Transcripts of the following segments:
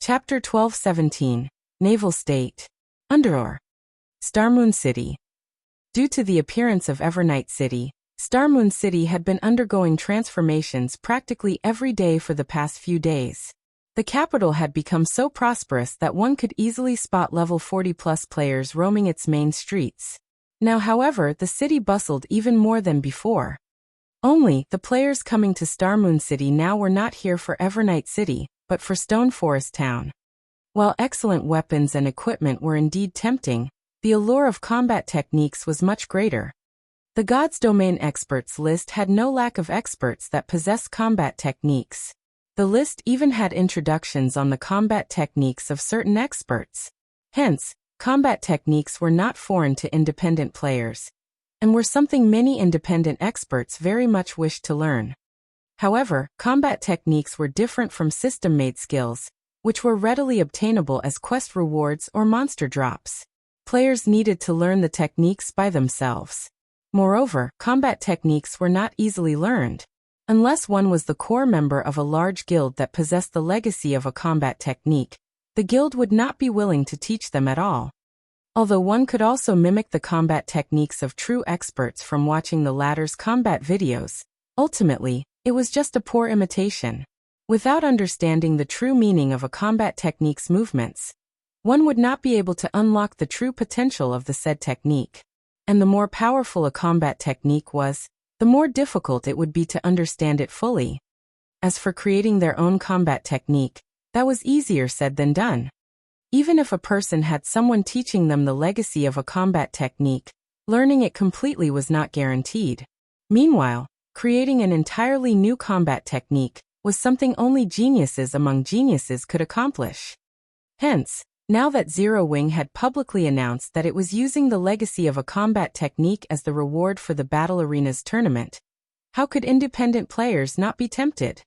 Chapter 12-17, Naval State. Underor. Starmoon City. Due to the appearance of Evernight City, Starmoon City had been undergoing transformations practically every day for the past few days. The capital had become so prosperous that one could easily spot level 40-plus players roaming its main streets. Now, however, the city bustled even more than before. Only, the players coming to Starmoon City now were not here for Evernight City, but for Stone Forest Town. While excellent weapons and equipment were indeed tempting, the allure of combat techniques was much greater. The God's Domain experts list had no lack of experts that possessed combat techniques. The list even had introductions on the combat techniques of certain experts. Hence, combat techniques were not foreign to independent players, and were something many independent experts very much wished to learn. However, combat techniques were different from system-made skills, which were readily obtainable as quest rewards or monster drops. Players needed to learn the techniques by themselves. Moreover, combat techniques were not easily learned. Unless one was the core member of a large guild that possessed the legacy of a combat technique, the guild would not be willing to teach them at all. Although one could also mimic the combat techniques of true experts from watching the latter's combat videos, ultimately, it was just a poor imitation. Without understanding the true meaning of a combat technique's movements, one would not be able to unlock the true potential of the said technique. And the more powerful a combat technique was, the more difficult it would be to understand it fully. As for creating their own combat technique, that was easier said than done. Even if a person had someone teaching them the legacy of a combat technique, learning it completely was not guaranteed. Meanwhile, creating an entirely new combat technique was something only geniuses among geniuses could accomplish. Hence, now that Zero Wing had publicly announced that it was using the legacy of a combat technique as the reward for the Battle Arenas tournament, how could independent players not be tempted?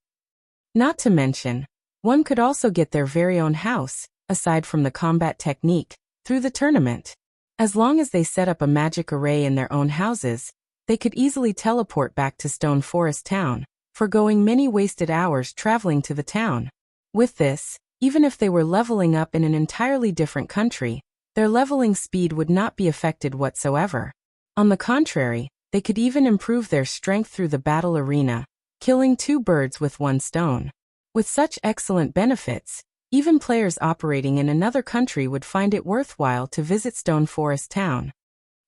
Not to mention, one could also get their very own house, aside from the combat technique, through the tournament. As long as they set up a magic array in their own houses, they could easily teleport back to Stone Forest Town, forgoing many wasted hours traveling to the town. With this, even if they were leveling up in an entirely different country, their leveling speed would not be affected whatsoever. On the contrary, they could even improve their strength through the battle arena, killing two birds with one stone. With such excellent benefits, even players operating in another country would find it worthwhile to visit Stone Forest Town.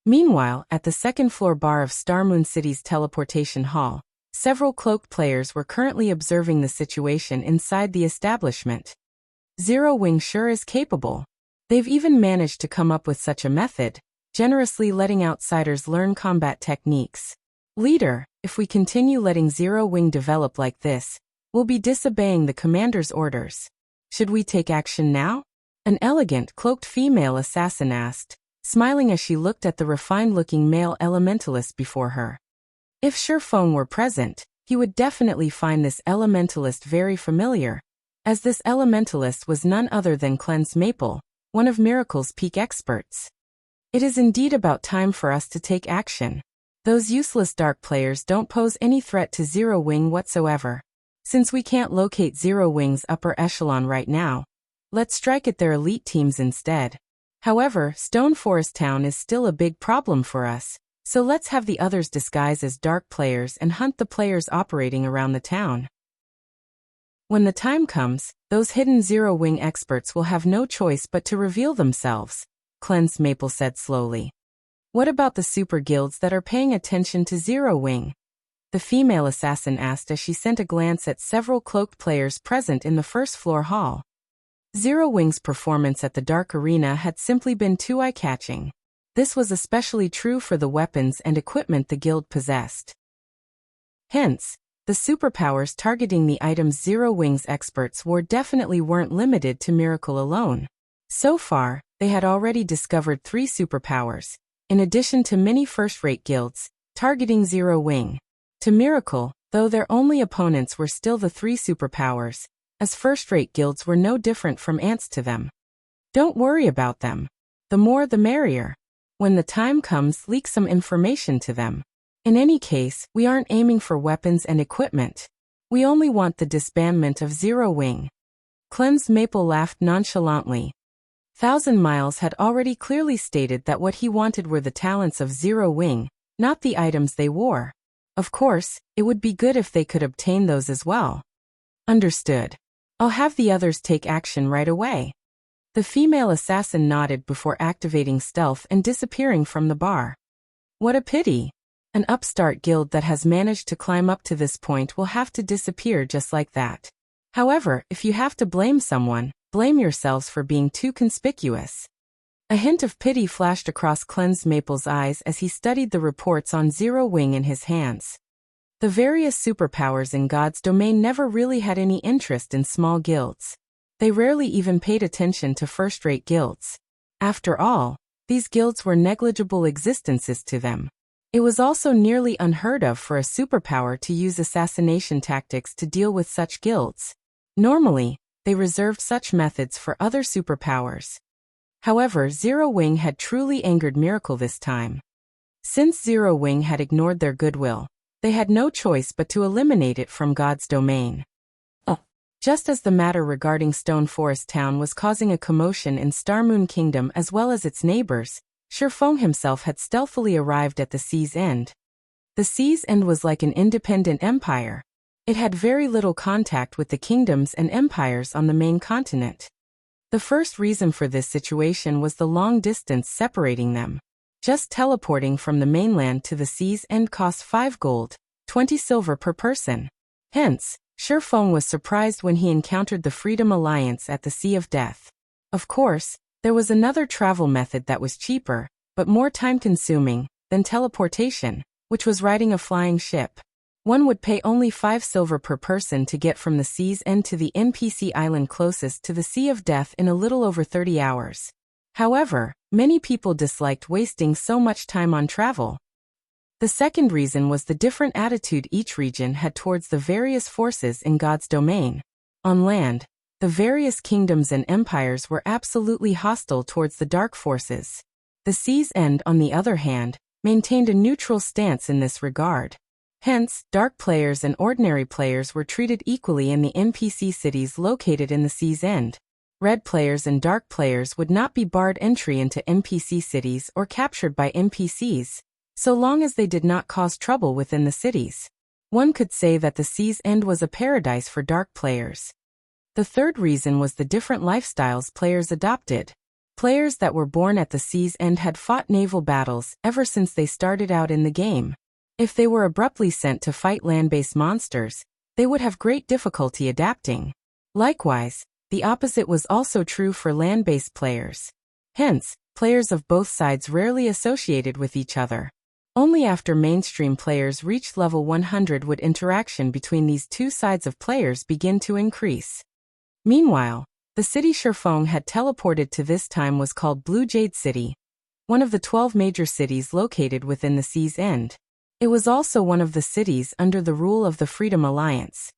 Meanwhile, at the second-floor bar of Starmoon City's teleportation hall, several cloaked players were currently observing the situation inside the establishment. Zero Wing sure is capable. They've even managed to come up with such a method, generously letting outsiders learn combat techniques. Leader, if we continue letting Zero Wing develop like this, we'll be disobeying the commander's orders. Should we take action now? An elegant, cloaked female assassin asked, smiling as she looked at the refined-looking male elementalist before her. If Shurfeng were present, he would definitely find this elementalist very familiar, as this elementalist was none other than Cleanse Maple, one of Miracle's peak experts. It is indeed about time for us to take action. Those useless dark players don't pose any threat to Zero Wing whatsoever. Since we can't locate Zero Wing's upper echelon right now, let's strike at their elite teams instead. However, Stone Forest Town is still a big problem for us, so let's have the others disguise as dark players and hunt the players operating around the town. When the time comes, those hidden Zero Wing experts will have no choice but to reveal themselves, Cleanse Maple said slowly. What about the super guilds that are paying attention to Zero Wing? The female assassin asked as she sent a glance at several cloaked players present in the first-floor hall. Zero Wing's performance at the Dark Arena had simply been too eye-catching. This was especially true for the weapons and equipment the guild possessed. Hence, the superpowers targeting the items Zero Wing's experts wore definitely weren't limited to Miracle alone. So far, they had already discovered 3 superpowers, in addition to many first-rate guilds, targeting Zero Wing. To Miracle, though, their only opponents were still the 3 superpowers, as first-rate guilds were no different from ants to them. Don't worry about them. The more the merrier. When the time comes, leak some information to them. In any case, we aren't aiming for weapons and equipment. We only want the disbandment of Zero Wing. Cleansed Maple laughed nonchalantly. 1,000 Miles had already clearly stated that what he wanted were the talents of Zero Wing, not the items they wore. Of course, it would be good if they could obtain those as well. Understood. I'll have the others take action right away. The female assassin nodded before activating stealth and disappearing from the bar. What a pity. An upstart guild that has managed to climb up to this point will have to disappear just like that. However, if you have to blame someone, blame yourselves for being too conspicuous. A hint of pity flashed across Cleansed Maple's eyes as he studied the reports on Zero Wing in his hands. The various superpowers in God's domain never really had any interest in small guilds. They rarely even paid attention to first-rate guilds. After all, these guilds were negligible existences to them. It was also nearly unheard of for a superpower to use assassination tactics to deal with such guilds. Normally, they reserved such methods for other superpowers. However, Zero Wing had truly angered Miracle this time. Since Zero Wing had ignored their goodwill, they had no choice but to eliminate it from God's domain. Just as the matter regarding Stone Forest Town was causing a commotion in Starmoon Kingdom as well as its neighbors, Shifeng himself had stealthily arrived at the Sea's End. The Sea's End was like an independent empire. It had very little contact with the kingdoms and empires on the main continent. The first reason for this situation was the long distance separating them. Just teleporting from the mainland to the Sea's End cost 5 gold, 20 silver per person. Hence, Shifeng was surprised when he encountered the Freedom Alliance at the Sea of Death. Of course, there was another travel method that was cheaper, but more time-consuming, than teleportation, which was riding a flying ship. One would pay only 5 silver per person to get from the Sea's End to the NPC island closest to the Sea of Death in a little over 30 hours. However, many people disliked wasting so much time on travel. The second reason was the different attitude each region had towards the various forces in God's domain. On land, the various kingdoms and empires were absolutely hostile towards the dark forces. The Sea's End, on the other hand, maintained a neutral stance in this regard. Hence, dark players and ordinary players were treated equally in the NPC cities located in the Sea's End. Red players and dark players would not be barred entry into NPC cities or captured by NPCs, so long as they did not cause trouble within the cities. One could say that the Sea's End was a paradise for dark players. The third reason was the different lifestyles players adopted. Players that were born at the Sea's End had fought naval battles ever since they started out in the game. If they were abruptly sent to fight land-based monsters, they would have great difficulty adapting. Likewise, the opposite was also true for land-based players. Hence, players of both sides rarely associated with each other. Only after mainstream players reached level 100 would interaction between these two sides of players begin to increase. Meanwhile, the city Shifeng had teleported to this time was called Blue Jade City, one of the 12 major cities located within the Sea's End. It was also one of the cities under the rule of the Freedom Alliance.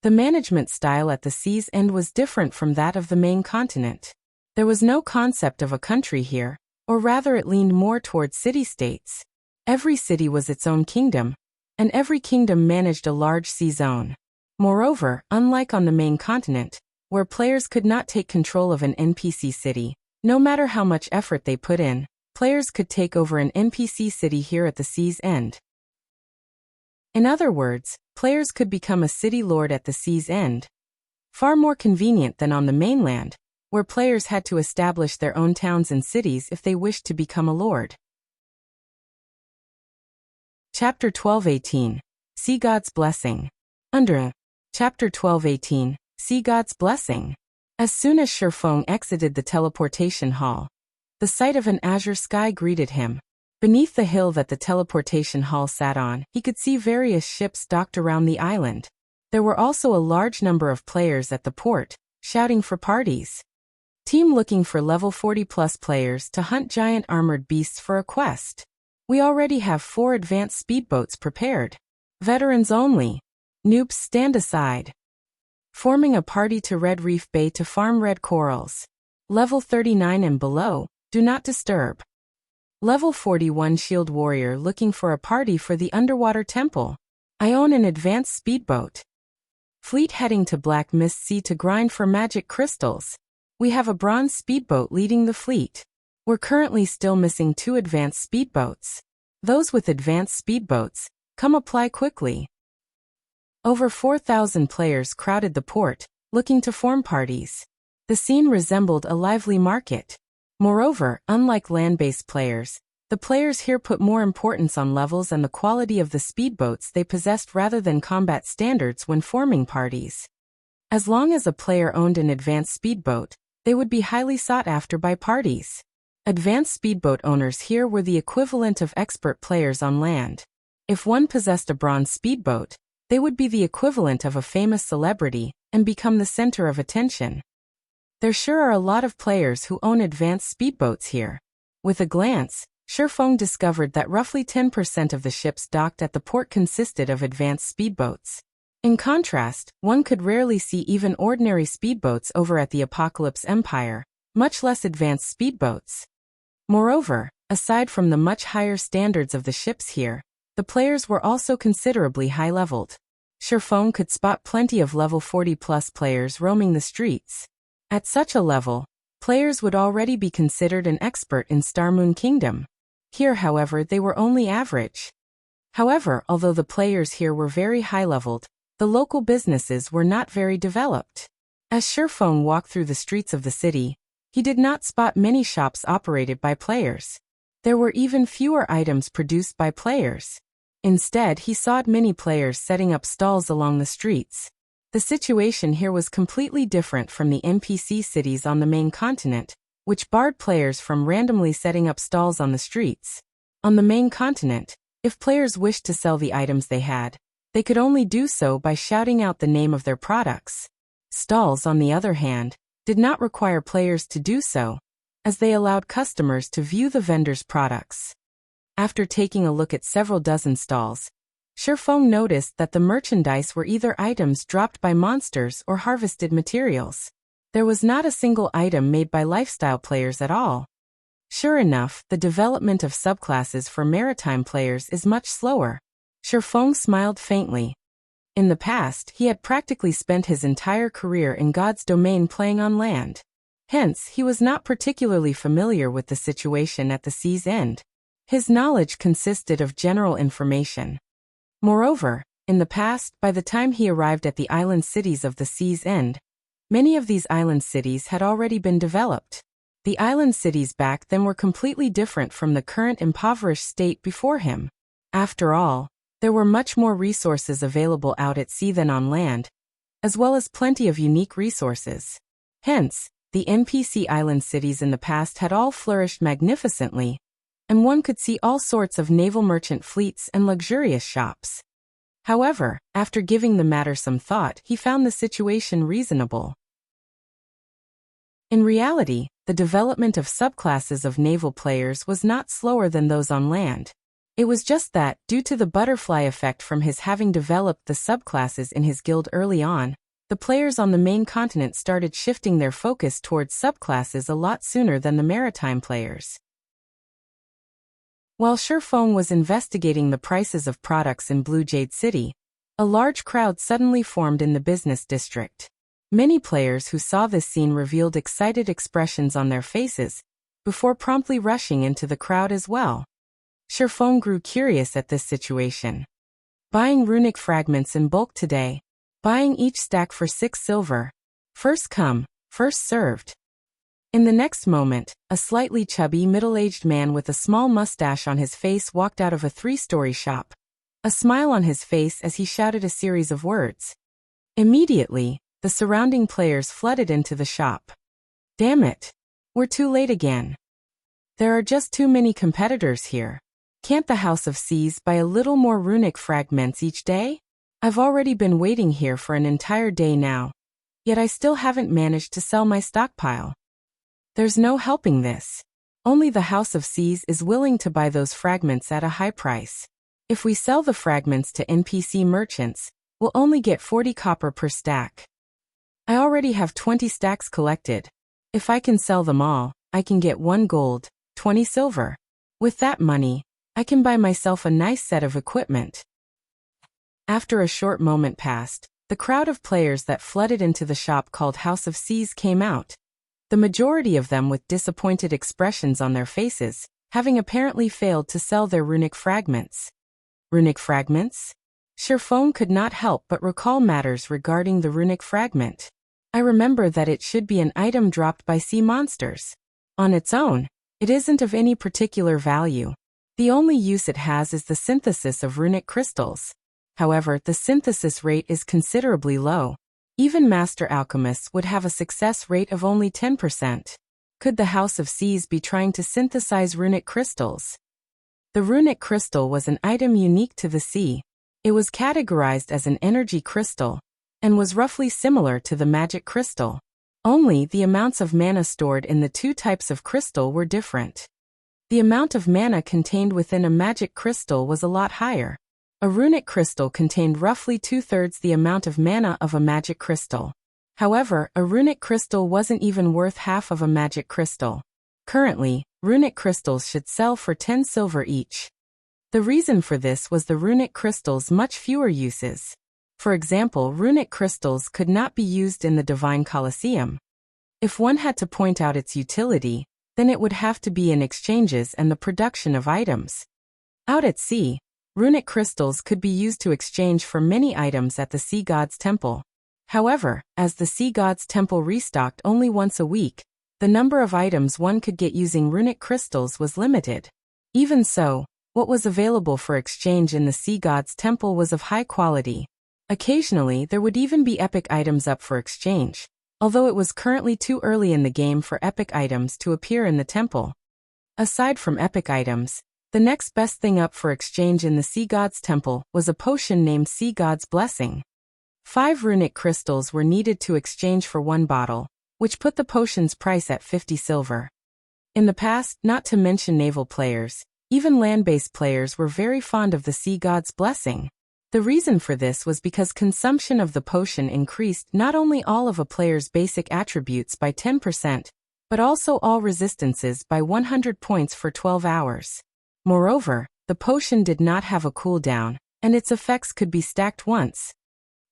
The management style at the Sea's End was different from that of the main continent. There was no concept of a country here, or rather it leaned more towards city-states. Every city was its own kingdom, and every kingdom managed a large sea zone. Moreover, unlike on the main continent, where players could not take control of an NPC city, no matter how much effort they put in, players could take over an NPC city here at the Sea's End. In other words, players could become a city lord at the Sea's End. Far more convenient than on the mainland, where players had to establish their own towns and cities if they wished to become a lord. Chapter 12:18. See God's Blessing. Under Chapter 12:18. See God's Blessing. As soon as Shifeng exited the teleportation hall, the sight of an azure sky greeted him. Beneath the hill that the teleportation hall sat on, he could see various ships docked around the island. There were also a large number of players at the port, shouting for parties. Team looking for level 40+ players to hunt giant armored beasts for a quest. We already have 4 advanced speedboats prepared. Veterans only. Noobs stand aside. Forming a party to Red Reef Bay to farm red corals. Level 39 and below, do not disturb. Level 41 Shield Warrior looking for a party for the underwater temple. I own an advanced speedboat. Fleet heading to Black Mist Sea to grind for magic crystals. We have a bronze speedboat leading the fleet. We're currently still missing 2 advanced speedboats. Those with advanced speedboats, come apply quickly. Over 4,000 players crowded the port, looking to form parties. The scene resembled a lively market. Moreover, unlike land-based players, the players here put more importance on levels and the quality of the speedboats they possessed rather than combat standards when forming parties. As long as a player owned an advanced speedboat, they would be highly sought after by parties. Advanced speedboat owners here were the equivalent of expert players on land. If one possessed a bronze speedboat, they would be the equivalent of a famous celebrity and become the center of attention. There sure are a lot of players who own advanced speedboats here. With a glance, Shifeng discovered that roughly 10% of the ships docked at the port consisted of advanced speedboats. In contrast, one could rarely see even ordinary speedboats over at the Apocalypse Empire, much less advanced speedboats. Moreover, aside from the much higher standards of the ships here, the players were also considerably high-leveled. Shifeng could spot plenty of level 40-plus players roaming the streets. At such a level, players would already be considered an expert in Starmoon Kingdom. Here, however, they were only average. However, although the players here were very high-leveled, the local businesses were not very developed. As Shifeng walked through the streets of the city, he did not spot many shops operated by players. There were even fewer items produced by players. Instead, he saw many players setting up stalls along the streets. The situation here was completely different from the NPC cities on the main continent, which barred players from randomly setting up stalls on the streets. On the main continent, if players wished to sell the items they had, they could only do so by shouting out the name of their products. Stalls, on the other hand, did not require players to do so, as they allowed customers to view the vendor's products. After taking a look at several dozen stalls, Shifeng noticed that the merchandise were either items dropped by monsters or harvested materials. There was not a single item made by lifestyle players at all. Sure enough, the development of subclasses for maritime players is much slower. Shifeng smiled faintly. In the past, he had practically spent his entire career in God's domain playing on land. Hence, he was not particularly familiar with the situation at the sea's end. His knowledge consisted of general information. Moreover, in the past, by the time he arrived at the island cities of the sea's end, many of these island cities had already been developed. The island cities back then were completely different from the current impoverished state before him. After all, there were much more resources available out at sea than on land, as well as plenty of unique resources. Hence, the NPC island cities in the past had all flourished magnificently, and one could see all sorts of naval merchant fleets and luxurious shops. However, after giving the matter some thought, he found the situation reasonable. In reality, the development of subclasses of naval players was not slower than those on land. It was just that, due to the butterfly effect from his having developed the subclasses in his guild early on, the players on the main continent started shifting their focus towards subclasses a lot sooner than the maritime players. While Shifeng was investigating the prices of products in Blue Jade City, a large crowd suddenly formed in the business district. Many players who saw this scene revealed excited expressions on their faces, before promptly rushing into the crowd as well. Shifeng grew curious at this situation. Buying runic fragments in bulk today. Buying each stack for 6 silver. First come, first served. In the next moment, a slightly chubby middle-aged man with a small mustache on his face walked out of a 3-story shop. A smile on his face as he shouted a series of words. Immediately, the surrounding players flooded into the shop. Damn it! We're too late again. There are just too many competitors here. Can't the House of Seas buy a little more runic fragments each day? I've already been waiting here for an entire day now, yet I still haven't managed to sell my stockpile. There's no helping this. Only the House of Seas is willing to buy those fragments at a high price. If we sell the fragments to NPC merchants, we'll only get 40 copper per stack. I already have 20 stacks collected. If I can sell them all, I can get 1 gold, 20 silver. With that money, I can buy myself a nice set of equipment. After a short moment passed, the the crowd of players that flooded into the shop called House of Seas came out. The majority of them with disappointed expressions on their faces, having apparently failed to sell their runic fragments. Runic fragments? Sherfone could not help but recall matters regarding the runic fragment. I remember that it should be an item dropped by sea monsters. On its own, it isn't of any particular value. The only use it has is the synthesis of runic crystals. However, the synthesis rate is considerably low. Even master alchemists would have a success rate of only 10%. Could the House of Seas be trying to synthesize runic crystals? The runic crystal was an item unique to the sea. It was categorized as an energy crystal, and was roughly similar to the magic crystal. Only the amounts of mana stored in the two types of crystal were different. The amount of mana contained within a magic crystal was a lot higher. A runic crystal contained roughly 2/3 the amount of mana of a magic crystal. However, a runic crystal wasn't even worth half of a magic crystal. Currently, runic crystals should sell for 10 silver each. The reason for this was the runic crystals' much fewer uses. For example, runic crystals could not be used in the Divine Colosseum. If one had to point out its utility, then it would have to be in exchanges and the production of items. Out at sea, runic crystals could be used to exchange for many items at the Sea God's Temple. However, as the Sea God's Temple restocked only once a week, the number of items one could get using runic crystals was limited. Even so, what was available for exchange in the Sea God's Temple was of high quality. Occasionally, there would even be epic items up for exchange, although it was currently too early in the game for epic items to appear in the temple. Aside from epic items, the next best thing up for exchange in the Sea God's Temple was a potion named Sea God's Blessing. 5 runic crystals were needed to exchange for one bottle, which put the potion's price at 50 silver. In the past, not to mention naval players, even land-based players were very fond of the Sea God's Blessing. The reason for this was because consumption of the potion increased not only all of a player's basic attributes by 10%, but also all resistances by 100 points for 12 hours. Moreover, the potion did not have a cooldown, and its effects could be stacked once.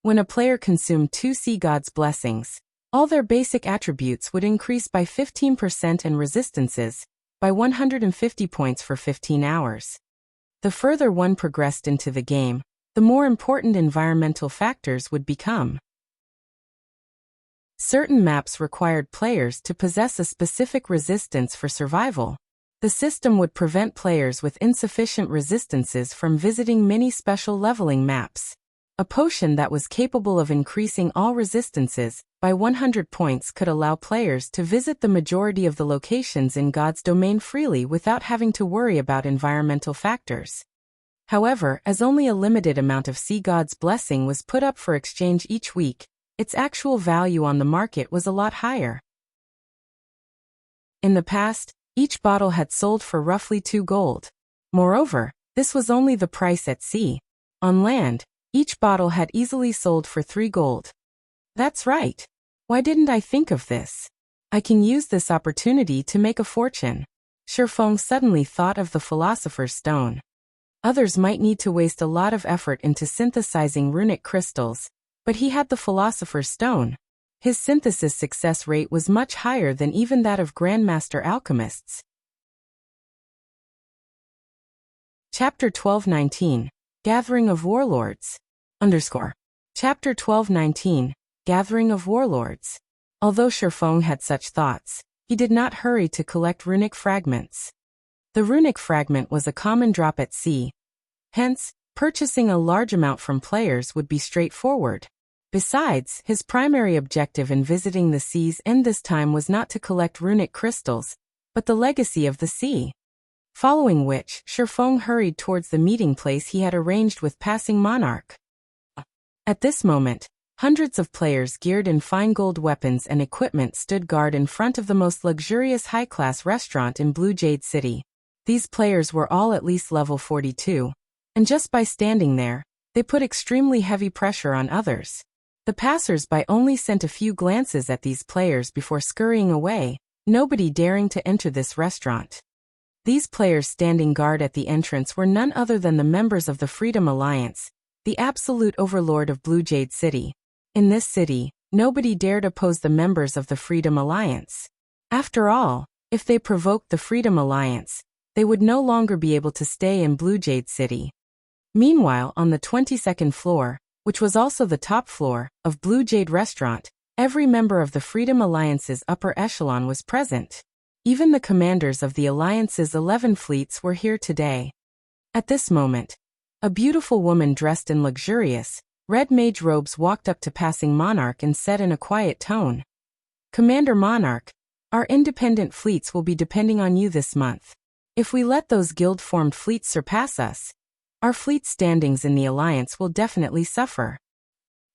When a player consumed 2 Sea God's Blessings, all their basic attributes would increase by 15% and resistances by 150 points for 15 hours. The further one progressed into the game, the more important environmental factors would become. Certain maps required players to possess a specific resistance for survival. The system would prevent players with insufficient resistances from visiting many special leveling maps. A potion that was capable of increasing all resistances by 100 points could allow players to visit the majority of the locations in God's domain freely without having to worry about environmental factors. However, as only a limited amount of Sea God's Blessing was put up for exchange each week, its actual value on the market was a lot higher. In the past, each bottle had sold for roughly 2 gold. Moreover, this was only the price at sea. On land, each bottle had easily sold for 3 gold. That's right. Why didn't I think of this? I can use this opportunity to make a fortune. Sherfone suddenly thought of the Philosopher's Stone. Others might need to waste a lot of effort into synthesizing runic crystals, but he had the Philosopher's Stone. His synthesis success rate was much higher than even that of Grandmaster alchemists. Chapter 12:19, Gathering of Warlords. Chapter 12:19, Gathering of Warlords. Although Sherfone had such thoughts, he did not hurry to collect runic fragments. The runic fragment was a common drop at sea. Hence, purchasing a large amount from players would be straightforward. Besides, his primary objective in visiting the sea's end this time was not to collect runic crystals, but the legacy of the sea. Following which, Sherfone hurried towards the meeting place he had arranged with Passing Monarch. At this moment, hundreds of players geared in fine gold weapons and equipment stood guard in front of the most luxurious high-class restaurant in Blue Jade City. These players were all at least level 42, and just by standing there, they put extremely heavy pressure on others. The passers-by only sent a few glances at these players before scurrying away, nobody daring to enter this restaurant. These players standing guard at the entrance were none other than the members of the Freedom Alliance, the absolute overlord of Blue Jade City. In this city, nobody dared oppose the members of the Freedom Alliance. After all, if they provoked the Freedom Alliance, they would no longer be able to stay in Blue Jade City. Meanwhile, on the 22nd floor, which was also the top floor, of Blue Jade Restaurant, every member of the Freedom Alliance's upper echelon was present. Even the commanders of the Alliance's 11 fleets were here today. At this moment, a beautiful woman dressed in luxurious, red mage robes walked up to Passing Monarch and said in a quiet tone, "Commander Monarch, our independent fleets will be depending on you this month. If we let those guild-formed fleets surpass us, our fleet standings in the Alliance will definitely suffer."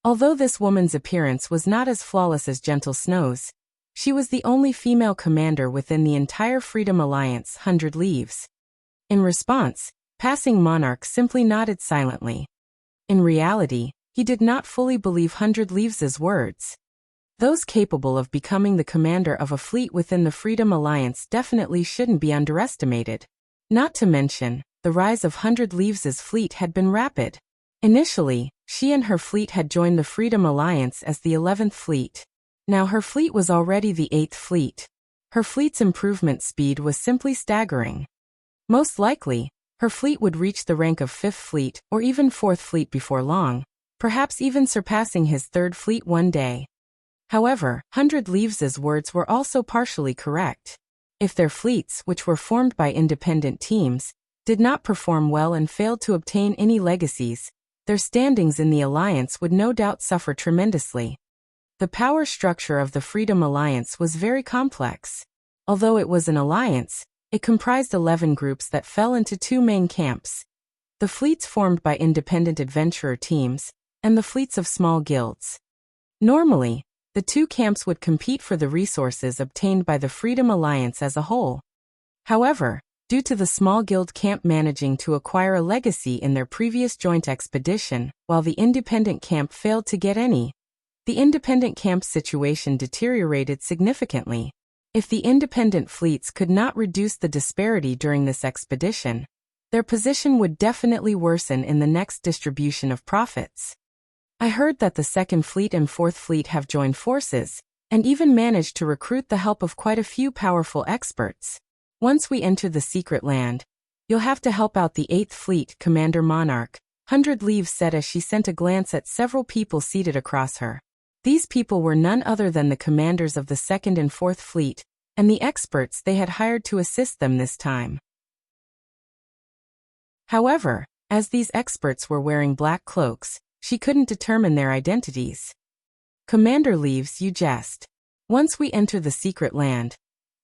Although this woman's appearance was not as flawless as Gentle Snow's, she was the only female commander within the entire Freedom Alliance 100 Leaves. In response, Passing Monarch simply nodded silently. In reality, he did not fully believe 100 Leaves' words. Those capable of becoming the commander of a fleet within the Freedom Alliance definitely shouldn't be underestimated. Not to mention, the rise of 100 Leaves' fleet had been rapid. Initially, she and her fleet had joined the Freedom Alliance as the 11th fleet. Now her fleet was already the 8th fleet. Her fleet's improvement speed was simply staggering. Most likely, her fleet would reach the rank of 5th fleet or even 4th fleet before long, perhaps even surpassing his 3rd fleet one day. However, 100 Leaves' words were also partially correct. If their fleets, which were formed by independent teams, did not perform well and failed to obtain any legacies, their standings in the Alliance would no doubt suffer tremendously. The power structure of the Freedom Alliance was very complex. Although it was an alliance, it comprised 11 groups that fell into 2 main camps: the fleets formed by independent adventurer teams, and the fleets of small guilds. Normally, the 2 camps would compete for the resources obtained by the Freedom Alliance as a whole. However, due to the small guild camp managing to acquire a legacy in their previous joint expedition, while the independent camp failed to get any, the independent camp's situation deteriorated significantly. If the independent fleets could not reduce the disparity during this expedition, their position would definitely worsen in the next distribution of profits. I heard that the 2nd Fleet and 4th Fleet have joined forces, and even managed to recruit the help of quite a few powerful experts. Once we enter the secret land, you'll have to help out the 8th Fleet, Commander Monarch, 100 Leaves said as she sent a glance at several people seated across her. These people were none other than the commanders of the 2nd and 4th Fleet, and the experts they had hired to assist them this time. However, as these experts were wearing black cloaks, she couldn't determine their identities. "Commander Leaves, you jest. Once we enter the secret land,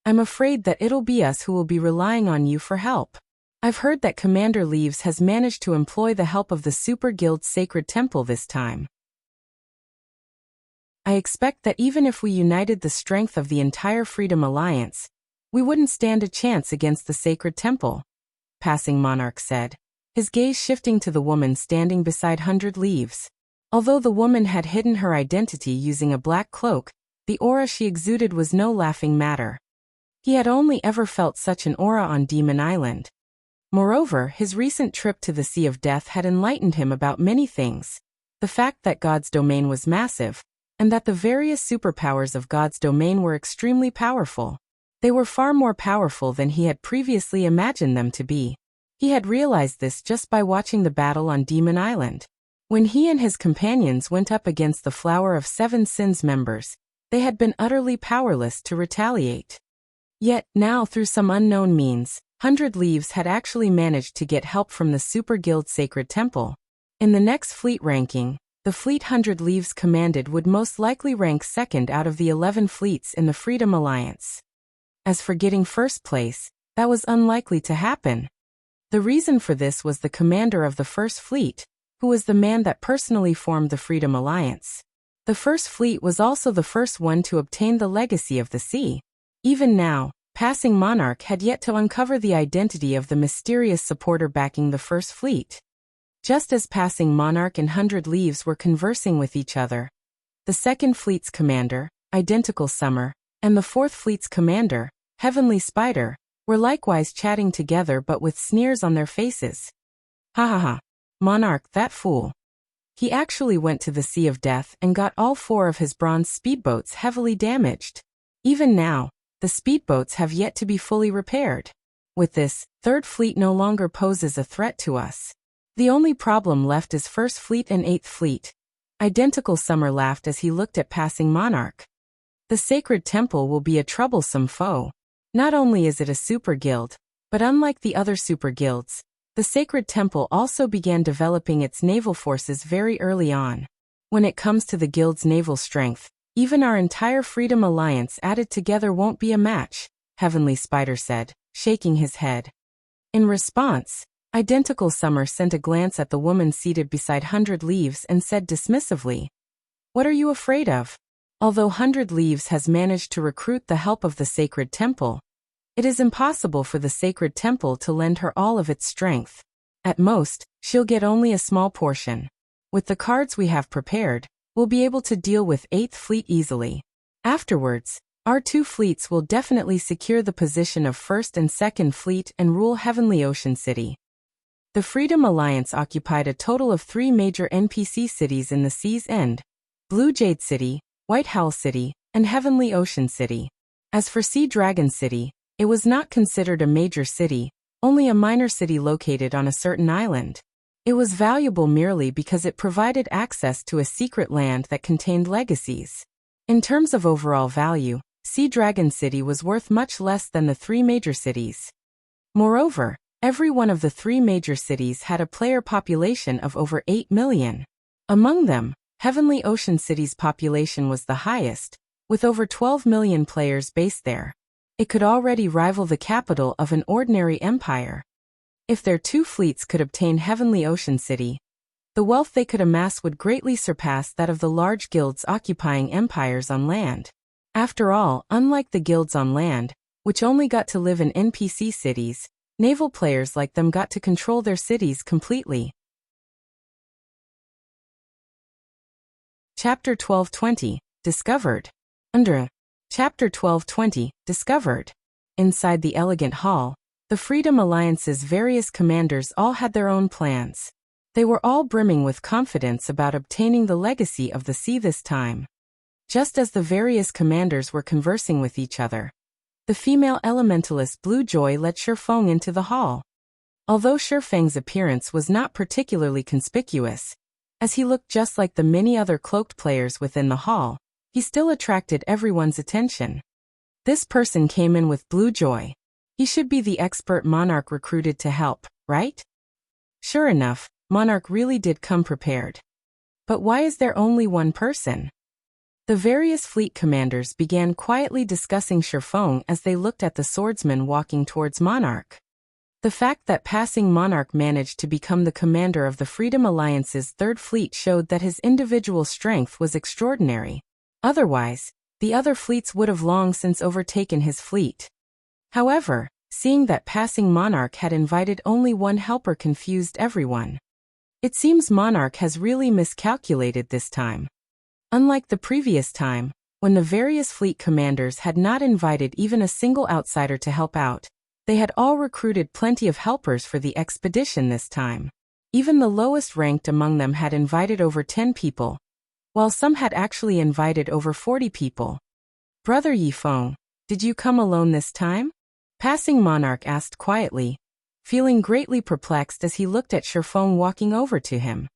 I'm afraid that it'll be us who will be relying on you for help. I've heard that Commander Leaves has managed to employ the help of the Super Guild's Sacred Temple this time. I expect that even if we united the strength of the entire Freedom Alliance, we wouldn't stand a chance against the Sacred Temple," Passing Monarch said, his gaze shifting to the woman standing beside 100 Leaves. Although the woman had hidden her identity using a black cloak, the aura she exuded was no laughing matter. He had only ever felt such an aura on Demon Island. Moreover, his recent trip to the Sea of Death had enlightened him about many things: the fact that God's domain was massive, and that the various superpowers of God's domain were extremely powerful. They were far more powerful than he had previously imagined them to be. He had realized this just by watching the battle on Demon Island. When he and his companions went up against the Flower of Seven Sins members, they had been utterly powerless to retaliate. Yet, now through some unknown means, 100 Leaves had actually managed to get help from the Super Guild Sacred Temple. In the next fleet ranking, the fleet 100 Leaves commanded would most likely rank 2nd out of the 11 fleets in the Freedom Alliance. As for getting 1st place, that was unlikely to happen. The reason for this was the commander of the 1st Fleet, who was the man that personally formed the Freedom Alliance. The 1st Fleet was also the first one to obtain the Legacy of the Sea. Even now, Passing Monarch had yet to uncover the identity of the mysterious supporter backing the 1st Fleet. Just as Passing Monarch and 100 Leaves were conversing with each other, the 2nd Fleet's commander, Identical Summer, and the 4th Fleet's commander, Heavenly Spider, were likewise chatting together but with sneers on their faces. "Ha ha ha. Monarch, that fool. He actually went to the Sea of Death and got all 4 of his bronze speedboats heavily damaged. Even now, the speedboats have yet to be fully repaired. With this, Third Fleet no longer poses a threat to us. The only problem left is First Fleet and Eighth Fleet. Identical Summer laughed as he looked at passing Monarch. The Sacred Temple will be a troublesome foe. Not only is it a super guild, but unlike the other super guilds, the Sacred Temple also began developing its naval forces very early on. When it comes to the guild's naval strength, even our entire Freedom Alliance added together won't be a match, Heavenly Spider said, shaking his head. In response, Identical Summer sent a glance at the woman seated beside 100 Leaves and said dismissively, "What are you afraid of?" Although 100 Leaves has managed to recruit the help of the Sacred Temple, it is impossible for the Sacred Temple to lend her all of its strength. At most, she'll get only a small portion. With the cards we have prepared, we'll be able to deal with 8th Fleet easily. Afterwards, our 2 fleets will definitely secure the position of 1st and 2nd Fleet and rule Heavenly Ocean City. The Freedom Alliance occupied a total of 3 major NPC cities in the Sea's End: Blue Jade City, White Howl City, and Heavenly Ocean City. As for Sea Dragon City, it was not considered a major city, only a minor city located on a certain island. It was valuable merely because it provided access to a secret land that contained legacies. In terms of overall value, Sea Dragon City was worth much less than the 3 major cities. Moreover, every one of the 3 major cities had a player population of over 8 million. Among them, Heavenly Ocean City's population was the highest, with over 12 million players based there. It could already rival the capital of an ordinary empire. If their 2 fleets could obtain Heavenly Ocean City, the wealth they could amass would greatly surpass that of the large guilds occupying empires on land. After all, unlike the guilds on land, which only got to live in NPC cities, naval players like them got to control their cities completely. Chapter 1220, Discovered. Under Chapter 1220, Discovered. Inside the elegant hall, the Freedom Alliance's various commanders all had their own plans. They were all brimming with confidence about obtaining the legacy of the sea this time. Just as the various commanders were conversing with each other, the female elementalist Blue Joy let Shifeng into the hall. Although Shifeng's appearance was not particularly conspicuous, as he looked just like the many other cloaked players within the hall, he still attracted everyone's attention. This person came in with Blue Joy. He should be the expert Monarch recruited to help, right? Sure enough, Monarch really did come prepared. But why is there only one person? The various fleet commanders began quietly discussing Shifeng as they looked at the swordsman walking towards Monarch. The fact that passing Monarch managed to become the commander of the Freedom Alliance's 3rd Fleet showed that his individual strength was extraordinary. Otherwise, the other fleets would have long since overtaken his fleet. However, seeing that passing Monarch had invited only one helper confused everyone. It seems Monarch has really miscalculated this time. Unlike the previous time, when the various fleet commanders had not invited even a single outsider to help out, they had all recruited plenty of helpers for the expedition this time. Even the lowest ranked among them had invited over 10 people, while some had actually invited over 40 people. "Brother Yifeng, did you come alone this time?" Passing Monarch asked quietly, feeling greatly perplexed as he looked at Shifeng walking over to him.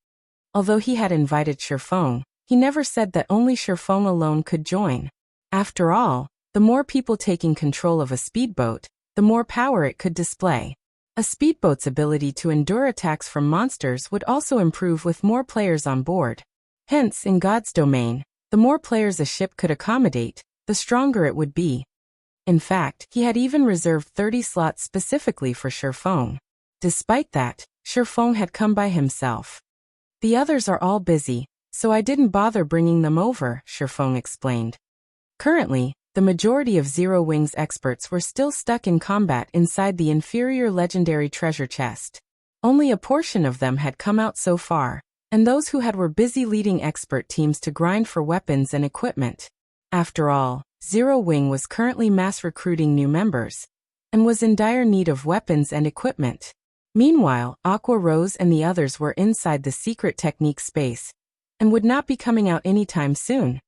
Although he had invited Shifeng, he never said that only Shifeng alone could join. After all, the more people taking control of a speedboat, the more power it could display. A speedboat's ability to endure attacks from monsters would also improve with more players on board. Hence, in God's domain, the more players a ship could accommodate, the stronger it would be. In fact, he had even reserved 30 slots specifically for Shifeng. Despite that, Shifeng had come by himself. "The others are all busy, so I didn't bother bringing them over," Shifeng explained. Currently, the majority of Zero Wings experts were still stuck in combat inside the inferior legendary treasure chest. Only a portion of them had come out so far, and those who had were busy leading expert teams to grind for weapons and equipment. After all, Zero Wing was currently mass recruiting new members, and was in dire need of weapons and equipment. Meanwhile, Aqua Rose and the others were inside the secret technique space and would not be coming out anytime soon.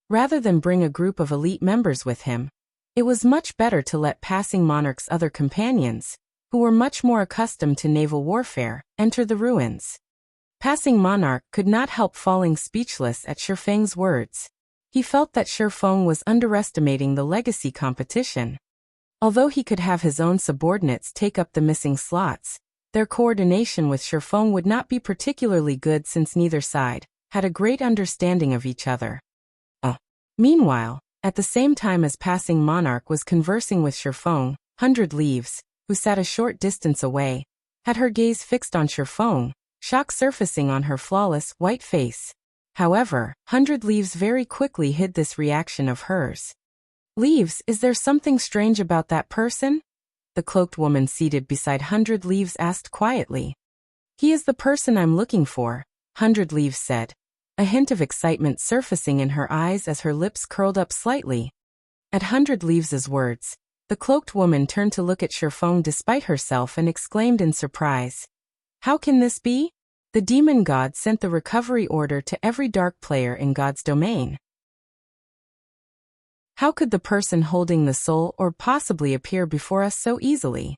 Rather than bring a group of elite members with him, it was much better to let Passing Monarch's other companions, who were much more accustomed to naval warfare, enter the ruins. Passing Monarch could not help falling speechless at Shifeng's words. He felt that Shifeng was underestimating the legacy competition. Although he could have his own subordinates take up the missing slots, their coordination with Shifeng would not be particularly good since neither side had a great understanding of each other. Meanwhile, at the same time as Passing Monarch was conversing with Shifeng, 100 Leaves, who sat a short distance away, had her gaze fixed on Shifeng, shock surfacing on her flawless, white face. However, 100 Leaves very quickly hid this reaction of hers. "Leaves, is there something strange about that person?" the cloaked woman seated beside 100 Leaves asked quietly. "He is the person I'm looking for," 100 Leaves said, a hint of excitement surfacing in her eyes as her lips curled up slightly. At 100 Leaves' words, the cloaked woman turned to look at Shifeng despite herself and exclaimed in surprise, "How can this be? The demon god sent the recovery order to every dark player in God's domain. How could the person holding the soul orb possibly appear before us so easily?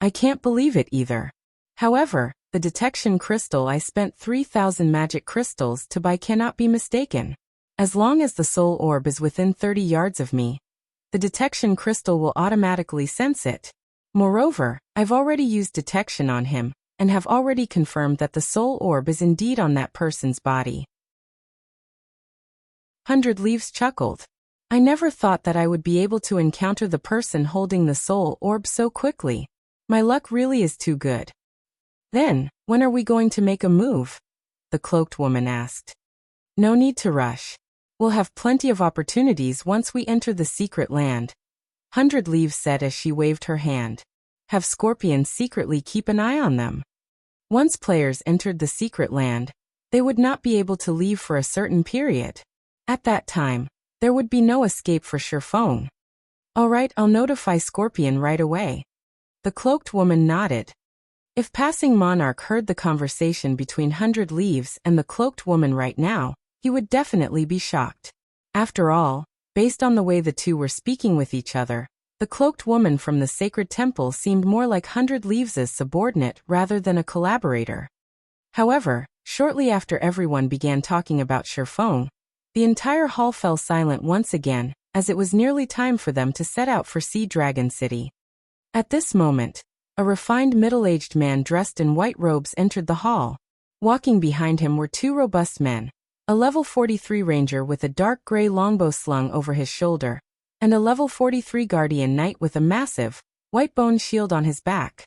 I can't believe it either. However, the detection crystal I spent 3,000 magic crystals to buy cannot be mistaken. As long as the soul orb is within 30 yards of me, the detection crystal will automatically sense it. Moreover, I've already used detection on him, and have already confirmed that the soul orb is indeed on that person's body." 100 Leaves chuckled. "I never thought that I would be able to encounter the person holding the soul orb so quickly. My luck really is too good." "Then, when are we going to make a move?" the cloaked woman asked. "No need to rush. We'll have plenty of opportunities once we enter the secret land," 100 Leaves said as she waved her hand. "Have scorpions secretly keep an eye on them. Once players entered the secret land, they would not be able to leave for a certain period. At that time, there would be no escape for Shifeng." "All right, I'll notify Scorpion right away." The cloaked woman nodded. If Passing Monarch heard the conversation between 100 Leaves and the cloaked woman right now, he would definitely be shocked. After all, based on the way the two were speaking with each other, the cloaked woman from the sacred temple seemed more like 100 Leaves' subordinate rather than a collaborator. However, shortly after everyone began talking about Shifeng, the entire hall fell silent once again, as it was nearly time for them to set out for Sea Dragon City. At this moment, a refined middle-aged man dressed in white robes entered the hall. Walking behind him were two robust men, a level 43 ranger with a dark gray longbow slung over his shoulder, and a level 43 guardian knight with a massive, white-boned shield on his back.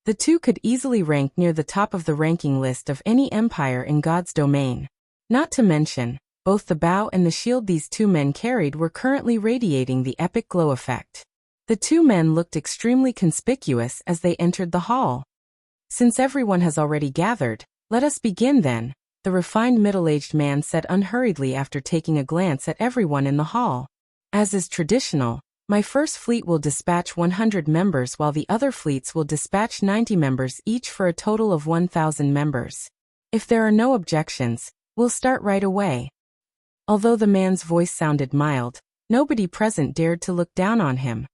The two could easily rank near the top of the ranking list of any empire in God's domain. Not to mention, both the bow and the shield these two men carried were currently radiating the epic glow effect. The two men looked extremely conspicuous as they entered the hall. "Since everyone has already gathered, let us begin then," the refined middle-aged man said unhurriedly after taking a glance at everyone in the hall. "As is traditional, my first fleet will dispatch 100 members while the other fleets will dispatch 90 members each for a total of 1,000 members. If there are no objections, we'll start right away." Although the man's voice sounded mild, nobody present dared to look down on him.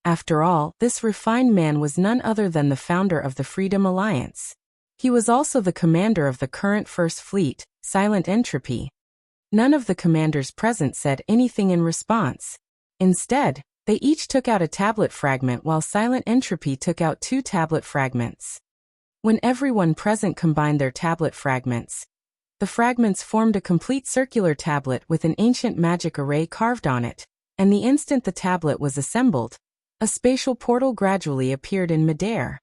After all, this refined man was none other than the founder of the Freedom Alliance. He was also the commander of the current First Fleet, Silent Entropy. None of the commanders present said anything in response. Instead, they each took out a tablet fragment while Silent Entropy took out 2 tablet fragments. When everyone present combined their tablet fragments, the fragments formed a complete circular tablet with an ancient magic array carved on it, and the instant the tablet was assembled, a spatial portal gradually appeared in midair.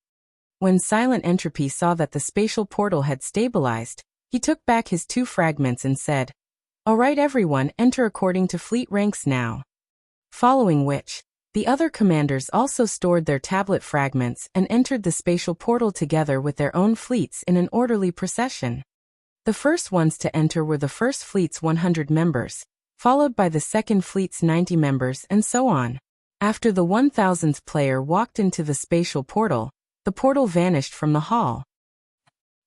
When Silent Entropy saw that the spatial portal had stabilized, he took back his 2 fragments and said, "All right everyone, enter according to fleet ranks now." Following which, the other commanders also stored their tablet fragments and entered the spatial portal together with their own fleets in an orderly procession. The first ones to enter were the first fleet's 100 members, followed by the second fleet's 90 members and so on. After the 1000th player walked into the spatial portal, The portal vanished from the hall.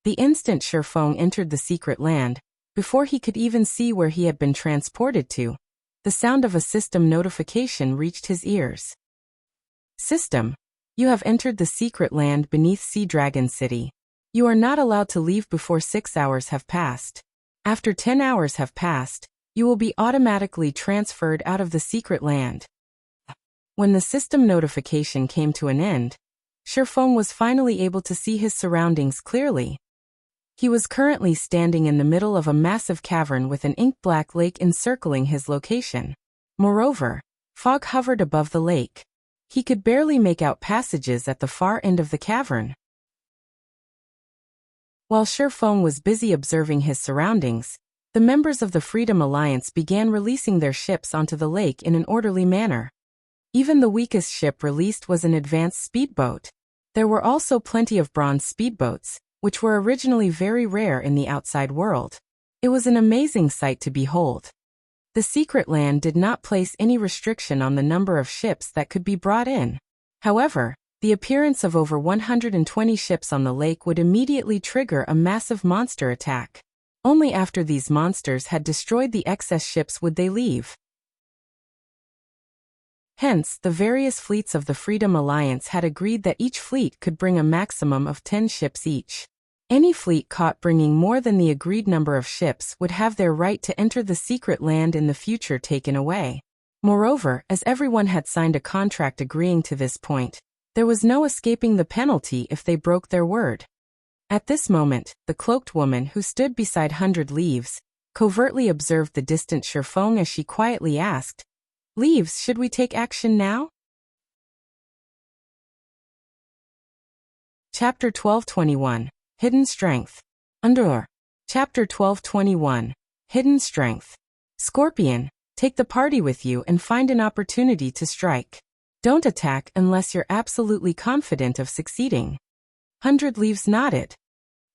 The instant Sherfeng entered the secret land, before he could even see where he had been transported to, the sound of a system notification reached his ears. System, you have entered the secret land beneath Sea Dragon City. You are not allowed to leave before 6 hours have passed. After 10 hours have passed, you will be automatically transferred out of the secret land. When the system notification came to an end, Sherfeng was finally able to see his surroundings clearly. He was currently standing in the middle of a massive cavern with an ink-black lake encircling his location. Moreover, fog hovered above the lake. He could barely make out passages at the far end of the cavern. While Sherfeng was busy observing his surroundings, the members of the Freedom Alliance began releasing their ships onto the lake in an orderly manner. Even the weakest ship released was an advanced speedboat. There were also plenty of bronze speedboats, which were originally very rare in the outside world. It was an amazing sight to behold. The secret land did not place any restriction on the number of ships that could be brought in. However, the appearance of over 120 ships on the lake would immediately trigger a massive monster attack. Only after these monsters had destroyed the excess ships would they leave. Hence, the various fleets of the Freedom Alliance had agreed that each fleet could bring a maximum of 10 ships each. Any fleet caught bringing more than the agreed number of ships would have their right to enter the secret land in the future taken away. Moreover, as everyone had signed a contract agreeing to this point, there was no escaping the penalty if they broke their word. At this moment, the cloaked woman who stood beside 100 Leaves covertly observed the distant Sherfeng as she quietly asked, "Leaves, should we take action now?" Chapter 1221. Hidden Strength. Under. Chapter 1221. Hidden Strength. Scorpion, take the party with you and find an opportunity to strike. Don't attack unless you're absolutely confident of succeeding. 100 Leaves nodded.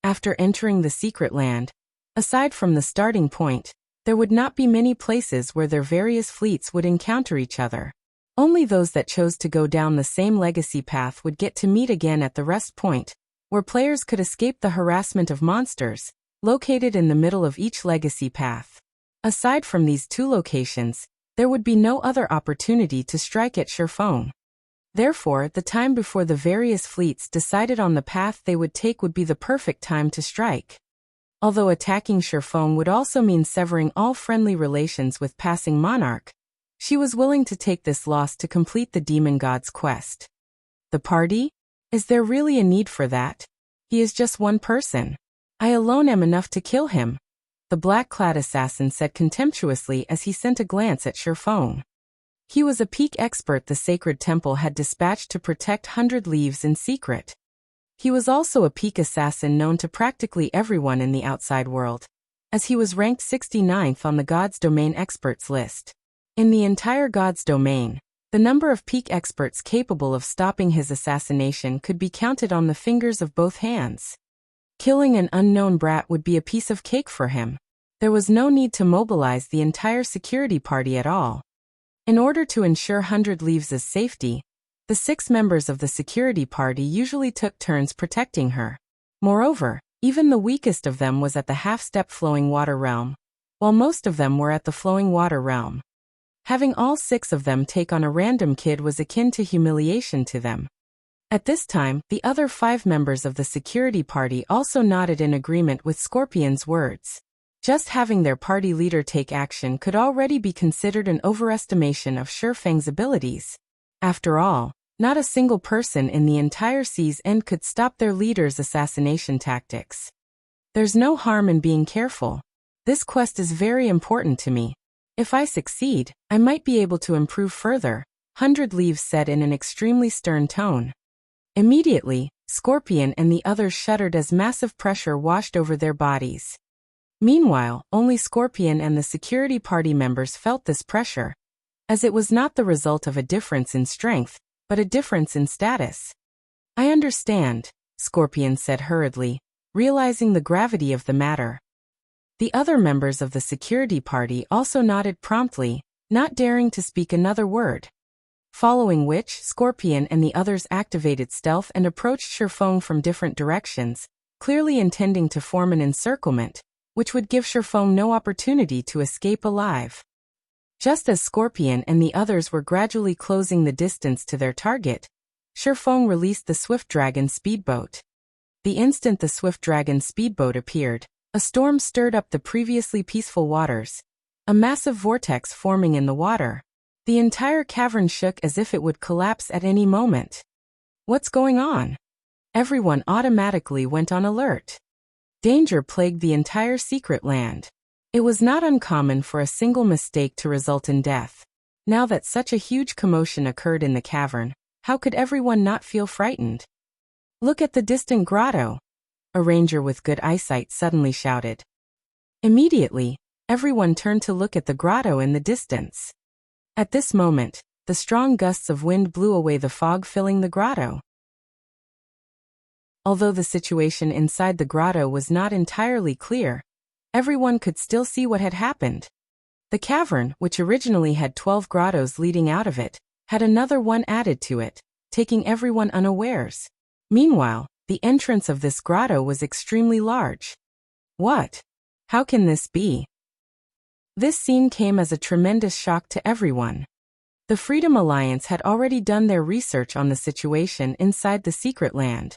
After entering the secret land, aside from the starting point, there would not be many places where their various fleets would encounter each other. Only those that chose to go down the same legacy path would get to meet again at the rest point, where players could escape the harassment of monsters, located in the middle of each legacy path. Aside from these two locations, there would be no other opportunity to strike at Sherfeng. Therefore, the time before the various fleets decided on the path they would take would be the perfect time to strike. Although attacking Sherfeng would also mean severing all friendly relations with passing monarch, she was willing to take this loss to complete the demon god's quest. The party? Is there really a need for that? He is just one person. I alone am enough to kill him, the black-clad assassin said contemptuously as he sent a glance at Sherfeng. He was a peak expert the sacred temple had dispatched to protect 100 Leaves in secret. He was also a peak assassin known to practically everyone in the outside world, as he was ranked 69th on the God's Domain experts list. In the entire God's Domain, the number of peak experts capable of stopping his assassination could be counted on the fingers of both hands. Killing an unknown brat would be a piece of cake for him. There was no need to mobilize the entire security party at all. In order to ensure 100 Leaves' safety, the 6 members of the security party usually took turns protecting her. Moreover, even the weakest of them was at the half-step flowing water realm, while most of them were at the flowing water realm. Having all 6 of them take on a random kid was akin to humiliation to them. At this time, the other 5 members of the security party also nodded in agreement with Scorpion's words. Just having their party leader take action could already be considered an overestimation of Sherfeng's abilities. After all, not a single person in the entire sea's end could stop their leader's assassination tactics. There's no harm in being careful. This quest is very important to me. If I succeed, I might be able to improve further, 100 Leaves said in an extremely stern tone. Immediately, Scorpion and the others shuddered as massive pressure washed over their bodies. Meanwhile, only Scorpion and the security party members felt this pressure, as it was not the result of a difference in strength, but a difference in status. I understand, Scorpion said hurriedly, realizing the gravity of the matter. The other members of the security party also nodded promptly, not daring to speak another word. following which Scorpion and the others activated stealth and approached Shifeng from different directions, clearly intending to form an encirclement, which would give Shifeng no opportunity to escape alive. Just as Scorpion and the others were gradually closing the distance to their target, Shifeng released the Swift Dragon speedboat. The instant the Swift Dragon speedboat appeared, a storm stirred up the previously peaceful waters, a massive vortex forming in the water. The entire cavern shook as if it would collapse at any moment. What's going on? Everyone automatically went on alert. Danger plagued the entire secret land. It was not uncommon for a single mistake to result in death. Now that such a huge commotion occurred in the cavern, how could everyone not feel frightened? Look at the distant grotto, a ranger with good eyesight suddenly shouted. Immediately, everyone turned to look at the grotto in the distance. At this moment, the strong gusts of wind blew away the fog filling the grotto. Although the situation inside the grotto was not entirely clear, everyone could still see what had happened. The cavern, which originally had 12 grottos leading out of it, had another one added to it, taking everyone unawares. Meanwhile, the entrance of this grotto was extremely large. What? How can this be? This scene came as a tremendous shock to everyone. The Freedom Alliance had already done their research on the situation inside the secret land.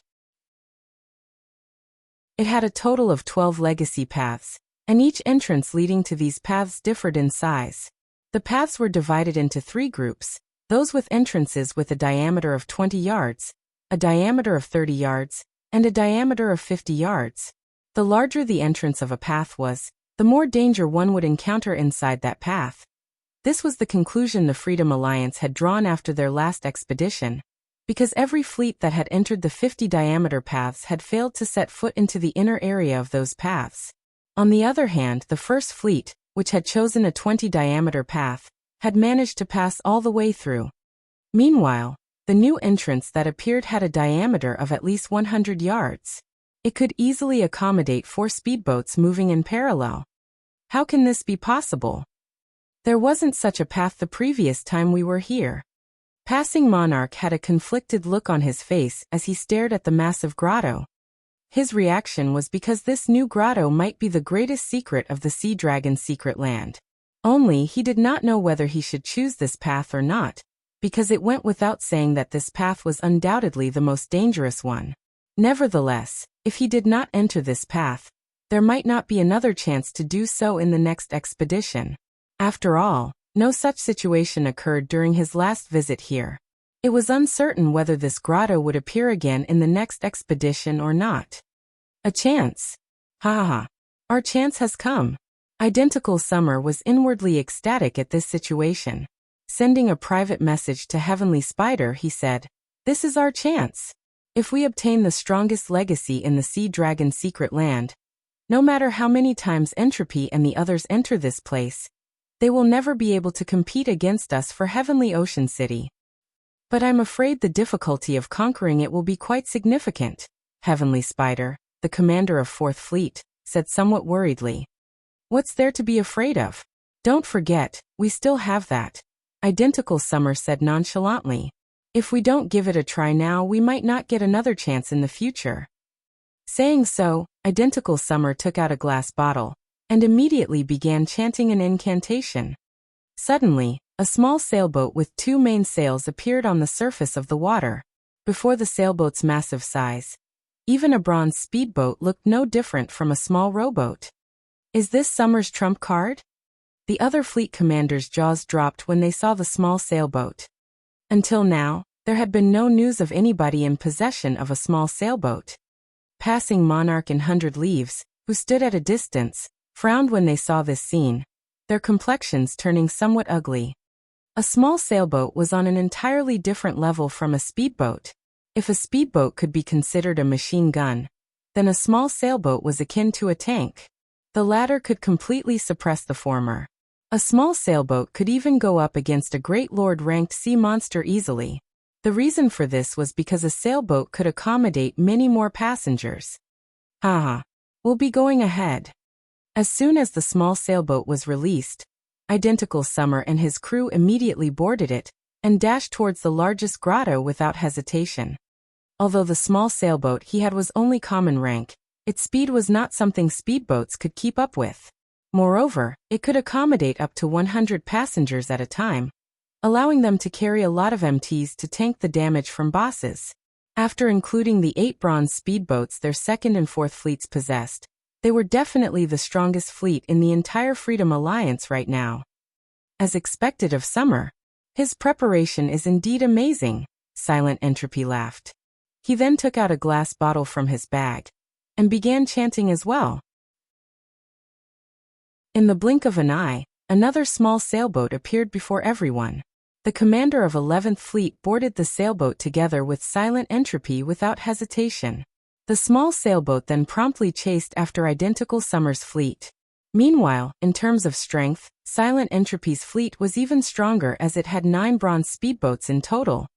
It had a total of 12 legacy paths, and each entrance leading to these paths differed in size. The paths were divided into 3 groups, those with entrances with a diameter of 20 yards, a diameter of 30 yards, and a diameter of 50 yards. The larger the entrance of a path was, the more danger one would encounter inside that path. This was the conclusion the Freedom Alliance had drawn after their last expedition, because every fleet that had entered the 50 diameter paths had failed to set foot into the inner area of those paths. On the other hand, the first fleet, which had chosen a 20 diameter path, had managed to pass all the way through. Meanwhile, the new entrance that appeared had a diameter of at least 100 yards. It could easily accommodate 4 speedboats moving in parallel. How can this be possible? There wasn't such a path the previous time we were here. Passing Monarch had a conflicted look on his face as he stared at the massive grotto. His reaction was because this new grotto might be the greatest secret of the Sea Dragon's secret land. Only he did not know whether he should choose this path or not, because it went without saying that this path was undoubtedly the most dangerous one. Nevertheless, if he did not enter this path, there might not be another chance to do so in the next expedition. After all, no such situation occurred during his last visit here. It was uncertain whether this grotto would appear again in the next expedition or not. A chance. Ha ha ha. Our chance has come. Identical Summer was inwardly ecstatic at this situation. Sending a private message to Heavenly Spider, he said, "This is our chance. If we obtain the strongest legacy in the Sea Dragon's secret land, no matter how many times Entropy and the others enter this place, they will never be able to compete against us for Heavenly Ocean City. But I'm afraid the difficulty of conquering it will be quite significant," Heavenly Spider, the commander of 4th Fleet, said somewhat worriedly. "What's there to be afraid of? Don't forget, we still have that," Identical Summer said nonchalantly. "If we don't give it a try now, we might not get another chance in the future." Saying so, Identical Summer took out a glass bottle, and immediately began chanting an incantation. Suddenly, a small sailboat with 2 main sails appeared on the surface of the water. Before the sailboat's massive size, even a bronze speedboat looked no different from a small rowboat. Is this Summer's trump card? The other fleet commanders' jaws dropped when they saw the small sailboat. Until now, there had been no news of anybody in possession of a small sailboat. Passing Monarch and 100 Leaves, who stood at a distance, frowned when they saw this scene, their complexions turning somewhat ugly. A small sailboat was on an entirely different level from a speedboat. If a speedboat could be considered a machine gun, then a small sailboat was akin to a tank. The latter could completely suppress the former. A small sailboat could even go up against a Great Lord-ranked sea monster easily. The reason for this was because a sailboat could accommodate many more passengers. Haha. We'll be going ahead. As soon as the small sailboat was released, Identical Summer and his crew immediately boarded it, and dashed towards the largest grotto without hesitation. Although the small sailboat he had was only common rank, its speed was not something speedboats could keep up with. Moreover, it could accommodate up to 100 passengers at a time, allowing them to carry a lot of MTs to tank the damage from bosses. After including the 8 bronze speedboats their second and fourth fleets possessed, they were definitely the strongest fleet in the entire Freedom Alliance right now. As expected of Summer, his preparation is indeed amazing, Silent Entropy laughed. He then took out a glass bottle from his bag and began chanting as well. In the blink of an eye, another small sailboat appeared before everyone. The commander of 11th Fleet boarded the sailboat together with Silent Entropy without hesitation. The small sailboat then promptly chased after identical Summer's fleet. Meanwhile, in terms of strength, Silent Entropy's fleet was even stronger as it had 9 bronze speedboats in total.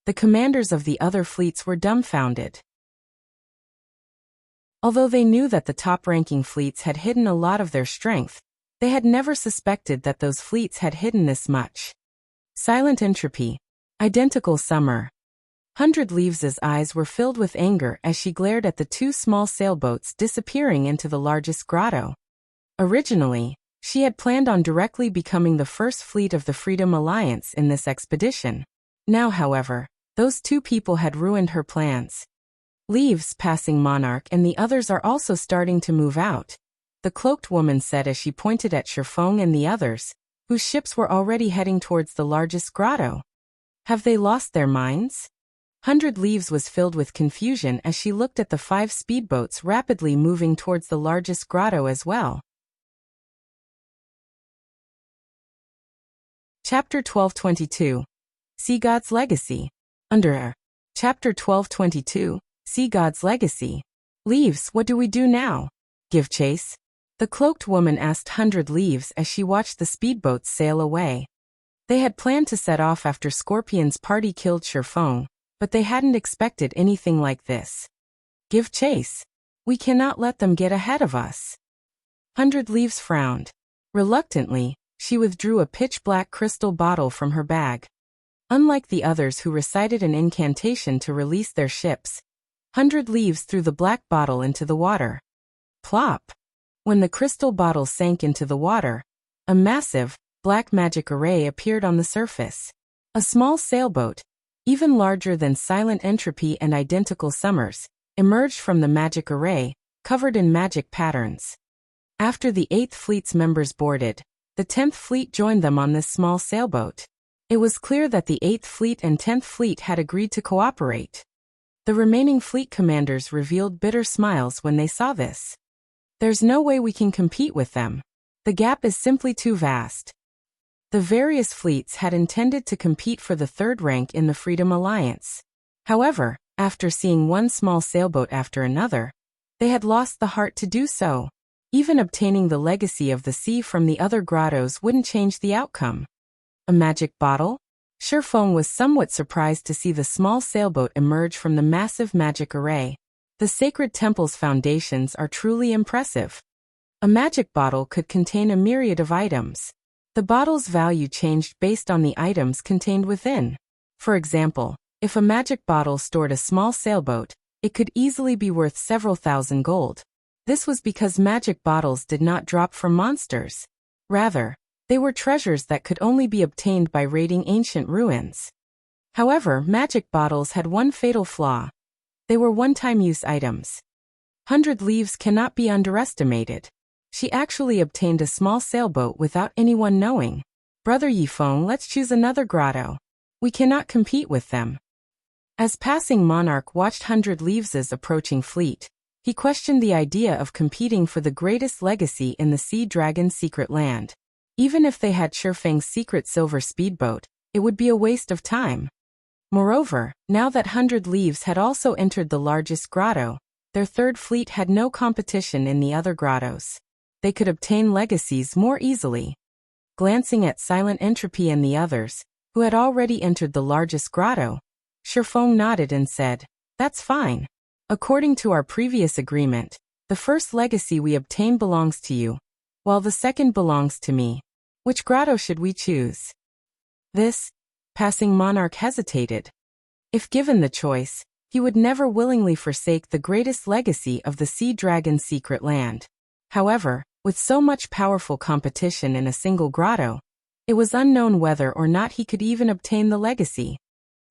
The commanders of the other fleets were dumbfounded. Although they knew that the top-ranking fleets had hidden a lot of their strength, they had never suspected that those fleets had hidden this much. Silent Entropy, identical Summer. 100 Leaves' eyes were filled with anger as she glared at the 2 small sailboats disappearing into the largest grotto. Originally, she had planned on directly becoming the first fleet of the Freedom Alliance in this expedition. Now, however, those 2 people had ruined her plans. Leaves, Passing Monarch, and the others are also starting to move out, the cloaked woman said as she pointed at Shifeng and the others, whose ships were already heading towards the largest grotto. Have they lost their minds? 100 Leaves was filled with confusion as she looked at the 5 speedboats rapidly moving towards the largest grotto as well. Chapter 1222. Sea God's Legacy. Under Chapter 1222. Sea God's Legacy. Leaves, what do we do now? Give chase? The cloaked woman asked 100 Leaves as she watched the speedboats sail away. They had planned to set off after Scorpion's party killed Shifeng, but they hadn't expected anything like this. Give chase? We cannot let them get ahead of us. 100 Leaves frowned. Reluctantly, she withdrew a pitch-black crystal bottle from her bag. Unlike the others who recited an incantation to release their ships, 100 Leaves threw the black bottle into the water. Plop! When the crystal bottle sank into the water, a massive, black magic array appeared on the surface. A small sailboat, even larger than Silent Entropy and identical Summers, emerged from the magic array, covered in magic patterns. After the 8th Fleet's members boarded, the 10th Fleet joined them on this small sailboat. It was clear that the 8th Fleet and 10th Fleet had agreed to cooperate. The remaining fleet commanders revealed bitter smiles when they saw this. There's no way we can compete with them. The gap is simply too vast. The various fleets had intended to compete for the 3rd rank in the Freedom Alliance. However, after seeing one small sailboat after another, they had lost the heart to do so. Even obtaining the legacy of the sea from the other grottos wouldn't change the outcome. A magic bottle? Shifeng was somewhat surprised to see the small sailboat emerge from the massive magic array. The sacred temple's foundations are truly impressive. A magic bottle could contain a myriad of items. The bottle's value changed based on the items contained within. For example, if a magic bottle stored a small sailboat, it could easily be worth several thousand gold. This was because magic bottles did not drop from monsters. Rather, they were treasures that could only be obtained by raiding ancient ruins. However, magic bottles had one fatal flaw. They were one-time use items. 100 Leaves cannot be underestimated. She actually obtained a small sailboat without anyone knowing. Brother Yifeng, let's choose another grotto. We cannot compete with them. As Passing Monarch watched 100 Leaves' approaching fleet, he questioned the idea of competing for the greatest legacy in the Sea Dragon's secret land. Even if they had Shifeng's secret silver speedboat, it would be a waste of time. Moreover, now that 100 Leaves had also entered the largest grotto, their 3rd fleet had no competition in the other grottos. They could obtain legacies more easily. Glancing at Silent Entropy and the others, who had already entered the largest grotto, Shifeng nodded and said, "That's fine. According to our previous agreement, the first legacy we obtain belongs to you, while the second belongs to me. Which grotto should we choose?" This, Passing Monarch hesitated. If given the choice, he would never willingly forsake the greatest legacy of the Sea Dragon's secret land. However, with so much powerful competition in a single grotto, it was unknown whether or not he could even obtain the legacy.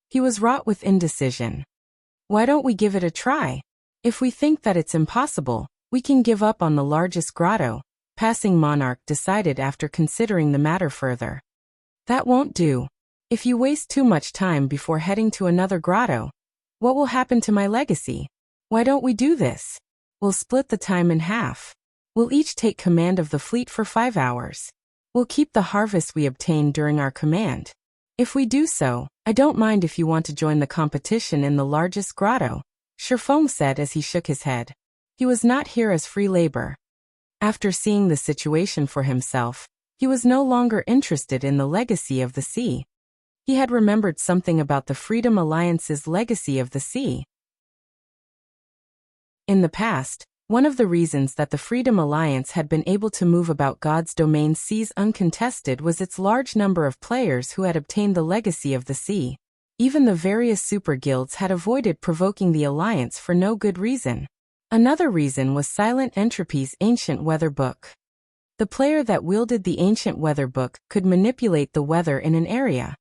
He was wrought with indecision. Why don't we give it a try? If we think that it's impossible, we can give up on the largest grotto, Passing Monarch decided after considering the matter further. That won't do. If you waste too much time before heading to another grotto, what will happen to my legacy? Why don't we do this? We'll split the time in half. We'll each take command of the fleet for 5 hours. We'll keep the harvest we obtain during our command. If we do so, I don't mind if you want to join the competition in the largest grotto, Shattering said as he shook his head. He was not here as free labor. After seeing the situation for himself, he was no longer interested in the legacy of the sea. He had remembered something about the Freedom Alliance's legacy of the sea. In the past, one of the reasons that the Freedom Alliance had been able to move about God's domain seas uncontested was its large number of players who had obtained the legacy of the sea. Even the various super guilds had avoided provoking the Alliance for no good reason. Another reason was Silent Entropy's Ancient Weather Book. The player that wielded the Ancient Weather Book could manipulate the weather in an area.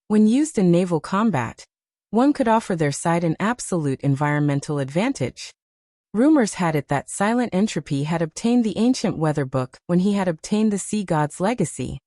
When used in naval combat, one could offer their side an absolute environmental advantage. Rumors had it that Silent Entropy had obtained the Ancient Weather Book when he had obtained the Sea God's legacy.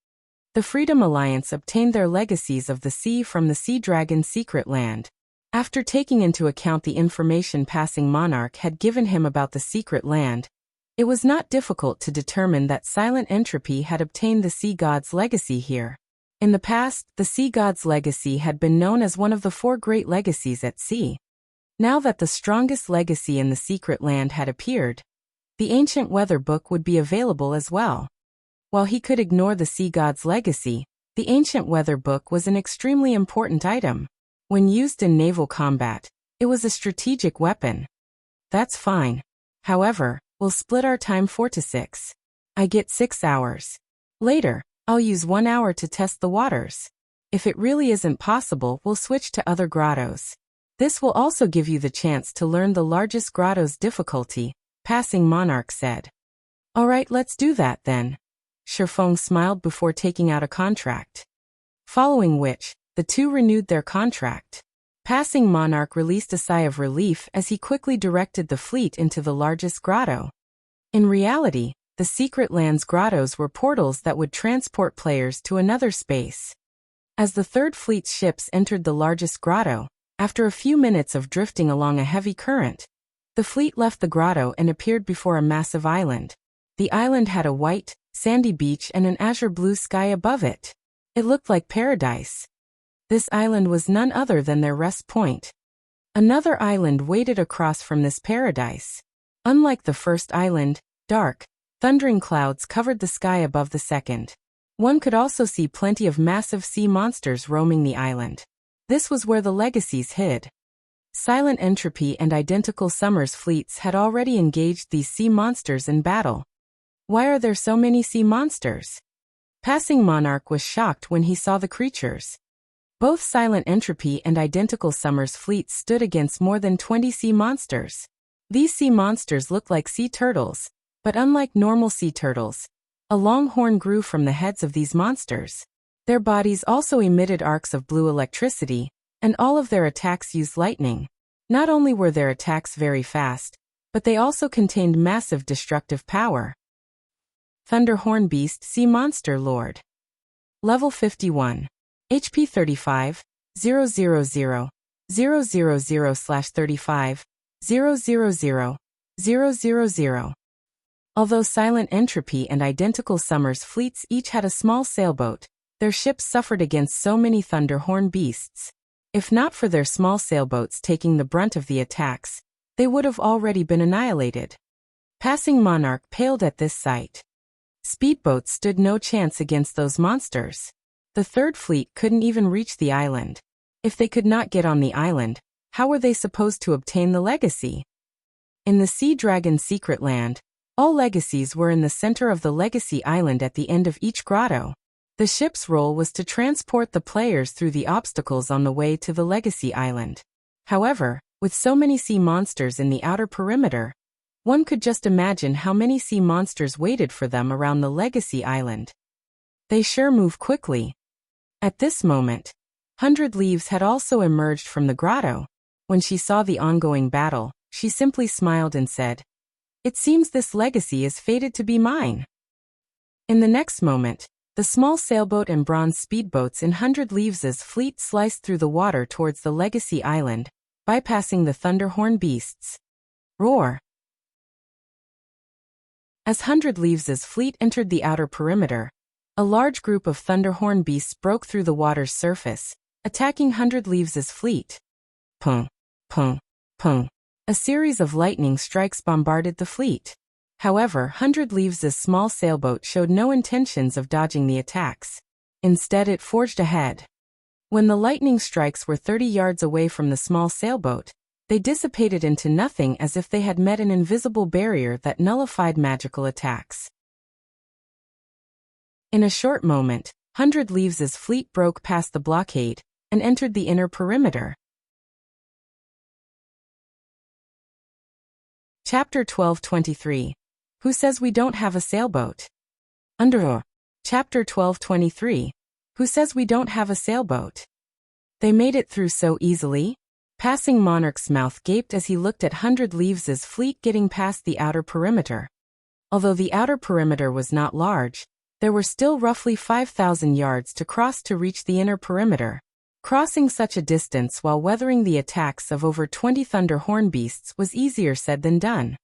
The Freedom Alliance obtained their legacies of the sea from the Sea Dragon's secret land. After taking into account the information Passing Monarch had given him about the secret land, it was not difficult to determine that Silent Entropy had obtained the Sea God's legacy here. In the past, the Sea God's legacy had been known as one of the 4 great legacies at sea. Now that the strongest legacy in the secret land had appeared, the Ancient Weather Book would be available as well. While he could ignore the Sea God's legacy, the Ancient Weather Book was an extremely important item. When used in naval combat, it was a strategic weapon. That's fine. However, we'll split our time 4 to 6. I get 6 hours. Later, I'll use 1 hour to test the waters. If it really isn't possible, we'll switch to other grottos. This will also give you the chance to learn the largest grotto's difficulty, Passing Monarch said. Alright, let's do that then. Shattering smiled before taking out a contract. Following which, the two renewed their contract. Passing Monarch released a sigh of relief as he quickly directed the fleet into the largest grotto. In reality, the secret land's grottos were portals that would transport players to another space. As the Third Fleet's ships entered the largest grotto, after a few minutes of drifting along a heavy current, the fleet left the grotto and appeared before a massive island. The island had a white, sandy beach and an azure blue sky above it. It looked like paradise. This island was none other than their rest point. Another island waited across from this paradise. Unlike the first island, dark, thundering clouds covered the sky above the second. One could also see plenty of massive sea monsters roaming the island. This was where the legacies hid. Silent Entropy and Identical Summer's fleets had already engaged these sea monsters in battle. Why are there so many sea monsters? Passing Monarch was shocked when he saw the creatures. Both Silent Entropy and Identical Summer's fleets stood against more than 20 sea monsters. These sea monsters looked like sea turtles, but unlike normal sea turtles, a long horn grew from the heads of these monsters. Their bodies also emitted arcs of blue electricity, and all of their attacks used lightning. Not only were their attacks very fast, but they also contained massive destructive power. Thunderhorn Beast Sea Monster Lord. Level 51. HP 35, 000, 000/35, 000, 000. Although Silent Entropy and Identical Summer's fleets each had a small sailboat, their ships suffered against so many Thunderhorn beasts. If not for their small sailboats taking the brunt of the attacks, they would have already been annihilated. Passing Monarch paled at this sight. Speedboats stood no chance against those monsters. The Third Fleet couldn't even reach the island. If they could not get on the island, how were they supposed to obtain the legacy? In the Sea Dragon's secret land, all legacies were in the center of the legacy island at the end of each grotto. The ship's role was to transport the players through the obstacles on the way to the Legacy Island. However, with so many sea monsters in the outer perimeter, one could just imagine how many sea monsters waited for them around the Legacy Island. They sure move quickly. At this moment, 100 Leaves had also emerged from the grotto. When she saw the ongoing battle, she simply smiled and said, "It seems this legacy is fated to be mine." In the next moment, the small sailboat and bronze speedboats in 100 Leaves' fleet sliced through the water towards the Legacy Island, bypassing the Thunderhorn beasts. Roar! As 100 Leaves' fleet entered the outer perimeter, a large group of Thunderhorn beasts broke through the water's surface, attacking 100 Leaves' fleet. Pung, pung, pung. A series of lightning strikes bombarded the fleet. However, 100 Leaves' small sailboat showed no intentions of dodging the attacks. Instead, it forged ahead. When the lightning strikes were 30 yards away from the small sailboat, they dissipated into nothing as if they had met an invisible barrier that nullified magical attacks. In a short moment, 100 Leaves' fleet broke past the blockade and entered the inner perimeter. Chapter 12:23. Who says we don't have a sailboat? Under. Chapter 12:23. Who says we don't have a sailboat? They made it through so easily? Passing Monarch's mouth gaped as he looked at 100 Leaves' fleet getting past the outer perimeter. Although the outer perimeter was not large, there were still roughly 5,000 yards to cross to reach the inner perimeter. Crossing such a distance while weathering the attacks of over 20 Thunderhorn beasts was easier said than done.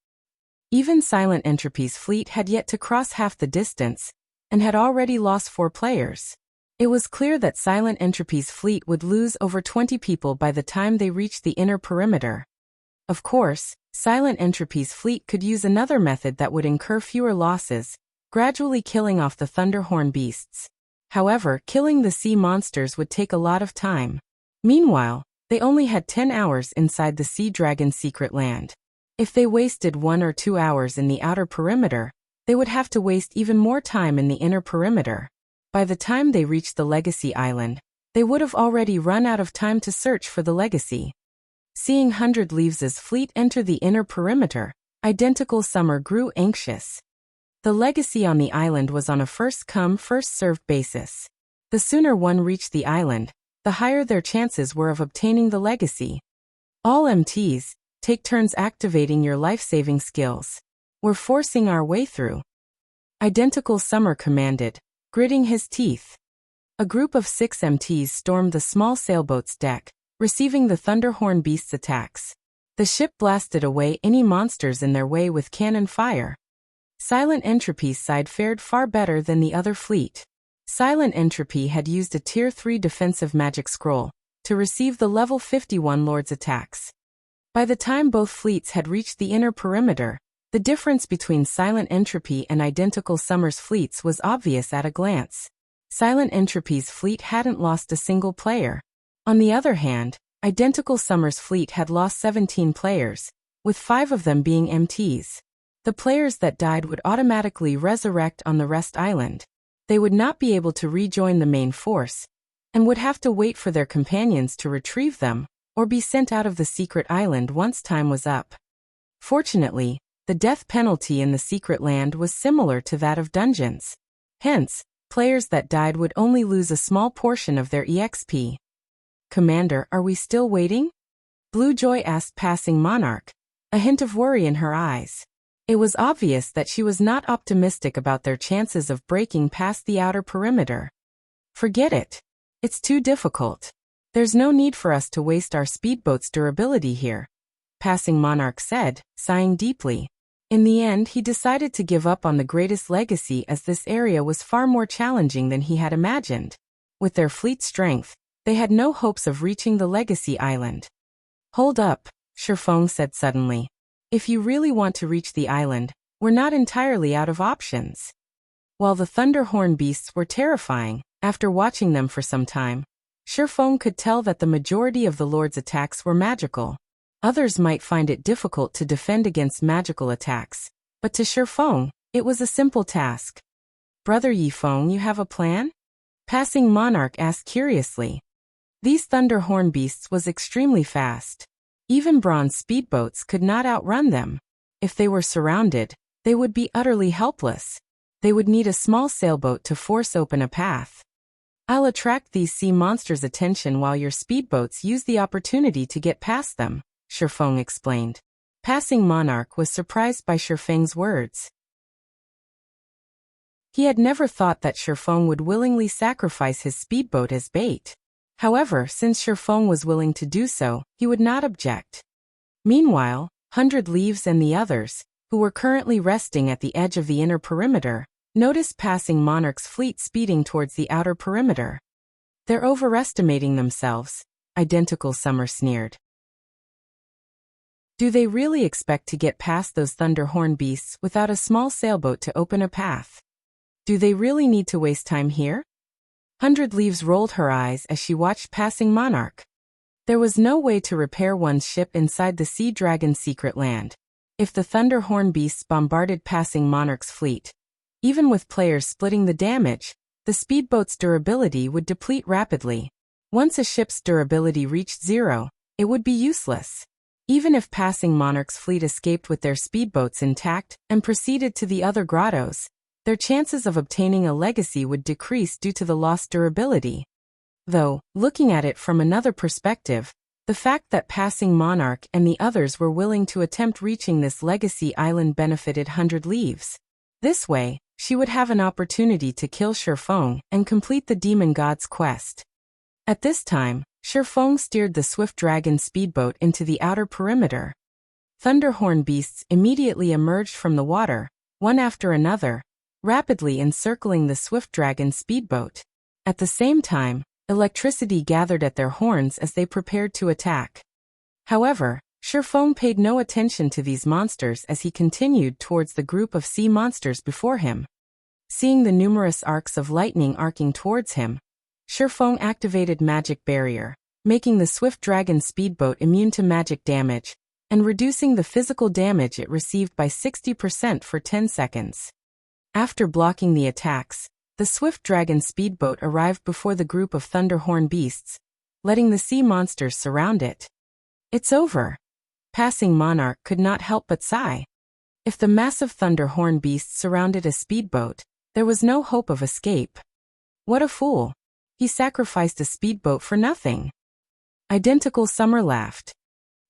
Even Silent Entropy's fleet had yet to cross half the distance, and had already lost 4 players. It was clear that Silent Entropy's fleet would lose over 20 people by the time they reached the inner perimeter. Of course, Silent Entropy's fleet could use another method that would incur fewer losses, gradually killing off the Thunderhorn beasts. However, killing the sea monsters would take a lot of time. Meanwhile, they only had 10 hours inside the Sea Dragon's secret land. If they wasted 1 or 2 hours in the outer perimeter, they would have to waste even more time in the inner perimeter. By the time they reached the Legacy Island, they would have already run out of time to search for the legacy. Seeing 100 Leaves' fleet enter the inner perimeter, Identical Summer grew anxious. The legacy on the island was on a first-come, first-served basis. The sooner one reached the island, the higher their chances were of obtaining the legacy. All MTs, take turns activating your life-saving skills. We're forcing our way through. Identical Summer commanded, gritting his teeth. A group of 6 MTs stormed the small sailboat's deck, receiving the Thunderhorn beast's attacks. The ship blasted away any monsters in their way with cannon fire. Silent Entropy's side fared far better than the other fleet. Silent Entropy had used a Tier 3 defensive magic scroll to receive the level 51 Lord's attacks. By the time both fleets had reached the inner perimeter, the difference between Silent Entropy and Identical Summer's fleets was obvious at a glance. Silent Entropy's fleet hadn't lost a single player. On the other hand, Identical Summer's fleet had lost 17 players, with 5 of them being MTs. The players that died would automatically resurrect on the rest island. They would not be able to rejoin the main force, and would have to wait for their companions to retrieve them, or be sent out of the secret island once time was up. Fortunately, the death penalty in the secret land was similar to that of dungeons. Hence, players that died would only lose a small portion of their EXP. "Commander, are we still waiting?" Blue Joy asked passing Monarch, a hint of worry in her eyes. It was obvious that she was not optimistic about their chances of breaking past the outer perimeter. "Forget it. It's too difficult. There's no need for us to waste our speedboat's durability here," passing Monarch said, sighing deeply. In the end, he decided to give up on the greatest legacy as this area was far more challenging than he had imagined. With their fleet strength, they had no hopes of reaching the Legacy Island. "Hold up," Shifeng said suddenly. "If you really want to reach the island, we're not entirely out of options." While the Thunderhorn beasts were terrifying, after watching them for some time, Shifeng could tell that the majority of the Lord's attacks were magical. Others might find it difficult to defend against magical attacks, but to Shifeng, it was a simple task. "Brother Yifeng, you have a plan?" Passing Monarch asked curiously. These Thunderhorn beasts was extremely fast. Even bronze speedboats could not outrun them. If they were surrounded, they would be utterly helpless. They would need a small sailboat to force open a path. I'll attract these sea monsters' attention while your speedboats use the opportunity to get past them, Shifeng explained. Passing Monarch was surprised by Shifeng's words. He had never thought that Shifeng would willingly sacrifice his speedboat as bait. However, since Shifeng was willing to do so, he would not object. Meanwhile, 100 Leaves and the others, who were currently resting at the edge of the inner perimeter, noticed Passing Monarch's fleet speeding towards the outer perimeter. They're overestimating themselves, Identical Summer sneered. Do they really expect to get past those Thunderhorn beasts without a small sailboat to open a path? Do they really need to waste time here? 100 Leaves rolled her eyes as she watched Passing Monarch. There was no way to repair one's ship inside the Sea Dragon's secret land. If the Thunderhorn beasts bombarded Passing Monarch's fleet, even with players splitting the damage, the speedboat's durability would deplete rapidly. Once a ship's durability reached 0, it would be useless. Even if Passing Monarch's fleet escaped with their speedboats intact and proceeded to the other grottos, their chances of obtaining a legacy would decrease due to the lost durability. Though, looking at it from another perspective, the fact that Passing Monarch and the others were willing to attempt reaching this legacy island benefited 100 Leaves. This way, she would have an opportunity to kill Shifeng and complete the demon god's quest. At this time, Shifeng steered the Swift Dragon speedboat into the outer perimeter. Thunderhorn beasts immediately emerged from the water, one after another, rapidly encircling the Swift Dragon speedboat. At the same time, electricity gathered at their horns as they prepared to attack. However, Shifeng paid no attention to these monsters as he continued towards the group of sea monsters before him. Seeing the numerous arcs of lightning arcing towards him, Shifeng activated Magic Barrier, making the Swift Dragon speedboat immune to magic damage, and reducing the physical damage it received by 60% for 10 seconds. After blocking the attacks, the Swift Dragon speedboat arrived before the group of Thunderhorn beasts, letting the sea monsters surround it. It's over. Passing Monarch could not help but sigh. If the massive Thunderhorn beasts surrounded a speedboat, there was no hope of escape. What a fool. He sacrificed a speedboat for nothing. Identical Summer laughed.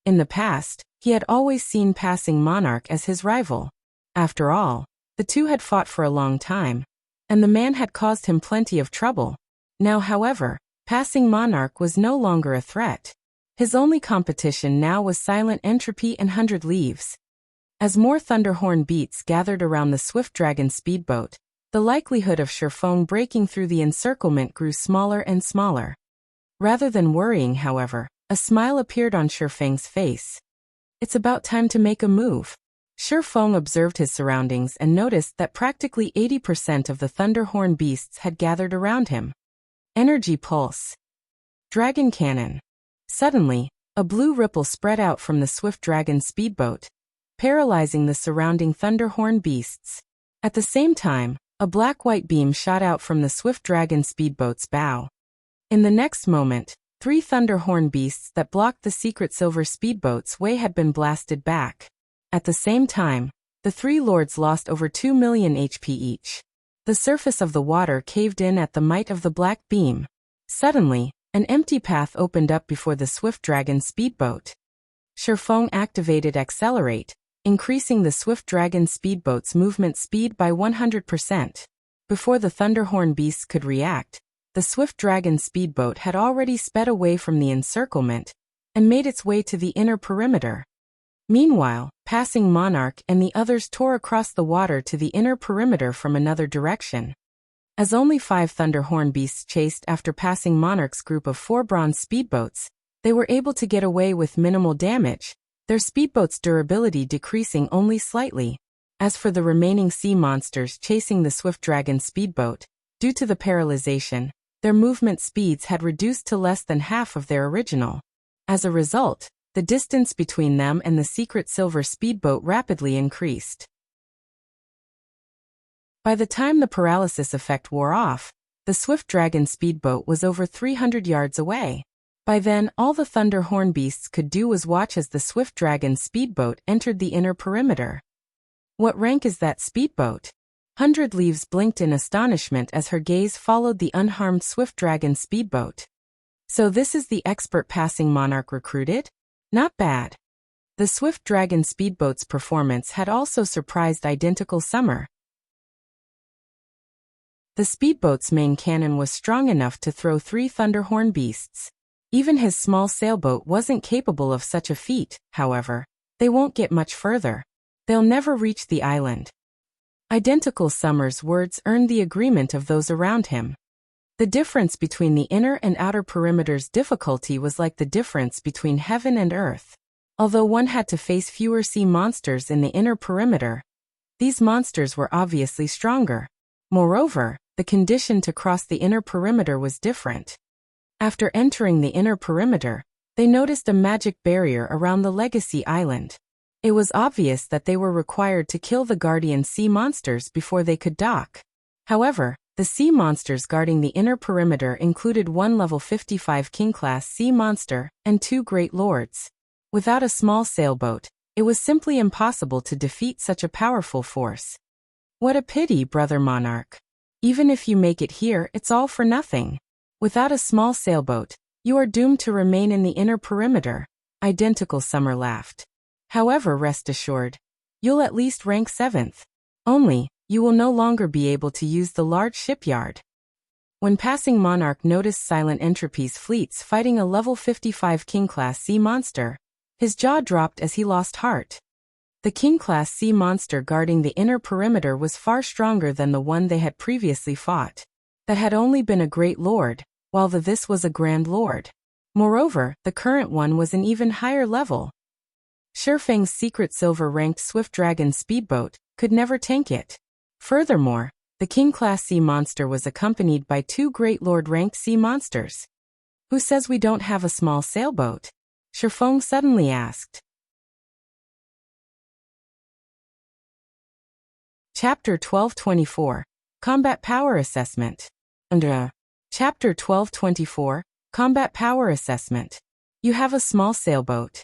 In the past, he had always seen Passing Monarch as his rival. After all, the two had fought for a long time, and the man had caused him plenty of trouble. Now, however, Passing Monarch was no longer a threat. His only competition now was Silent Entropy and 100 Leaves. As more Thunderhorn beasts gathered around the Swift Dragon speedboat, the likelihood of Shifeng breaking through the encirclement grew smaller and smaller. Rather than worrying, however, a smile appeared on Shifeng's face. It's about time to make a move. Shifeng observed his surroundings and noticed that practically 80% of the Thunderhorn beasts had gathered around him. Energy Pulse. Dragon Cannon. Suddenly, a blue ripple spread out from the Swift Dragon speedboat, paralyzing the surrounding Thunderhorn beasts. At the same time, a black-white beam shot out from the Swift Dragon speedboat's bow. In the next moment, 3 Thunderhorn beasts that blocked the secret silver speedboat's way had been blasted back. At the same time, the 3 lords lost over 2 million HP each. The surface of the water caved in at the might of the black beam. Suddenly, an empty path opened up before the Swift Dragon speedboat. Shifeng activated Accelerate, increasing the Swift Dragon speedboat's movement speed by 100%. Before the Thunderhorn beasts could react, the Swift Dragon speedboat had already sped away from the encirclement and made its way to the inner perimeter. Meanwhile, Passing Monarch and the others tore across the water to the inner perimeter from another direction. As only 5 Thunderhorn beasts chased after Passing Monarch's group of 4 bronze speedboats, they were able to get away with minimal damage, their speedboat's durability decreasing only slightly. As for the remaining sea monsters chasing the Swift Dragon speedboat, due to the paralyzation, their movement speeds had reduced to less than half of their original. As a result, the distance between them and the secret silver speedboat rapidly increased. By the time the paralysis effect wore off, the The Swift Dragon speedboat was over 300 yards away. By then, all the Thunder Horn beasts could do was watch as the Swift Dragon speedboat entered the inner perimeter. What rank is that speedboat? 100 Leaves blinked in astonishment as her gaze followed the unharmed Swift Dragon speedboat. So this is the expert passing monarch recruited? Not bad. The Swift Dragon speedboat's performance had also surprised Identical Summer. The speedboat's main cannon was strong enough to throw 3 Thunderhorn beasts. Even his small sailboat wasn't capable of such a feat, however. They won't get much further. They'll never reach the island. Identical Summer's words earned the agreement of those around him. The difference between the inner and outer perimeter's difficulty was like the difference between heaven and earth. Although one had to face fewer sea monsters in the inner perimeter, these monsters were obviously stronger. Moreover, the condition to cross the inner perimeter was different. After entering the inner perimeter, they noticed a magic barrier around the Legacy Island. It was obvious that they were required to kill the guardian sea monsters before they could dock. However, the sea monsters guarding the inner perimeter included 1 level 55 king-class sea monster and 2 great lords. Without a small sailboat, it was simply impossible to defeat such a powerful force. What a pity, Brother Monarch. Even if you make it here, it's all for nothing. Without a small sailboat, you are doomed to remain in the inner perimeter. Identical Summer laughed. However, rest assured, you'll at least rank 7th. Only, you will no longer be able to use the large shipyard. When Passing Monarch noticed Silent Entropy's fleets fighting a level 55 king-class sea monster, his jaw dropped as he lost heart. The king-class sea monster guarding the inner perimeter was far stronger than the one they had previously fought. That had only been a great lord, while this was a grand lord. Moreover, the current one was an even higher level. Shifeng's secret silver-ranked Swift Dragon speedboat could never tank it. Furthermore, the king-class sea monster was accompanied by 2 great lord-ranked sea monsters. Who says we don't have a small sailboat? Shifeng suddenly asked. Chapter 1224, Combat Power Assessment. Chapter 1224, Combat Power Assessment. You have a small sailboat.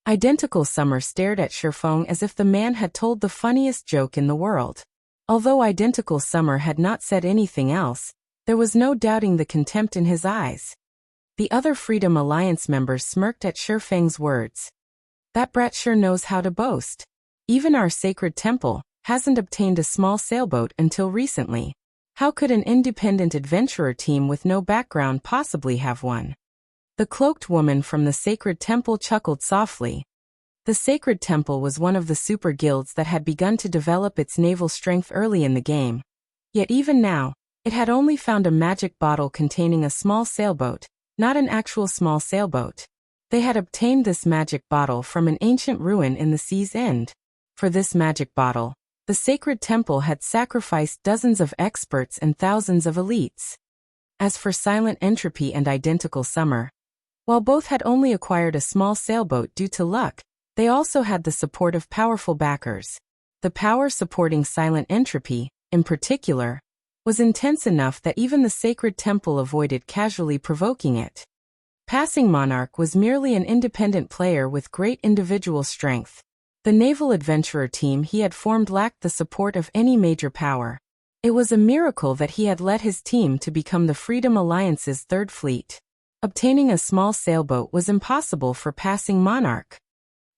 Identical Summer stared at Shifeng as if the man had told the funniest joke in the world. Although Identical Summer had not said anything else, there was no doubting the contempt in his eyes. The other Freedom Alliance members smirked at Shifeng's words. That brat sure knows how to boast. Even our sacred temple hasn't obtained a small sailboat until recently. How could an independent adventurer team with no background possibly have one? The cloaked woman from the sacred temple chuckled softly. The sacred temple was one of the super guilds that had begun to develop its naval strength early in the game. Yet even now, it had only found a magic bottle containing a small sailboat, not an actual small sailboat. They had obtained this magic bottle from an ancient ruin in the sea's end. For this magic bottle, the sacred temple had sacrificed dozens of experts and thousands of elites. As for Silent Entropy and Identical Summer, while both had only acquired a small sailboat due to luck, they also had the support of powerful backers. The power supporting Silent Entropy, in particular, was intense enough that even the sacred temple avoided casually provoking it. Passing Monarch was merely an independent player with great individual strength. The naval adventurer team he had formed lacked the support of any major power. It was a miracle that he had led his team to become the Freedom Alliance's 3rd fleet. Obtaining a small sailboat was impossible for Passing Monarch.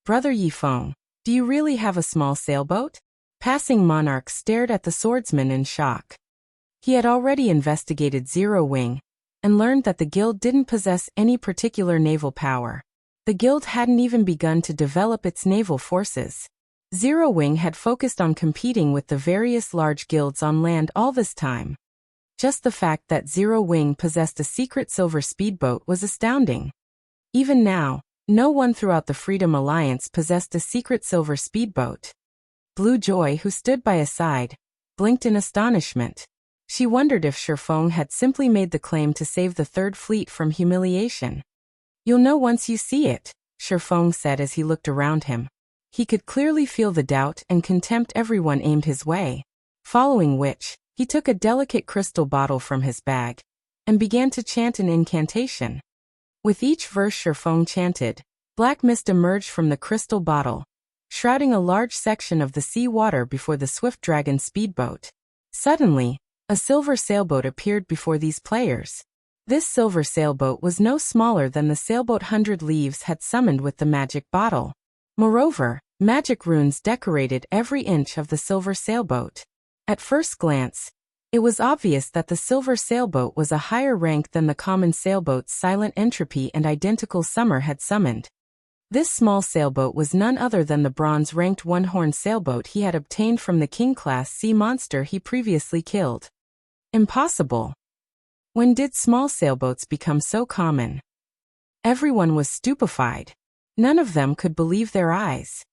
Brother Yifeng, do you really have a small sailboat? Passing Monarch stared at the swordsman in shock. He had already investigated Zero Wing and learned that the guild didn't possess any particular naval power. The guild hadn't even begun to develop its naval forces. Zero Wing had focused on competing with the various large guilds on land all this time. Just the fact that Zero Wing possessed a secret silver speedboat was astounding. Even now, no one throughout the Freedom Alliance possessed a secret silver speedboat. Blue Joy, who stood by his side, blinked in astonishment. She wondered if Shifeng had simply made the claim to save the 3rd fleet from humiliation. You'll know once you see it, Shifeng said as he looked around him. He could clearly feel the doubt and contempt everyone aimed his way. Following which, he He took a delicate crystal bottle from his bag and began to chant an incantation. With each verse Sherfong chanted, black mist emerged from the crystal bottle, shrouding a large section of the sea water before the swift dragon speedboat. Suddenly, a silver sailboat appeared before these players. This silver sailboat was no smaller than the sailboat 100 Leaves had summoned with the magic bottle. Moreover, magic runes decorated every inch of the silver sailboat. At first glance, it was obvious that the silver sailboat was a higher rank than the common sailboats Silent Entropy and Identical Summer had summoned. This small sailboat was none other than the bronze-ranked one-horn sailboat he had obtained from the king-class sea monster he previously killed. Impossible. When did small sailboats become so common? Everyone was stupefied. None of them could believe their eyes.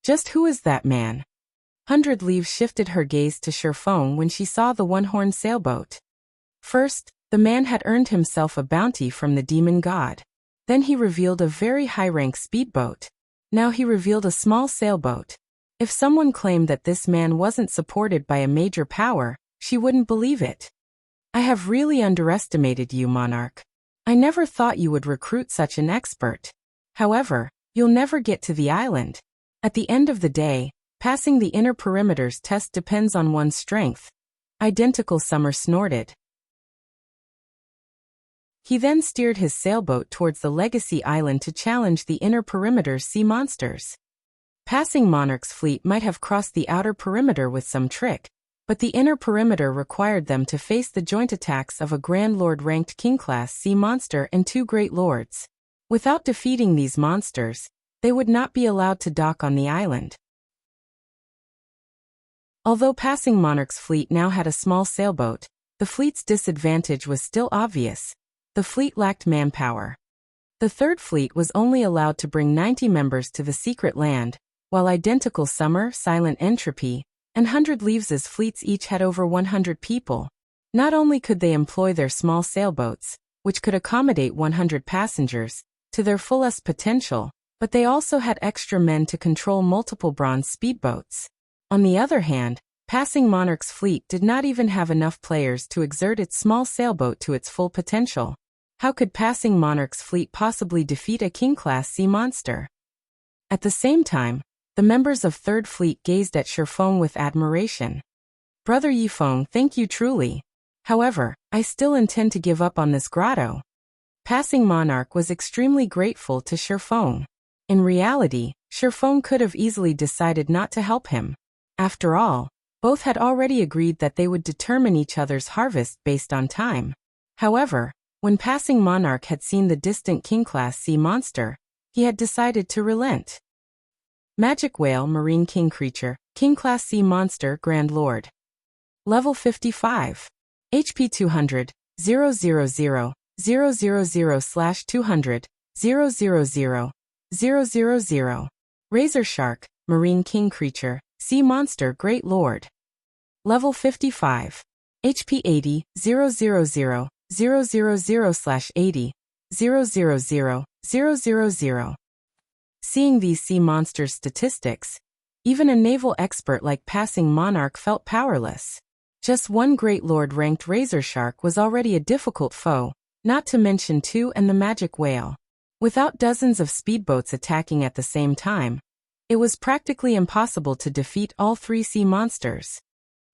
Just who is that man? 100 Leaves shifted her gaze to Sherfong when she saw the one-horn sailboat. First, the man had earned himself a bounty from the demon god. Then he revealed a very high-rank speedboat. Now he revealed a small sailboat. If someone claimed that this man wasn't supported by a major power, she wouldn't believe it. I have really underestimated you, Monarch. I never thought you would recruit such an expert. However, you'll never get to the island. At the end of the day, passing the inner perimeters test depends on one's strength. Identical Summer snorted. He then steered his sailboat towards the Legacy Island to challenge the inner perimeter's sea monsters. Passing Monarch's fleet might have crossed the outer perimeter with some trick, but the inner perimeter required them to face the joint attacks of a Grand Lord-ranked King-class sea monster and 2 Great Lords. Without defeating these monsters, they would not be allowed to dock on the island. Although passing Monarch's fleet now had a small sailboat, the fleet's disadvantage was still obvious. The fleet lacked manpower. The third fleet was only allowed to bring 90 members to the secret land, while Identical Summer, Silent Entropy, and 100 Leaves' fleets each had over 100 people. Not only could they employ their small sailboats, which could accommodate 100 passengers, to their fullest potential, but they also had extra men to control multiple bronze speedboats. On the other hand, passing Monarch's fleet did not even have enough players to exert its small sailboat to its full potential. How could passing Monarch's fleet possibly defeat a king-class sea monster? At the same time, the members of Third Fleet gazed at Sherfong with admiration. Brother Yifeng, thank you truly. However, I still intend to give up on this grotto. Passing Monarch was extremely grateful to Sherfong. In reality, Sherfong could have easily decided not to help him. After all, both had already agreed that they would determine each other's harvest based on time. However, when passing Monarch had seen the distant king-class sea monster, he had decided to relent. Magic Whale Marine King Creature, King-class sea monster Grand Lord. Level 55. HP 200, 000, 000/200, 000, 000. Razor Shark, Marine King Creature, Sea Monster Great Lord. Level 55. HP 80, 000, 000/80, 000, 000. Seeing these sea monsters' statistics, even a naval expert like passing Monarch felt powerless. Just one Great Lord-ranked Razor Shark was already a difficult foe, not to mention 2 and the Magic Whale. Without dozens of speedboats attacking at the same time, it was practically impossible to defeat all 3 sea monsters.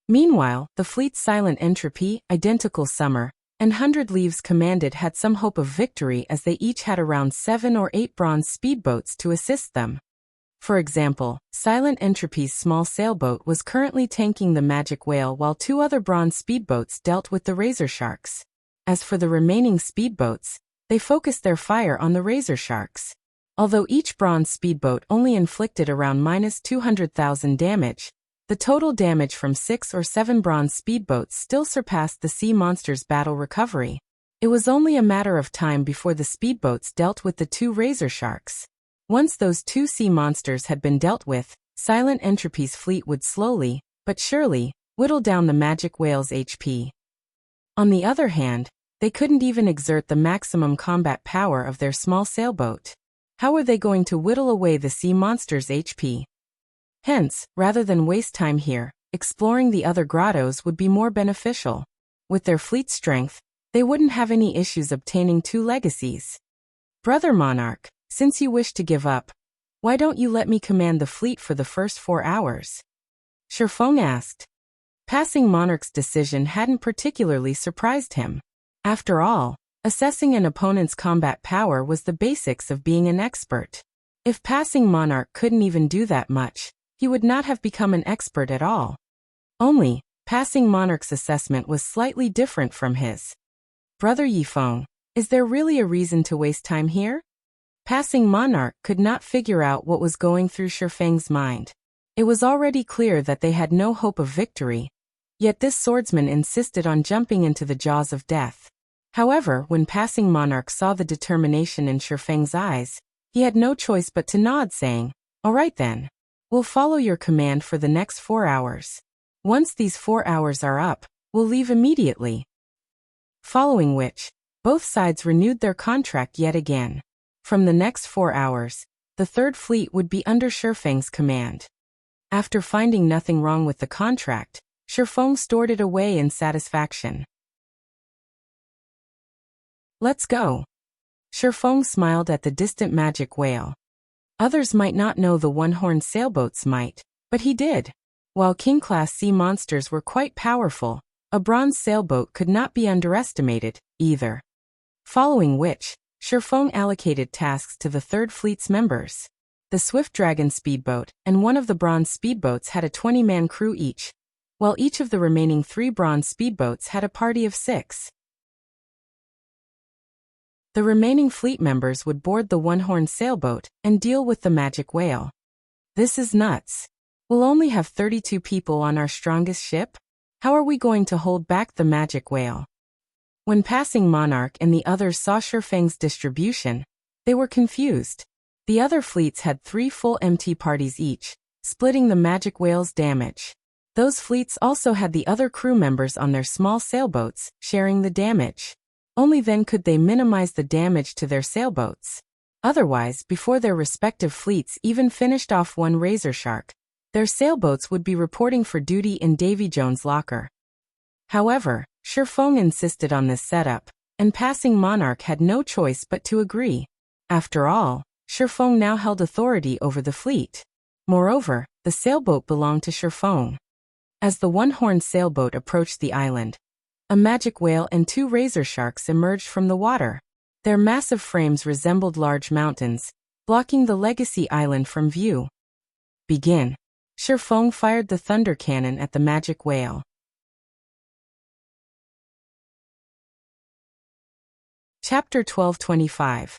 Meanwhile, the fleet's Silent Entropy, Identical Summer, and 100 Leaves commanded had some hope of victory as they each had around 7 or 8 bronze speedboats to assist them. For example, Silent Entropy's small sailboat was currently tanking the Magic Whale while 2 other bronze speedboats dealt with the Razor Sharks. As for the remaining speedboats, they focused their fire on the Razor Sharks. Although each bronze speedboat only inflicted around -200,000 damage, the total damage from 6 or 7 bronze speedboats still surpassed the sea monster's battle recovery. It was only a matter of time before the speedboats dealt with the 2 Razor Sharks. Once those 2 sea monsters had been dealt with, Silent Entropy's fleet would slowly, but surely, whittle down the Magic Whale's HP. On the other hand, they couldn't even exert the maximum combat power of their small sailboat. How were they going to whittle away the sea monster's HP? Hence, rather than waste time here, exploring the other grottos would be more beneficial. With their fleet strength, they wouldn't have any issues obtaining 2 legacies. Brother Monarch, since you wish to give up, why don't you let me command the fleet for the first 4 hours? Shifeng asked. Passing Monarch's decision hadn't particularly surprised him. After all, assessing an opponent's combat power was the basics of being an expert. If passing Monarch couldn't even do that much, he would not have become an expert at all. Only, passing Monarch's assessment was slightly different from his. Brother Yifeng, is there really a reason to waste time here? Passing Monarch could not figure out what was going through Shifeng's mind. It was already clear that they had no hope of victory, yet this swordsman insisted on jumping into the jaws of death. However, when passing Monarch saw the determination in Shifeng's eyes, he had no choice but to nod, saying, "All right then. We'll follow your command for the next 4 hours. Once these 4 hours are up, we'll leave immediately." Following which, both sides renewed their contract yet again. From the next 4 hours, the Third Fleet would be under Shifeng's command. After finding nothing wrong with the contract, Shifeng stored it away in satisfaction. "Let's go." Shifeng smiled at the distant magic whale. Others might not know the one-horned sailboat's might, but he did. While King-class sea monsters were quite powerful, a bronze sailboat could not be underestimated, either. Following which, Shifeng allocated tasks to the Third Fleet's members. The Swift Dragon speedboat and one of the bronze speedboats had a 20-man crew each, while each of the remaining 3 bronze speedboats had a party of 6. The remaining fleet members would board the one-horned sailboat and deal with the magic whale. This is nuts. We'll only have 32 people on our strongest ship? How are we going to hold back the magic whale? When passing Monarch and the others saw Shifeng's distribution, they were confused. The other fleets had 3 full MT parties each, splitting the magic whale's damage. Those fleets also had the other crew members on their small sailboats, sharing the damage. Only then could they minimize the damage to their sailboats. Otherwise, before their respective fleets even finished off one Razor Shark, their sailboats would be reporting for duty in Davy Jones' locker. However, Shifeng insisted on this setup, and passing Monarch had no choice but to agree. After all, Shifeng now held authority over the fleet. Moreover, the sailboat belonged to Shifeng. As the one-horned sailboat approached the island, a magic whale and 2 razor sharks emerged from the water. Their massive frames resembled large mountains, blocking the legacy island from view. Begin. Shifeng fired the thunder cannon at the magic whale. Chapter 1225.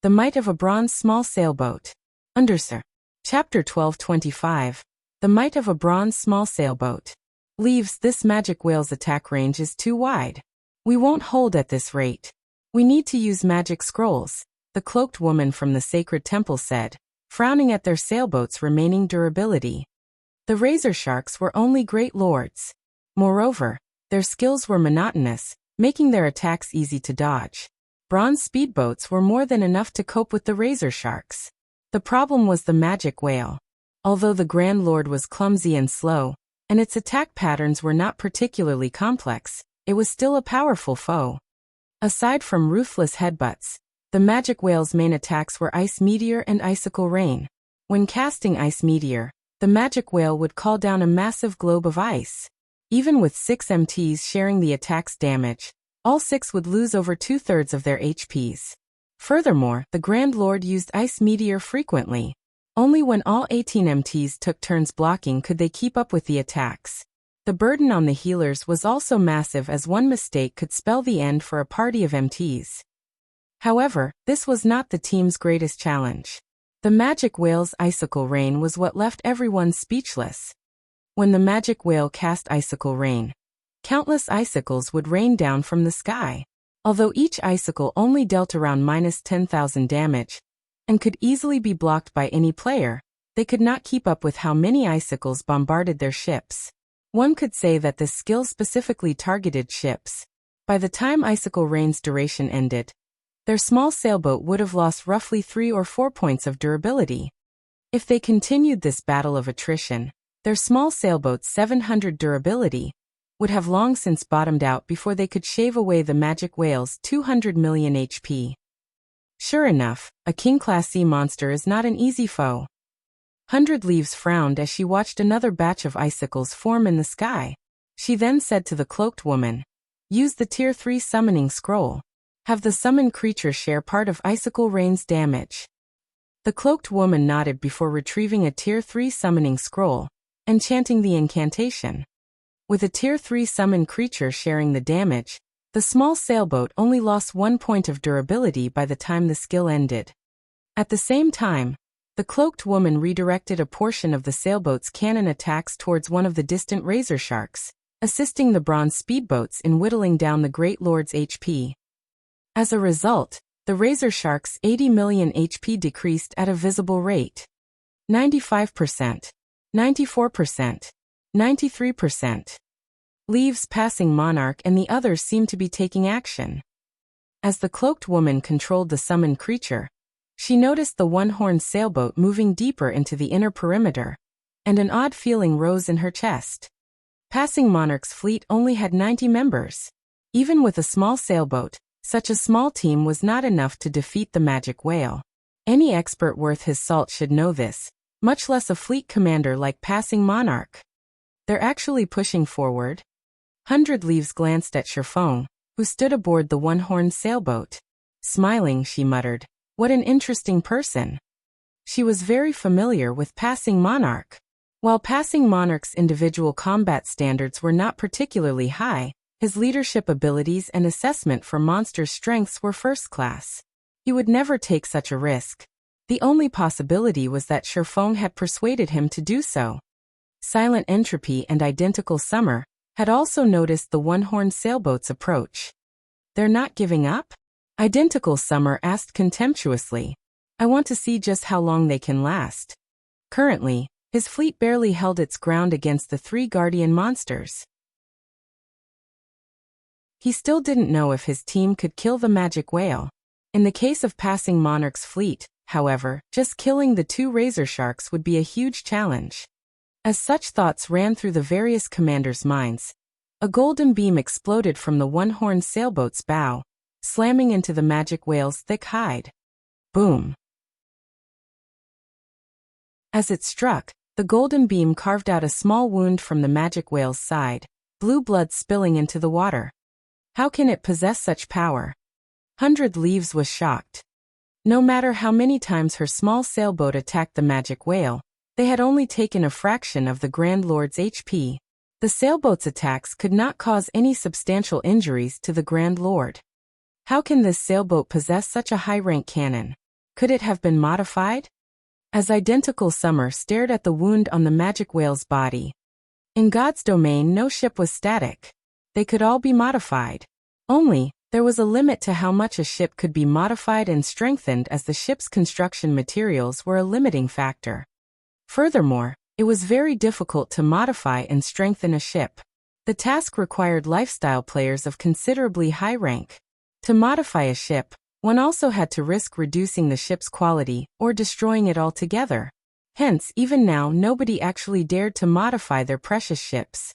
The Might of a Bronze Small Sailboat. Undersir. Chapter 1225. The Might of a Bronze Small Sailboat. Leaves, this magic whale's attack range is too wide. We won't hold at this rate. We need to use magic scrolls, the cloaked woman from the sacred temple said, frowning at their sailboat's remaining durability. The razor sharks were only great lords. Moreover, their skills were monotonous, making their attacks easy to dodge. Bronze speedboats were more than enough to cope with the razor sharks. The problem was the magic whale. Although the Grand Lord was clumsy and slow, and its attack patterns were not particularly complex, it was still a powerful foe. Aside from ruthless headbutts, the magic whale's main attacks were Ice Meteor and Icicle Rain. When casting Ice Meteor, the magic whale would call down a massive globe of ice. Even with 6 MTs sharing the attack's damage, all 6 would lose over 2/3 of their HPs. Furthermore, the Grand Lord used Ice Meteor frequently. Only when all 18 MTs took turns blocking could they keep up with the attacks. The burden on the healers was also massive, as one mistake could spell the end for a party of MTs. However, this was not the team's greatest challenge. The magic whale's Icicle Rain was what left everyone speechless. When the magic whale cast Icicle Rain, countless icicles would rain down from the sky. Although each icicle only dealt around -10,000 damage, and could easily be blocked by any player, they could not keep up with how many icicles bombarded their ships. One could say that this skill specifically targeted ships. By the time Icicle Rain's duration ended, their small sailboat would have lost roughly 3 or 4 points of durability. If they continued this battle of attrition, Their small sailboat's 700 durability would have long since bottomed out before they could shave away the magic whale's 200 million HP. Sure enough, a king-class sea monster is not an easy foe. 100 Leaves frowned as she watched another batch of icicles form in the sky. She then said to the cloaked woman, "Use the Tier 3 summoning scroll. Have the summoned creature share part of Icicle Rain's damage." The cloaked woman nodded before retrieving a Tier 3 summoning scroll and chanting the incantation. With a Tier 3 summoned creature sharing the damage, the small sailboat only lost 1 point of durability by the time the skill ended. At the same time, the cloaked woman redirected a portion of the sailboat's cannon attacks towards one of the distant razor sharks, assisting the bronze speedboats in whittling down the Great Lord's HP. As a result, the razor shark's 80 million HP decreased at a visible rate. 95%, 94%, 93%. Leaves, Passing Monarch, and the others seemed to be taking action. As the cloaked woman controlled the summoned creature, she noticed the one-horned sailboat moving deeper into the inner perimeter, and an odd feeling rose in her chest. Passing Monarch's fleet only had 90 members. Even with a small sailboat, such a small team was not enough to defeat the magic whale. Any expert worth his salt should know this, much less a fleet commander like Passing Monarch. They're actually pushing forward. 100 Leaves glanced at Shattering, who stood aboard the one-horned sailboat. Smiling, she muttered, "What an interesting person." She was very familiar with Passing Monarch. While Passing Monarch's individual combat standards were not particularly high, his leadership abilities and assessment for monster strengths were first class. He would never take such a risk. The only possibility was that Shattering had persuaded him to do so. Silent Entropy and Identical Summer had also noticed the one-horned sailboat's approach. "They're not giving up?" Identical Summer asked contemptuously. "I want to see just how long they can last." Currently, his fleet barely held its ground against the 3 guardian monsters. He still didn't know if his team could kill the magic whale. In the case of Passing Monarch's fleet, however, just killing the 2 razor sharks would be a huge challenge. As such thoughts ran through the various commanders' minds, a golden beam exploded from the one-horned sailboat's bow, slamming into the magic whale's thick hide. Boom! As it struck, the golden beam carved out a small wound from the magic whale's side, blue blood spilling into the water. How can it possess such power? 100 Leaves was shocked. No matter how many times her small sailboat attacked the magic whale, they had only taken a fraction of the Grand Lord's HP. The sailboat's attacks could not cause any substantial injuries to the Grand Lord. How can this sailboat possess such a high-rank cannon? Could it have been modified? As Identical Summer stared at the wound on the magic whale's body. In God's domain, no ship was static. They could all be modified. Only, there was a limit to how much a ship could be modified and strengthened, as the ship's construction materials were a limiting factor. Furthermore, it was very difficult to modify and strengthen a ship. The task required lifestyle players of considerably high rank. To modify a ship, one also had to risk reducing the ship's quality or destroying it altogether. Hence, even now, nobody actually dared to modify their precious ships.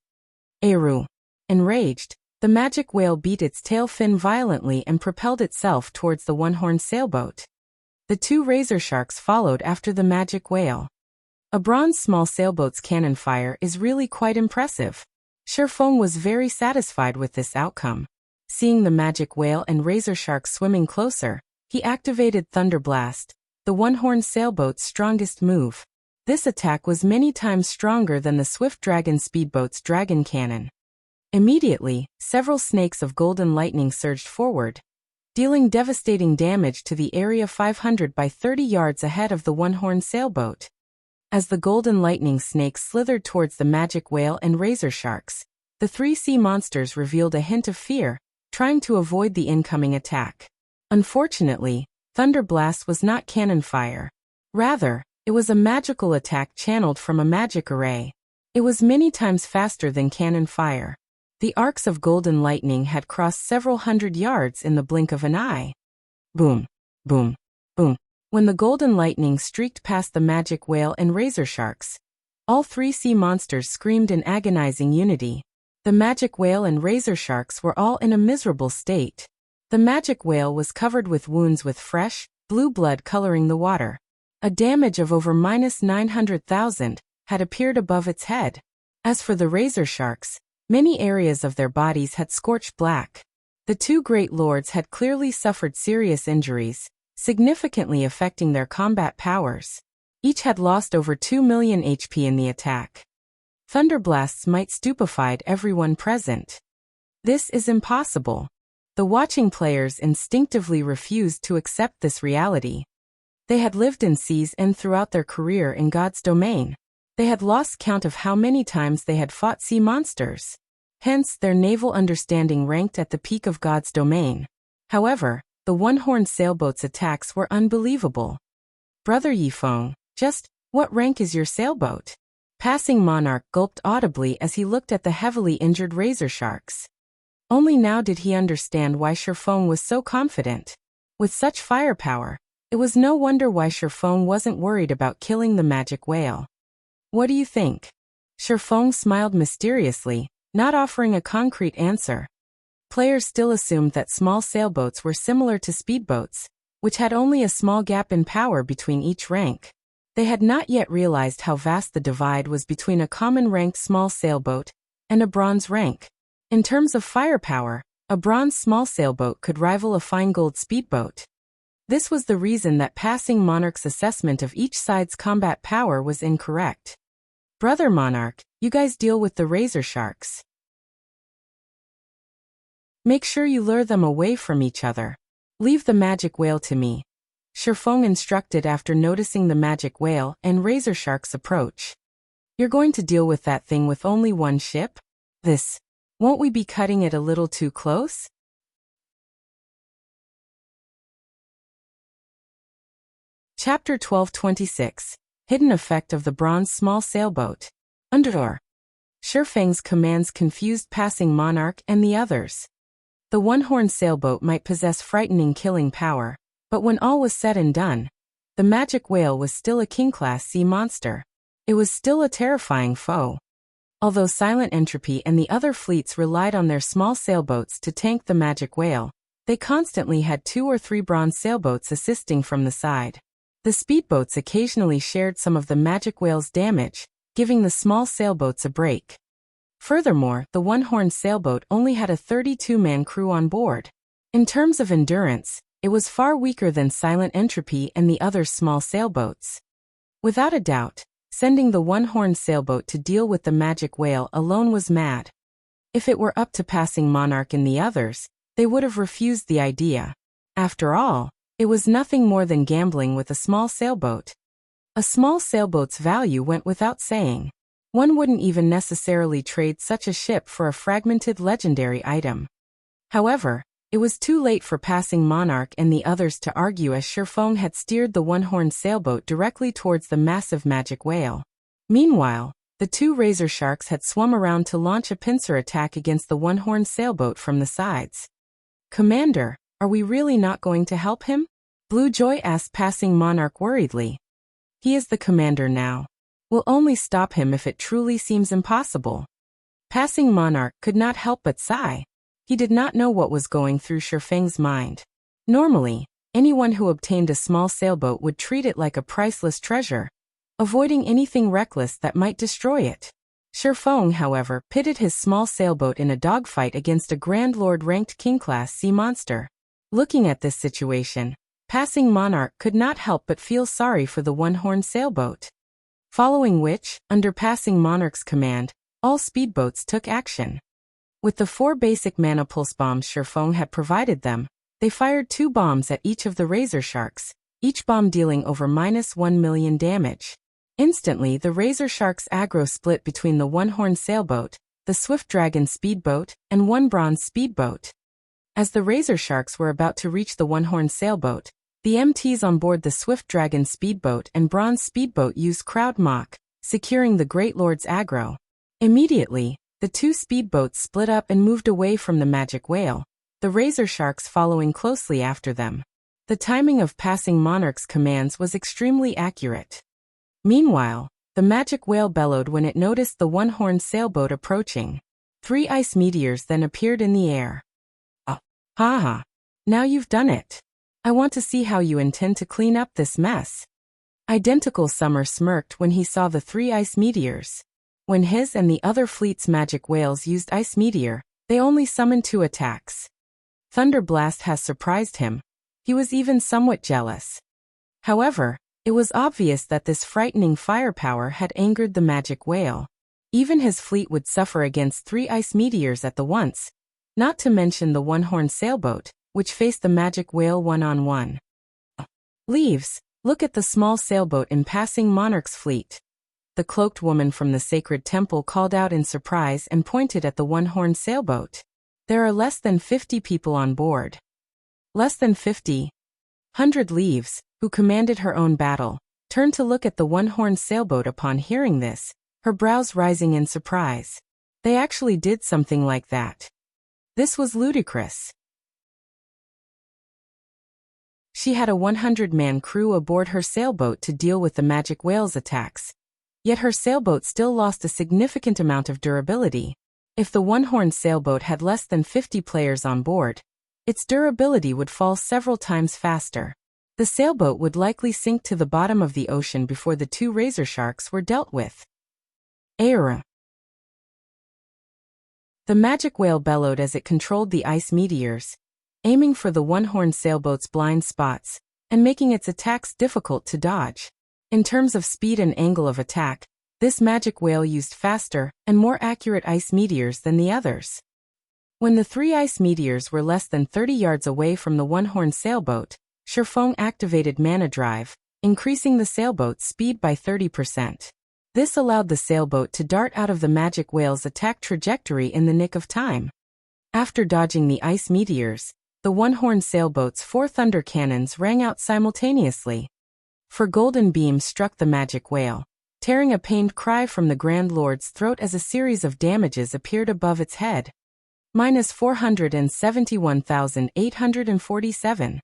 Eru. Enraged, the magic whale beat its tail fin violently and propelled itself towards the one-horned sailboat. The 2 razor sharks followed after the magic whale. A bronze small sailboat's cannon fire is really quite impressive. Shattering was very satisfied with this outcome. Seeing the magic whale and razor sharks swimming closer, he activated Thunder Blast, the one-horned sailboat's strongest move. This attack was many times stronger than the Swift Dragon speedboat's dragon cannon. Immediately, several snakes of golden lightning surged forward, dealing devastating damage to the area 500 by 30 yards ahead of the one-horned sailboat. As the golden lightning snakes slithered towards the magic whale and razor sharks, the 3 sea monsters revealed a hint of fear, trying to avoid the incoming attack. Unfortunately, Thunder Blast was not cannon fire. Rather, it was a magical attack channeled from a magic array. It was many times faster than cannon fire. The arcs of golden lightning had crossed several hundred yards in the blink of an eye. Boom, boom, boom. When the golden lightning streaked past the magic whale and razor sharks, All three sea monsters screamed in agonizing unity. The magic whale and razor sharks were all in a miserable state. The magic whale was covered with wounds with fresh, blue blood coloring the water. A damage of over -900,000 had appeared above its head. As for the razor sharks, many areas of their bodies had scorched black. The two great lords had clearly suffered serious injuries, significantly affecting their combat powers. Each had lost over 2 million HP in the attack. Thunderblasts might stupefied everyone present. This is impossible. The watching players instinctively refused to accept this reality. They had lived in seas and throughout their career in God's domain. They had lost count of how many times they had fought sea monsters. Hence, their naval understanding ranked at the peak of God's domain. However, the one-horned sailboat's attacks were unbelievable. Brother Yifeng, just what rank is your sailboat? Passing Monarch gulped audibly as he looked at the heavily injured razor sharks. Only now did he understand why Shifeng was so confident. With such firepower, it was no wonder why Shifeng wasn't worried about killing the magic whale. What do you think? Shifeng smiled mysteriously, not offering a concrete answer. Players still assumed that small sailboats were similar to speedboats, which had only a small gap in power between each rank. They had not yet realized how vast the divide was between a common-ranked small sailboat and a bronze rank. In terms of firepower, a bronze small sailboat could rival a fine gold speedboat. This was the reason that Passing Monarch's assessment of each side's combat power was incorrect. Brother Monarch, you guys deal with the razor sharks. Make sure you lure them away from each other. Leave the magic whale to me. Shifeng instructed after noticing the magic whale and razor sharks approach. You're going to deal with that thing with only one ship? Won't we be cutting it a little too close? Chapter 1226. Hidden Effect of the Bronze Small Sailboat. Underor. Shifeng's commands confused Passing Monarch and the others. The one-horned sailboat might possess frightening killing power, but when all was said and done, the magic whale was still a king-class sea monster. It was still a terrifying foe. Although Silent Entropy and the other fleets relied on their small sailboats to tank the magic whale, they constantly had 2 or 3 bronze sailboats assisting from the side. The speedboats occasionally shared some of the magic whale's damage, giving the small sailboats a break. Furthermore, the one-horned sailboat only had a 32-man crew on board. In terms of endurance, it was far weaker than Silent Entropy and the other small sailboats. Without a doubt, sending the one-horned sailboat to deal with the magic whale alone was mad. If it were up to Passing Monarch and the others, they would have refused the idea. After all, it was nothing more than gambling with a small sailboat. A small sailboat's value went without saying. One wouldn't even necessarily trade such a ship for a fragmented legendary item. However, it was too late for Passing Monarch and the others to argue as Shifeng had steered the one-horned sailboat directly towards the massive magic whale. Meanwhile, the 2 razor sharks had swum around to launch a pincer attack against the one-horned sailboat from the sides. Commander, are we really not going to help him? Blue Joy asked Passing Monarch worriedly. He is the commander now. We'll only stop him if it truly seems impossible. Passing Monarch could not help but sigh. He did not know what was going through Shifeng's mind. Normally, anyone who obtained a small sailboat would treat it like a priceless treasure, avoiding anything reckless that might destroy it. Shifeng, however, pitted his small sailboat in a dogfight against a Grand Lord-ranked king-class sea monster. Looking at this situation, Passing Monarch could not help but feel sorry for the one-horned sailboat. Following which, under Passing Monarch's command, all speedboats took action. With the 4 basic mana pulse bombs Shifeng had provided them, they fired 2 bombs at each of the razor sharks, each bomb dealing over -1 million damage. Instantly, the razor sharks' aggro split between the one-horned sailboat, the Swift Dragon speedboat, and 1 bronze speedboat. As the razor sharks were about to reach the one-horned sailboat, the MTs on board the Swift Dragon speedboat and bronze speedboat used Crowd Mock, securing the Great Lord's aggro. Immediately, the 2 speedboats split up and moved away from the magic whale, the razor sharks following closely after them. The timing of Passing Monarch's commands was extremely accurate. Meanwhile, The magic whale bellowed when it noticed the one-horned sailboat approaching. 3 ice meteors then appeared in the air. Ha ha. Now you've done it. I want to see how you intend to clean up this mess. Identical Summer smirked when he saw the 3 ice meteors. When his and the other fleet's magic whales used ice meteor, they only summoned 2 attacks. Thunder Blast has surprised him. He was even somewhat jealous. However, it was obvious that this frightening firepower had angered the magic whale. Even his fleet would suffer against 3 ice meteors at the once, not to mention the one-horned sailboat, which faced the magic whale one-on-one. Leaves, look at the small sailboat in passing Monarch's fleet. The cloaked woman from the sacred temple called out in surprise and pointed at the one-horned sailboat. There are less than 50 people on board. Less than 50. 100 Leaves, who commanded her own battle, turned to look at the one-horned sailboat upon hearing this, her brows rising in surprise. They actually did something like that. This was ludicrous. She had a 100-man crew aboard her sailboat to deal with the magic whale's attacks. Yet her sailboat still lost a significant amount of durability. If the one-horned sailboat had less than 50 players on board, its durability would fall several times faster. The sailboat would likely sink to the bottom of the ocean before the 2 razor sharks were dealt with. Aira. The magic whale bellowed as it controlled the ice meteors, aiming for the one-horned sailboat's blind spots, and making its attacks difficult to dodge. In terms of speed and angle of attack, this magic whale used faster and more accurate ice meteors than the others. When the 3 ice meteors were less than 30 yards away from the one-horned sailboat, Shifeng activated Mana Drive, increasing the sailboat's speed by 30%. This allowed the sailboat to dart out of the magic whale's attack trajectory in the nick of time. After dodging the ice meteors, the one-horned sailboat's 4 thunder cannons rang out simultaneously. 4 golden beams struck the magic whale, tearing a pained cry from the Grand Lord's throat as a series of damages appeared above its head. -471,847.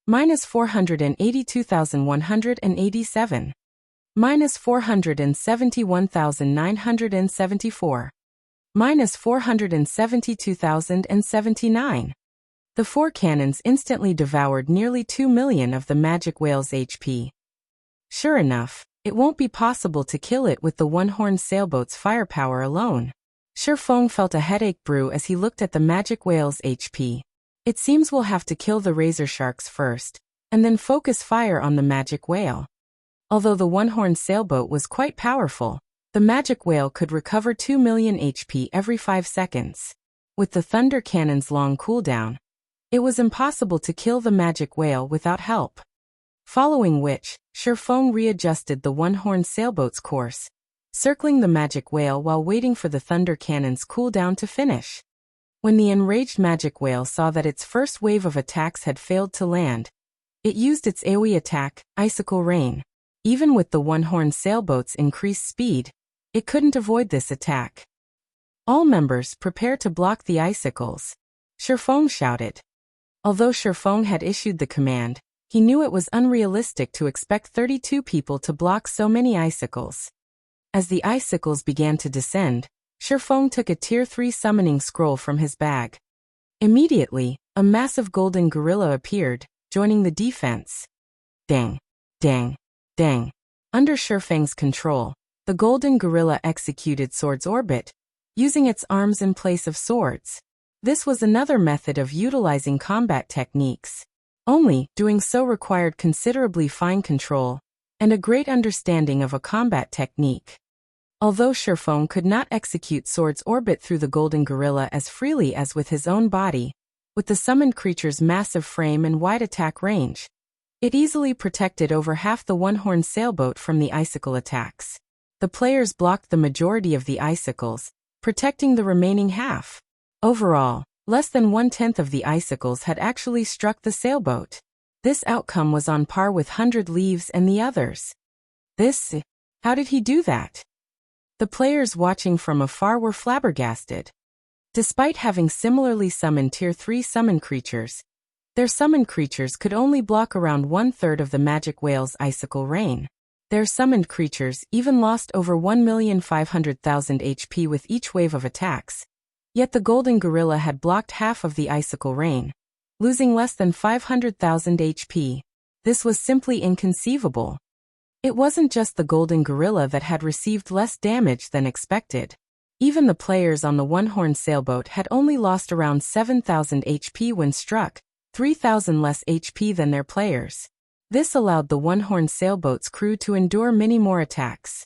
-482,187. -471,974. -472,079. The 4 cannons instantly devoured nearly 2 million of the magic whale's HP. Sure enough, it won't be possible to kill it with the one-horned sailboat's firepower alone. Shifeng felt a headache brew as he looked at the magic whale's HP. It seems we'll have to kill the razor sharks first, and then focus fire on the magic whale. Although the one-horned sailboat was quite powerful, the magic whale could recover 2 million HP every 5 seconds. With the thunder cannon's long cooldown, it was impossible to kill the magic whale without help. Following which, Shifeng readjusted the one-horned sailboat's course, circling the magic whale while waiting for the thunder cannon's cooldown to finish. When the enraged magic whale saw that its first wave of attacks had failed to land, it used its AoE attack, Icicle Rain. Even with the one-horned sailboat's increased speed, it couldn't avoid this attack. All members prepare to block the icicles, Shifeng shouted. Although Shifeng had issued the command, he knew it was unrealistic to expect 32 people to block so many icicles. As the icicles began to descend, Shifeng took a Tier 3 summoning scroll from his bag. Immediately, a massive golden gorilla appeared, joining the defense. Dang, dang, dang. Under Shifeng's control, the golden gorilla executed Swords Orbit, using its arms in place of swords. This was another method of utilizing combat techniques. Only, doing so required considerably fine control and a great understanding of a combat technique. Although Shifeng could not execute Swords Orbit through the golden gorilla as freely as with his own body, with the summoned creature's massive frame and wide attack range, it easily protected over half the one-horned sailboat from the icicle attacks. The players blocked the majority of the icicles, protecting the remaining half. Overall, less than 1/10 of the icicles had actually struck the sailboat. This outcome was on par with 100 Leaves and the others. How did he do that? The players watching from afar were flabbergasted. Despite having similarly summoned Tier 3 summon creatures, their summoned creatures could only block around 1/3 of the magic whale's icicle rain. Their summoned creatures even lost over 1,500,000 HP with each wave of attacks. Yet the golden gorilla had blocked half of the icicle rain, losing less than 500,000 HP. This was simply inconceivable. It wasn't just the golden gorilla that had received less damage than expected. Even the players on the one-horn sailboat had only lost around 7,000 HP when struck, 3,000 less HP than their players. This allowed the one-horn sailboat's crew to endure many more attacks.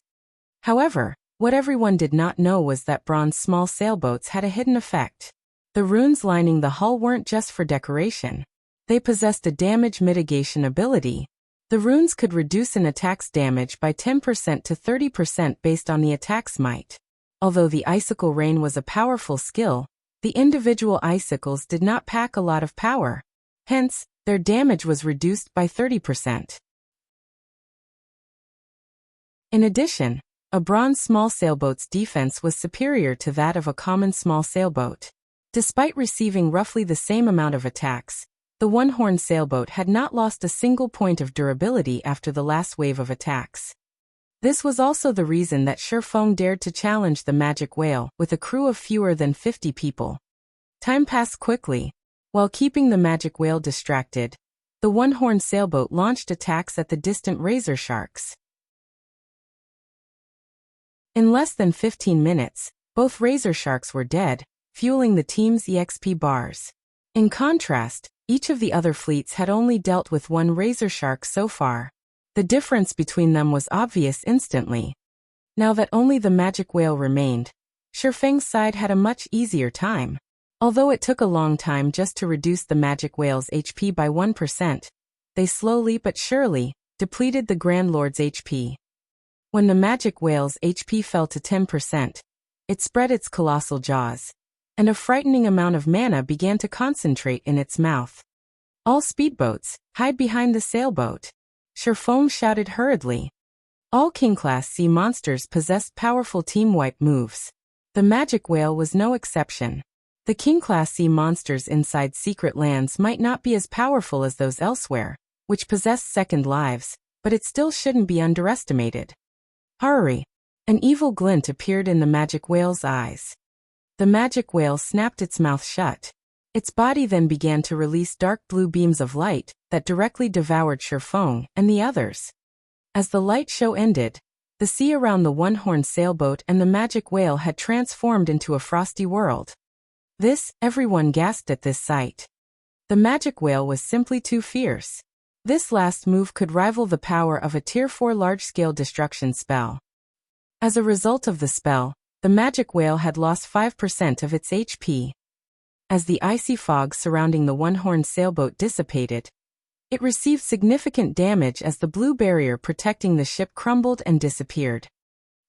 However, what everyone did not know was that bronze small sailboats had a hidden effect. The runes lining the hull weren't just for decoration. They possessed a damage mitigation ability. The runes could reduce an attack's damage by 10% to 30% based on the attack's might. Although the icicle rain was a powerful skill, the individual icicles did not pack a lot of power. Hence, their damage was reduced by 30%. In addition, a bronze small sailboat's defense was superior to that of a common small sailboat. Despite receiving roughly the same amount of attacks, the one-horn sailboat had not lost a single point of durability after the last wave of attacks. This was also the reason that Shattering dared to challenge the magic whale with a crew of fewer than 50 people. Time passed quickly. While keeping the magic whale distracted, the one-horn sailboat launched attacks at the distant razor sharks. In less than 15 minutes, both razor sharks were dead, fueling the team's EXP bars. In contrast, each of the other fleets had only dealt with one razor shark so far. The difference between them was obvious instantly. Now that only the magic whale remained, Shattering's side had a much easier time. Although it took a long time just to reduce the magic whale's HP by 1%, they slowly but surely depleted the Grand Lord's HP. When the magic whale's HP fell to 10%, it spread its colossal jaws, and a frightening amount of mana began to concentrate in its mouth. "All speedboats, hide behind the sailboat," Shattering shouted hurriedly. All King-class sea monsters possessed powerful team-wipe moves. The magic whale was no exception. The King-class sea monsters inside secret lands might not be as powerful as those elsewhere, which possess second lives, but it still shouldn't be underestimated. Hurry! An evil glint appeared in the magic whale's eyes. The magic whale snapped its mouth shut. Its body then began to release dark blue beams of light that directly devoured Shattering and the others. As the light show ended, the sea around the one-horn sailboat and the magic whale had transformed into a frosty world. Everyone gasped at this sight. The magic whale was simply too fierce. This last move could rival the power of a Tier 4 large-scale destruction spell. As a result of the spell, the magic whale had lost 5% of its HP. As the icy fog surrounding the one-horn sailboat dissipated, it received significant damage as the blue barrier protecting the ship crumbled and disappeared.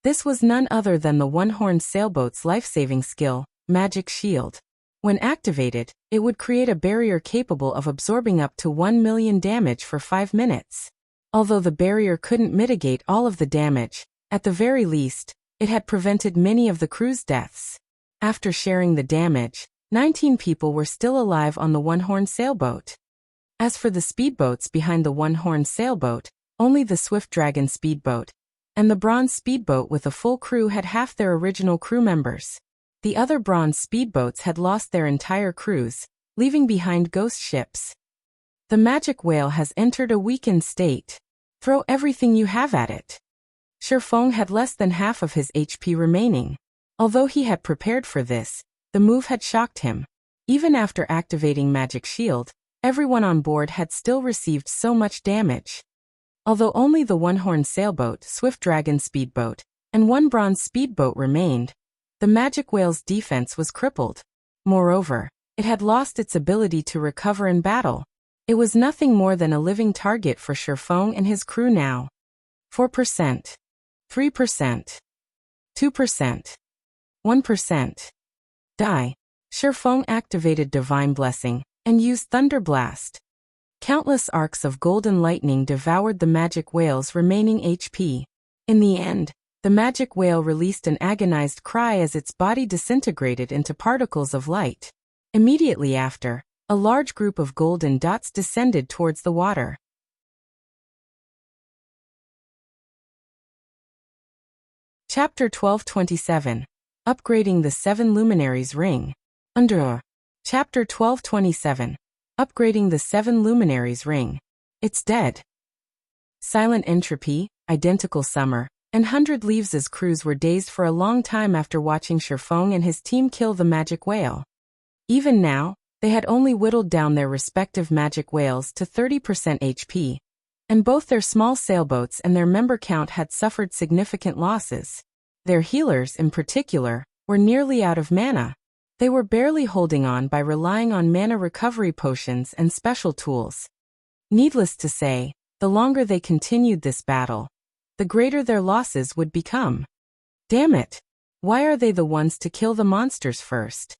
This was none other than the one-horn sailboat's life-saving skill, Magic Shield. When activated, it would create a barrier capable of absorbing up to 1 million damage for 5 minutes. Although the barrier couldn't mitigate all of the damage, at the very least, it had prevented many of the crew's deaths. After sharing the damage, 19 people were still alive on the one-horn sailboat. As for the speedboats behind the one-horn sailboat, only the Swift Dragon speedboat and the bronze speedboat with a full crew had half their original crew members. The other bronze speedboats had lost their entire crews, leaving behind ghost ships. The magic whale has entered a weakened state. Throw everything you have at it. Shattering had less than half of his HP remaining. Although he had prepared for this, the move had shocked him. Even after activating Magic Shield, everyone on board had still received so much damage. Although only the one-horn sailboat, Swift Dragon speedboat, and one bronze speedboat remained, the magic whale's defense was crippled. Moreover, it had lost its ability to recover in battle. It was nothing more than a living target for Shattering and his crew now. 4%. 3%. 2%. 1%. Die. Shattering activated Divine Blessing and used Thunder Blast. Countless arcs of golden lightning devoured the magic whale's remaining HP. In the end, the magic whale released an agonized cry as its body disintegrated into particles of light. Immediately after, a large group of golden dots descended towards the water. Chapter 1227. Upgrading the 7 Luminaries Ring. Under. Chapter 1227. Upgrading the 7 Luminaries Ring. It's dead. Silent Entropy, Identical Summer, and 100 Leaves' crews were dazed for a long time after watching Shifeng and his team kill the magic whale. Even now, they had only whittled down their respective magic whales to 30% HP, and both their small sailboats and their member count had suffered significant losses. Their healers, in particular, were nearly out of mana. They were barely holding on by relying on mana recovery potions and special tools. Needless to say, the longer they continued this battle, the greater their losses would become. Damn it! Why are they the ones to kill the monsters first?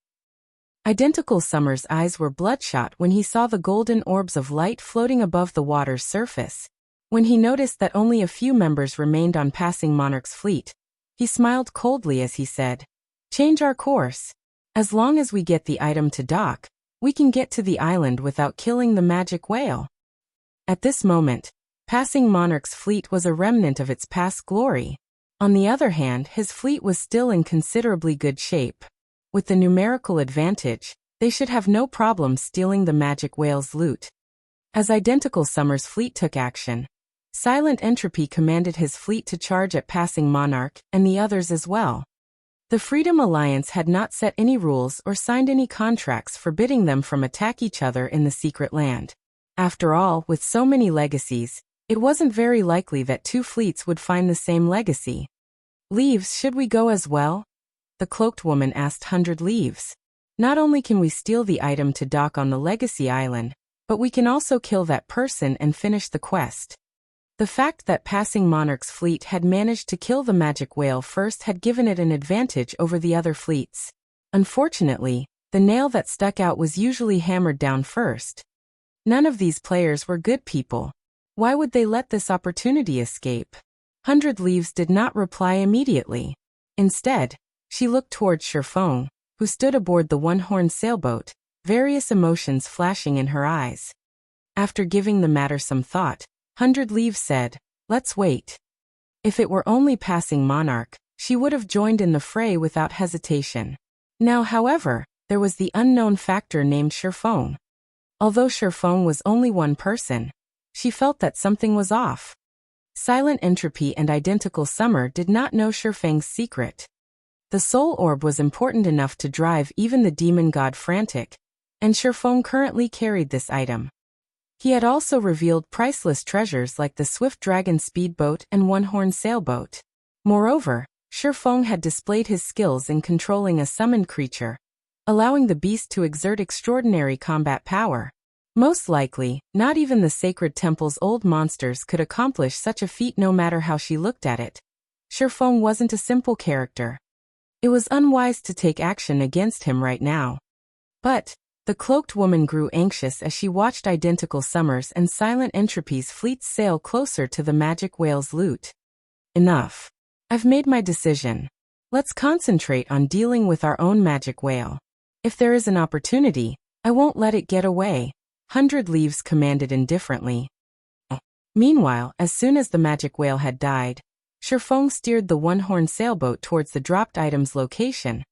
Identical Summer's eyes were bloodshot when he saw the golden orbs of light floating above the water's surface. When he noticed that only a few members remained on Passing Monarch's fleet, he smiled coldly as he said, "Change our course. As long as we get the item to dock, we can get to the island without killing the magic whale." At this moment, Passing Monarch's fleet was a remnant of its past glory. On the other hand, his fleet was still in considerably good shape. With the numerical advantage, they should have no problem stealing the magic whale's loot. As Identical Summer's fleet took action, Silent Entropy commanded his fleet to charge at Passing Monarch and the others as well. The Freedom Alliance had not set any rules or signed any contracts forbidding them from attack each other in the secret land. After all, with so many legacies, it wasn't very likely that two fleets would find the same legacy. "Leaves, should we go as well?" the cloaked woman asked 100 Leaves. "Not only can we steal the item to dock on the Legacy Island, but we can also kill that person and finish the quest." The fact that Passing Monarch's fleet had managed to kill the magic whale first had given it an advantage over the other fleets. Unfortunately, the nail that stuck out was usually hammered down first. None of these players were good people. Why would they let this opportunity escape? 100 Leaves did not reply immediately. Instead, she looked towards Shifeng, who stood aboard the one-horned sailboat, various emotions flashing in her eyes. After giving the matter some thought, 100 Leaves said, "Let's wait." If it were only Passing Monarch, she would have joined in the fray without hesitation. Now, however, there was the unknown factor named Shifeng. Although Shifeng was only one person, she felt that something was off. Silent Entropy and Identical Summer did not know Shifeng's secret. The Soul Orb was important enough to drive even the demon god frantic, and Shifeng currently carried this item. He had also revealed priceless treasures like the Swift Dragon speedboat and one-horned sailboat. Moreover, Shifeng had displayed his skills in controlling a summoned creature, allowing the beast to exert extraordinary combat power. Most likely, not even the Sacred Temple's old monsters could accomplish such a feat no matter how she looked at it. Shifeng wasn't a simple character. It was unwise to take action against him right now. But the cloaked woman grew anxious as she watched Identical Summer's and Silent Entropy's fleets sail closer to the magic whale's loot. "Enough. I've made my decision. Let's concentrate on dealing with our own magic whale. If there is an opportunity, I won't let it get away," 100 Leaves commanded indifferently. Meanwhile, as soon as the magic whale had died, Shifeng steered the one-horned sailboat towards the dropped item's location,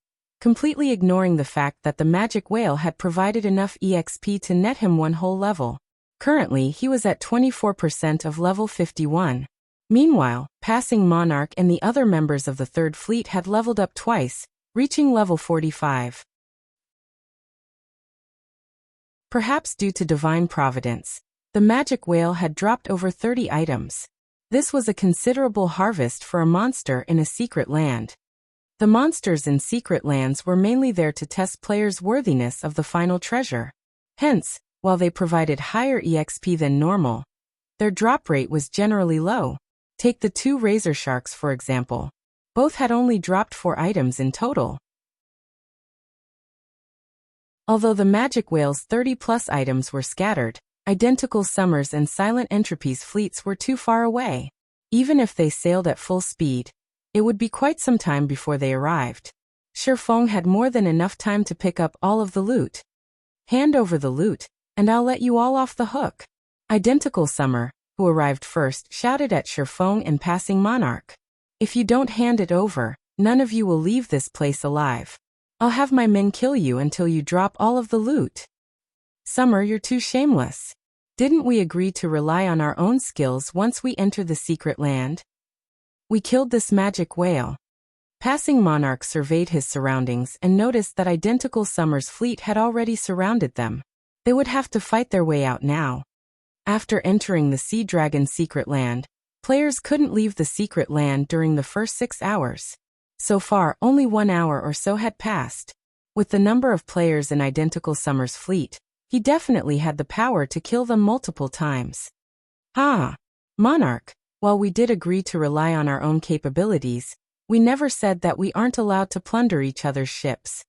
completely ignoring the fact that the magic whale had provided enough EXP to net him one whole level. Currently, he was at 24% of level 51. Meanwhile, Passing Monarch and the other members of the Third Fleet had leveled up twice, reaching level 45. Perhaps due to divine providence, the magic whale had dropped over 30 items. This was a considerable harvest for a monster in a secret land. The monsters in secret lands were mainly there to test players' worthiness of the final treasure. Hence, while they provided higher EXP than normal, their drop rate was generally low. Take the two razor sharks for example. Both had only dropped 4 items in total. Although the magic whale's 30-plus items were scattered, Identical Summer's and Silent Entropy's fleets were too far away. Even if they sailed at full speed, it would be quite some time before they arrived. Shifeng had more than enough time to pick up all of the loot. "Hand over the loot, and I'll let you all off the hook." Identical Summer, who arrived first, shouted at Shifeng and Passing Monarch. If you don't hand it over, none of you will leave this place alive. I'll have my men kill you until you drop all of the loot. Summer, you're too shameless. Didn't we agree to rely on our own skills once we enter the secret land? We killed this magic whale. Passing monarch surveyed his surroundings and noticed that identical Summer's fleet had already surrounded them. They would have to fight their way out now. After entering the Sea Dragon's secret land, players couldn't leave the secret land during the first 6 hours. So far, only 1 hour or so had passed. With the number of players in identical Summer's fleet, he definitely had the power to kill them multiple times. Monarch, while we did agree to rely on our own capabilities, we never said that we aren't allowed to plunder each other's ships.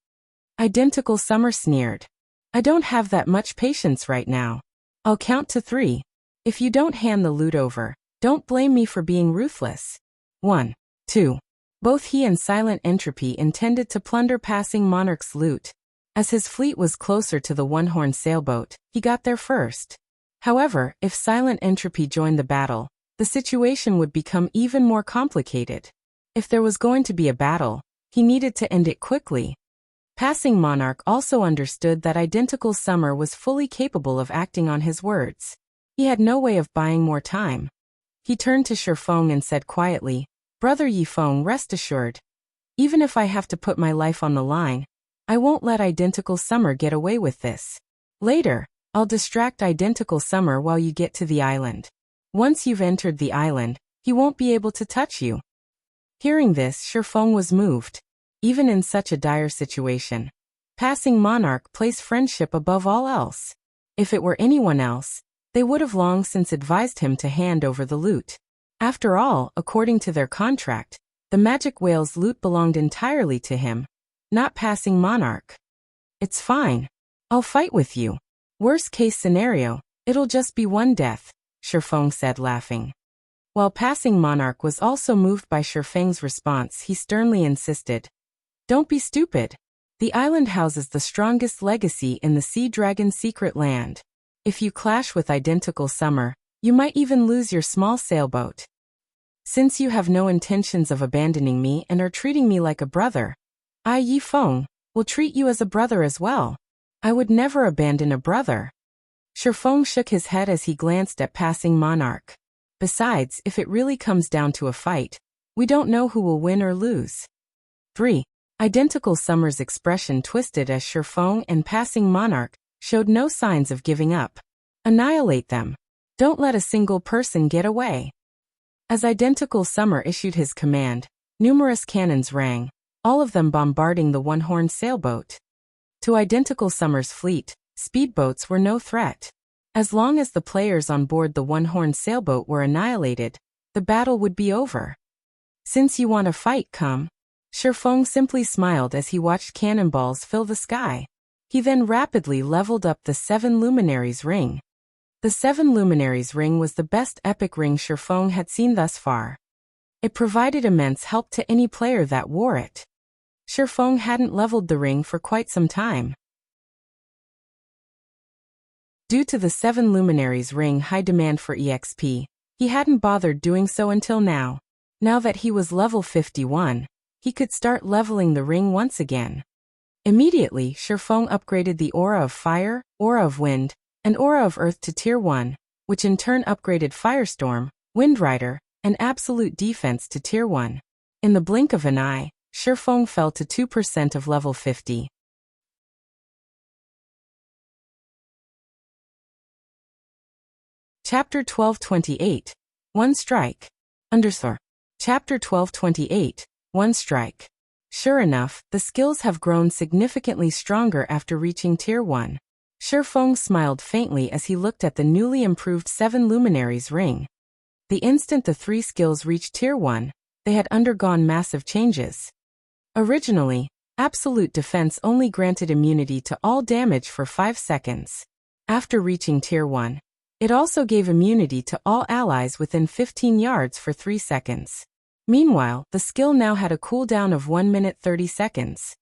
Identical Summer sneered. I don't have that much patience right now. I'll count to 3. If you don't hand the loot over, don't blame me for being ruthless. 1, 2. Both he and Silent Entropy intended to plunder Passing Monarch's loot. As his fleet was closer to the one-horned sailboat, he got there first. However, if Silent Entropy joined the battle, the situation would become even more complicated. If there was going to be a battle, he needed to end it quickly. Passing Monarch also understood that Identical Summer was fully capable of acting on his words. He had no way of buying more time. He turned to Shifeng and said quietly, Brother Yifeng, rest assured. Even if I have to put my life on the line, I won't let Identical Summer get away with this. Later, I'll distract Identical Summer while you get to the island. Once you've entered the island, he won't be able to touch you. Hearing this, Shifeng was moved. Even in such a dire situation, Passing Monarch placed friendship above all else. If it were anyone else, they would have long since advised him to hand over the loot. After all, according to their contract, the magic whale's loot belonged entirely to him, not Passing Monarch. It's fine. I'll fight with you. Worst case scenario, it'll just be 1 death, Shifeng said, laughing. While Passing Monarch was also moved by Shifeng's response, he sternly insisted, Don't be stupid. The island houses the strongest legacy in the Sea Dragon's secret land. If you clash with Identical Summer, you might even lose your small sailboat. Since you have no intentions of abandoning me and are treating me like a brother, I, Yifeng, will treat you as a brother as well. I would never abandon a brother. Shifeng shook his head as he glanced at Passing Monarch. Besides, if it really comes down to a fight, we don't know who will win or lose. 3. Identical Summer's expression twisted as Shifeng and Passing Monarch showed no signs of giving up. Annihilate them. Don't let a single person get away. As Identical Summer issued his command, numerous cannons rang, all of them bombarding the one-horned sailboat. To Identical Summer's fleet, speedboats were no threat. As long as the players on board the one-horned sailboat were annihilated, the battle would be over. Since you want to fight, come. Shifeng simply smiled as he watched cannonballs fill the sky. He then rapidly leveled up the 7 Luminaries ring. The 7 Luminaries ring was the best epic ring Shifeng had seen thus far. It provided immense help to any player that wore it. Shifeng hadn't leveled the ring for quite some time. Due to the 7 Luminaries ring high demand for EXP, he hadn't bothered doing so until now. Now that he was level 51, he could start leveling the ring once again. Immediately, Shifeng upgraded the Aura of Fire, Aura of Wind, and Aura of Earth to Tier 1, which in turn upgraded Firestorm, Windrider, and Absolute Defense to Tier 1. In the blink of an eye, Shifeng fell to 2% of level 50. Chapter 1228. One Strike. Underscore. Chapter 1228. One Strike. Sure enough, the skills have grown significantly stronger after reaching Tier 1. Shifeng smiled faintly as he looked at the newly improved 7 Luminaries ring. The instant the 3 skills reached Tier 1, they had undergone massive changes. Originally, Absolute Defense only granted immunity to all damage for 5 seconds. After reaching Tier 1, it also gave immunity to all allies within 15 yards for 3 seconds. Meanwhile, the skill now had a cooldown of 1 minute 30 seconds.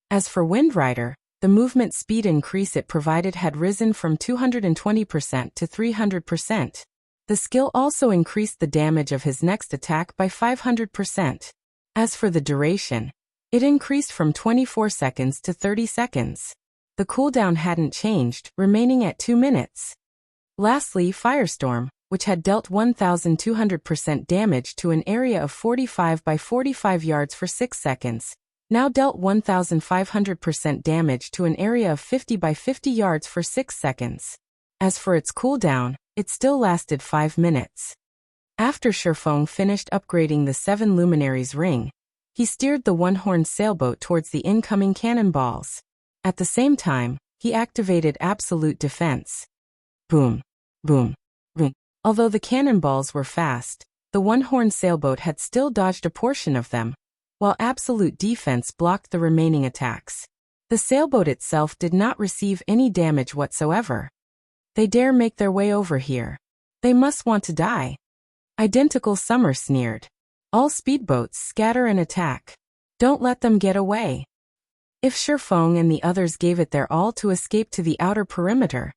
As for Windrider, the movement speed increase it provided had risen from 220% to 300%. The skill also increased the damage of his next attack by 500%. As for the duration, it increased from 24 seconds to 30 seconds. The cooldown hadn't changed, remaining at 2 minutes. Lastly, Firestorm, which had dealt 1,200% damage to an area of 45 by 45 yards for 6 seconds, now dealt 1,500% damage to an area of 50 by 50 yards for 6 seconds. As for its cooldown, it still lasted 5 minutes. After Sherfeng finished upgrading the 7 Luminaries ring, he steered the one-horned sailboat towards the incoming cannonballs. At the same time, he activated absolute defense. Boom, boom, boom. Although the cannonballs were fast, the one-horned sailboat had still dodged a portion of them, while absolute defense blocked the remaining attacks. The sailboat itself did not receive any damage whatsoever. They dare make their way over here. They must want to die. Identical Summer sneered. All speedboats scatter and attack. Don't let them get away. If Sherfeng and the others gave it their all to escape to the outer perimeter,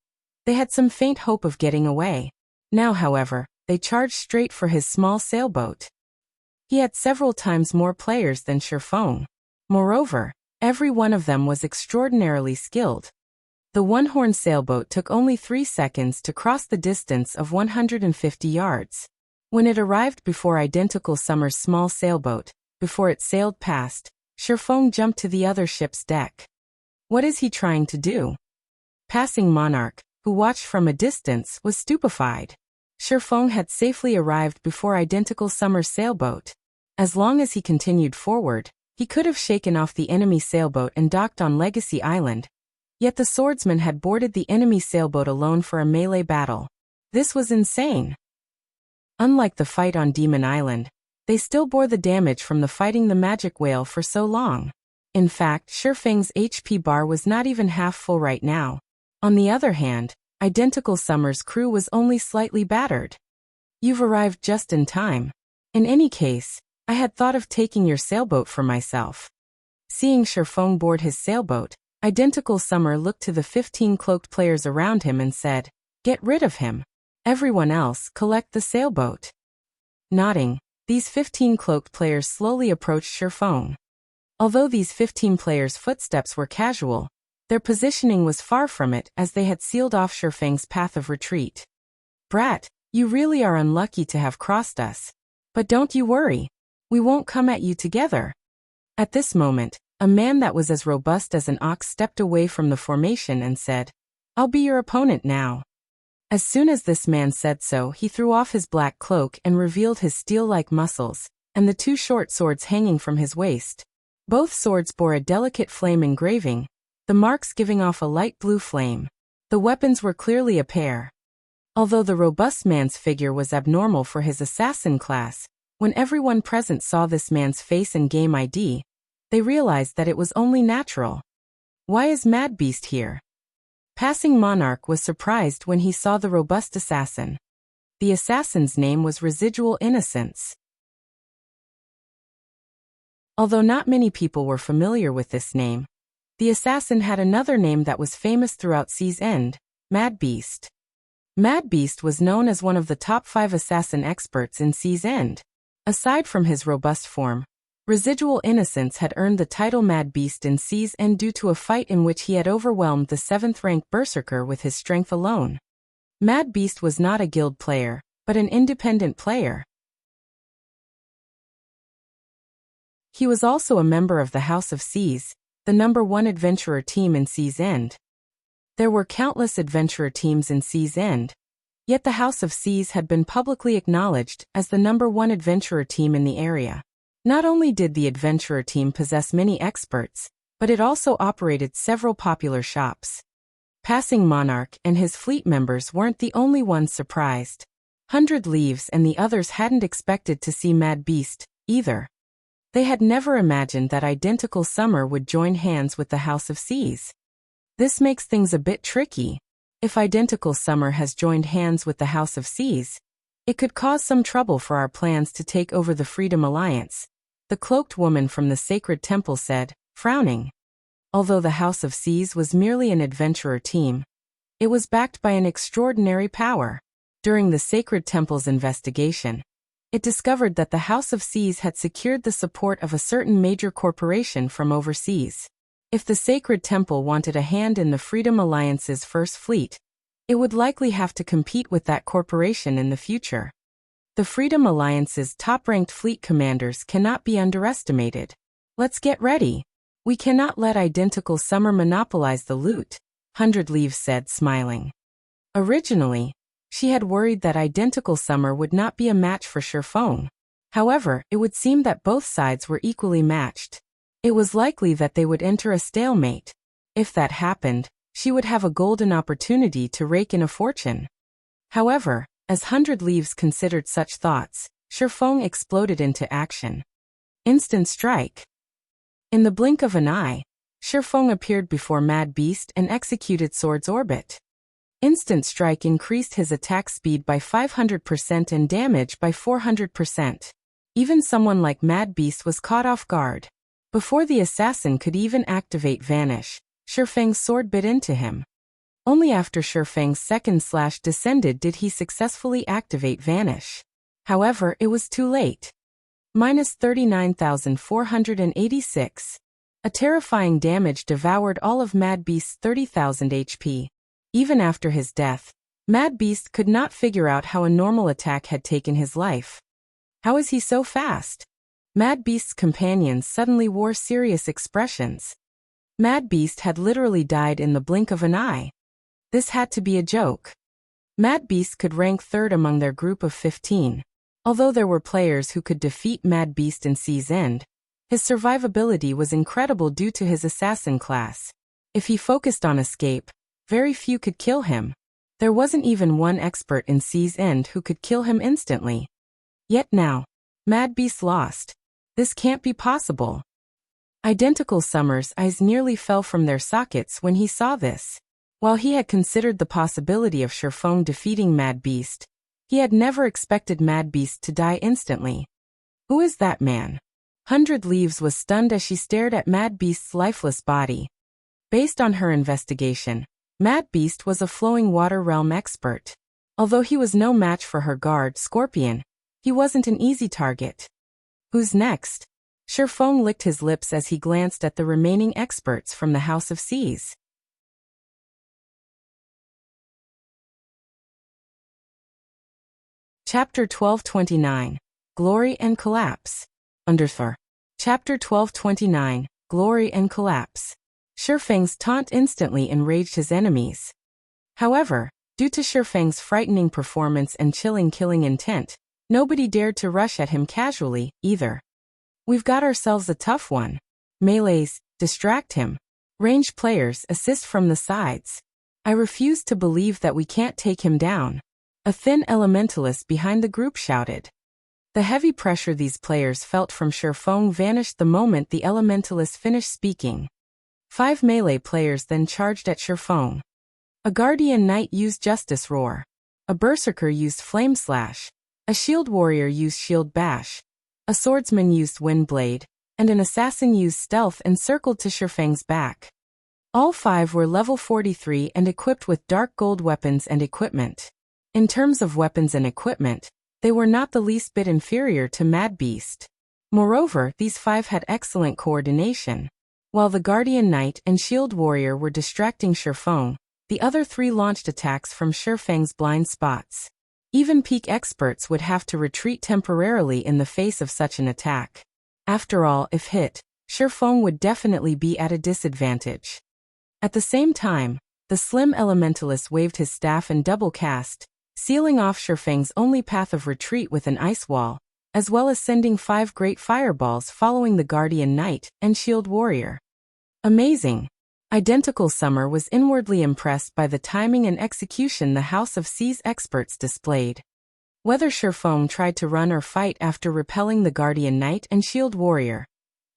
they had some faint hope of getting away. Now, however, they charged straight for his small sailboat. He had several times more players than Sherfeng. Moreover, every one of them was extraordinarily skilled. The one-horned sailboat took only 3 seconds to cross the distance of 150 yards. When it arrived before Identical Summer's small sailboat, before it sailed past, Sherfeng jumped to the other ship's deck. What is he trying to do? Passing Monarch, who watched from a distance, was stupefied. Sherfeng had safely arrived before Identical Summer's sailboat. As long as he continued forward, he could have shaken off the enemy sailboat and docked on Legacy Island. Yet the swordsman had boarded the enemy sailboat alone for a melee battle. This was insane. Unlike the fight on Demon Island, they still bore the damage from the fighting the magic whale for so long. In fact, Sherfeng's HP bar was not even half full right now. On the other hand, Identical Summer's crew was only slightly battered. You've arrived just in time. In any case, I had thought of taking your sailboat for myself. Seeing Sherfeng board his sailboat, Identical Summer looked to the 15 cloaked players around him and said, "Get rid of him. Everyone else, collect the sailboat." Nodding, these 15 cloaked players slowly approached Sherfeng. Although these 15 players' footsteps were casual, their positioning was far from it, as they had sealed off Sherfeng's path of retreat. "Brat, you really are unlucky to have crossed us. But don't you worry. We won't come at you together." At this moment, a man that was as robust as an ox stepped away from the formation and said, "I'll be your opponent now." As soon as this man said so, he threw off his black cloak and revealed his steel-like muscles, and the 2 short swords hanging from his waist. Both swords bore a delicate flame engraving, the marks giving off a light blue flame. The weapons were clearly a pair. Although the robust man's figure was abnormal for his assassin class, when everyone present saw this man's face and game ID, they realized that it was only natural. Why is Mad Beast here? Passing Monarch was surprised when he saw the robust assassin. The assassin's name was Residual Innocence. Although not many people were familiar with this name, the assassin had another name that was famous throughout Sea's End, Mad Beast. Mad Beast was known as one of the top 5 assassin experts in Sea's End. Aside from his robust form, Residual Innocence had earned the title Mad Beast in Sea's End due to a fight in which he had overwhelmed the 7th-ranked Berserker with his strength alone. Mad Beast was not a guild player, but an independent player. He was also a member of the House of Seas, the #1 adventurer team in Sea's End. There were countless adventurer teams in Sea's End, yet the House of Seas had been publicly acknowledged as the #1 adventurer team in the area. Not only did the adventurer team possess many experts, but it also operated several popular shops. Passing Monarch and his fleet members weren't the only ones surprised. 100 Leaves and the others hadn't expected to see Mad Beast, either. They had never imagined that Identical Summer would join hands with the House of Seas. This makes things a bit tricky. If Identical Summer has joined hands with the House of Seas, it could cause some trouble for our plans to take over the Freedom Alliance, the cloaked woman from the Sacred Temple said, frowning. Although the House of Seas was merely an adventurer team, it was backed by an extraordinary power. During the Sacred Temple's investigation, it discovered that the House of Seas had secured the support of a certain major corporation from overseas. If the Sacred Temple wanted a hand in the Freedom Alliance's First Fleet, it would likely have to compete with that corporation in the future. The Freedom Alliance's top-ranked fleet commanders cannot be underestimated. Let's get ready. We cannot let Identical Summer monopolize the loot, 100 Leaves said, smiling. Originally, she had worried that Identical Summer would not be a match for Shattering. However, it would seem that both sides were equally matched. It was likely that they would enter a stalemate. If that happened, she would have a golden opportunity to rake in a fortune. However, as 100 Leaves considered such thoughts, Shattering exploded into action. Instant strike. In the blink of an eye, Shattering appeared before Mad Beast and executed Sword's Orbit. Instant strike increased his attack speed by 500% and damage by 400%. Even someone like Mad Beast was caught off guard. Before the assassin could even activate Vanish, Shifeng's sword bit into him. Only after Shifeng's second slash descended did he successfully activate Vanish. However, it was too late. Minus 39,486. A terrifying damage devoured all of Mad Beast's 30,000 HP. Even after his death, Mad Beast could not figure out how a normal attack had taken his life. How is he so fast? Mad Beast's companions suddenly wore serious expressions. Mad Beast had literally died in the blink of an eye. This had to be a joke. Mad Beast could rank third among their group of 15. Although there were players who could defeat Mad Beast in Sea's End, his survivability was incredible due to his assassin class. If he focused on escape, very few could kill him. There wasn't even one expert in Sea's End who could kill him instantly. Yet now, Mad Beast lost. This can't be possible. Identical Summer's eyes nearly fell from their sockets when he saw this. While he had considered the possibility of Shattering defeating Mad Beast, he had never expected Mad Beast to die instantly. Who is that man? 100 Leaves was stunned as she stared at Mad Beast's lifeless body. Based on her investigation, Mad Beast was a flowing water realm expert. Although he was no match for her guard, Scorpion, he wasn't an easy target. Who's next? Shattering licked his lips as he glanced at the remaining experts from the House of Seas. Chapter 1229, Glory and Collapse. Underthor. Chapter 1229, Glory and Collapse. Shifeng's taunt instantly enraged his enemies. However, due to Shifeng's frightening performance and chilling killing intent, nobody dared to rush at him casually, either. We've got ourselves a tough one. Melees, distract him. Ranged players, assist from the sides. I refuse to believe that we can't take him down. A thin elementalist behind the group shouted. The heavy pressure these players felt from Shattering vanished the moment the elementalist finished speaking. 5 melee players then charged at Shattering. A Guardian Knight used Justice Roar. A Berserker used Flame Slash. A Shield Warrior used Shield Bash. A Swordsman used Windblade, and an Assassin used Stealth and circled to Shifeng's back. All 5 were level 43 and equipped with dark gold weapons and equipment. In terms of weapons and equipment, they were not the least bit inferior to Mad Beast. Moreover, these 5 had excellent coordination. While the Guardian Knight and Shield Warrior were distracting Shattering, the other 3 launched attacks from Shifeng's blind spots. Even peak experts would have to retreat temporarily in the face of such an attack. After all, if hit, Shattering would definitely be at a disadvantage. At the same time, the slim elementalist waved his staff and double cast, sealing off Shifeng's only path of retreat with an ice wall, as well as sending 5 great fireballs following the Guardian Knight and Shield Warrior. Amazing! Identical Summer was inwardly impressed by the timing and execution the House of Seas experts displayed. Whether Shattering tried to run or fight after repelling the Guardian Knight and Shield Warrior,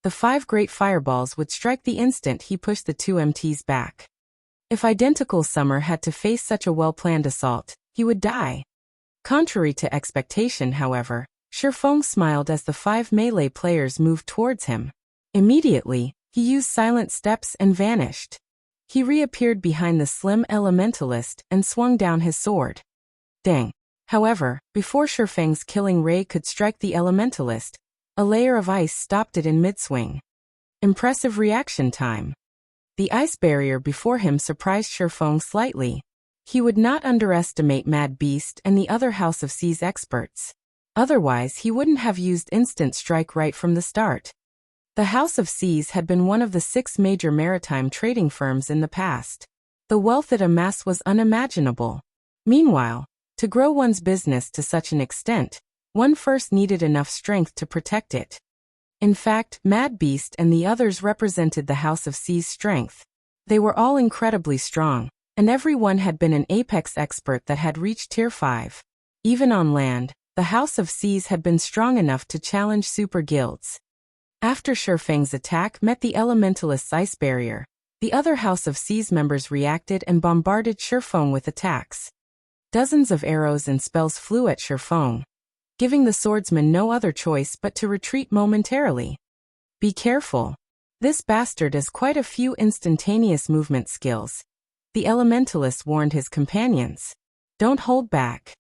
the 5 great fireballs would strike the instant he pushed the 2 MTs back. If Identical Summer had to face such a well-planned assault, he would die. Contrary to expectation, however, Shattering smiled as the 5 melee players moved towards him. Immediately, he used silent steps and vanished. He reappeared behind the slim elementalist and swung down his sword. Dang! However, before Shifeng's killing ray could strike the elementalist, a layer of ice stopped it in mid-swing. Impressive reaction time. The ice barrier before him surprised Shifeng slightly. He would not underestimate Mad Beast and the other House of Seas experts. Otherwise, he wouldn't have used instant strike right from the start. The House of Seas had been one of the 6 major maritime trading firms in the past. The wealth it amassed was unimaginable. Meanwhile, to grow one's business to such an extent, one first needed enough strength to protect it. In fact, Mad Beast and the others represented the House of Seas' strength. They were all incredibly strong, and every one had been an apex expert that had reached Tier 5. Even on land, the House of Seas had been strong enough to challenge super guilds. After Shifeng's attack met the elementalist's ice barrier, the other House of Seas members reacted and bombarded Shifeng with attacks. Dozens of arrows and spells flew at Shifeng, giving the swordsman no other choice but to retreat momentarily. Be careful. This bastard has quite a few instantaneous movement skills. The elementalist warned his companions. Don't hold back.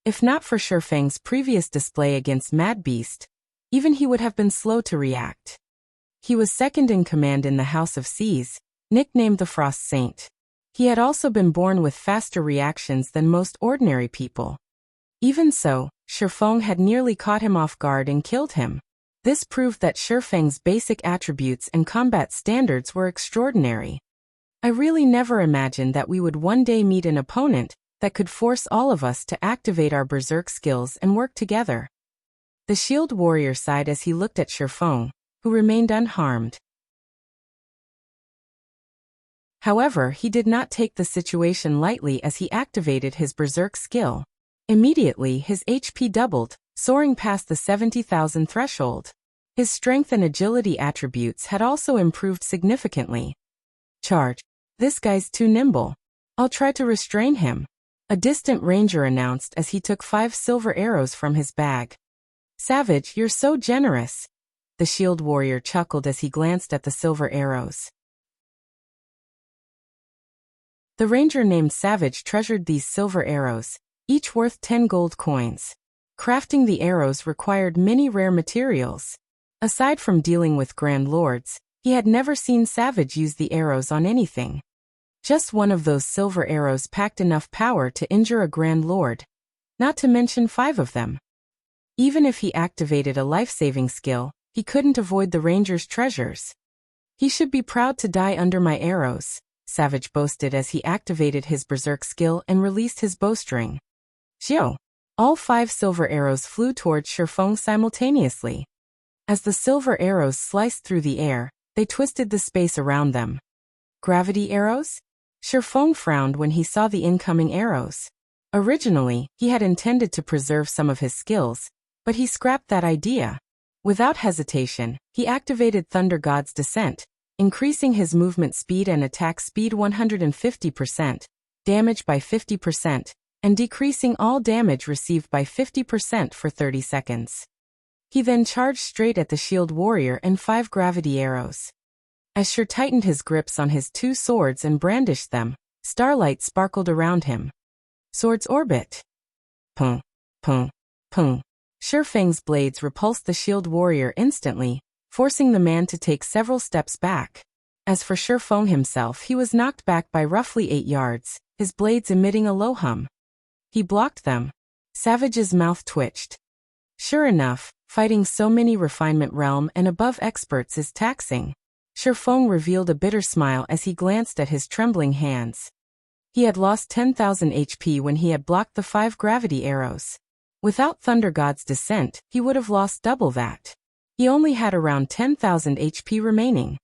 If not for Shifeng's previous display against Mad Beast, even he would have been slow to react. He was second in command in the House of Seas, nicknamed the Frost Saint. He had also been born with faster reactions than most ordinary people. Even so, Shifeng had nearly caught him off guard and killed him. This proved that Shifeng's basic attributes and combat standards were extraordinary. I really never imagined that we would one day meet an opponent that could force all of us to activate our berserk skills and work together. The shield warrior sighed as he looked at Shifeng, who remained unharmed. However, he did not take the situation lightly as he activated his berserk skill. Immediately, his HP doubled, soaring past the 70,000 threshold. His strength and agility attributes had also improved significantly. Charge. This guy's too nimble. I'll try to restrain him, a distant ranger announced as he took 5 silver arrows from his bag. Savage, you're so generous. The shield warrior chuckled as he glanced at the silver arrows. The ranger named Savage treasured these silver arrows, each worth 10 gold coins. Crafting the arrows required many rare materials. Aside from dealing with Grand Lords, he had never seen Savage use the arrows on anything. Just one of those silver arrows packed enough power to injure a Grand Lord, not to mention 5 of them. Even if he activated a life-saving skill, he couldn't avoid the ranger's treasures. He should be proud to die under my arrows, Savage boasted as he activated his berserk skill and released his bowstring. Xiao! All 5 silver arrows flew towards Shifeng simultaneously. As the silver arrows sliced through the air, they twisted the space around them. Gravity arrows? Shifeng frowned when he saw the incoming arrows. Originally, he had intended to preserve some of his skills, but he scrapped that idea. Without hesitation, he activated Thunder God's Descent, increasing his movement speed and attack speed 150%, damage by 50%, and decreasing all damage received by 50% for 30 seconds. He then charged straight at the shield warrior and 5 gravity arrows. As Shir tightened his grips on his 2 swords and brandished them, starlight sparkled around him. Swords orbit. Pung, pung, pung. Shifeng's blades repulsed the shield warrior instantly, forcing the man to take several steps back. As for Shifeng himself, he was knocked back by roughly 8 yards, his blades emitting a low hum. He blocked them. Savage's mouth twitched. Sure enough, fighting so many refinement realm and above experts is taxing. Shifeng revealed a bitter smile as he glanced at his trembling hands. He had lost 10,000 HP when he had blocked the 5 gravity arrows. Without Thunder God's Descent, he would have lost double that. He only had around 10,000 HP remaining.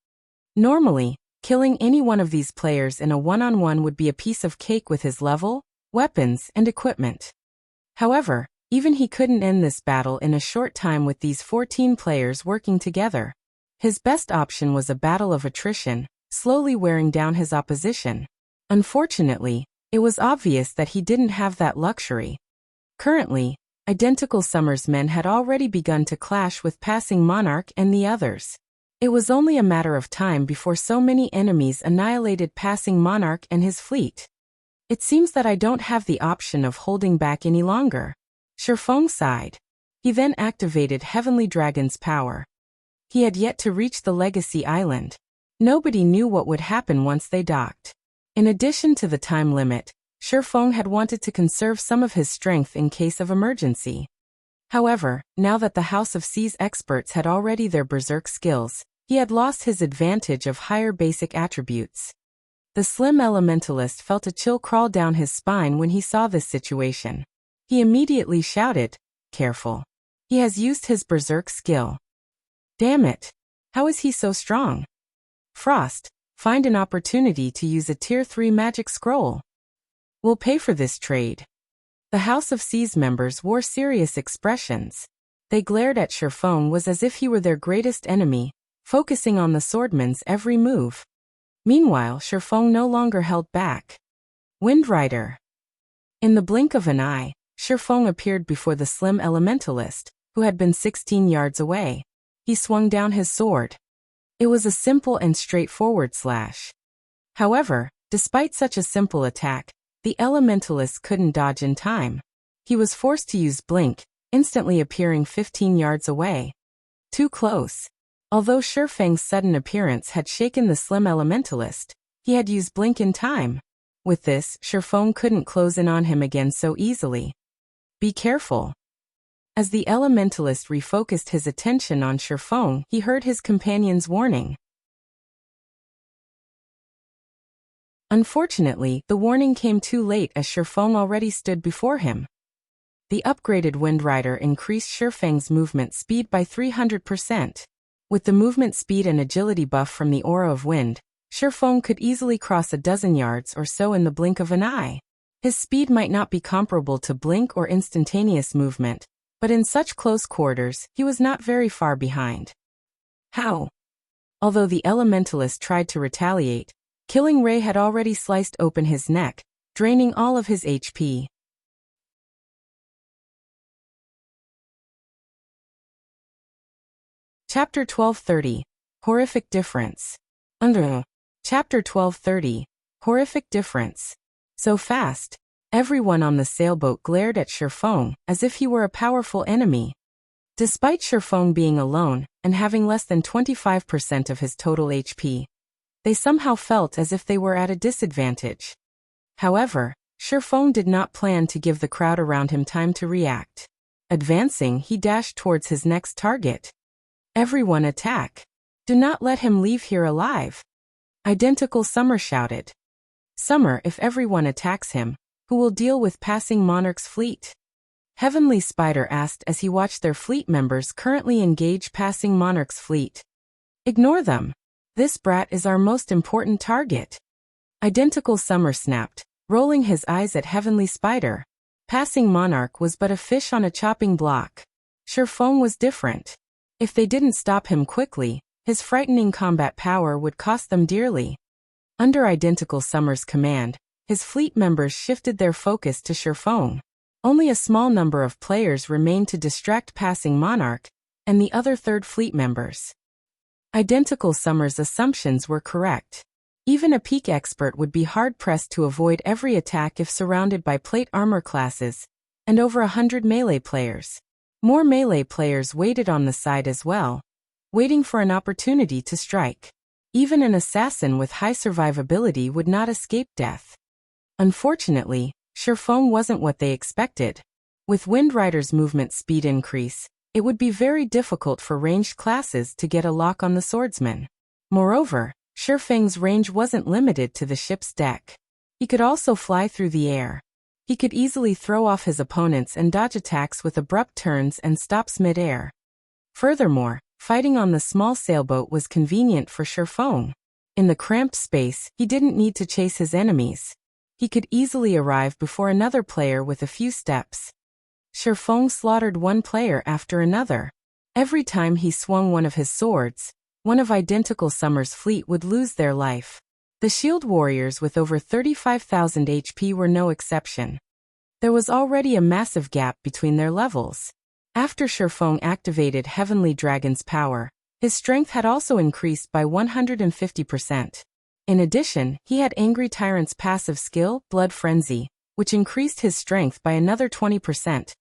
Normally, killing any one of these players in a one-on-one would be a piece of cake with his level, weapons, and equipment. However, even he couldn't end this battle in a short time with these 14 players working together. His best option was a battle of attrition, slowly wearing down his opposition. Unfortunately, it was obvious that he didn't have that luxury. Currently, identical Summer's men had already begun to clash with Passing Monarch and the others. It was only a matter of time before so many enemies annihilated Passing Monarch and his fleet. It seems that I don't have the option of holding back any longer. Shifeng sighed. He then activated Heavenly Dragon's power. He had yet to reach the Legacy Island. Nobody knew what would happen once they docked. In addition to the time limit, Shifeng had wanted to conserve some of his strength in case of emergency. However, now that the House of Seas experts had already their berserk skills, he had lost his advantage of higher basic attributes. The slim elementalist felt a chill crawl down his spine when he saw this situation. He immediately shouted, "Careful. He has used his berserk skill. Damn it. How is he so strong? Frost, find an opportunity to use a Tier 3 magic scroll. We'll pay for this trade." The House of Seas members wore serious expressions. They glared at Shifeng was as if he were their greatest enemy, focusing on the swordman's every move. Meanwhile, Shifeng no longer held back. Windrider. In the blink of an eye, Shifeng appeared before the slim elementalist, who had been 16 yards away. He swung down his sword. It was a simple and straightforward slash. However, despite such a simple attack, the elementalist couldn't dodge in time. He was forced to use blink, instantly appearing 15 yards away. Too close. Although Shifeng's sudden appearance had shaken the slim elementalist, he had used blink in time. With this, Shifeng couldn't close in on him again so easily. Be careful. As the elementalist refocused his attention on Shifeng, he heard his companion's warning. Unfortunately, the warning came too late as Shifeng already stood before him. The upgraded Windrider increased Shifeng's movement speed by 300%. With the movement speed and agility buff from the Aura of Wind, Shifeng could easily cross a dozen yards or so in the blink of an eye. His speed might not be comparable to blink or instantaneous movement, but in such close quarters, he was not very far behind. How? Although the elementalist tried to retaliate, Killing Ray had already sliced open his neck, draining all of his HP. Chapter 1230. Horrific Difference. Chapter 1230. Horrific Difference. So fast. Everyone on the sailboat glared at Shifeng as if he were a powerful enemy. Despite Shifeng being alone and having less than 25% of his total HP, they somehow felt as if they were at a disadvantage. However, Shifeng did not plan to give the crowd around him time to react. Advancing, he dashed towards his next target. Everyone attack. Do not let him leave here alive. Identical Summer shouted. Summer, if everyone attacks him, who will deal with passing Monarch's fleet? Heavenly Spider asked as he watched their fleet members currently engage passing Monarch's fleet. Ignore them. This brat is our most important target. Identical Summer snapped, rolling his eyes at Heavenly Spider. Passing Monarch was but a fish on a chopping block. Shifeng was different. If they didn't stop him quickly, his frightening combat power would cost them dearly. Under Identical Summer's command, his fleet members shifted their focus to Shifeng. Only a small number of players remained to distract passing Monarch, and the other third fleet members. Identical Summer's assumptions were correct. Even a peak expert would be hard-pressed to avoid every attack if surrounded by plate armor classes, and over 100 melee players. More melee players waited on the side as well, waiting for an opportunity to strike. Even an assassin with high survivability would not escape death. Unfortunately, Shifeng wasn't what they expected. With Windrider's movement speed increase, it would be very difficult for ranged classes to get a lock on the swordsman. Moreover, Shifeng's range wasn't limited to the ship's deck. He could also fly through the air. He could easily throw off his opponents and dodge attacks with abrupt turns and stops mid-air. Furthermore, fighting on the small sailboat was convenient for Shifeng. In the cramped space, he didn't need to chase his enemies. He could easily arrive before another player with a few steps. Shifeng slaughtered one player after another. Every time he swung one of his swords, one of Identical Summer's fleet would lose their life. The shield warriors with over 35,000 HP were no exception. There was already a massive gap between their levels. After Shifeng activated Heavenly Dragon's power, his strength had also increased by 150%. In addition, he had Angry Tyrant's passive skill, Blood Frenzy, which increased his strength by another 20%,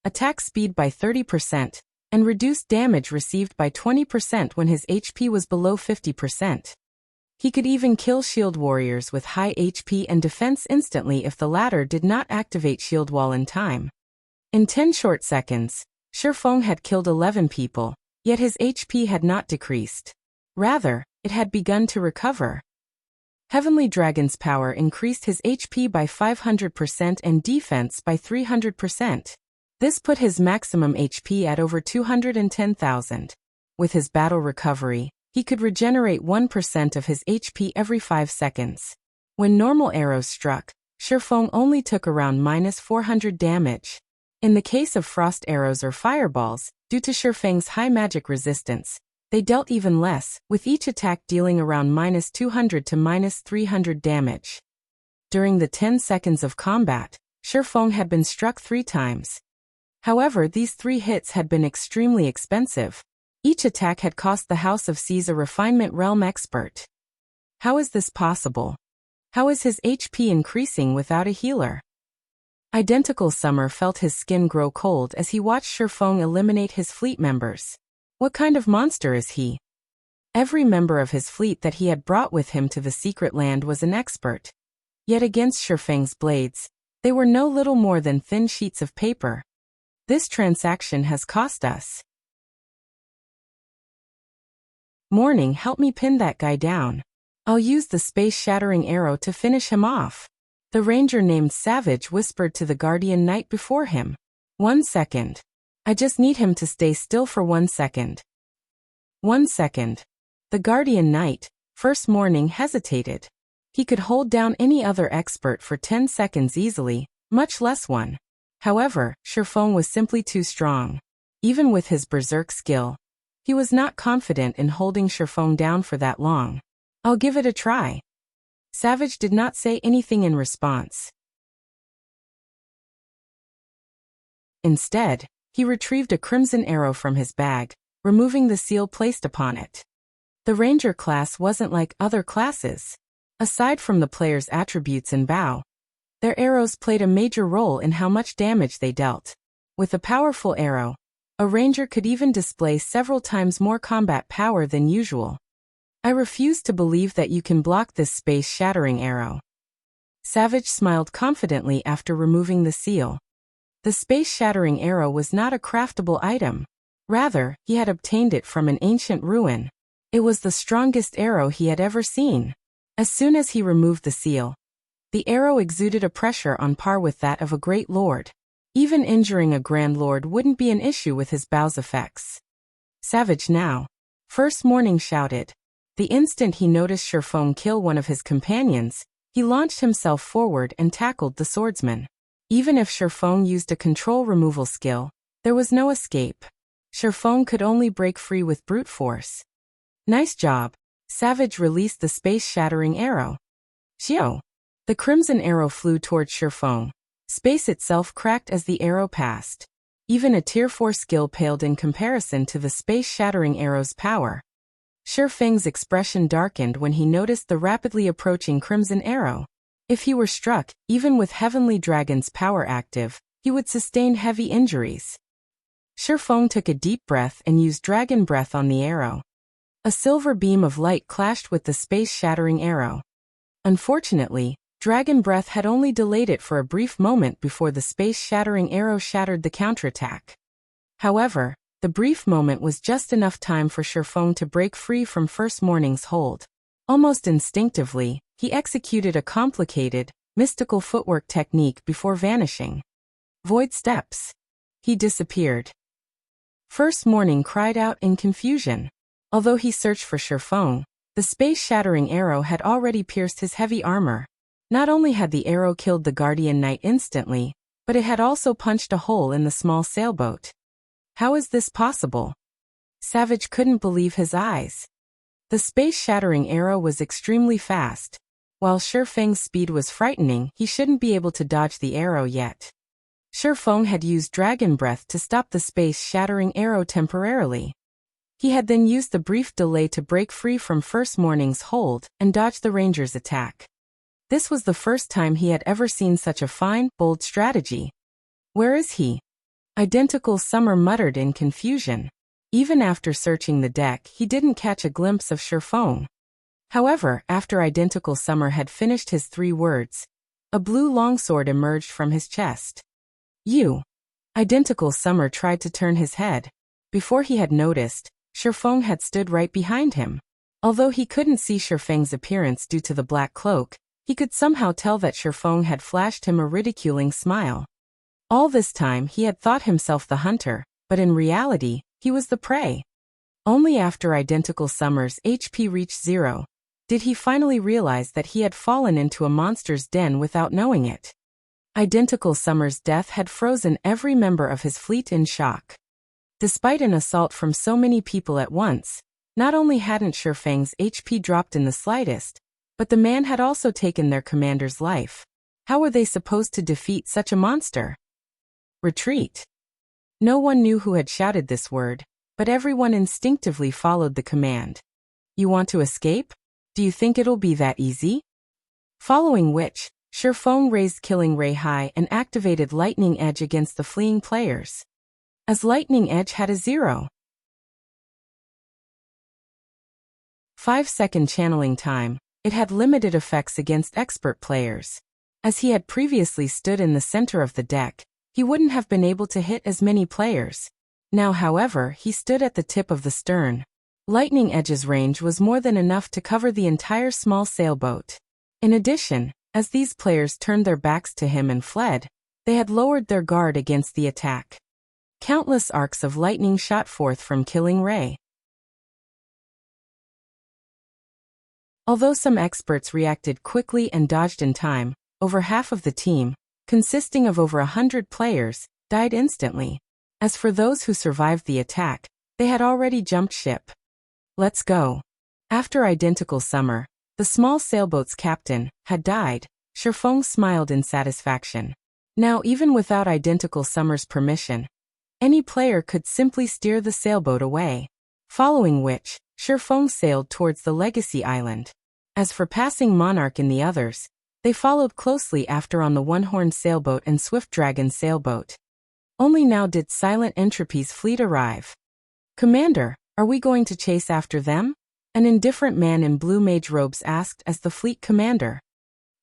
attack speed by 30%, and reduced damage received by 20% when his HP was below 50%. He could even kill shield warriors with high HP and defense instantly if the latter did not activate shield wall in time. In 10 short seconds, Shifeng had killed 11 people, yet his HP had not decreased. Rather, it had begun to recover. Heavenly Dragon's power increased his HP by 500% and defense by 300%. This put his maximum HP at over 210,000. With his battle recovery, he could regenerate 1% of his HP every 5 seconds. When normal arrows struck, Shifeng only took around -400 damage. In the case of frost arrows or fireballs, due to Shifeng's high magic resistance, they dealt even less, with each attack dealing around -200 to -300 damage. During the 10 seconds of combat, Shifeng had been struck 3 times. However, these 3 hits had been extremely expensive. Each attack had cost the House of C's a Refinement Realm expert. How is this possible? How is his HP increasing without a healer? Identical Summer felt his skin grow cold as he watched Shifeng eliminate his fleet members. What kind of monster is he? Every member of his fleet that he had brought with him to the secret land was an expert. Yet against Shifeng's blades, they were no little more than thin sheets of paper. This transaction has cost us. Morning, help me pin that guy down. I'll use the space-shattering arrow to finish him off. The ranger named Savage whispered to the guardian knight before him. 1 second. I just need him to stay still for 1 second. 1 second. The guardian knight, First Morning, hesitated. He could hold down any other expert for 10 seconds easily, much less one. However, Shifeng was simply too strong. Even with his berserk skill, he was not confident in holding Shifeng down for that long. I'll give it a try. Savage did not say anything in response. Instead, he retrieved a crimson arrow from his bag, removing the seal placed upon it. The ranger class wasn't like other classes. Aside from the player's attributes and bow, their arrows played a major role in how much damage they dealt. With a powerful arrow, a ranger could even display several times more combat power than usual. I refuse to believe that you can block this space-shattering arrow. Savage smiled confidently after removing the seal. The space-shattering arrow was not a craftable item. Rather, he had obtained it from an ancient ruin. It was the strongest arrow he had ever seen. As soon as he removed the seal, the arrow exuded a pressure on par with that of a great lord. Even injuring a grand lord wouldn't be an issue with his bow's effects. Savage now. First Morning shouted. The instant he noticed Shifeng kill one of his companions, he launched himself forward and tackled the swordsman. Even if Shifeng used a control removal skill, there was no escape. Shifeng could only break free with brute force. Nice job. Savage released the space-shattering arrow. Shio! The crimson arrow flew towards Shifeng. Space itself cracked as the arrow passed. Even a Tier 4 skill paled in comparison to the space-shattering arrow's power. Shifeng's expression darkened when he noticed the rapidly approaching crimson arrow. If he were struck, even with Heavenly Dragon's power active, he would sustain heavy injuries. Shifeng took a deep breath and used Dragon Breath on the arrow. A silver beam of light clashed with the space-shattering arrow. Unfortunately, Dragon Breath had only delayed it for a brief moment before the space-shattering arrow shattered the counterattack. However, the brief moment was just enough time for Shifeng to break free from First Morning's hold. Almost instinctively, he executed a complicated, mystical footwork technique before vanishing. Void steps. He disappeared. First Morning cried out in confusion. Although he searched for Shifeng, the space-shattering arrow had already pierced his heavy armor. Not only had the arrow killed the Guardian Knight instantly, but it had also punched a hole in the small sailboat. How is this possible? Savage couldn't believe his eyes. The space-shattering arrow was extremely fast. While Shifeng's speed was frightening, he shouldn't be able to dodge the arrow yet. Shifeng had used Dragon Breath to stop the space-shattering arrow temporarily. He had then used the brief delay to break free from First Morning's hold and dodge the Ranger's attack. This was the first time he had ever seen such a fine, bold strategy. Where is he? Identical Summer muttered in confusion. Even after searching the deck, he didn't catch a glimpse of Shattering. However, after Identical Summer had finished his 3 words, a blue longsword emerged from his chest. You. Identical Summer tried to turn his head. Before he had noticed, Shattering had stood right behind him. Although he couldn't see Shattering's appearance due to the black cloak, he could somehow tell that Shattering had flashed him a ridiculing smile. All this time he had thought himself the hunter, but in reality, he was the prey. Only after Identical Summer's HP reached 0, did he finally realize that he had fallen into a monster's den without knowing it. Identical Summer's death had frozen every member of his fleet in shock. Despite an assault from so many people at once, not only hadn't Shattering's HP dropped in the slightest, but the man had also taken their commander's life. How were they supposed to defeat such a monster? Retreat. No one knew who had shouted this word, but everyone instinctively followed the command. You want to escape? Do you think it'll be that easy? Following which, Shattering raised Killing Ray high and activated Lightning Edge against the fleeing players. As Lightning Edge had a 0.5-second channeling time, it had limited effects against expert players. As he had previously stood in the center of the deck, he wouldn't have been able to hit as many players. Now, however, he stood at the tip of the stern. Lightning Edge's range was more than enough to cover the entire small sailboat. In addition, as these players turned their backs to him and fled, they had lowered their guard against the attack. Countless arcs of lightning shot forth from Killing Ray. Although some experts reacted quickly and dodged in time, over half of the team, consisting of over 100 players, died instantly. As for those who survived the attack, they had already jumped ship. Let's go. After Identical Summer, the small sailboat's captain, had died, Shattering smiled in satisfaction. Now, even without Identical Summer's permission, any player could simply steer the sailboat away. Following which, Shattering sailed towards the Legacy Island. As for passing Monarch and the others, they followed closely after on the One-Horned Sailboat and Swift Dragon Sailboat. Only now did Silent Entropy's fleet arrive. Commander, are we going to chase after them? An indifferent man in blue mage robes asked as the fleet commander.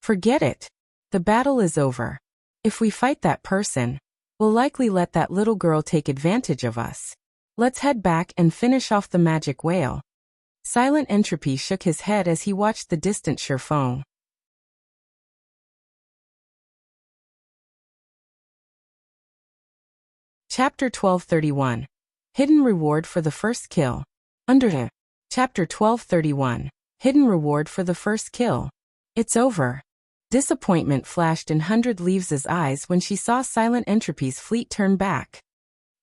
Forget it. The battle is over. If we fight that person, we'll likely let that little girl take advantage of us. Let's head back and finish off the magic whale. Silent Entropy shook his head as he watched the distant Shattering. Chapter 1231. Hidden Reward for the First Kill. Under Chapter 1231. Hidden Reward for the First Kill. It's over. Disappointment flashed in 100 Leaves' eyes when she saw Silent Entropy's fleet turn back.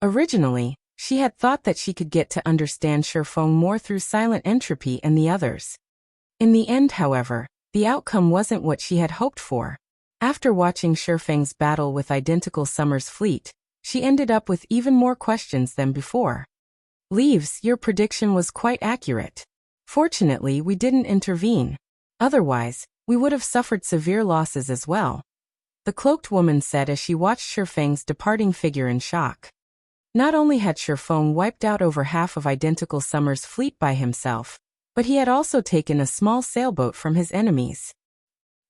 Originally, she had thought that she could get to understand Shattering more through Silent Entropy and the others. In the end, however, the outcome wasn't what she had hoped for. After watching Shattering's battle with Identical Summer's fleet, she ended up with even more questions than before. Leaves, your prediction was quite accurate. Fortunately, we didn't intervene. Otherwise, we would have suffered severe losses as well. The cloaked woman said as she watched Shattering's departing figure in shock. Not only had Shattering wiped out over half of Identical Summer's fleet by himself, but he had also taken a small sailboat from his enemies.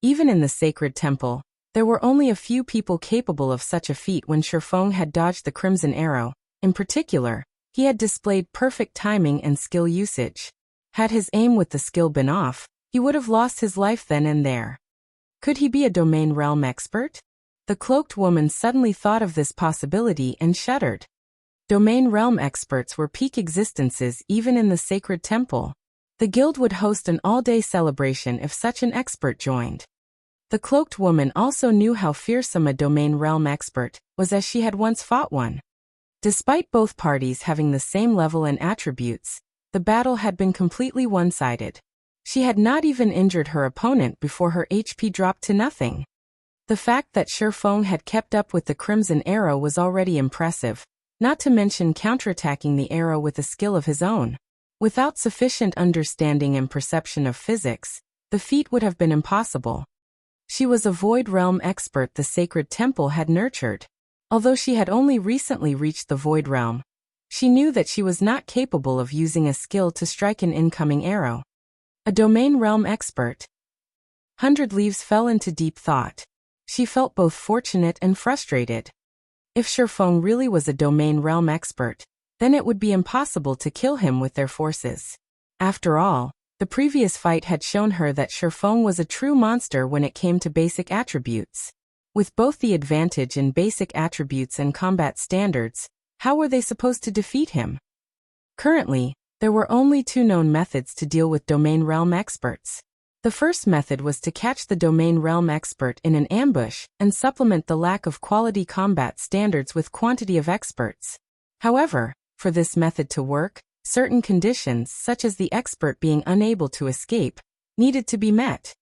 Even in the sacred temple, there were only a few people capable of such a feat when Shattering had dodged the Crimson Arrow. In particular, he had displayed perfect timing and skill usage. Had his aim with the skill been off, he would have lost his life then and there. Could he be a domain realm expert? The cloaked woman suddenly thought of this possibility and shuddered. Domain realm experts were peak existences even in the sacred temple. The guild would host an all-day celebration if such an expert joined. The cloaked woman also knew how fearsome a domain realm expert was, as she had once fought one. Despite both parties having the same level and attributes, the battle had been completely one-sided. She had not even injured her opponent before her HP dropped to nothing. The fact that Shattering had kept up with the Crimson Arrow was already impressive, not to mention counterattacking the arrow with a skill of his own. Without sufficient understanding and perception of physics, the feat would have been impossible. She was a Void Realm expert the Sacred Temple had nurtured. Although she had only recently reached the Void Realm, she knew that she was not capable of using a skill to strike an incoming arrow. A Domain Realm expert. 100 Leaves fell into deep thought. She felt both fortunate and frustrated. If Shifeng really was a Domain Realm expert, then it would be impossible to kill him with their forces. After all, the previous fight had shown her that Shifeng was a true monster when it came to basic attributes. With both the advantage in basic attributes and combat standards, how were they supposed to defeat him? Currently, there were only two known methods to deal with Domain Realm experts. The first method was to catch the Domain Realm expert in an ambush and supplement the lack of quality combat standards with quantity of experts. However, for this method to work, certain conditions, such as the expert being unable to escape, needed to be met.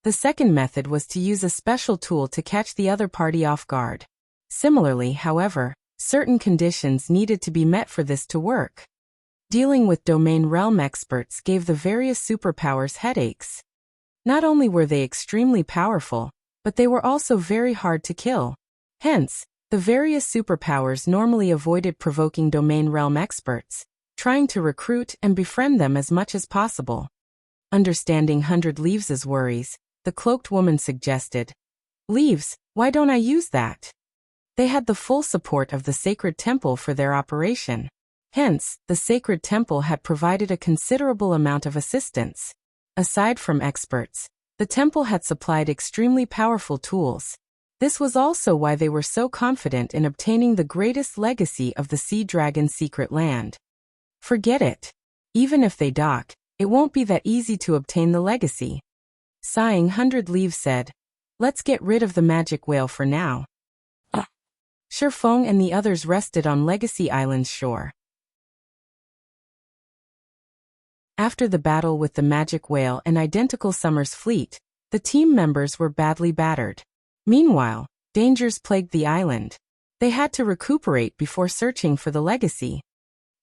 The second method was to use a special tool to catch the other party off guard. Similarly, however, certain conditions needed to be met for this to work. Dealing with Domain Realm experts gave the various superpowers headaches. Not only were they extremely powerful, but they were also very hard to kill. Hence, the various superpowers normally avoided provoking Domain Realm experts, trying to recruit and befriend them as much as possible. Understanding 100 Leaves' worries, the cloaked woman suggested, "Leaves, why don't I use that?" They had the full support of the Sacred Temple for their operation. Hence, the Sacred Temple had provided a considerable amount of assistance. Aside from experts, the temple had supplied extremely powerful tools. This was also why they were so confident in obtaining the greatest legacy of the Sea Dragon's secret land. Forget it. Even if they dock, it won't be that easy to obtain the legacy. Sighing, 100 Leaves said, "Let's get rid of the magic whale for now." Shifeng and the others rested on Legacy Island's shore. After the battle with the magic whale and identical Summer's fleet, the team members were badly battered. Meanwhile, dangers plagued the island. They had to recuperate before searching for the legacy.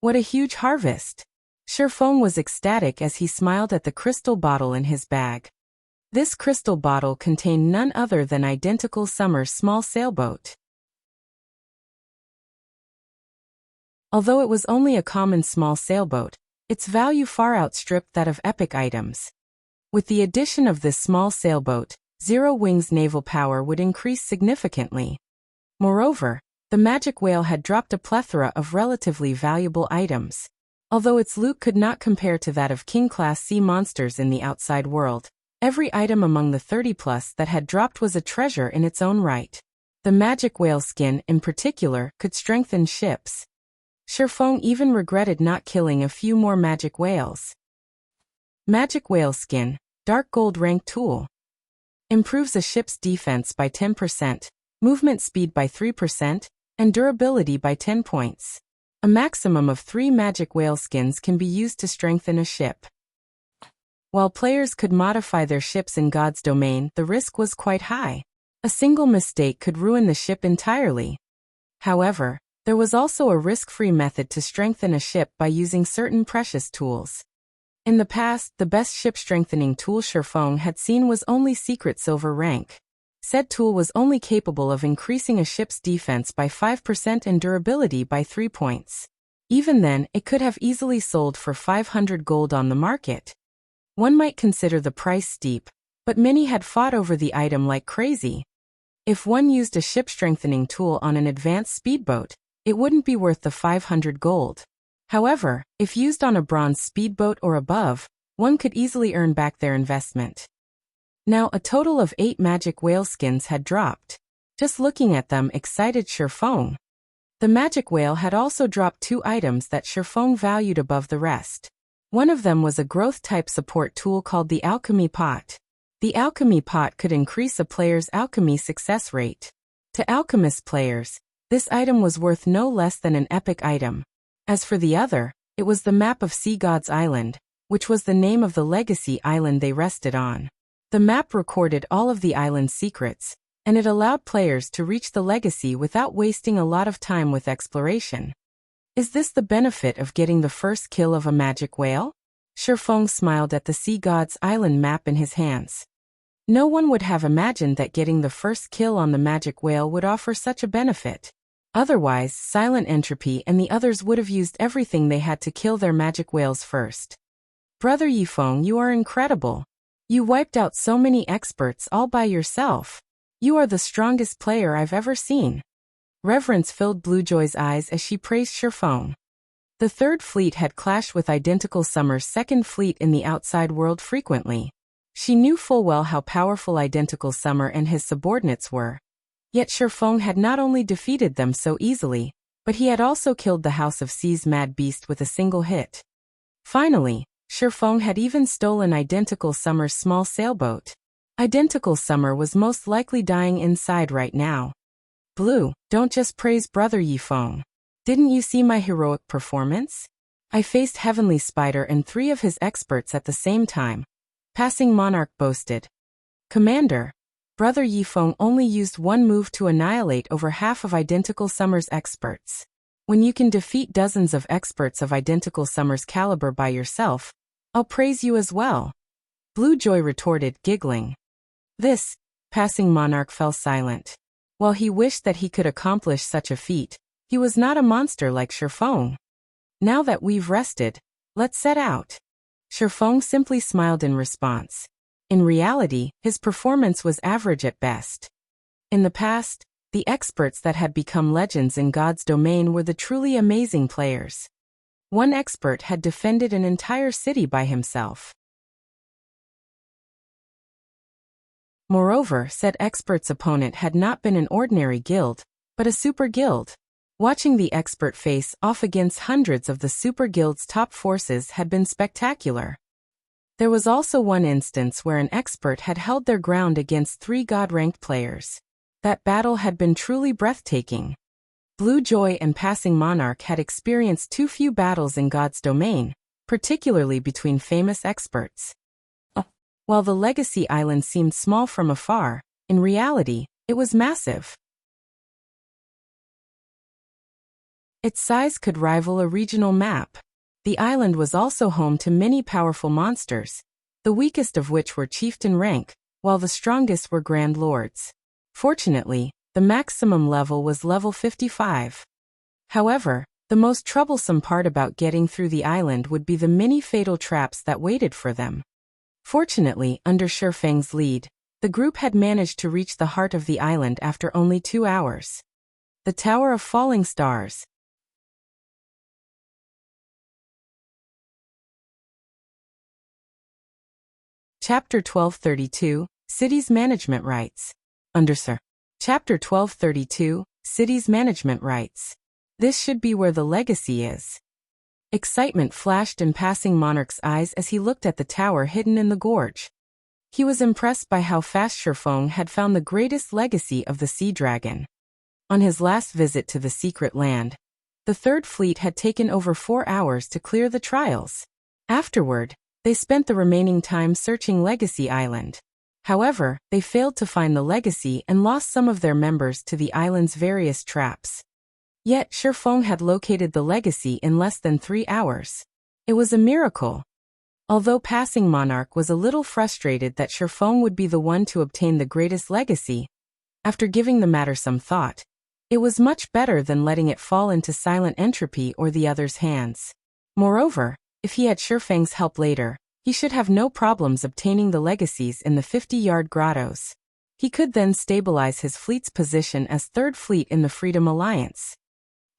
What a huge harvest! Shifeng was ecstatic as he smiled at the crystal bottle in his bag. This crystal bottle contained none other than identical Summer's small sailboat. Although it was only a common small sailboat, its value far outstripped that of epic items. With the addition of this small sailboat, Zero Wing's naval power would increase significantly. Moreover, the magic whale had dropped a plethora of relatively valuable items. Although its loot could not compare to that of king-class sea monsters in the outside world, every item among the 30+ that had dropped was a treasure in its own right. The magic whale skin, in particular, could strengthen ships. Shifeng even regretted not killing a few more magic whales. Magic whale skin, dark gold rank tool. Improves a ship's defense by 10%, movement speed by 3%, and durability by 10 points. A maximum of 3 magic whale skins can be used to strengthen a ship. While players could modify their ships in God's domain, the risk was quite high. A single mistake could ruin the ship entirely. However, there was also a risk-free method to strengthen a ship by using certain precious tools. In the past, the best ship-strengthening tool Shifeng had seen was only secret silver rank. Said tool was only capable of increasing a ship's defense by 5% and durability by 3 points. Even then, it could have easily sold for 500 gold on the market. One might consider the price steep, but many had fought over the item like crazy. If one used a ship-strengthening tool on an advanced speedboat, it wouldn't be worth the 500 gold. However, if used on a bronze speedboat or above, one could easily earn back their investment. Now a total of 8 magic whale skins had dropped. Just looking at them excited Shifeng. The magic whale had also dropped 2 items that Shifeng valued above the rest. One of them was a growth-type support tool called the Alchemy Pot. The Alchemy Pot could increase a player's alchemy success rate. To alchemist players, this item was worth no less than an epic item. As for the other, it was the map of Sea God's Island, which was the name of the legacy island they rested on. The map recorded all of the island's secrets, and it allowed players to reach the legacy without wasting a lot of time with exploration. Is this the benefit of getting the first kill of a magic whale? Shifeng smiled at the sea god's island map in his hands. No one would have imagined that getting the first kill on the magic whale would offer such a benefit. Otherwise, Silent Entropy and the others would have used everything they had to kill their magic whales first. Brother Yifeng, you are incredible. You wiped out so many experts all by yourself. You are the strongest player I've ever seen. Reverence filled Bluejoy's eyes as she praised Shifeng. The Third Fleet had clashed with Identical Summer's Second Fleet in the outside world frequently. She knew full well how powerful Identical Summer and his subordinates were. Yet Shifeng had not only defeated them so easily, but he had also killed the House of Sea's Mad Beast with a single hit. Finally, Shifeng had even stolen Identical Summer's small sailboat. Identical Summer was most likely dying inside right now. Blue, don't just praise Brother Yifeng. Didn't you see my heroic performance? I faced Heavenly Spider and 3 of his experts at the same time. Passing Monarch boasted. Commander, Brother Yifeng only used one move to annihilate over half of Identical Summer's experts. When you can defeat dozens of experts of Identical Summer's caliber by yourself, I'll praise you as well. Bluejoy retorted, giggling. This, Passing Monarch fell silent. While he wished that he could accomplish such a feat, he was not a monster like Shifeng. Now that we've rested, let's set out. Shifeng simply smiled in response. In reality, his performance was average at best. In the past, the experts that had become legends in God's domain were the truly amazing players. One expert had defended an entire city by himself. Moreover, said expert's opponent had not been an ordinary guild, but a super guild. Watching the expert face off against hundreds of the super guild's top forces had been spectacular. There was also one instance where an expert had held their ground against 3 god-ranked players. That battle had been truly breathtaking. Bluejoy and Passing Monarch had experienced too few battles in God's domain, particularly between famous experts. While the Legacy Island seemed small from afar, in reality, it was massive. Its size could rival a regional map. The island was also home to many powerful monsters, the weakest of which were chieftain rank, while the strongest were grand lords. Fortunately, the maximum level was level 55. However, the most troublesome part about getting through the island would be the many fatal traps that waited for them. Fortunately, under Shifeng's lead, the group had managed to reach the heart of the island after only 2 hours. The Tower of Falling Stars. Chapter 1232, Cities Management Rights. Undersir. Chapter 1232, Cities Management Rights. This should be where the legacy is. Excitement flashed in Passing Monarch's eyes as he looked at the tower hidden in the gorge. He was impressed by how fast Shifeng had found the greatest legacy of the Sea Dragon. On his last visit to the secret land, the Third Fleet had taken over 4 hours to clear the trials. Afterward, they spent the remaining time searching Legacy Island. However, they failed to find the legacy and lost some of their members to the island's various traps. Yet Shifeng had located the legacy in less than 3 hours. It was a miracle. Although Passing Monarch was a little frustrated that Shifeng would be the one to obtain the greatest legacy, after giving the matter some thought, it was much better than letting it fall into Silent Entropy or the others' hands. Moreover, if he had Shifeng's help later, he should have no problems obtaining the legacies in the 50-yard grottos. He could then stabilize his fleet's position as Third Fleet in the Freedom Alliance.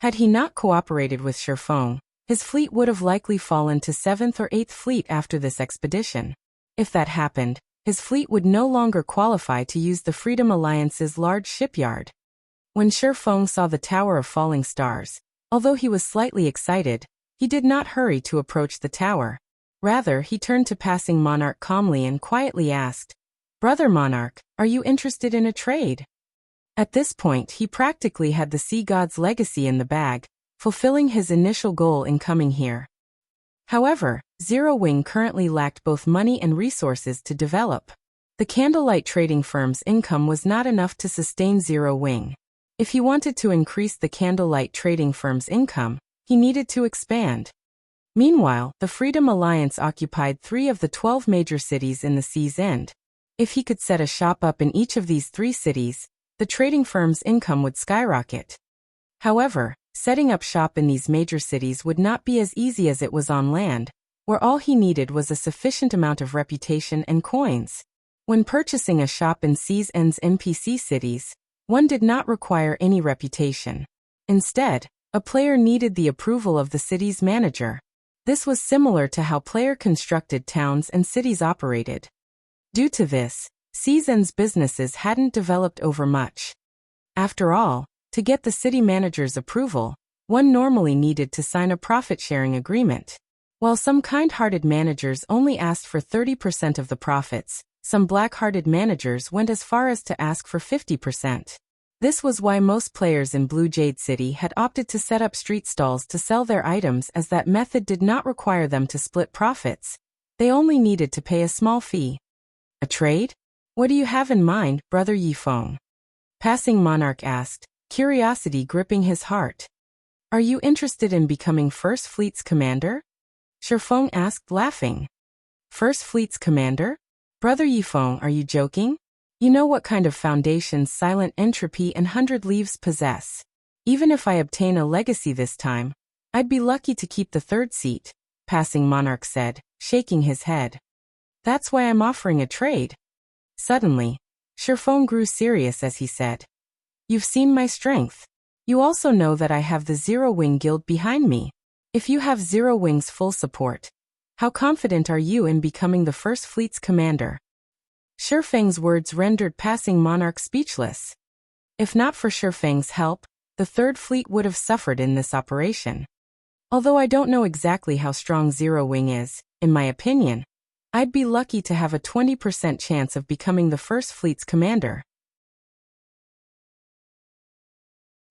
Had he not cooperated with Shifeng, his fleet would have likely fallen to 7th or 8th Fleet after this expedition. If that happened, his fleet would no longer qualify to use the Freedom Alliance's large shipyard. When Shifeng saw the Tower of Falling Stars, although he was slightly excited, he did not hurry to approach the tower. Rather, he turned to Passing Monarch calmly and quietly asked, "Brother Monarch, are you interested in a trade?" At this point, he practically had the Sea God's legacy in the bag, fulfilling his initial goal in coming here. However, Zero Wing currently lacked both money and resources to develop. The candlelight trading firm's income was not enough to sustain Zero Wing. If he wanted to increase the candlelight trading firm's income, he needed to expand. Meanwhile, the Freedom Alliance occupied 3 of the 12 major cities in the sea's end. If he could set a shop up in each of these 3 cities, the trading firm's income would skyrocket. However, setting up shop in these major cities would not be as easy as it was on land, where all he needed was a sufficient amount of reputation and coins. When purchasing a shop in Sea's End's NPC cities, one did not require any reputation. Instead, a player needed the approval of the city's manager. This was similar to how player-constructed towns and cities operated. Due to this, Sea's End's businesses hadn't developed over much. After all, to get the city manager's approval, one normally needed to sign a profit-sharing agreement. While some kind-hearted managers only asked for 30% of the profits, some black-hearted managers went as far as to ask for 50%. This was why most players in Blue Jade City had opted to set up street stalls to sell their items, as that method did not require them to split profits. They only needed to pay a small fee. A trade? What do you have in mind, Brother Yifeng? Passing Monarch asked, curiosity gripping his heart. Are you interested in becoming First Fleet's commander? Shifeng asked, laughing. First Fleet's commander? Brother Yifeng, are you joking? You know what kind of foundations Silent Entropy and 100 Leaves possess. Even if I obtain a legacy this time, I'd be lucky to keep the 3rd seat, Passing Monarch said, shaking his head. That's why I'm offering a trade. Suddenly, Shifeng grew serious as he said, you've seen my strength. You also know that I have the Zero Wing Guild behind me. If you have Zero Wing's full support, how confident are you in becoming the First Fleet's commander? Shifeng's words rendered Passing Monarch speechless. If not for Shifeng's help, the 3rd Fleet would have suffered in this operation. Although I don't know exactly how strong Zero Wing is, in my opinion, I'd be lucky to have a 20% chance of becoming the First Fleet's commander.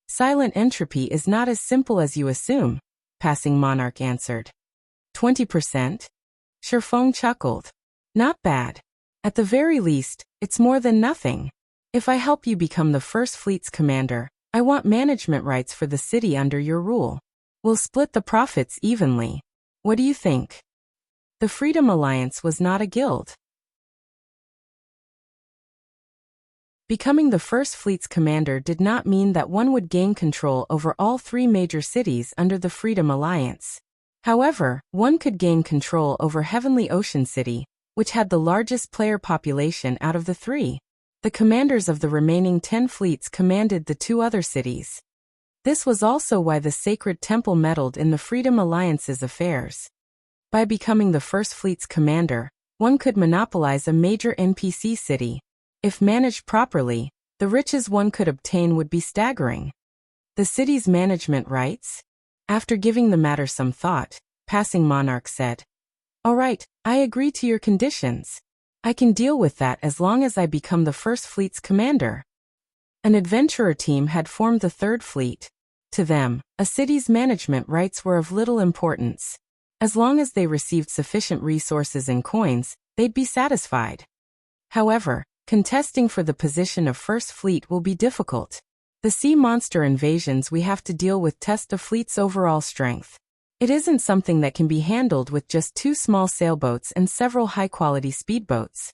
Silent Entropy is not as simple as you assume, Passing Monarch answered. 20%? Shifeng chuckled. Not bad. At the very least, it's more than nothing. If I help you become the First Fleet's commander, I want management rights for the city under your rule. We'll split the profits evenly. What do you think? The Freedom Alliance was not a guild. Becoming the First Fleet's commander did not mean that one would gain control over all 3 major cities under the Freedom Alliance. However, one could gain control over Heavenly Ocean City, which had the largest player population out of the 3. The commanders of the remaining 10 fleets commanded the 2 other cities. This was also why the Sacred Temple meddled in the Freedom Alliance's affairs. By becoming the First Fleet's commander, one could monopolize a major NPC city. If managed properly, the riches one could obtain would be staggering. The city's management rights? After giving the matter some thought, Passing Monarch said, all right, I agree to your conditions. I can deal with that as long as I become the First Fleet's commander. An adventurer team had formed the 3rd Fleet. To them, a city's management rights were of little importance. As long as they received sufficient resources and coins, they'd be satisfied. However, contesting for the position of First Fleet will be difficult. The sea monster invasions we have to deal with test the fleet's overall strength. It isn't something that can be handled with just 2 small sailboats and several high-quality speedboats.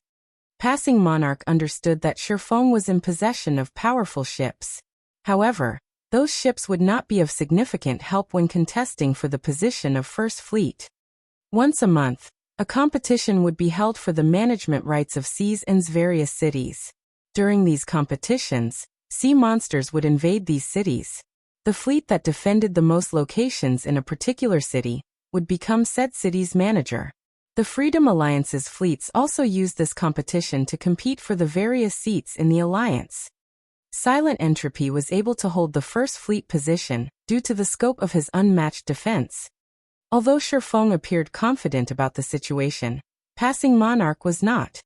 Passing Monarch understood that Shifeng was in possession of powerful ships. However, those ships would not be of significant help when contesting for the position of First Fleet. Once a month, a competition would be held for the management rights of Sea's End's various cities. During these competitions, sea monsters would invade these cities. The fleet that defended the most locations in a particular city would become said city's manager. The Freedom Alliance's fleets also used this competition to compete for the various seats in the alliance. Silent Entropy was able to hold the First Fleet position due to the scope of his unmatched defense. Although Shifeng appeared confident about the situation, Passing Monarch was not.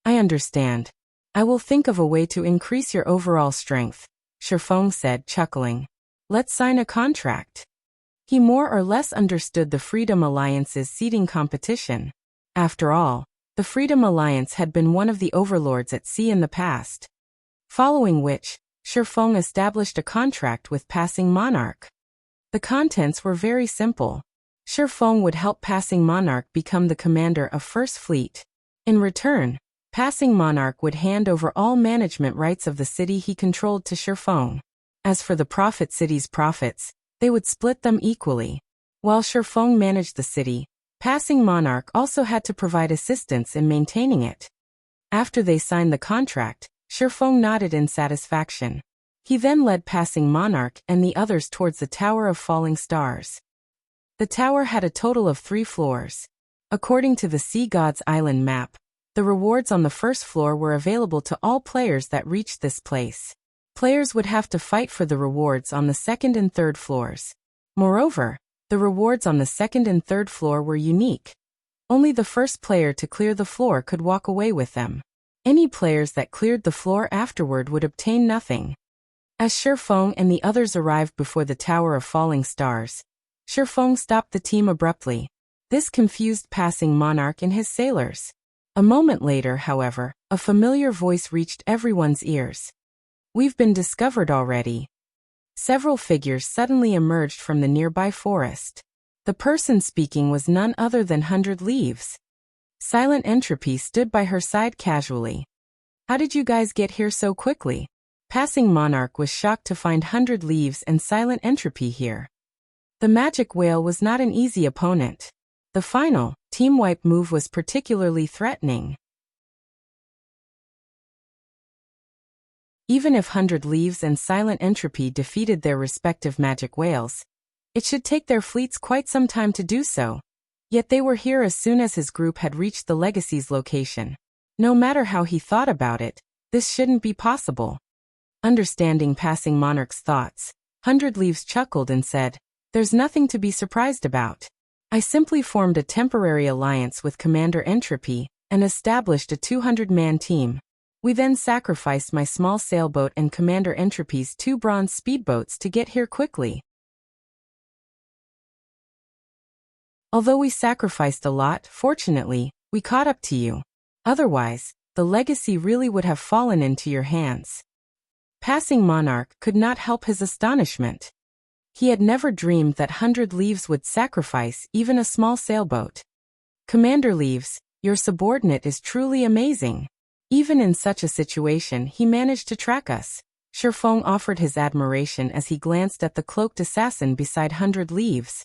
I understand. I will think of a way to increase your overall strength, Shifeng said, chuckling. Let's sign a contract. He more or less understood the Freedom Alliance's seating competition. After all, The Freedom Alliance had been one of the overlords at sea in the past. Following which, Shifeng established a contract with Passing Monarch. The contents were very simple. Shifeng would help Passing Monarch become the commander of First Fleet. In return, Passing Monarch would hand over all management rights of the city he controlled to Shifeng. As for the Prophet City's profits, they would split them equally. While Shifeng managed the city, Passing Monarch also had to provide assistance in maintaining it. After they signed the contract, Shifeng nodded in satisfaction. He then led Passing Monarch and the others towards the Tower of Falling Stars. The tower had a total of 3 floors. According to the Sea God's Island map, the rewards on the first floor were available to all players that reached this place. Players would have to fight for the rewards on the second and third floors. Moreover, the rewards on the second and third floor were unique. Only the first player to clear the floor could walk away with them. Any players that cleared the floor afterward would obtain nothing. As Shifeng and the others arrived before the Tower of Falling Stars, Shifeng stopped the team abruptly. This confused Passing Monarch and his sailors. A moment later, however, a familiar voice reached everyone's ears. "We've been discovered already." Several figures suddenly emerged from the nearby forest. The person speaking was none other than 100 Leaves. Silent Entropy stood by her side casually. "How did you guys get here so quickly?" Passing Monarch was shocked to find 100 Leaves and Silent Entropy here. The magic whale was not an easy opponent. The final, team wipe move was particularly threatening. Even if 100 Leaves and Silent Entropy defeated their respective magic whales, it should take their fleets quite some time to do so. Yet they were here as soon as his group had reached the Legacy's location. No matter how he thought about it, this shouldn't be possible. Understanding Passing Monarch's thoughts, 100 Leaves chuckled and said, "There's nothing to be surprised about. I simply formed a temporary alliance with Commander Entropy and established a 200-man team. We then sacrificed my small sailboat and Commander Entropy's 2 bronze speedboats to get here quickly. Although we sacrificed a lot, fortunately, we caught up to you. Otherwise, the Legacy really would have fallen into your hands." Passing Monarch could not help his astonishment. He had never dreamed that 100 Leaves would sacrifice even a small sailboat. "Commander Leaves, your subordinate is truly amazing. Even in such a situation he managed to track us." Shifeng offered his admiration as he glanced at the cloaked assassin beside 100 Leaves.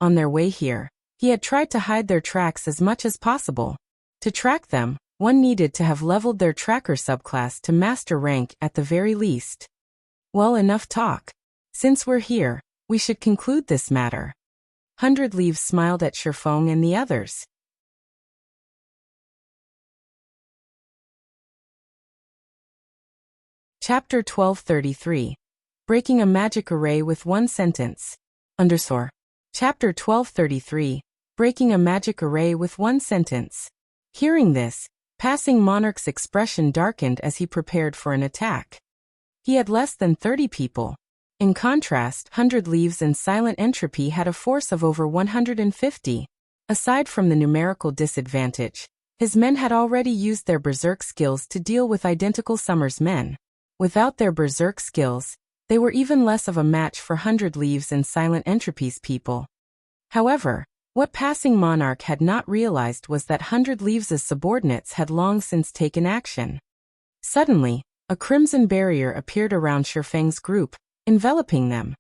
On their way here, he had tried to hide their tracks as much as possible. To track them, one needed to have leveled their tracker subclass to master rank at the very least. "Well, enough talk. Since we're here, we should conclude this matter." 100 Leaves smiled at Shifeng and the others. Chapter 1233. Breaking a Magic Array with One Sentence. Chapter 1233. Breaking a Magic Array with One Sentence. Hearing this, Passing Monarch's expression darkened as he prepared for an attack. He had less than 30 people. In contrast, 100 Leaves and Silent Entropy had a force of over 150. Aside from the numerical disadvantage, his men had already used their berserk skills to deal with identical Summer's men. Without their berserk skills, they were even less of a match for 100 Leaves and Silent Entropy's people. However, what Passing Monarch had not realized was that 100 Leaves' subordinates had long since taken action. Suddenly, a crimson barrier appeared around Shifeng's group, enveloping them.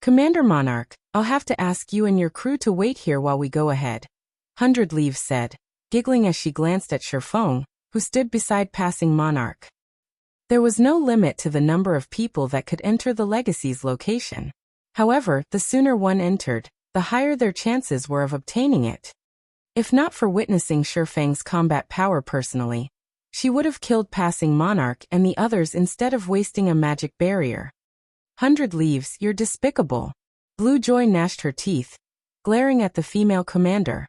"Commander Monarch, I'll have to ask you and your crew to wait here while we go ahead," 100 Leaves said, giggling as she glanced at Shifeng, who stood beside Passing Monarch. There was no limit to the number of people that could enter the Legacy's location. However, the sooner one entered, the higher their chances were of obtaining it. If not for witnessing Shifeng's combat power personally, she would have killed Passing Monarch and the others instead of wasting a magic barrier. 100 Leaves, you're despicable. Blue Joy gnashed her teeth, glaring at the female commander.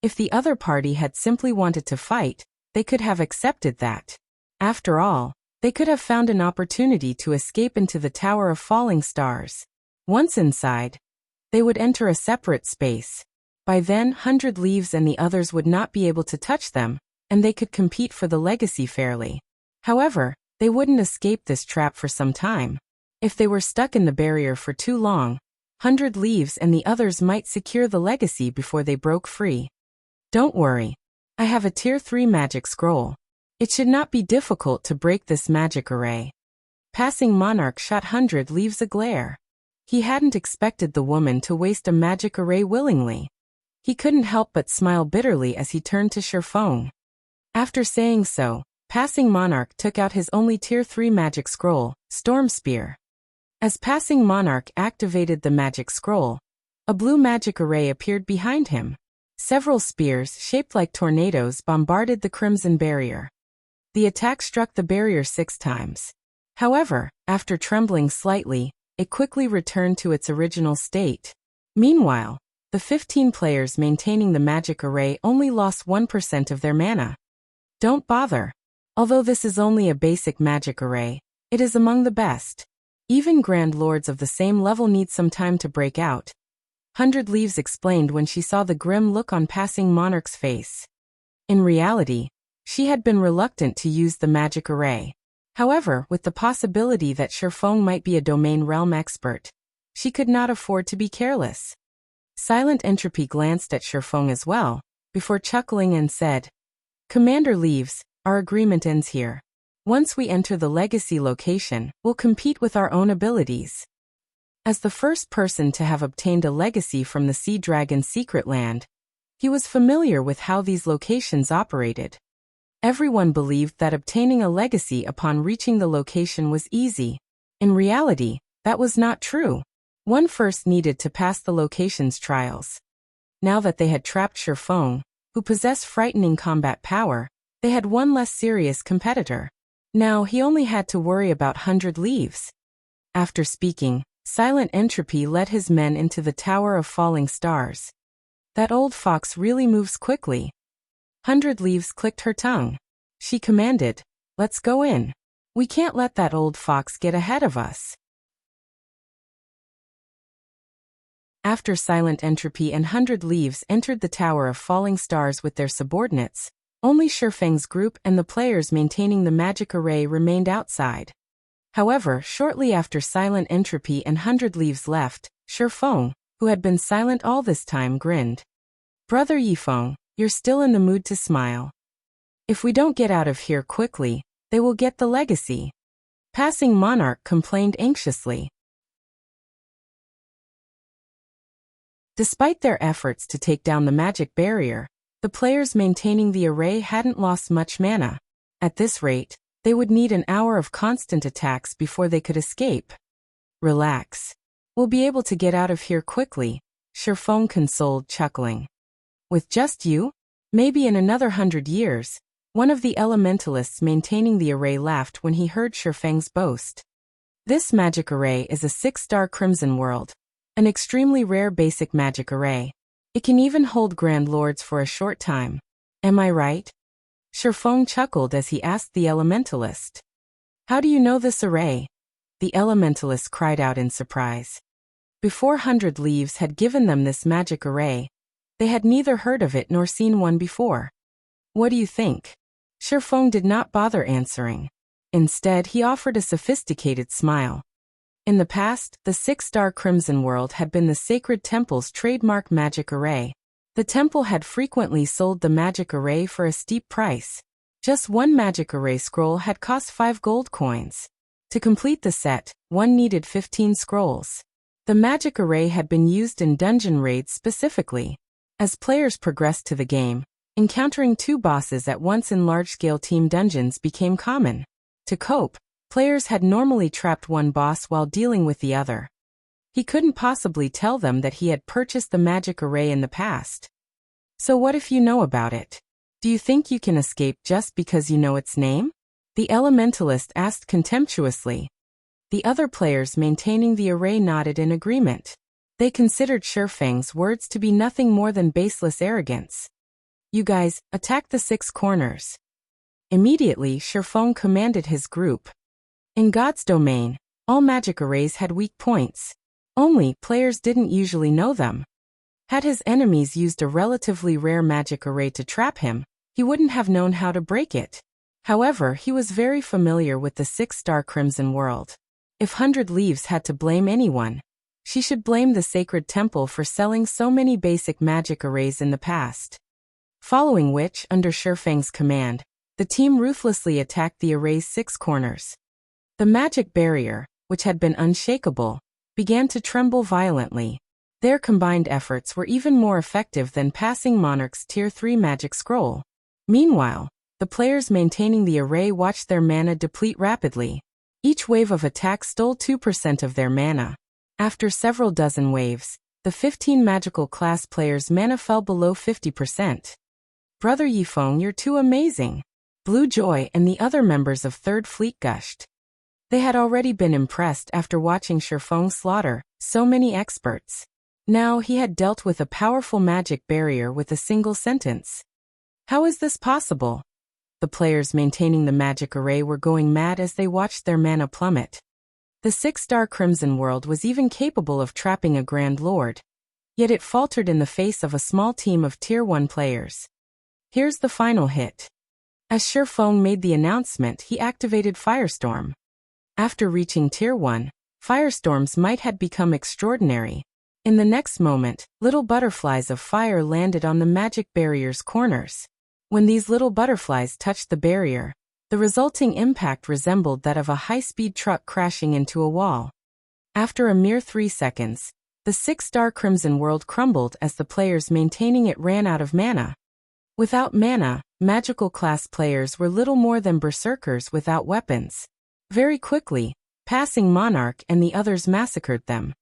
If the other party had simply wanted to fight, they could have accepted that. After all, they could have found an opportunity to escape into the Tower of Falling Stars. Once inside, they would enter a separate space. By then, 100 Leaves and the others would not be able to touch them, and they could compete for the legacy fairly. However, they wouldn't escape this trap for some time. If they were stuck in the barrier for too long, 100 Leaves and the others might secure the legacy before they broke free. Don't worry. I have a Tier 3 magic scroll. It should not be difficult to break this magic array. Passing Monarch shot 100 Leaves a glare. He hadn't expected the woman to waste a magic array willingly. He couldn't help but smile bitterly as he turned to Shattering. After saying so, Passing Monarch took out his only Tier 3 magic scroll, Storm Spear. As Passing Monarch activated the magic scroll, a blue magic array appeared behind him. Several spears shaped like tornadoes bombarded the Crimson Barrier. The attack struck the barrier 6 times. However, after trembling slightly, it quickly returned to its original state. Meanwhile, the 15 players maintaining the magic array only lost 1% of their mana. Don't bother. Although this is only a basic magic array, it is among the best. Even Grand Lords of the same level need some time to break out. 100 Leaves explained when she saw the grim look on Passing Monarch's face. In reality, she had been reluctant to use the magic array. However, with the possibility that Shattering might be a domain realm expert, she could not afford to be careless. Silent Entropy glanced at Shattering as well, before chuckling and said, "Commander Leaves, our agreement ends here. Once we enter the legacy location, we'll compete with our own abilities." As the first person to have obtained a legacy from the Sea Dragon secret land, he was familiar with how these locations operated. Everyone believed that obtaining a legacy upon reaching the location was easy. In reality, that was not true. One first needed to pass the location's trials. Now that they had trapped Shattering, who possessed frightening combat power, they had one less serious competitor. Now he only had to worry about 100 Leaves. After speaking, Silent Entropy led his men into the Tower of Falling Stars. That old fox really moves quickly. 100 Leaves clicked her tongue. She commanded, "Let's go in. We can't let that old fox get ahead of us." After Silent Entropy and 100 Leaves entered the Tower of Falling Stars with their subordinates, only Shattering's group and the players maintaining the magic array remained outside. However, shortly after Silent Entropy and 100 Leaves left, Shattering, who had been silent all this time, grinned. "Brother Yifeng, you're still in the mood to smile. If we don't get out of here quickly, they will get the legacy." Passing Monarch complained anxiously. Despite their efforts to take down the magic barrier, the players maintaining the array hadn't lost much mana. At this rate, they would need an hour of constant attacks before they could escape. "Relax. We'll be able to get out of here quickly," Shattering consoled, chuckling. "With just you? Maybe in another 100 years." One of the elementalists maintaining the array laughed when he heard Shattering's boast. This magic array is a 6-star Crimson World, an extremely rare basic magic array. It can even hold Grand Lords for a short time. Am I right? Shattering chuckled as he asked the elementalist. "How do you know this array?" The elementalist cried out in surprise. Before 100 Leaves had given them this magic array, they had neither heard of it nor seen one before. "What do you think?" Shattering did not bother answering. Instead, he offered a sophisticated smile. In the past, the 6-star Crimson World had been the Sacred Temple's trademark magic array. The temple had frequently sold the magic array for a steep price. Just one magic array scroll had cost 5 gold coins. To complete the set, one needed 15 scrolls. The magic array had been used in dungeon raids specifically. As players progressed to the game, encountering 2 bosses at once in large-scale team dungeons became common. To cope, players had normally trapped one boss while dealing with the other. He couldn't possibly tell them that he had purchased the magic array in the past. "So what if you know about it? Do you think you can escape just because you know its name?" the elementalist asked contemptuously. The other players maintaining the array nodded in agreement. They considered Shattering's words to be nothing more than baseless arrogance. "You guys, attack the 6 corners." Immediately, Shattering commanded his group. In God's domain, all magic arrays had weak points. Only, players didn't usually know them. Had his enemies used a relatively rare magic array to trap him, he wouldn't have known how to break it. However, he was very familiar with the 6-star Crimson World. If 100 Leaves had to blame anyone, she should blame the Sacred Temple for selling so many basic magic arrays in the past. Following which, under Shifeng's command, the team ruthlessly attacked the array's 6 corners. The magic barrier, which had been unshakable, began to tremble violently. Their combined efforts were even more effective than passing Monarch's Tier 3 magic scroll. Meanwhile, the players maintaining the array watched their mana deplete rapidly. Each wave of attack stole 2% of their mana. After several dozen waves, the 15 magical class players' mana fell below 50%. Brother Yifeng, you're too amazing! Blue Joy and the other members of Third Fleet gushed. They had already been impressed after watching Shifeng slaughter so many experts. Now he had dealt with a powerful magic barrier with a single sentence. How is this possible? The players maintaining the magic array were going mad as they watched their mana plummet. The 6-star Crimson World was even capable of trapping a Grand Lord. Yet it faltered in the face of a small team of Tier 1 players. Here's the final hit. As Shifeng made the announcement, he activated Firestorm. After reaching Tier 1, Firestorm's might had become extraordinary. In the next moment, little butterflies of fire landed on the magic barrier's corners. When these little butterflies touched the barrier, the resulting impact resembled that of a high-speed truck crashing into a wall. After a mere 3 seconds, the 6-star Crimson World crumbled as the players maintaining it ran out of mana. Without mana, magical class players were little more than berserkers without weapons. Very quickly, Passing Monarch and the others massacred them.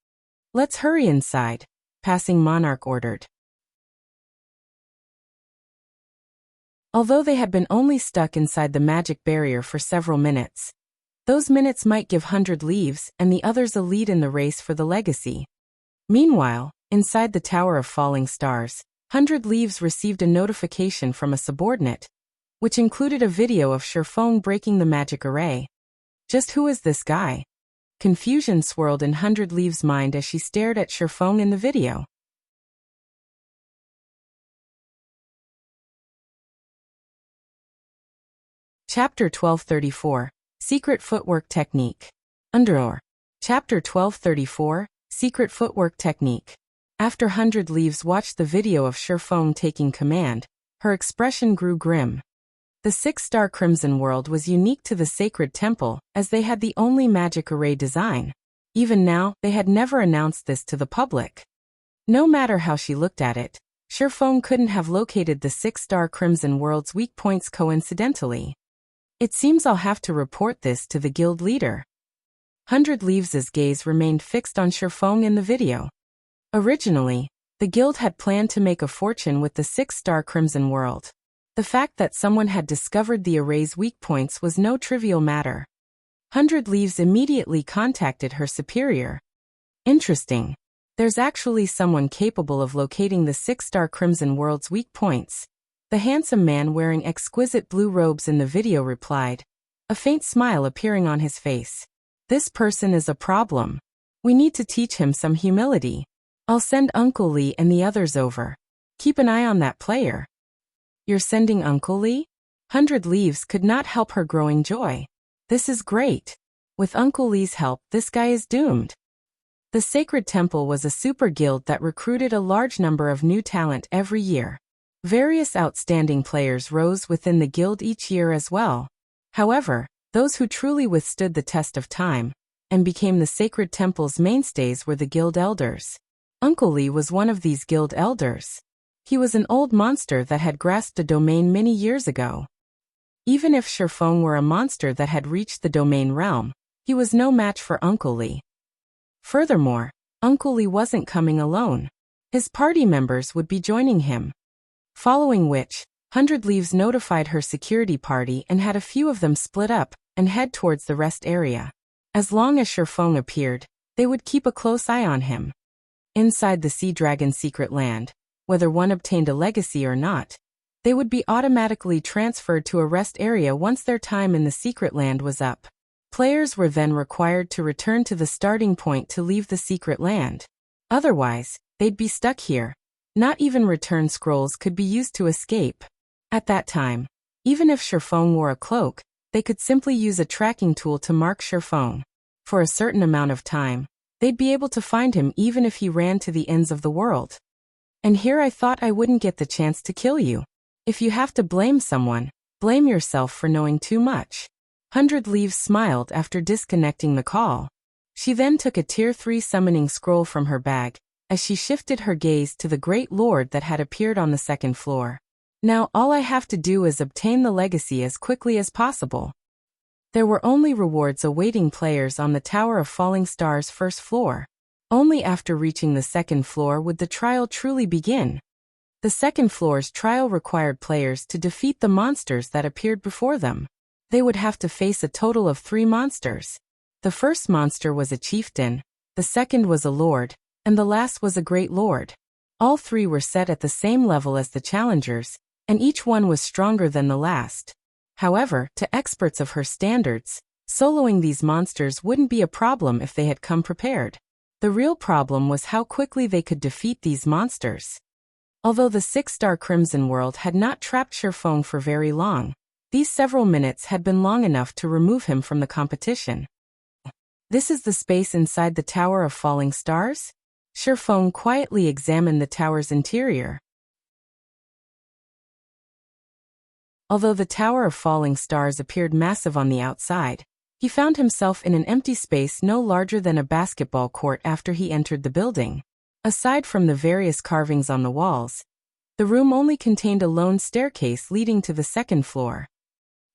Let's hurry inside, Passing Monarch ordered. Although they had been only stuck inside the magic barrier for several minutes, those minutes might give 100 Leaves and the others a lead in the race for the legacy. Meanwhile, inside the Tower of Falling Stars, 100 Leaves received a notification from a subordinate, which included a video of Shifeng breaking the magic array. Just who is this guy? Confusion swirled in 100 Leaves' mind as she stared at Shifeng in the video. Chapter 1234, Secret Footwork Technique. Underor. Chapter 1234, Secret Footwork Technique. After 100 Leaves watched the video of Shifeng taking command, her expression grew grim. The 6-star Crimson World was unique to the Sacred Temple, as they had the only magic array design. Even now, they had never announced this to the public. No matter how she looked at it, Shifeng couldn't have located the 6-star Crimson World's weak points coincidentally. It seems I'll have to report this to the guild leader. 100 Leaves' gaze remained fixed on Shifeng in the video. Originally, the guild had planned to make a fortune with the 6-star Crimson World. The fact that someone had discovered the array's weak points was no trivial matter. 100 Leaves immediately contacted her superior. Interesting. There's actually someone capable of locating the 6-star Crimson World's weak points. The handsome man wearing exquisite blue robes in the video replied, a faint smile appearing on his face. This person is a problem. We need to teach him some humility. I'll send Uncle Lee and the others over. Keep an eye on that player. You're sending Uncle Lee? 100 Leaves could not help her growing joy. This is great. With Uncle Lee's help, this guy is doomed. The Sacred Temple was a super guild that recruited a large number of new talent every year. Various outstanding players rose within the guild each year as well. However, those who truly withstood the test of time and became the Sacred Temple's mainstays were the guild elders. Uncle Lee was one of these guild elders. He was an old monster that had grasped a domain many years ago. Even if Shifeng were a monster that had reached the domain realm, he was no match for Uncle Lee. Furthermore, Uncle Lee wasn't coming alone. His party members would be joining him. Following which, 100 Leaves notified her security party and had a few of them split up and head towards the rest area. As long as Shifeng appeared, they would keep a close eye on him. Inside the Sea Dragon's secret land, whether one obtained a legacy or not, they would be automatically transferred to a rest area once their time in the secret land was up. Players were then required to return to the starting point to leave the secret land. Otherwise, they'd be stuck here. Not even return scrolls could be used to escape. At that time, even if Shifeng wore a cloak, they could simply use a tracking tool to mark Shifeng. For a certain amount of time, they'd be able to find him even if he ran to the ends of the world. And here I thought I wouldn't get the chance to kill you. If you have to blame someone, blame yourself for knowing too much. 100 Leaves smiled after disconnecting the call. She then took a Tier 3 summoning scroll from her bag, as she shifted her gaze to the Great Lord that had appeared on the second floor. Now all I have to do is obtain the legacy as quickly as possible. There were only rewards awaiting players on the Tower of Falling Stars' first floor. Only after reaching the second floor would the trial truly begin. The second floor's trial required players to defeat the monsters that appeared before them. They would have to face a total of 3 monsters. The first monster was a chieftain, the second was a lord, and the last was a great lord. All 3 were set at the same level as the challengers, and each one was stronger than the last. However, to experts of her standards, soloing these monsters wouldn't be a problem if they had come prepared. The real problem was how quickly they could defeat these monsters. Although the 6-star Crimson World had not trapped Shifeng for very long, these several minutes had been long enough to remove him from the competition. This is the space inside the Tower of Falling Stars? Shifeng quietly examined the tower's interior. Although the Tower of Falling Stars appeared massive on the outside, he found himself in an empty space no larger than a basketball court after he entered the building. Aside from the various carvings on the walls, the room only contained a lone staircase leading to the second floor.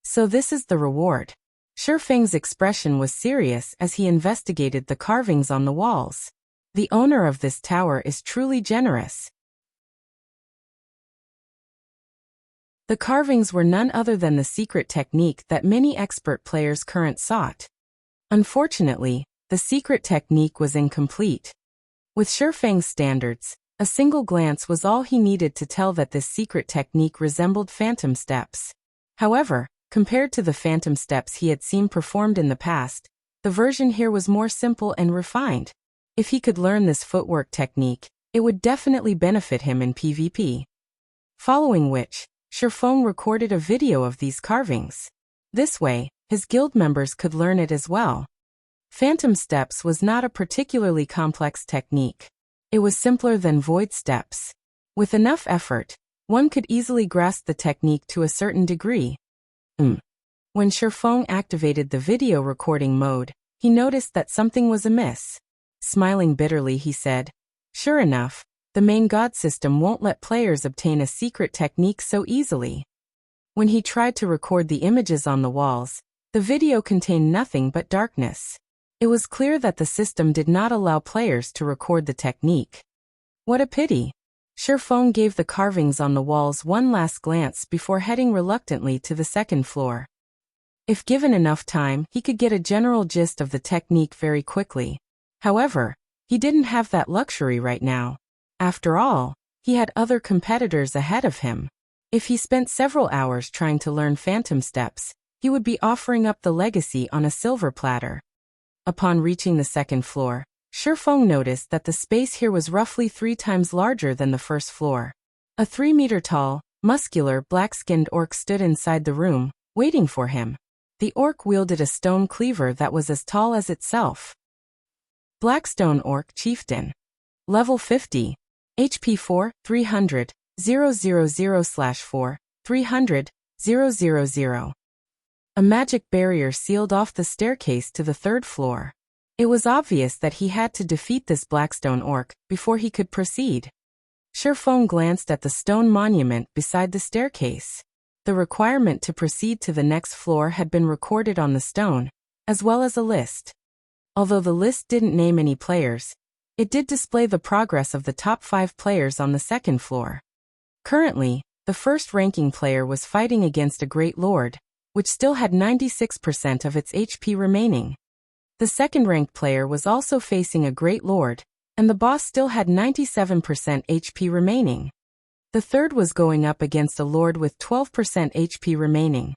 So this is the reward. Shifeng's expression was serious as he investigated the carvings on the walls. The owner of this tower is truly generous. The carvings were none other than the secret technique that many expert players currently sought. Unfortunately, the secret technique was incomplete. With Shifeng's standards, a single glance was all he needed to tell that this secret technique resembled phantom steps. However, compared to the phantom steps he had seen performed in the past, the version here was more simple and refined. If he could learn this footwork technique, it would definitely benefit him in PvP. Following which, Shifeng recorded a video of these carvings. This way, his guild members could learn it as well. Phantom steps was not a particularly complex technique. It was simpler than void steps. With enough effort, one could easily grasp the technique to a certain degree. When Shifeng activated the video recording mode, he noticed that something was amiss. Smiling bitterly, he said, "Sure enough, the main god system won't let players obtain a secret technique so easily." When he tried to record the images on the walls, the video contained nothing but darkness. It was clear that the system did not allow players to record the technique. What a pity. Shifeng gave the carvings on the walls one last glance before heading reluctantly to the second floor. If given enough time, he could get a general gist of the technique very quickly. However, he didn't have that luxury right now. After all, he had other competitors ahead of him. If he spent several hours trying to learn phantom steps, he would be offering up the legacy on a silver platter. Upon reaching the second floor, Shifeng noticed that the space here was roughly 3 times larger than the first floor. A 3-meter-tall, muscular, black-skinned orc stood inside the room, waiting for him. The orc wielded a stone cleaver that was as tall as itself. Blackstone Orc Chieftain. Level 50. HP 4, 300, 000/4, 300, 000. A magic barrier sealed off the staircase to the third floor. It was obvious that he had to defeat this Blackstone Orc before he could proceed. Shifeng glanced at the stone monument beside the staircase. The requirement to proceed to the next floor had been recorded on the stone, as well as a list. Although the list didn't name any players, it did display the progress of the top 5 players on the second floor. Currently, the first-ranking player was fighting against a Great Lord, which still had 96% of its HP remaining. The second-ranked player was also facing a Great Lord, and the boss still had 97% HP remaining. The third was going up against a Lord with 12% HP remaining.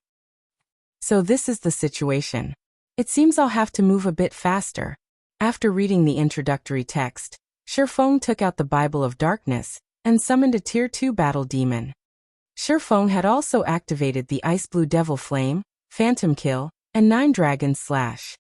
So this is the situation. It seems I'll have to move a bit faster. After reading the introductory text, Shifeng took out the Bible of Darkness and summoned a Tier 2 battle demon. Shifeng had also activated the Ice Blue Devil Flame, Phantom Kill, and 9 Dragon Slash.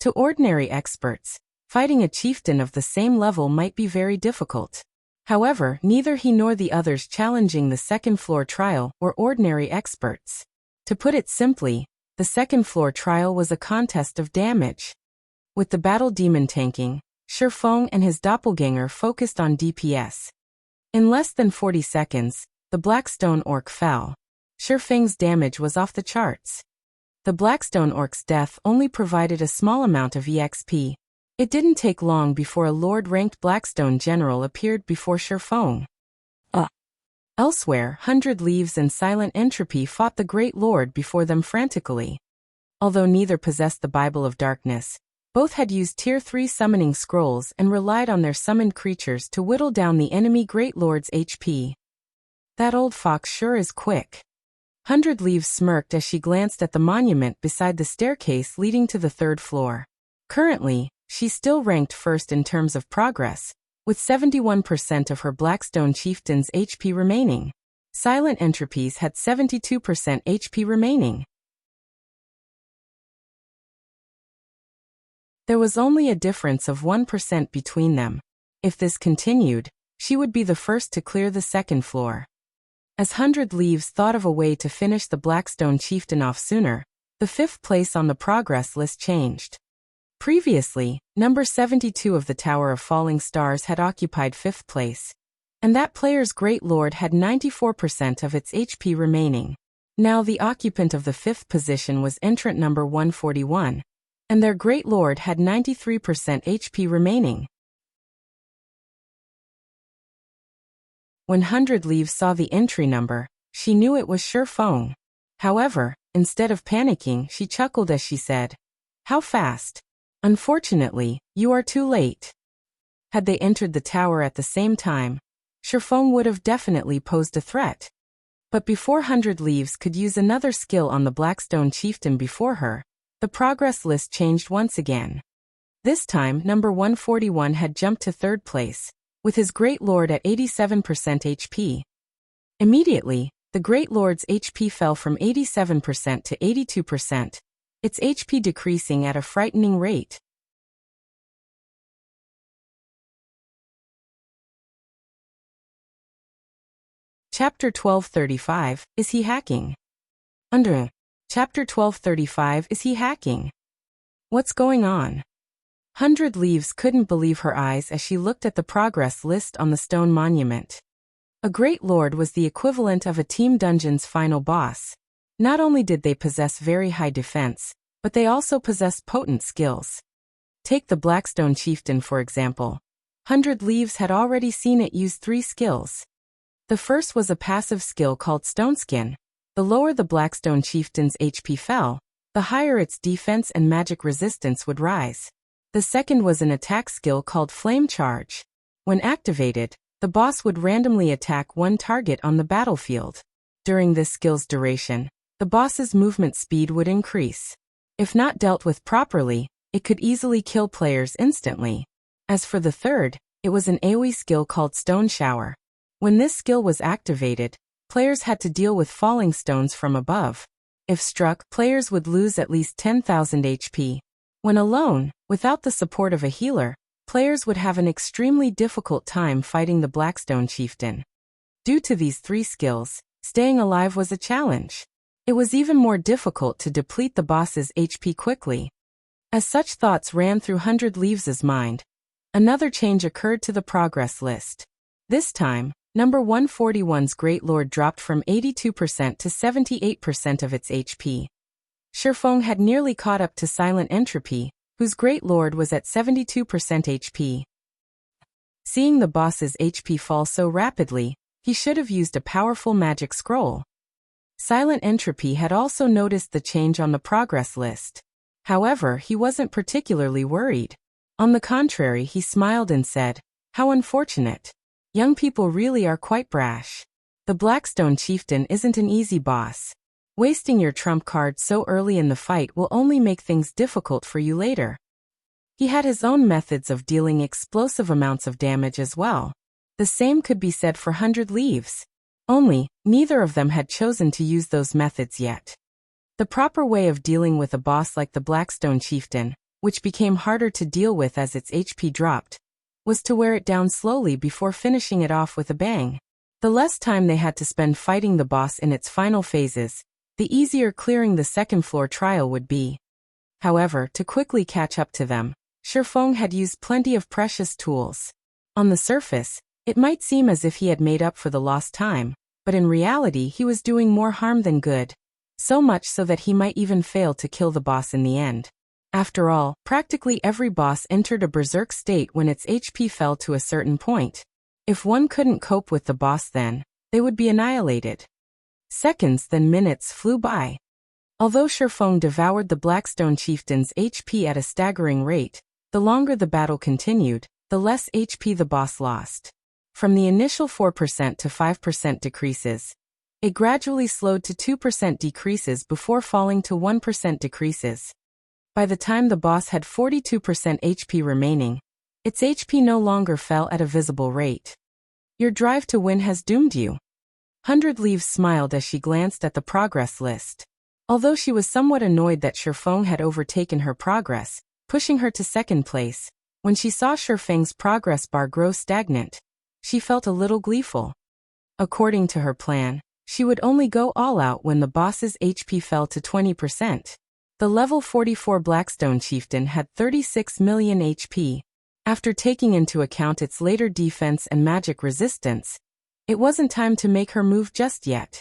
To ordinary experts, fighting a chieftain of the same level might be very difficult. However, neither he nor the others challenging the second floor trial were ordinary experts. To put it simply, the second floor trial was a contest of damage. With the battle demon tanking, Shifeng and his doppelganger focused on DPS. In less than 40 seconds, the Blackstone Orc fell. Shifeng's damage was off the charts. The Blackstone Orc's death only provided a small amount of EXP. It didn't take long before a Lord-ranked Blackstone general appeared before Shifeng. Elsewhere, 100 Leaves and Silent Entropy fought the Great Lord before them frantically. Although neither possessed the Bible of Darkness, both had used Tier 3 summoning scrolls and relied on their summoned creatures to whittle down the enemy Great Lord's HP. That old fox sure is quick. 100 Leaves smirked as she glanced at the monument beside the staircase leading to the 3rd floor. Currently, she's still ranked first in terms of progress, with 71% of her Blackstone chieftain's HP remaining. Silent Entropies had 72% HP remaining. There was only a difference of 1% between them. If this continued, she would be the first to clear the 2nd floor. As 100 Leaves thought of a way to finish the Blackstone chieftain off sooner, the 5th place on the progress list changed. Previously, number 72 of the Tower of Falling Stars had occupied 5th place, and that player's Great Lord had 94% of its HP remaining. Now the occupant of the 5th position was entrant number 141, and their Great Lord had 93% HP remaining. When 100 Leaves saw the entry number, she knew it was Shifeng. However, instead of panicking, she chuckled as she said, "How fast? Unfortunately, you are too late." Had they entered the tower at the same time, Shifeng would have definitely posed a threat. But before 100 Leaves could use another skill on the Blackstone chieftain before her, the progress list changed once again. This time, number 141 had jumped to 3rd place, with his Great Lord at 87% HP. Immediately, the Great Lord's HP fell from 87% to 82%. Its HP decreasing at a frightening rate. Chapter 1235, Is he hacking? Under Chapter 1235, Is he hacking? What's going on? 100 Leaves couldn't believe her eyes as she looked at the progress list on the stone monument. A Great Lord was the equivalent of a Team Dungeon's final boss. Not only did they possess very high defense, but they also possessed potent skills. Take the Blackstone chieftain for example. 100 Leaves had already seen it use 3 skills. The first was a passive skill called Stoneskin. The lower the Blackstone chieftain's HP fell, the higher its defense and magic resistance would rise. The second was an attack skill called Flame Charge. When activated, the boss would randomly attack one target on the battlefield. During this skill's duration, the boss's movement speed would increase. If not dealt with properly, it could easily kill players instantly. As for the third, it was an AoE skill called Stone Shower. When this skill was activated, players had to deal with falling stones from above. If struck, players would lose at least 10,000 HP. When alone, without the support of a healer, players would have an extremely difficult time fighting the Blackstone chieftain. Due to these 3 skills, staying alive was a challenge. It was even more difficult to deplete the boss's HP quickly. As such thoughts ran through 100 Leaves' mind, another change occurred to the progress list. This time, number 141's Great Lord dropped from 82% to 78% of its HP. Shifeng had nearly caught up to Silent Entropy, whose Great Lord was at 72% HP. Seeing the boss's HP fall so rapidly, he should have used a powerful magic scroll. Silent Entropy had also noticed the change on the progress list. However, he wasn't particularly worried. On the contrary, he smiled and said, "How unfortunate. Young people really are quite brash. The Blackstone chieftain isn't an easy boss. Wasting your trump card so early in the fight will only make things difficult for you later." He had his own methods of dealing explosive amounts of damage as well. The same could be said for 100 Leaves. Only, neither of them had chosen to use those methods yet. The proper way of dealing with a boss like the Blackstone Chieftain, which became harder to deal with as its HP dropped, was to wear it down slowly before finishing it off with a bang. The less time they had to spend fighting the boss in its final phases, the easier clearing the second floor trial would be. However, to quickly catch up to them, Shifeng had used plenty of precious tools. On the surface, it might seem as if he had made up for the lost time, but in reality he was doing more harm than good. So much so that he might even fail to kill the boss in the end. After all, practically every boss entered a berserk state when its HP fell to a certain point. If one couldn't cope with the boss then, they would be annihilated. Seconds then minutes flew by. Although Shifeng devoured the Blackstone Chieftain's HP at a staggering rate, the longer the battle continued, the less HP the boss lost. From the initial 4% to 5% decreases, it gradually slowed to 2% decreases before falling to 1% decreases. By the time the boss had 42% HP remaining, its HP no longer fell at a visible rate. Your drive to win has doomed you. 100 Leaves smiled as she glanced at the progress list. Although she was somewhat annoyed that Shifeng had overtaken her progress, pushing her to second place, when she saw Shifeng's progress bar grow stagnant, she felt a little gleeful. According to her plan, she would only go all out when the boss's HP fell to 20%. The level 44 Blackstone Chieftain had 36 million HP. After taking into account its later defense and magic resistance, it wasn't time to make her move just yet.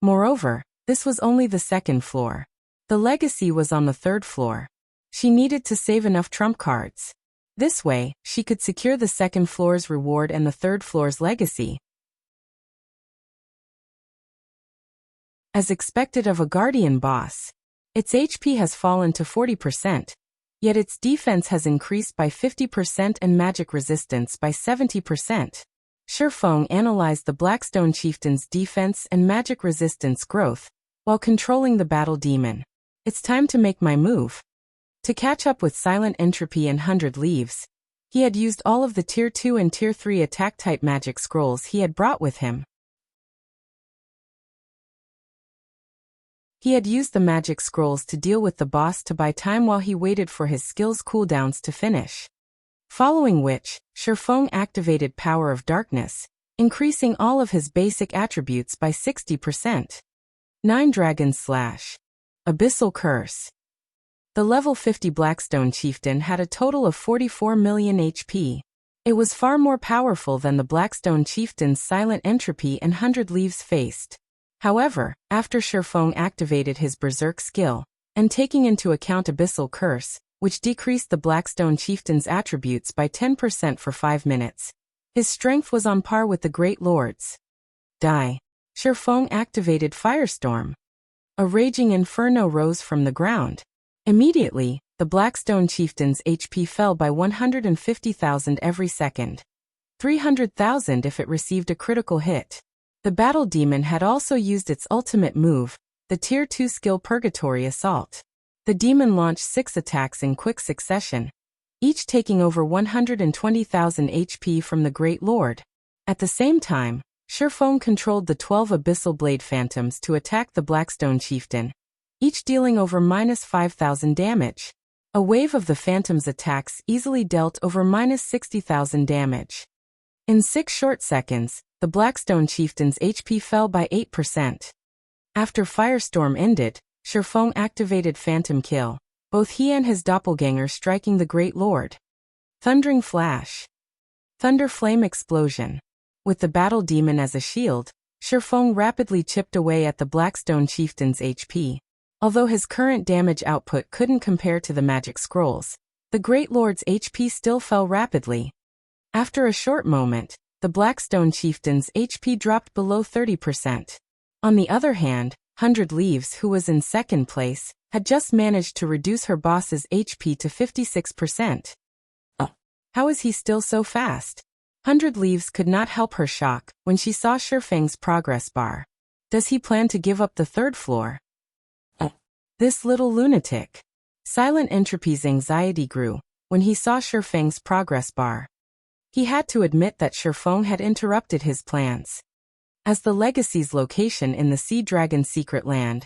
Moreover, this was only the second floor. The legacy was on the third floor. She needed to save enough trump cards. This way, she could secure the second floor's reward and the third floor's legacy. As expected of a Guardian boss, its HP has fallen to 40%, yet its defense has increased by 50% and magic resistance by 70%. Shifeng analyzed the Blackstone Chieftain's defense and magic resistance growth, while controlling the battle demon. It's time to make my move. To catch up with Silent Entropy and 100 Leaves, he had used all of the Tier 2 and Tier 3 attack-type magic scrolls he had brought with him. He had used the magic scrolls to deal with the boss to buy time while he waited for his skills cooldowns to finish. Following which, Shifeng activated Power of Darkness, increasing all of his basic attributes by 60%. 9 Dragon Slash. Abyssal Curse. The level 50 Blackstone Chieftain had a total of 44 million HP. It was far more powerful than the Blackstone Chieftain's Silent Entropy and 100 Leaves faced. However, after Shifeng activated his Berserk skill, and taking into account Abyssal Curse, which decreased the Blackstone Chieftain's attributes by 10% for 5 minutes, his strength was on par with the Great Lords. Die. Shifeng activated Firestorm. A raging inferno rose from the ground. Immediately, the Blackstone Chieftain's HP fell by 150,000 every second. 300,000 if it received a critical hit. The battle demon had also used its ultimate move, the Tier 2 skill Purgatory Assault. The demon launched 6 attacks in quick succession, each taking over 120,000 HP from the Great Lord. At the same time, Shifeng controlled the 12 Abyssal Blade Phantoms to attack the Blackstone Chieftain, each dealing over -5,000 damage. A wave of the Phantom's attacks easily dealt over -60,000 damage. In 6 short seconds, the Blackstone Chieftain's HP fell by 8%. After Firestorm ended, Shifeng activated Phantom Kill, both he and his doppelganger striking the Great Lord. Thundering Flash. Thunder Flame Explosion. With the battle demon as a shield, Shifeng rapidly chipped away at the Blackstone Chieftain's HP. Although his current damage output couldn't compare to the magic scrolls, the Great Lord's HP still fell rapidly. After a short moment, the Blackstone Chieftain's HP dropped below 30%. On the other hand, 100 Leaves, who was in second place, had just managed to reduce her boss's HP to 56%. How is he still so fast? 100 Leaves could not help her shock when she saw Shifeng's progress bar. Does he plan to give up the third floor? This little lunatic. Silent Entropy's anxiety grew when he saw Shifeng's progress bar. He had to admit that Shifeng had interrupted his plans. As the legacy's location in the Sea Dragon's secret land,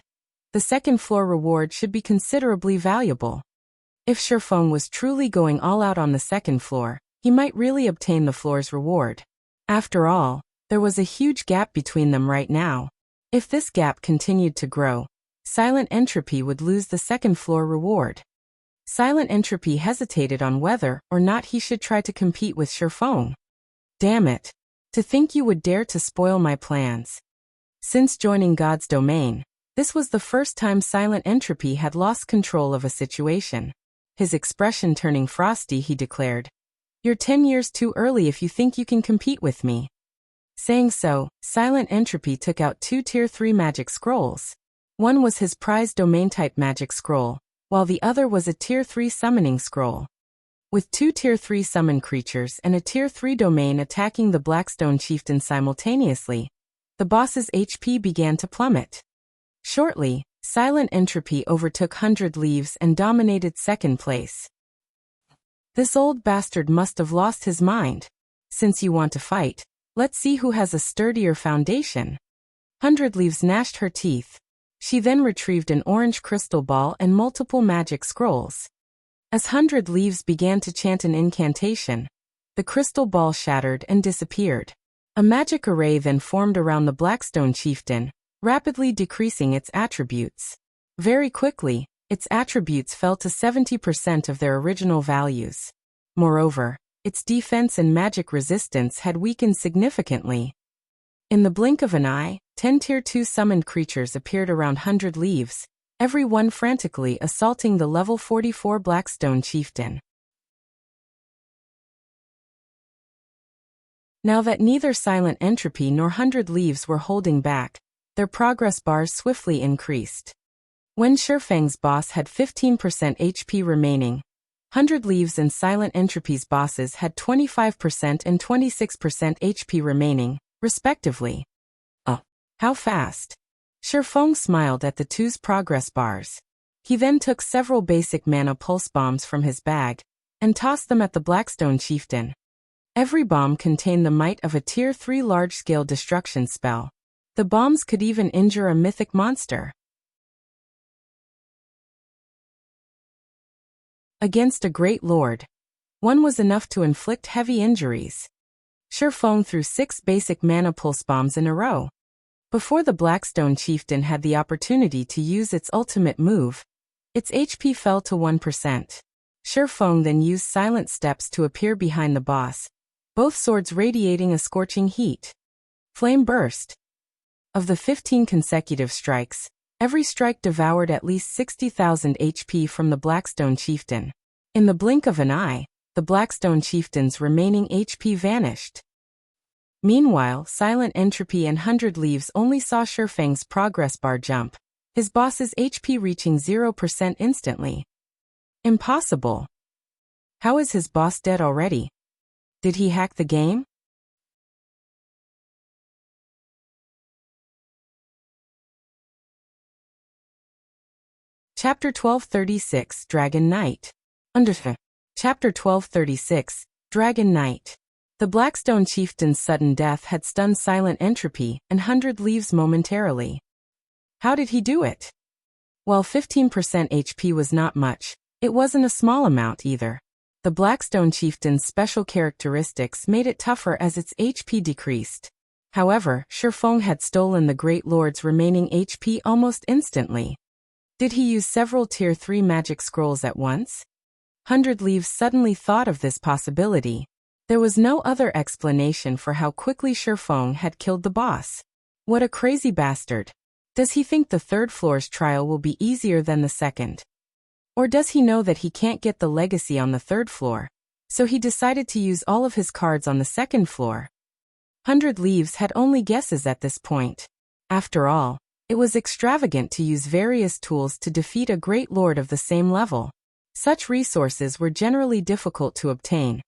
the second floor reward should be considerably valuable. If Shifeng was truly going all out on the second floor, he might really obtain the floor's reward. After all, there was a huge gap between them right now. If this gap continued to grow, Silent Entropy would lose the second floor reward. Silent Entropy hesitated on whether or not he should try to compete with Shifeng. Damn it. To think you would dare to spoil my plans. Since joining God's domain, this was the first time Silent Entropy had lost control of a situation. His expression turning frosty, he declared, "You're 10 years too early if you think you can compete with me." Saying so, Silent Entropy took out 2 Tier 3 magic scrolls. One was his prized domain-type magic scroll, while the other was a Tier 3 summoning scroll. With 2 Tier 3 summon creatures and a Tier 3 domain attacking the Blackstone Chieftain simultaneously, the boss's HP began to plummet. Shortly, Silent Entropy overtook 100 Leaves and dominated second place. This old bastard must have lost his mind. Since you want to fight, let's see who has a sturdier foundation. 100 Leaves gnashed her teeth. She then retrieved an orange crystal ball and multiple magic scrolls. As 100 Leaves began to chant an incantation, the crystal ball shattered and disappeared. A magic array then formed around the Blackstone Chieftain, rapidly decreasing its attributes. Very quickly, its attributes fell to 70% of their original values. Moreover, its defense and magic resistance had weakened significantly. In the blink of an eye, 10 Tier 2 summoned creatures appeared around 100 Leaves, every one frantically assaulting the level 44 Blackstone Chieftain. Now that neither Silent Entropy nor 100 Leaves were holding back, their progress bars swiftly increased. When Shifeng's boss had 15% HP remaining, 100 Leaves and Silent Entropy's bosses had 25% and 26% HP remaining, respectively. Oh, how fast! Shifeng smiled at the two's progress bars. He then took several basic mana pulse bombs from his bag and tossed them at the Blackstone Chieftain. Every bomb contained the might of a Tier 3 large-scale destruction spell. The bombs could even injure a mythic monster. Against a great lord, one was enough to inflict heavy injuries. Shifeng threw 6 basic mana pulse bombs in a row. Before the Blackstone Chieftain had the opportunity to use its ultimate move, its HP fell to 1%. Shifeng then used silent steps to appear behind the boss, both swords radiating a scorching heat. Flame burst. Of the 15 consecutive strikes, every strike devoured at least 60,000 HP from the Blackstone Chieftain. In the blink of an eye, the Blackstone Chieftain's remaining HP vanished. Meanwhile, Silent Entropy and 100 Leaves only saw Shifeng's progress bar jump, his boss's HP reaching 0% instantly. Impossible. How is his boss dead already? Did he hack the game? Chapter 1236, Dragon Knight. Chapter 1236, Dragon Knight. The Blackstone Chieftain's sudden death had stunned Silent Entropy and 100 Leaves momentarily. How did he do it? While 15% HP was not much, it wasn't a small amount either. The Blackstone Chieftain's special characteristics made it tougher as its HP decreased. However, Shifeng had stolen the Great Lord's remaining HP almost instantly. Did he use several Tier 3 magic scrolls at once? 100 Leaves suddenly thought of this possibility. There was no other explanation for how quickly Shifeng had killed the boss. What a crazy bastard. Does he think the third floor's trial will be easier than the second? Or does he know that he can't get the legacy on the third floor, so he decided to use all of his cards on the second floor? 100 Leaves had only guesses at this point. After all, it was extravagant to use various tools to defeat a great lord of the same level. Such resources were generally difficult to obtain,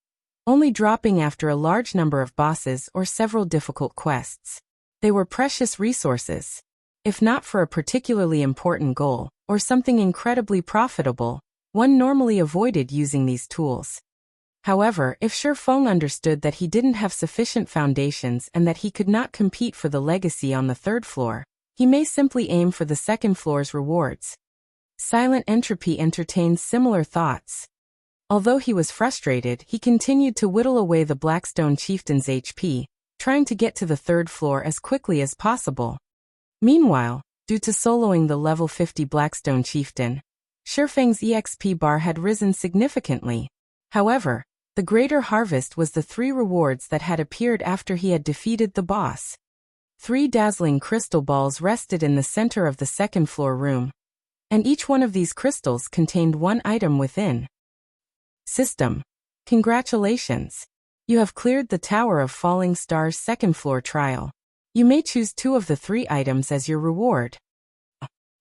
only dropping after a large number of bosses or several difficult quests. They were precious resources. If not for a particularly important goal, or something incredibly profitable, one normally avoided using these tools. However, if Shifeng understood that he didn't have sufficient foundations and that he could not compete for the legacy on the third floor, he may simply aim for the second floor's rewards. Silent Entropy entertained similar thoughts. Although he was frustrated, he continued to whittle away the Blackstone Chieftain's HP, trying to get to the third floor as quickly as possible. Meanwhile, due to soloing the level 50 Blackstone Chieftain, Shifeng's EXP bar had risen significantly. However, the greater harvest was the 3 rewards that had appeared after he had defeated the boss. 3 dazzling crystal balls rested in the center of the second floor room, and each one of these crystals contained 1 item within. System. Congratulations! You have cleared the Tower of Falling Stars second floor trial. You may choose 2 of the 3 items as your reward.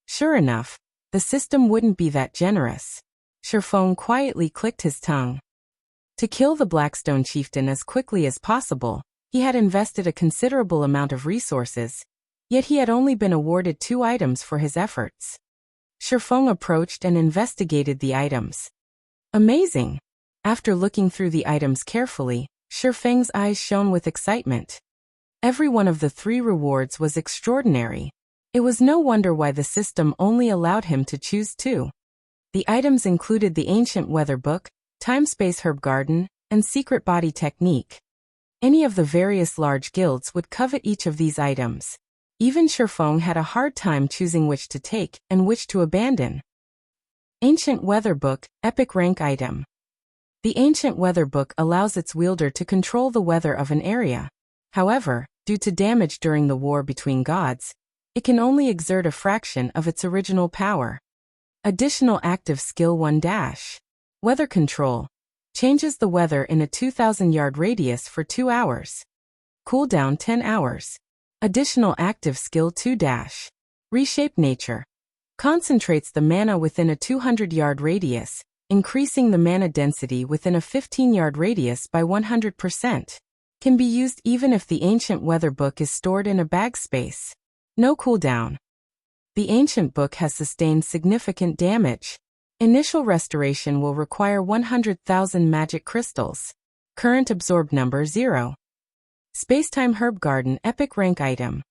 Sure enough, the system wouldn't be that generous. Shifeng quietly clicked his tongue. To kill the Blackstone Chieftain as quickly as possible, he had invested a considerable amount of resources, yet he had only been awarded 2 items for his efforts. Shifeng approached and investigated the items. Amazing! After looking through the items carefully, Shifeng's eyes shone with excitement. Every one of the 3 rewards was extraordinary. It was no wonder why the system only allowed him to choose 2. The items included the Ancient Weather Book, Time-Space Herb Garden, and Secret Body Technique. Any of the various large guilds would covet each of these items. Even Shifeng had a hard time choosing which to take and which to abandon. Ancient Weather Book, Epic Rank Item. The Ancient Weather Book allows its wielder to control the weather of an area. However, due to damage during the war between gods, it can only exert a fraction of its original power. Additional active skill 1 dash. Weather Control. Changes the weather in a 2,000-yard radius for 2 hours. Cooldown 10 hours. Additional active skill 2 dash. Reshape Nature. Concentrates the mana within a 200-yard radius, increasing the mana density within a 15-yard radius by 100%. Can be used even if the Ancient Weather Book is stored in a bag space. No cooldown. The Ancient Book has sustained significant damage. Initial restoration will require 100,000 magic crystals. Current absorbed number 0. Spacetime Herb Garden Epic Rank Item.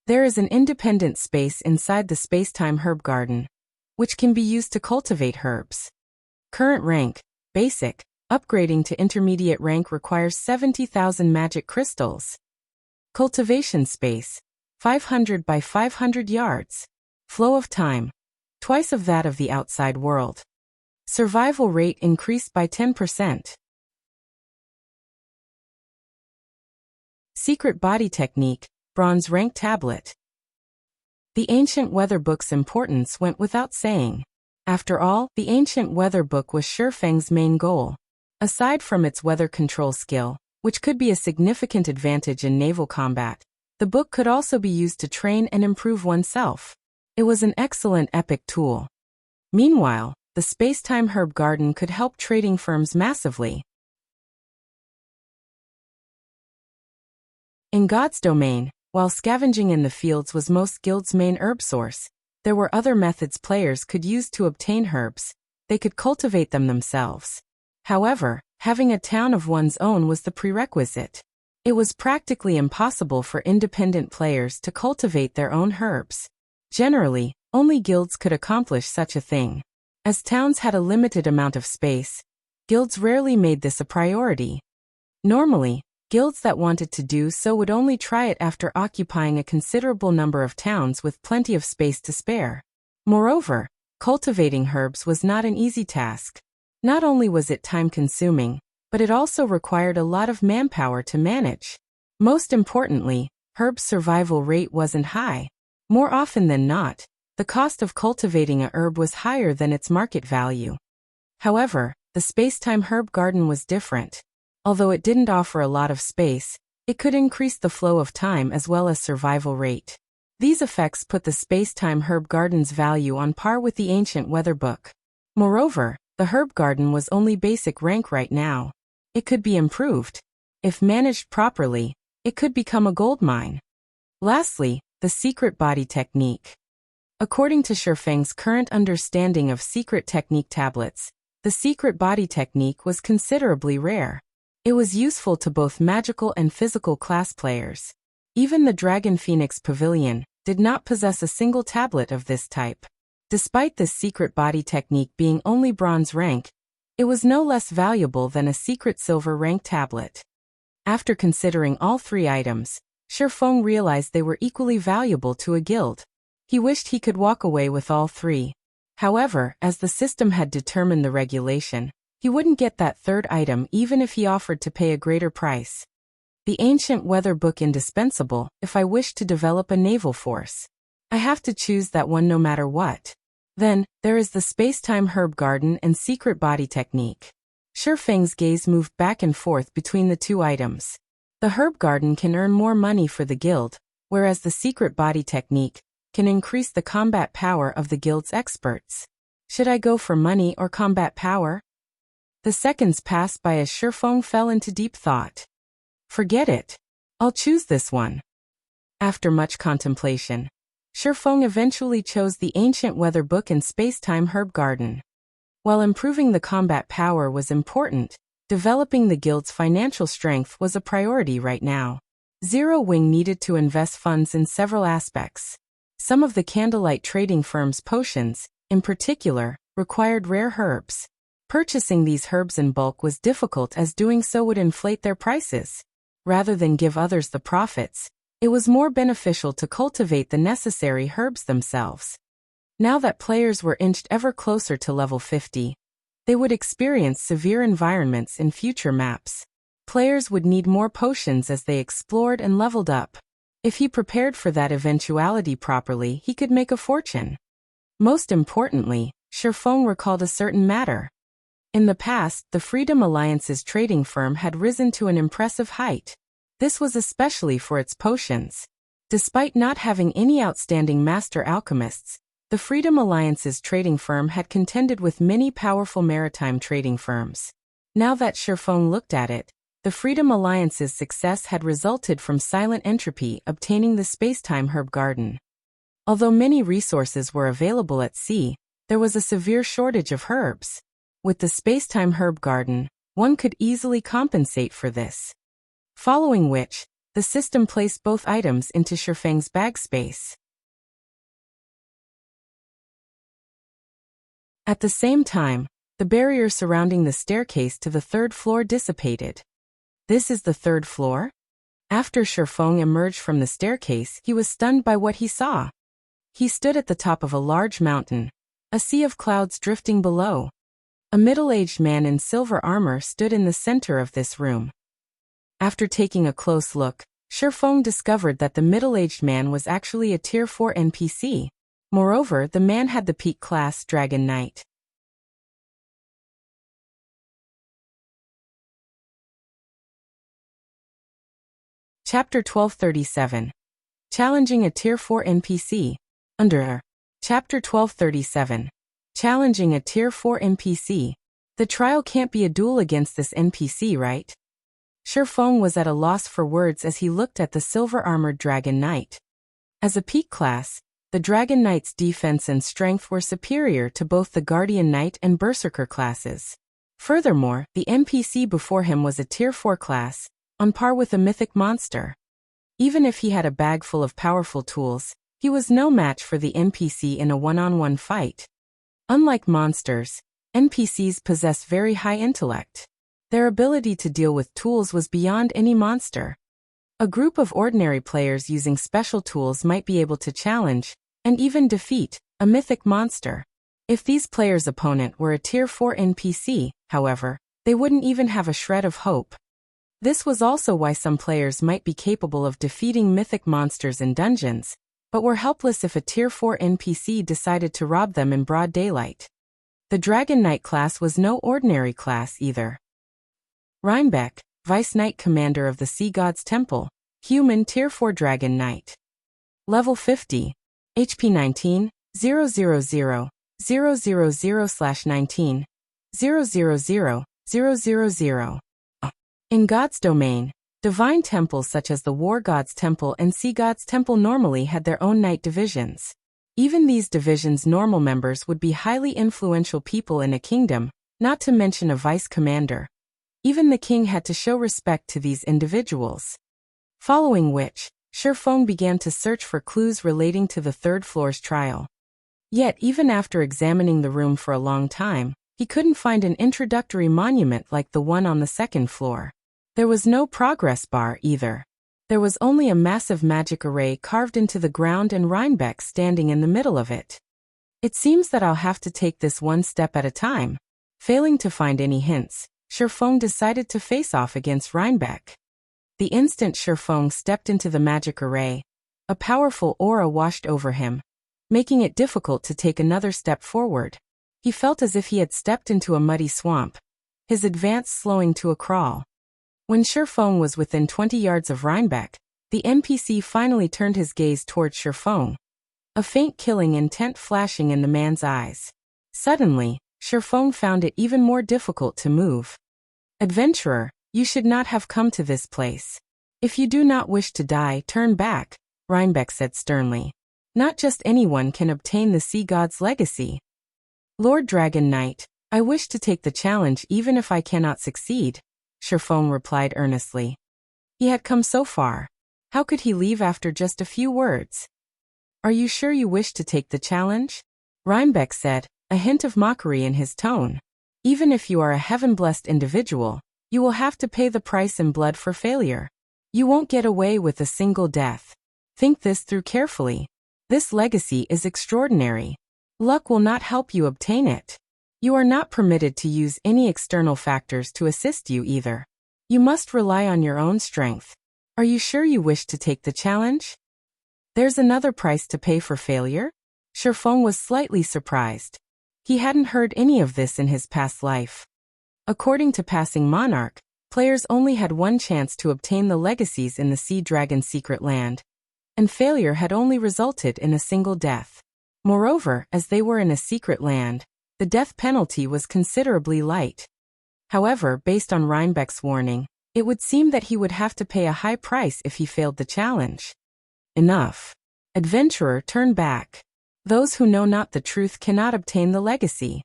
There is an independent space inside the Spacetime Herb Garden, which can be used to cultivate herbs. Current rank, Basic. Upgrading to intermediate rank requires 70,000 magic crystals. Cultivation space, 500 by 500 yards. Flow of time, twice of that of the outside world. Survival rate increased by 10%. Secret Body Technique, Bronze Rank Tablet. The Ancient Weather Book's importance went without saying. After all, the Ancient Weather Book was Shifeng's main goal. Aside from its weather control skill, which could be a significant advantage in naval combat, the book could also be used to train and improve oneself. It was an excellent epic tool. Meanwhile, the Spacetime Herb Garden could help trading firms massively. In God's domain, while scavenging in the fields was most guilds' main herb source, there were other methods players could use to obtain herbs. They could cultivate them themselves. However, having a town of one's own was the prerequisite. It was practically impossible for independent players to cultivate their own herbs. Generally, only guilds could accomplish such a thing. As towns had a limited amount of space, guilds rarely made this a priority. Normally, guilds that wanted to do so would only try it after occupying a considerable number of towns with plenty of space to spare. Moreover, cultivating herbs was not an easy task. Not only was it time-consuming, but it also required a lot of manpower to manage. Most importantly, herbs' survival rate wasn't high. More often than not, the cost of cultivating a herb was higher than its market value. However, the Spacetime Herb Garden was different. Although it didn't offer a lot of space, it could increase the flow of time as well as survival rate. These effects put the Spacetime Herb Garden's value on par with the Ancient Weather Book. Moreover, the Herb Garden was only basic rank right now. It could be improved. If managed properly, it could become a gold mine. Lastly, the Secret Body Technique. According to Shifeng's current understanding of secret technique tablets, The secret body technique was considerably rare. It was useful to both magical and physical class players. Even the Dragon Phoenix Pavilion did not possess a single tablet of this type. Despite this secret body technique being only bronze rank, it was no less valuable than a secret silver rank tablet. After considering all three items, Shifeng realized they were equally valuable to a guild. He wished he could walk away with all three. However, as the system had determined the regulation, he wouldn't get that third item even if he offered to pay a greater price. The ancient weather book indispensable if I wish to develop a naval force. I have to choose that one no matter what. Then, there is the space-time herb garden and secret body technique. Shifeng's gaze moved back and forth between the two items. The herb garden can earn more money for the guild, whereas the secret body technique can increase the combat power of the guild's experts. Should I go for money or combat power? The seconds passed by as Shifeng fell into deep thought. Forget it. I'll choose this one. After much contemplation, Shifeng eventually chose the ancient weather book and space-time herb garden. While improving the combat power was important, developing the guild's financial strength was a priority right now. Zero Wing needed to invest funds in several aspects. Some of the candlelight trading firms' potions, in particular, required rare herbs. Purchasing these herbs in bulk was difficult as doing so would inflate their prices. Rather than give others the profits, it was more beneficial to cultivate the necessary herbs themselves. Now that players were inched ever closer to level 50, they would experience severe environments in future maps. Players would need more potions as they explored and leveled up. If he prepared for that eventuality properly, he could make a fortune. Most importantly, Shifeng recalled a certain matter. In the past, the Freedom Alliance's trading firm had risen to an impressive height. This was especially for its potions. Despite not having any outstanding master alchemists, the Freedom Alliance's trading firm had contended with many powerful maritime trading firms. Now that Shifeng looked at it, the Freedom Alliance's success had resulted from Silent Entropy obtaining the space-time herb garden. Although many resources were available at sea, there was a severe shortage of herbs. With the space-time herb garden, one could easily compensate for this. Following which, the system placed both items into Shifeng's bag space. At the same time, the barrier surrounding the staircase to the third floor dissipated. This is the third floor? After Shifeng emerged from the staircase, he was stunned by what he saw. He stood at the top of a large mountain, a sea of clouds drifting below. A middle-aged man in silver armor stood in the center of this room. After taking a close look, Shifeng discovered that the middle-aged man was actually a Tier 4 NPC. Moreover, the man had the peak class Dragon Knight. Chapter 1237. Challenging a Tier 4 NPC. Under Chapter 1237. Challenging a Tier 4 NPC. The trial can't be a duel against this NPC, right? Shifeng was at a loss for words as he looked at the silver-armored Dragon Knight. As a peak class, the Dragon Knight's defense and strength were superior to both the Guardian Knight and Berserker classes. Furthermore, the NPC before him was a Tier 4 class, on par with a mythic monster. Even if he had a bag full of powerful tools, he was no match for the NPC in a one-on-one fight. Unlike monsters, NPCs possess very high intellect. Their ability to deal with tools was beyond any monster. A group of ordinary players using special tools might be able to challenge, and even defeat, a mythic monster. If these players' opponent were a Tier 4 NPC, however, they wouldn't even have a shred of hope. This was also why some players might be capable of defeating mythic monsters in dungeons, but were helpless if a Tier 4 NPC decided to rob them in broad daylight. The Dragon Knight class was no ordinary class either. Reinbeck, Vice Knight Commander of the Sea God's Temple, Human Tier 4 Dragon Knight. Level 50. HP 19, 000, 000/19, 000, 000. In God's domain, divine temples such as the War God's Temple and Sea God's Temple normally had their own knight divisions. Even these divisions' normal members would be highly influential people in a kingdom, not to mention a vice commander. Even the king had to show respect to these individuals. Following which, Shifeng began to search for clues relating to the third floor's trial. Yet even after examining the room for a long time, he couldn't find an introductory monument like the one on the second floor. There was no progress bar either. There was only a massive magic array carved into the ground and Rhinebeck standing in the middle of it. It seems that I'll have to take this one step at a time. Failing to find any hints, Shifeng decided to face off against Rhinebeck. The instant Shifeng stepped into the magic array, a powerful aura washed over him, making it difficult to take another step forward. He felt as if he had stepped into a muddy swamp, his advance slowing to a crawl. When Shifeng was within 20 yards of Rhinebeck, the NPC finally turned his gaze towards Shifeng, a faint killing intent flashing in the man's eyes. Suddenly, Shifeng found it even more difficult to move. "Adventurer, you should not have come to this place. If you do not wish to die, turn back," Rhinebeck said sternly. "Not just anyone can obtain the Sea God's legacy." "Lord Dragon Knight, I wish to take the challenge even if I cannot succeed," Shifeng replied earnestly. He had come so far. How could he leave after just a few words? "Are you sure you wish to take the challenge?" Rhinebeck said, a hint of mockery in his tone. "Even if you are a heaven-blessed individual, you will have to pay the price in blood for failure. You won't get away with a single death. Think this through carefully. This legacy is extraordinary. Luck will not help you obtain it. You are not permitted to use any external factors to assist you either. You must rely on your own strength. Are you sure you wish to take the challenge?" "There's another price to pay for failure?" Shifeng was slightly surprised. He hadn't heard any of this in his past life. According to Passing Monarch, players only had one chance to obtain the legacies in the Sea Dragon's secret land, and failure had only resulted in a single death. Moreover, as they were in a secret land, the death penalty was considerably light. However, based on Rhinebeck's warning, it would seem that he would have to pay a high price if he failed the challenge. "Enough. Adventurer, turn back. Those who know not the truth cannot obtain the legacy."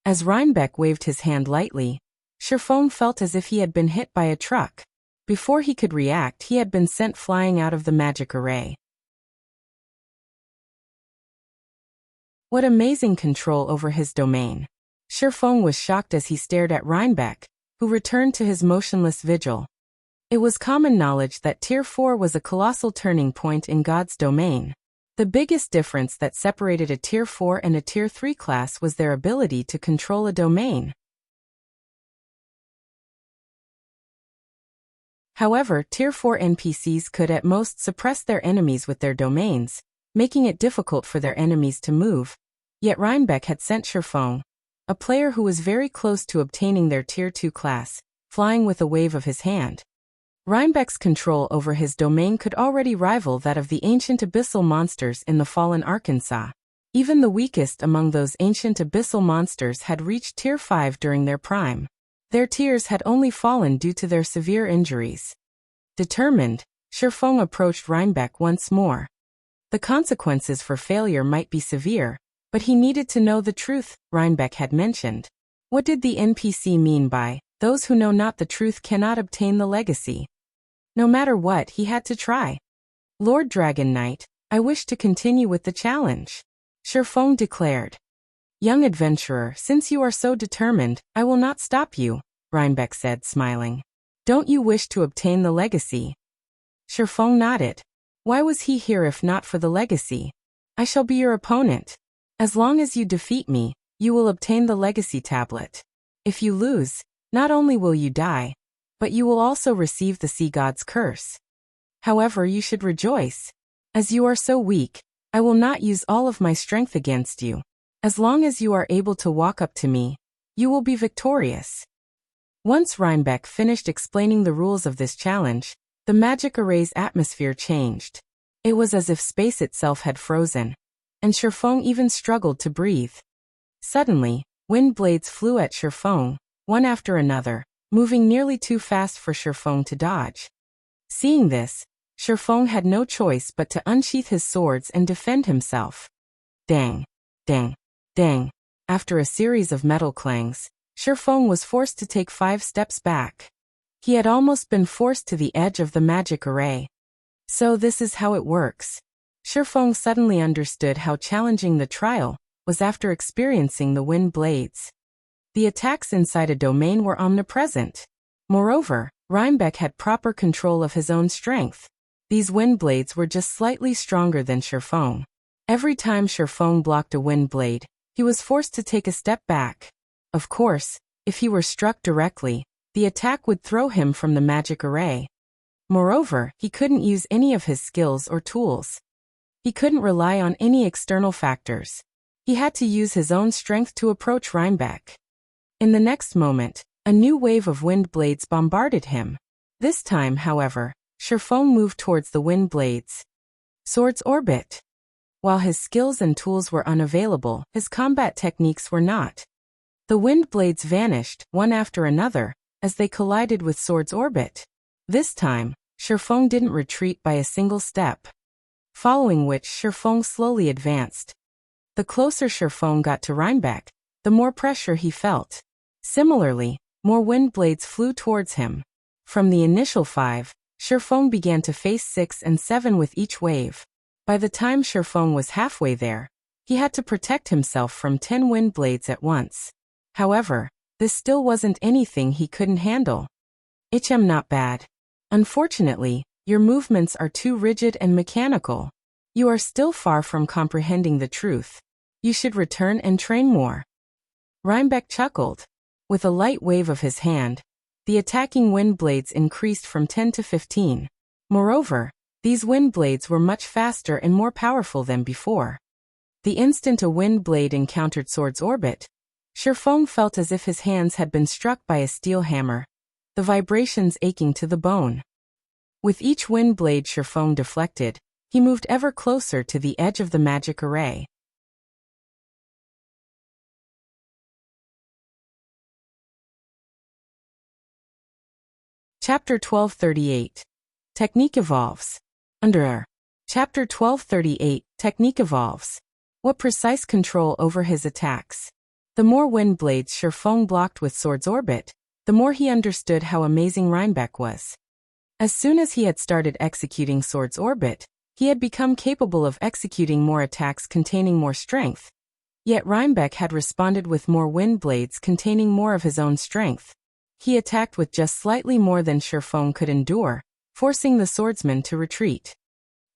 As Rhinebeck waved his hand lightly, Shifeng felt as if he had been hit by a truck. Before he could react, he had been sent flying out of the magic array. What amazing control over his domain. Shifeng was shocked as he stared at Rhinebeck, who returned to his motionless vigil. It was common knowledge that Tier 4 was a colossal turning point in God's domain. The biggest difference that separated a Tier 4 and a Tier 3 class was their ability to control a domain. However, Tier 4 NPCs could at most suppress their enemies with their domains, making it difficult for their enemies to move. Yet Rhinebeck had sent Shifeng, a player who was very close to obtaining their Tier 2 class, flying with a wave of his hand. Rhinebeck's control over his domain could already rival that of the ancient abyssal monsters in the fallen Arkansas. Even the weakest among those ancient abyssal monsters had reached Tier 5 during their prime. Their tiers had only fallen due to their severe injuries. Determined, Shifeng approached Rhinebeck once more. The consequences for failure might be severe, but he needed to know the truth, Rhinebeck had mentioned. What did the NPC mean by, "Those who know not the truth cannot obtain the legacy"? No matter what, he had to try. "Lord Dragon Knight, I wish to continue with the challenge," Shifeng declared. "Young adventurer, since you are so determined, I will not stop you," Rhinebeck said, smiling. "Don't you wish to obtain the legacy?" Shifeng nodded. Why was he here if not for the legacy? "I shall be your opponent. As long as you defeat me, you will obtain the legacy tablet. If you lose, not only will you die, but you will also receive the Sea God's curse. However, you should rejoice. As you are so weak, I will not use all of my strength against you. As long as you are able to walk up to me, you will be victorious." Once Rhinebeck finished explaining the rules of this challenge, the magic array's atmosphere changed. It was as if space itself had frozen, and Shifeng even struggled to breathe. Suddenly, wind blades flew at Shifeng, one after another, moving nearly too fast for Shifeng to dodge. Seeing this, Shifeng had no choice but to unsheath his swords and defend himself. Dang, dang, dang. After a series of metal clangs, Shifeng was forced to take 5 steps back. He had almost been forced to the edge of the magic array. So this is how it works. Shifeng suddenly understood how challenging the trial was after experiencing the wind blades. The attacks inside a domain were omnipresent. Moreover, Rhinebeck had proper control of his own strength. These wind blades were just slightly stronger than Shifeng. Every time Shifeng blocked a wind blade, he was forced to take a step back. Of course, if he were struck directly, the attack would throw him from the magic array. Moreover, he couldn't use any of his skills or tools. He couldn't rely on any external factors. He had to use his own strength to approach Rhinebeck. In the next moment, a new wave of wind blades bombarded him. This time, however, Shifeng moved towards the wind blades. Swords orbit. While his skills and tools were unavailable, his combat techniques were not. The wind blades vanished, one after another, as they collided with Swords orbit. This time, Shifeng didn't retreat by a single step. Following which Shifeng slowly advanced. The closer Shifeng got to Rhinebeck, the more pressure he felt. Similarly, more wind blades flew towards him. From the initial 5, Shifeng began to face 6 and 7 with each wave. By the time Shifeng was halfway there, he had to protect himself from 10 wind blades at once. However, this still wasn't anything he couldn't handle. I'm not bad. Unfortunately, your movements are too rigid and mechanical. You are still far from comprehending the truth. You should return and train more. Rhinebeck chuckled. With a light wave of his hand, the attacking wind blades increased from 10 to 15. Moreover, these wind blades were much faster and more powerful than before. The instant a wind blade encountered Swords orbit, Shifeng felt as if his hands had been struck by a steel hammer, the vibrations aching to the bone. With each wind blade Shifeng deflected, he moved ever closer to the edge of the magic array. Chapter 1238. Technique evolves. Under. Chapter 1238. Technique evolves. What precise control over his attacks. The more wind blades Shifeng blocked with Swords orbit, the more he understood how amazing Rhinebeck was. As soon as he had started executing Swords orbit, he had become capable of executing more attacks containing more strength. Yet Rhinebeck had responded with more wind blades containing more of his own strength. He attacked with just slightly more than Shifeng could endure, forcing the swordsman to retreat.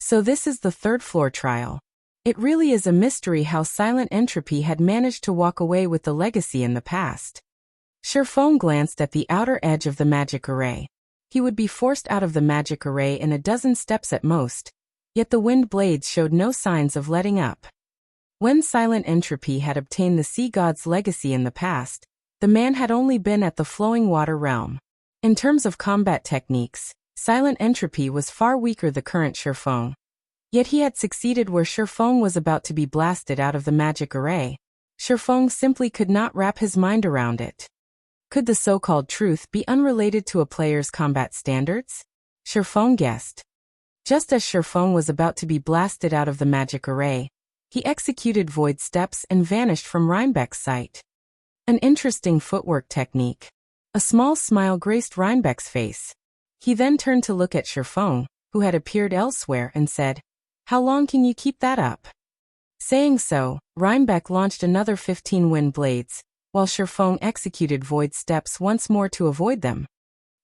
So this is the third floor trial. It really is a mystery how Silent Entropy had managed to walk away with the legacy in the past. Shifeng glanced at the outer edge of the magic array. He would be forced out of the magic array in a dozen steps at most, yet the wind blades showed no signs of letting up. When Silent Entropy had obtained the Sea God's legacy in the past, the man had only been at the flowing water realm. In terms of combat techniques, Silent Entropy was far weaker than the current Shifeng. Yet he had succeeded where Shifeng was about to be blasted out of the magic array. Shifeng simply could not wrap his mind around it. Could the so-called truth be unrelated to a player's combat standards? Shifeng guessed. Just as Shifeng was about to be blasted out of the magic array, he executed void steps and vanished from Rhinebeck's sight. An interesting footwork technique. A small smile graced Rhinebeck's face. He then turned to look at Shifeng, who had appeared elsewhere, and said, "How long can you keep that up?" Saying so, Rhinebeck launched another 15 wind blades, while Shifeng executed void steps once more to avoid them.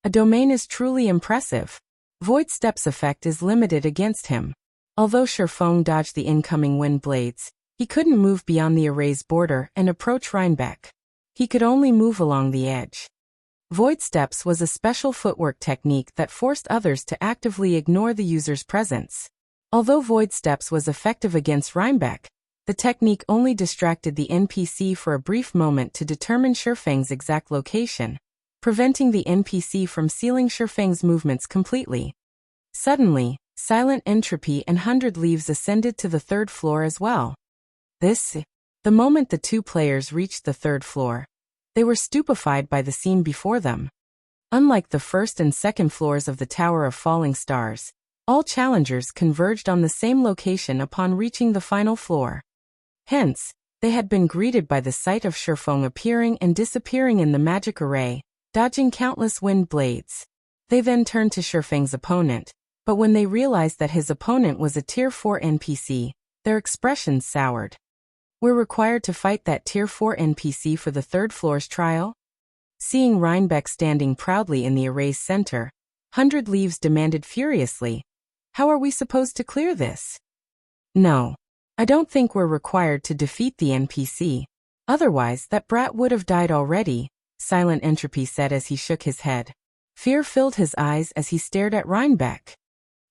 A domain is truly impressive. Void steps effect is limited against him. Although Shifeng dodged the incoming wind blades, he couldn't move beyond the array's border and approach Rhinebeck. He could only move along the edge. Void steps was a special footwork technique that forced others to actively ignore the user's presence. Although void steps was effective against Rhinebeck, the technique only distracted the NPC for a brief moment to determine Shifeng's exact location, preventing the NPC from sealing Shifeng's movements completely. Suddenly, Silent Entropy and 100 Leaves ascended to the third floor as well. The moment the two players reached the third floor, they were stupefied by the scene before them. Unlike the first and second floors of the Tower of Falling Stars, all challengers converged on the same location upon reaching the final floor. Hence, They had been greeted by the sight of Shifeng appearing and disappearing in the magic array, dodging countless wind blades. They then turned to Shifeng's opponent, but when they realized that his opponent was a Tier 4 NPC, their expressions soured. We're required to fight that Tier 4 NPC for the third floor's trial? Seeing Rhinebeck standing proudly in the array's center, 100 Leaves demanded furiously, "How are we supposed to clear this?" "No. I don't think we're required to defeat the NPC. Otherwise, that brat would have died already," Silent Entropy said as he shook his head. Fear filled his eyes as he stared at Rhinebeck.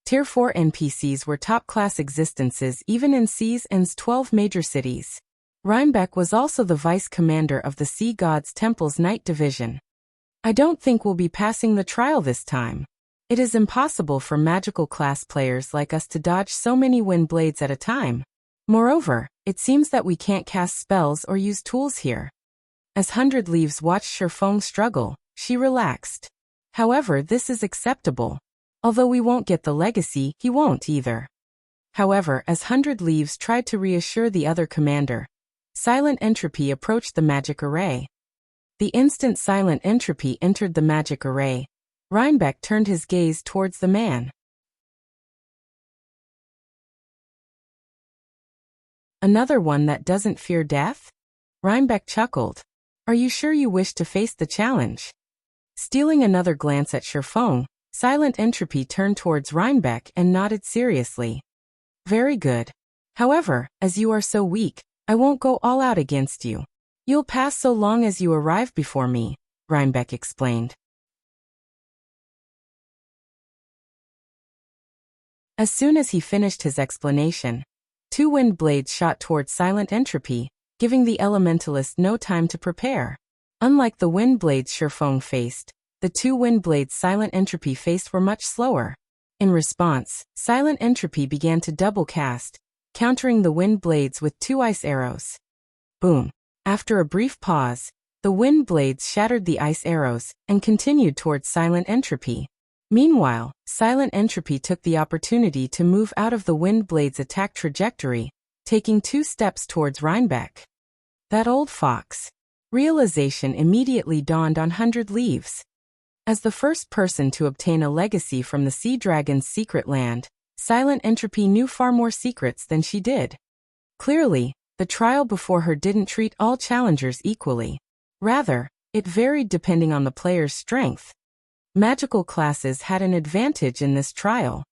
Tier 4 NPCs were top-class existences even in Seas-End's 12 major cities. Rhinebeck was also the vice commander of the Sea God's Temple's Night Division. "I don't think we'll be passing the trial this time. It is impossible for magical class players like us to dodge so many wind blades at a time. Moreover, it seems that we can't cast spells or use tools here." As 100 Leaves watched Shifeng struggle, she relaxed. "However, this is acceptable. Although we won't get the legacy, he won't either." However, as 100 Leaves tried to reassure the other commander, Silent Entropy approached the magic array. The instant Silent Entropy entered the magic array, Rhinebeck turned his gaze towards the man. "Another one that doesn't fear death?" Rhinebeck chuckled. "Are you sure you wish to face the challenge?" Stealing another glance at Shifeng, Silent Entropy turned towards Rhinebeck and nodded seriously. "Very good. However, as you are so weak, I won't go all out against you. You'll pass so long as you arrive before me," Rhinebeck explained. As soon as he finished his explanation, 2 wind blades shot towards Silent Entropy, giving the elementalist no time to prepare. Unlike the wind blades Shifeng faced, the 2 wind blades Silent Entropy faced were much slower. In response, Silent Entropy began to double cast, countering the wind blades with 2 ice arrows. Boom! After a brief pause, the wind blades shattered the ice arrows and continued towards Silent Entropy. Meanwhile, Silent Entropy took the opportunity to move out of the wind blade's attack trajectory, taking 2 steps towards Rhinebeck. That old fox. Realization immediately dawned on 100 Leaves. As the first person to obtain a legacy from the Sea Dragon's secret land, Silent Entropy knew far more secrets than she did. Clearly, the trial before her didn't treat all challengers equally. Rather, it varied depending on the player's strength. Magical classes had an advantage in this trial.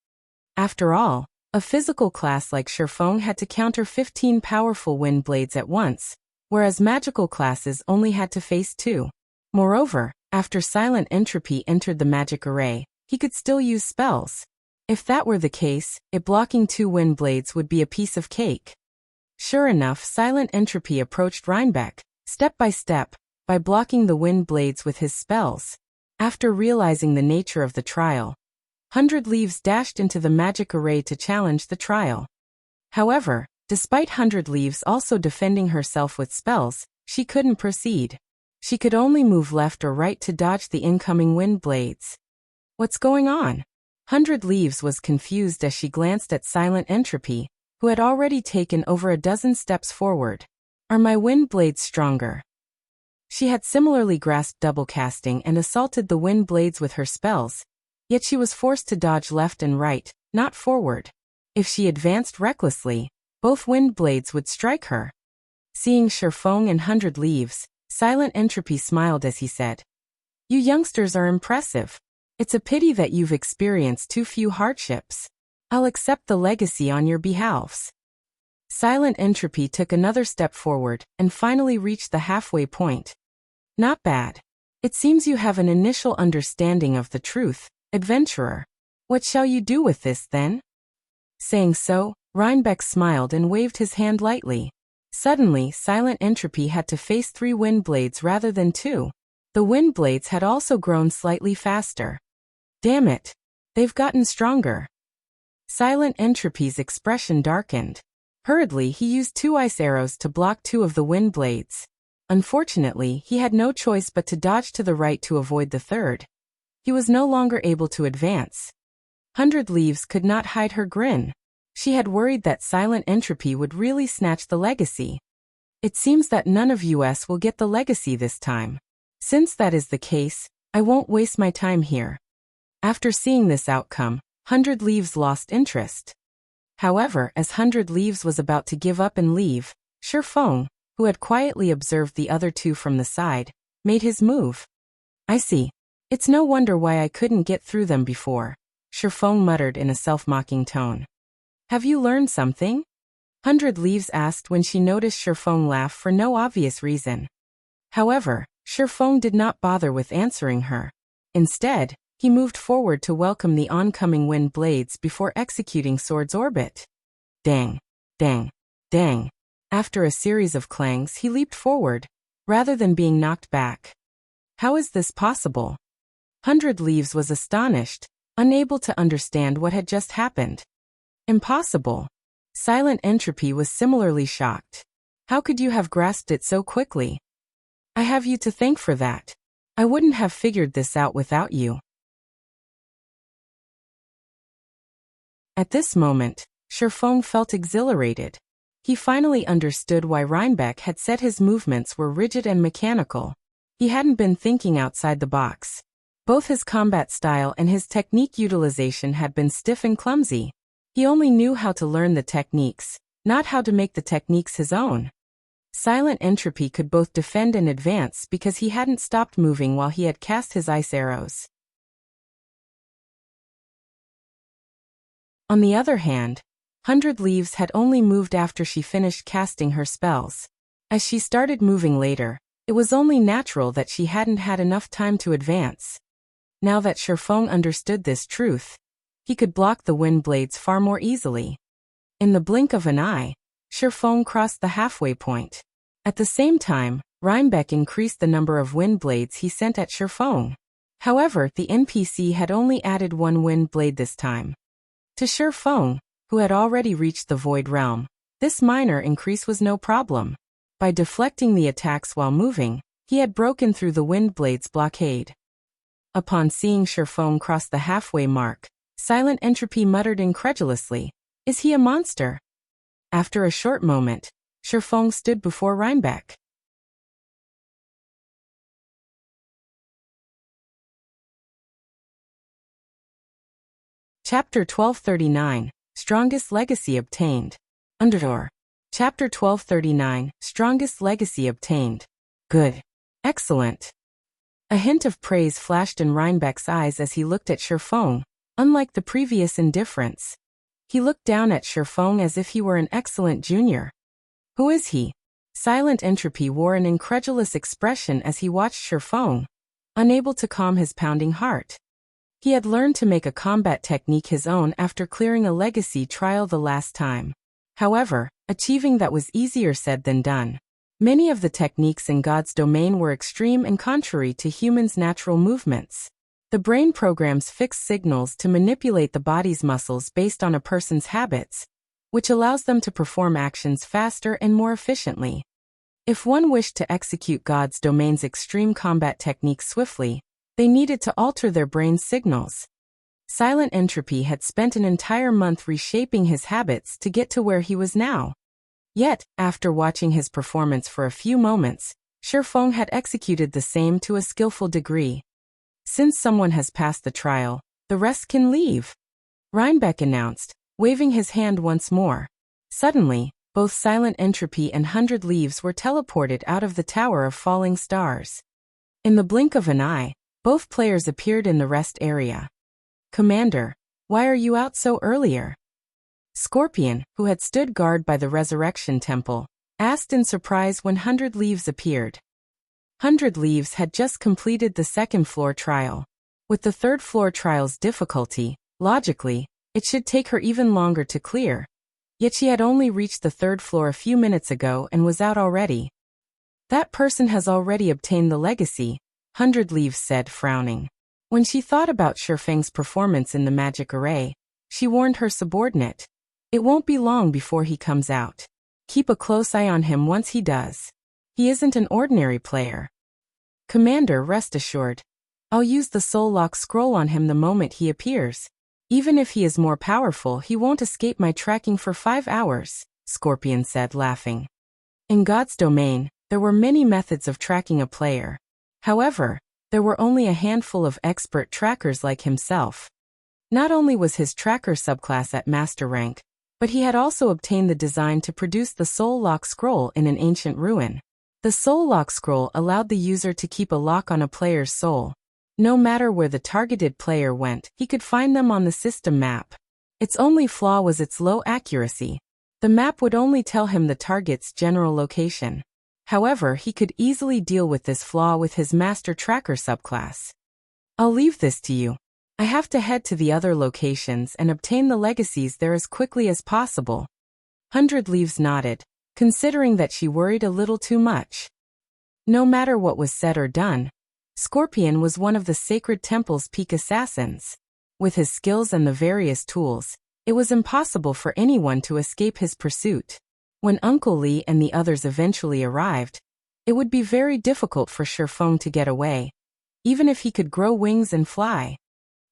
After all, a physical class like Shifeng had to counter 15 powerful wind blades at once, whereas magical classes only had to face 2. Moreover, after Silent Entropy entered the magic array, he could still use spells. If that were the case, blocking 2 wind blades would be a piece of cake. Sure enough, Silent Entropy approached Rhinebeck, step by step, by blocking the wind blades with his spells. After realizing the nature of the trial, 100 Leaves dashed into the magic array to challenge the trial. However, despite 100 Leaves also defending herself with spells, she couldn't proceed. She could only move left or right to dodge the incoming wind blades. What's going on? 100 Leaves was confused as she glanced at Silent Entropy, who had already taken over a dozen steps forward. Are my wind blades stronger? She had similarly grasped double casting and assaulted the wind blades with her spells, yet she was forced to dodge left and right, not forward. If she advanced recklessly, both wind blades would strike her. Seeing Shifeng and 100 Leaves, Silent Entropy smiled as he said, "You youngsters are impressive. It's a pity that you've experienced too few hardships. I'll accept the legacy on your behalves." Silent Entropy took another step forward and finally reached the halfway point. "Not bad. It seems you have an initial understanding of the truth, adventurer. What shall you do with this then?" Saying so, Rhinebeck smiled and waved his hand lightly. Suddenly, Silent Entropy had to face 3 wind blades rather than 2. The wind blades had also grown slightly faster. Damn it! They've gotten stronger. Silent Entropy's expression darkened. Hurriedly, he used 2 ice arrows to block 2 of the wind blades. Unfortunately, he had no choice but to dodge to the right to avoid the third. He was no longer able to advance. 100 Leaves could not hide her grin. She had worried that Silent Entropy would really snatch the legacy. It seems that none of us will get the legacy this time. Since that is the case, I won't waste my time here. After seeing this outcome, 100 Leaves lost interest. However, as 100 Leaves was about to give up and leave, Shifeng, who had quietly observed the other two from the side, made his move. I see. It's no wonder why I couldn't get through them before, Shifeng muttered in a self-mocking tone. Have you learned something? 100 Leaves asked when she noticed Shifeng laugh for no obvious reason. However, Shifeng did not bother with answering her. Instead, he moved forward to welcome the oncoming wind blades before executing Sword's Orbit. Dang, dang, dang. After a series of clangs, he leaped forward, rather than being knocked back. How is this possible? 100 Leaves was astonished, unable to understand what had just happened. Impossible. Silent Entropy was similarly shocked. How could you have grasped it so quickly? I have you to thank for that. I wouldn't have figured this out without you. At this moment, Shifeng felt exhilarated. He finally understood why Rhinebeck had said his movements were rigid and mechanical. He hadn't been thinking outside the box. Both his combat style and his technique utilization had been stiff and clumsy. He only knew how to learn the techniques, not how to make the techniques his own. Silent Entropy could both defend and advance because he hadn't stopped moving while he had cast his ice arrows. On the other hand, 100 Leaves had only moved after she finished casting her spells. As she started moving later, it was only natural that she hadn't had enough time to advance. Now that Shifeng understood this truth, he could block the wind blades far more easily. In the blink of an eye, Shifeng crossed the halfway point. At the same time, Rhinebeck increased the number of wind blades he sent at Shifeng. However, the NPC had only added one wind blade this time. To Shifeng, who had already reached the Void Realm, this minor increase was no problem. By deflecting the attacks while moving, he had broken through the wind blade's blockade. Upon seeing Shifeng cross the halfway mark, Silent Entropy muttered incredulously, "Is he a monster?" After a short moment, Shifeng stood before Rhinebeck. Chapter 1239, Strongest Legacy Obtained. Underdoor. Chapter 1239, Strongest Legacy Obtained. Good. Excellent. A hint of praise flashed in Rhinebeck's eyes as he looked at Shifeng, unlike the previous indifference. He looked down at Shifeng as if he were an excellent junior. Who is he? Silent Entropy wore an incredulous expression as he watched Shifeng, unable to calm his pounding heart. He had learned to make a combat technique his own after clearing a legacy trial the last time. However, achieving that was easier said than done. Many of the techniques in God's domain were extreme and contrary to humans' natural movements. The brain programs fixed signals to manipulate the body's muscles based on a person's habits, which allows them to perform actions faster and more efficiently. If one wished to execute God's domain's extreme combat techniques swiftly, they needed to alter their brain's signals. Silent Entropy had spent an entire month reshaping his habits to get to where he was now. Yet, after watching his performance for a few moments, Shifeng had executed the same to a skillful degree. Since someone has passed the trial, the rest can leave, Rhinebeck announced, waving his hand once more. Suddenly, both Silent Entropy and 100 Leaves were teleported out of the Tower of Falling Stars. In the blink of an eye, both players appeared in the rest area. Commander, why are you out so earlier? Scorpion, who had stood guard by the Resurrection Temple, asked in surprise when 100 Leaves appeared. 100 Leaves had just completed the second floor trial. With the third floor trial's difficulty, logically, it should take her even longer to clear. Yet she had only reached the third floor a few minutes ago and was out already. That person has already obtained the legacy, 100 Leaves said, frowning. When she thought about Shifeng's performance in the magic array, she warned her subordinate. It won't be long before he comes out. Keep a close eye on him once he does. He isn't an ordinary player. Commander, rest assured. I'll use the soul lock scroll on him the moment he appears. Even if he is more powerful, he won't escape my tracking for 5 hours, Scorpion said, laughing. In God's domain, there were many methods of tracking a player. However, there were only a handful of expert trackers like himself. Not only was his tracker subclass at master rank, but he had also obtained the design to produce the Soul Lock Scroll in an ancient ruin. The Soul Lock Scroll allowed the user to keep a lock on a player's soul. No matter where the targeted player went, he could find them on the system map. Its only flaw was its low accuracy. The map would only tell him the target's general location. However, he could easily deal with this flaw with his Master Tracker subclass. I'll leave this to you. I have to head to the other locations and obtain the legacies there as quickly as possible. 100 Leaves nodded, considering that she worried a little too much. No matter what was said or done, Scorpion was one of the Sacred Temple's peak assassins. With his skills and the various tools, it was impossible for anyone to escape his pursuit. When Uncle Lee and the others eventually arrived, it would be very difficult for Shifeng to get away, even if he could grow wings and fly.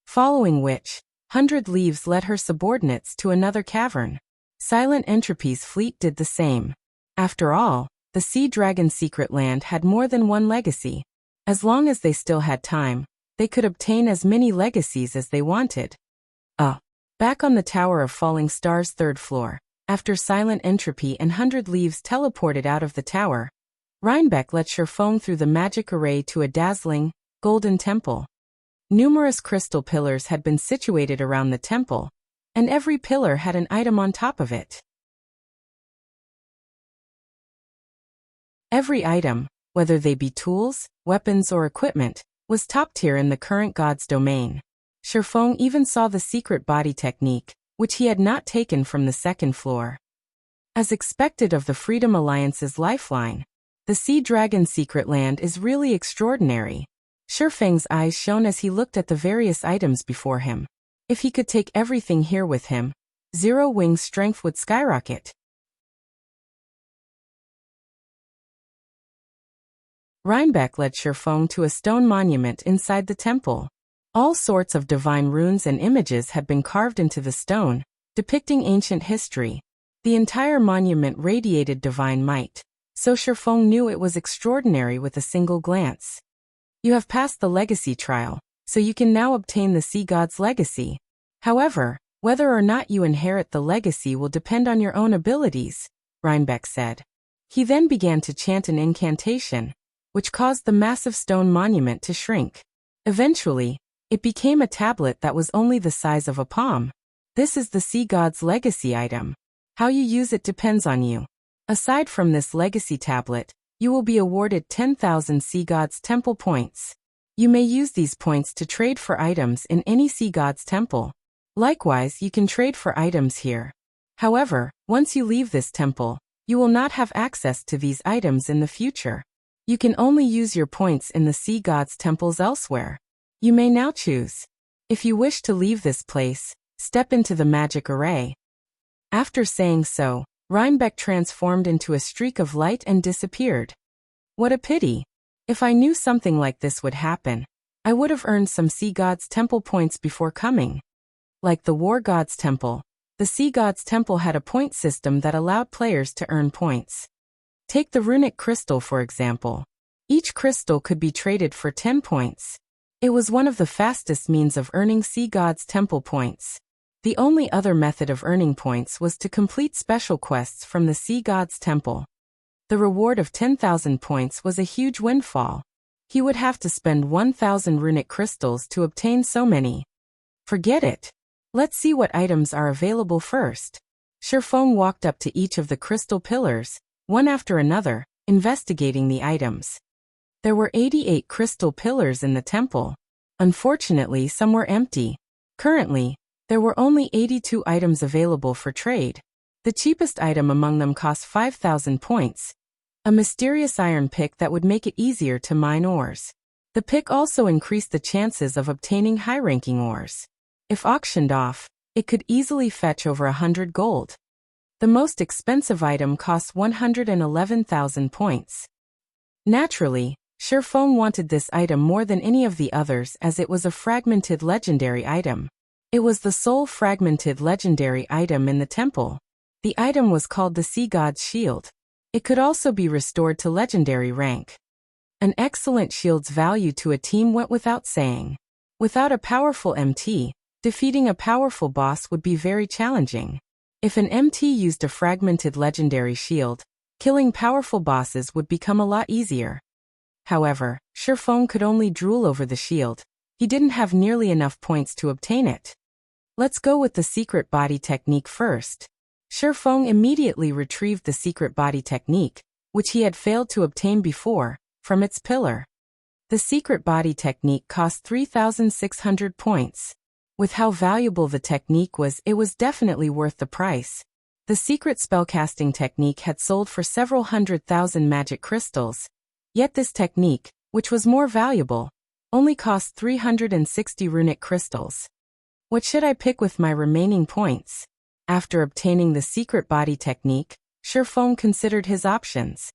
Following which, 100 Leaves led her subordinates to another cavern. Silent Entropy's fleet did the same. After all, the Sea Dragon Secret Land had more than one legacy. As long as they still had time, they could obtain as many legacies as they wanted. Back on the Tower of Falling Stars' 3rd floor, after Silent Entropy and 100 Leaves teleported out of the tower, Rhinebeck led Shifeng through the magic array to a dazzling, golden temple. Numerous crystal pillars had been situated around the temple, and every pillar had an item on top of it. Every item, whether they be tools, weapons or equipment, was top tier in the current god's domain. Shifeng even saw the secret body technique, which he had not taken from the 2nd floor. As expected of the Freedom Alliance's lifeline, the Sea Dragon Secret Land is really extraordinary. Shifeng's eyes shone as he looked at the various items before him. If he could take everything here with him, Zero Wing's strength would skyrocket. Rhinebeck led Shifeng to a stone monument inside the temple. All sorts of divine runes and images had been carved into the stone, depicting ancient history. The entire monument radiated divine might, so Shifeng knew it was extraordinary with a single glance. You have passed the legacy trial, so you can now obtain the Sea God's legacy. However, whether or not you inherit the legacy will depend on your own abilities, Rhinebeck said. He then began to chant an incantation, which caused the massive stone monument to shrink. Eventually, it became a tablet that was only the size of a palm. This is the Sea God's legacy item. How you use it depends on you. Aside from this legacy tablet, you will be awarded 10,000 Sea God's Temple points. You may use these points to trade for items in any Sea God's temple. Likewise, you can trade for items here. However, once you leave this temple, you will not have access to these items in the future. You can only use your points in the Sea God's temples elsewhere. You may now choose. If you wish to leave this place, step into the magic array. After saying so, Rhinebeck transformed into a streak of light and disappeared. What a pity. If I knew something like this would happen, I would have earned some Sea God's Temple points before coming. Like the War God's Temple, the Sea God's Temple had a point system that allowed players to earn points. Take the runic crystal for example. Each crystal could be traded for 10 points. It was one of the fastest means of earning Sea God's Temple points. The only other method of earning points was to complete special quests from the Sea God's Temple. The reward of 10,000 points was a huge windfall. He would have to spend 1,000 runic crystals to obtain so many. Forget it. Let's see what items are available first. Shifeng walked up to each of the crystal pillars, one after another, investigating the items. There were 88 crystal pillars in the temple. Unfortunately, some were empty. Currently, there were only 82 items available for trade. The cheapest item among them cost 5,000 points. A mysterious iron pick that would make it easier to mine ores. The pick also increased the chances of obtaining high-ranking ores. If auctioned off, it could easily fetch over 100 gold. The most expensive item cost 111,000 points. Naturally, Shifeng wanted this item more than any of the others as it was a fragmented legendary item. It was the sole fragmented legendary item in the temple. The item was called the Sea God's Shield. It could also be restored to legendary rank. An excellent shield's value to a team went without saying. Without a powerful MT, defeating a powerful boss would be very challenging. If an MT used a fragmented legendary shield, killing powerful bosses would become a lot easier. However, Shattering could only drool over the shield. He didn't have nearly enough points to obtain it. Let's go with the secret body technique first. Shattering immediately retrieved the secret body technique, which he had failed to obtain before, from its pillar. The secret body technique cost 3,600 points. With how valuable the technique was, it was definitely worth the price. The secret spellcasting technique had sold for several 100,000 magic crystals. Yet this technique, which was more valuable, only cost 360 runic crystals. What should I pick with my remaining points? After obtaining the secret body technique, Shattering considered his options.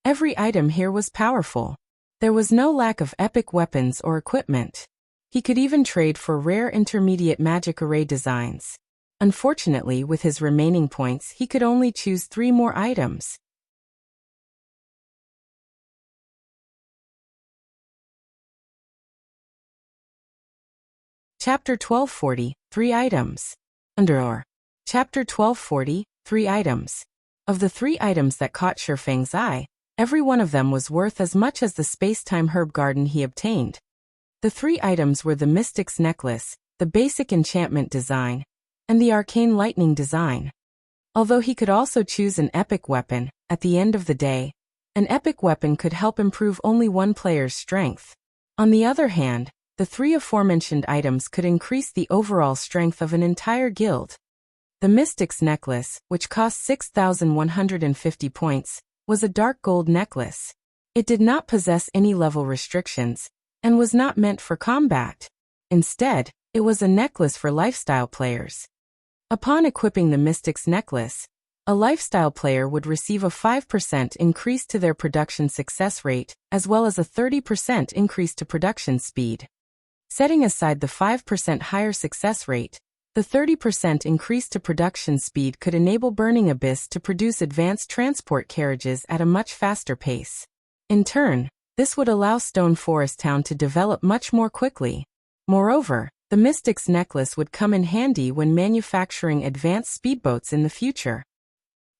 Every item here was powerful. There was no lack of epic weapons or equipment. He could even trade for rare intermediate magic array designs. Unfortunately, with his remaining points, he could only choose 3 more items. Chapter 1240, 3 items. Underor. Chapter 1240, 3 items. Of the 3 items that caught Shattring's eye, every one of them was worth as much as the space-time herb garden he obtained. The 3 items were the Mystic's Necklace, the basic enchantment design, and the arcane lightning design. Although he could also choose an epic weapon, at the end of the day, an epic weapon could help improve only one player's strength. On the other hand, the 3 aforementioned items could increase the overall strength of an entire guild. The Mystic's Necklace, which cost 6,150 points, was a dark gold necklace. It did not possess any level restrictions, and was not meant for combat. Instead, it was a necklace for lifestyle players. Upon equipping the Mystic's Necklace, a lifestyle player would receive a 5% increase to their production success rate, as well as a 30% increase to production speed. Setting aside the 5% higher success rate, the 30% increase to production speed could enable Burning Abyss to produce advanced transport carriages at a much faster pace. In turn, this would allow Stone Forest Town to develop much more quickly. Moreover, the Mystic's Necklace would come in handy when manufacturing advanced speedboats in the future.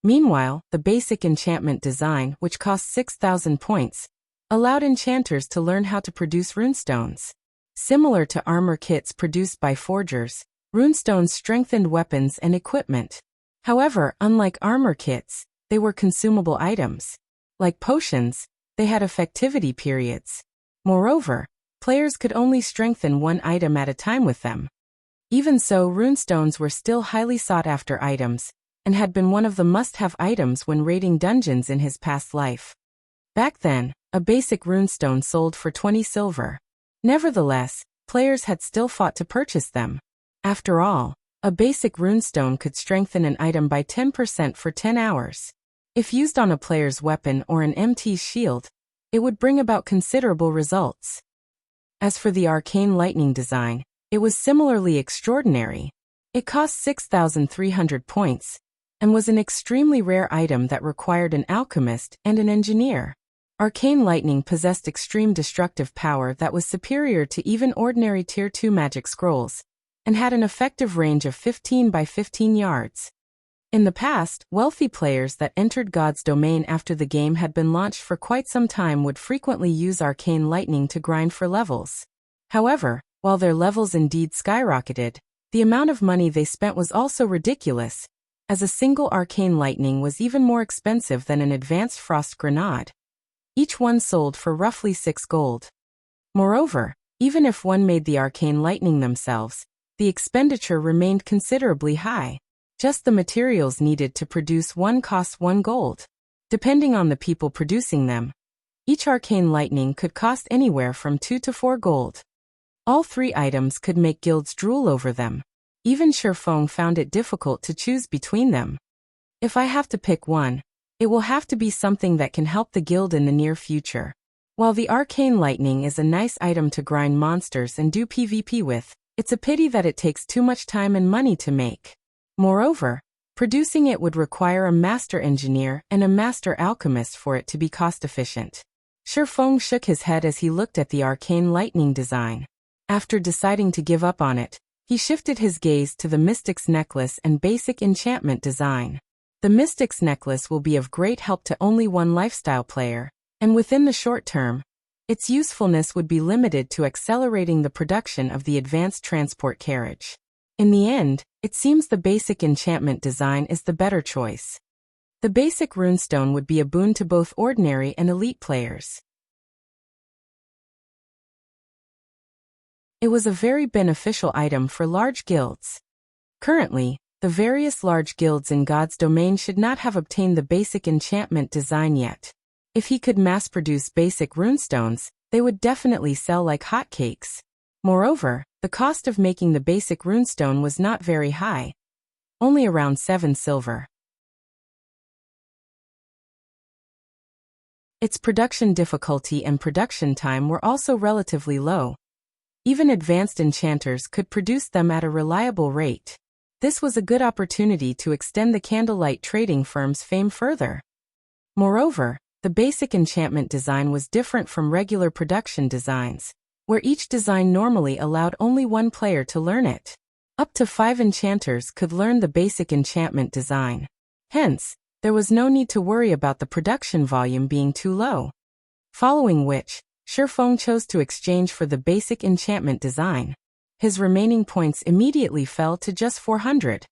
Meanwhile, the basic enchantment design, which cost 6,000 points, allowed enchanters to learn how to produce runestones. Similar to armor kits produced by forgers, runestones strengthened weapons and equipment. However, unlike armor kits, they were consumable items. Like potions, they had effectivity periods. Moreover, players could only strengthen one item at a time with them. Even so, runestones were still highly sought-after items, and had been one of the must-have items when raiding dungeons in his past life. Back then, a basic runestone sold for 20 silver. Nevertheless, players had still fought to purchase them. After all, a basic runestone could strengthen an item by 10% for 10 hours. If used on a player's weapon or an MT's shield, it would bring about considerable results. As for the arcane lightning design, it was similarly extraordinary. It cost 6,300 points, and was an extremely rare item that required an alchemist and an engineer. Arcane lightning possessed extreme destructive power that was superior to even ordinary Tier 2 magic scrolls, and had an effective range of 15 by 15 yards. In the past, wealthy players that entered God's domain after the game had been launched for quite some time would frequently use arcane lightning to grind for levels. However, while their levels indeed skyrocketed, the amount of money they spent was also ridiculous, as a single arcane lightning was even more expensive than an advanced frost grenade. Each one sold for roughly 6 gold. Moreover, even if one made the arcane lightning themselves, the expenditure remained considerably high. Just the materials needed to produce one cost 1 gold. Depending on the people producing them, each arcane lightning could cost anywhere from 2 to 4 gold. All 3 items could make guilds drool over them. Even Shattering found it difficult to choose between them. If I have to pick one, it will have to be something that can help the guild in the near future. While the arcane lightning is a nice item to grind monsters and do PvP with, it's a pity that it takes too much time and money to make. Moreover, Producing it would require a master engineer and a master alchemist for it to be cost-efficient. Shifeng shook his head as he looked at the arcane lightning design. After deciding to give up on it, he shifted his gaze to the Mystic's necklace and basic enchantment design. The Mystic's necklace will be of great help to only one lifestyle player, and within the short term, its usefulness would be limited to accelerating the production of the advanced transport carriage. In the end, it seems the basic enchantment design is the better choice. The basic runestone would be a boon to both ordinary and elite players. It was a very beneficial item for large guilds. Currently, the various large guilds in God's domain should not have obtained the basic enchantment design yet. If he could mass-produce basic runestones, they would definitely sell like hotcakes. Moreover, the cost of making the basic runestone was not very high, only around 7 silver. Its production difficulty and production time were also relatively low. Even advanced enchanters could produce them at a reliable rate. This was a good opportunity to extend the candlelight trading firm's fame further. Moreover, the basic enchantment design was different from regular production designs, where each design normally allowed only one player to learn it. Up to 5 enchanters could learn the basic enchantment design. Hence, there was no need to worry about the production volume being too low. Following which, Shifeng chose to exchange for the basic enchantment design. His remaining points immediately fell to just 400.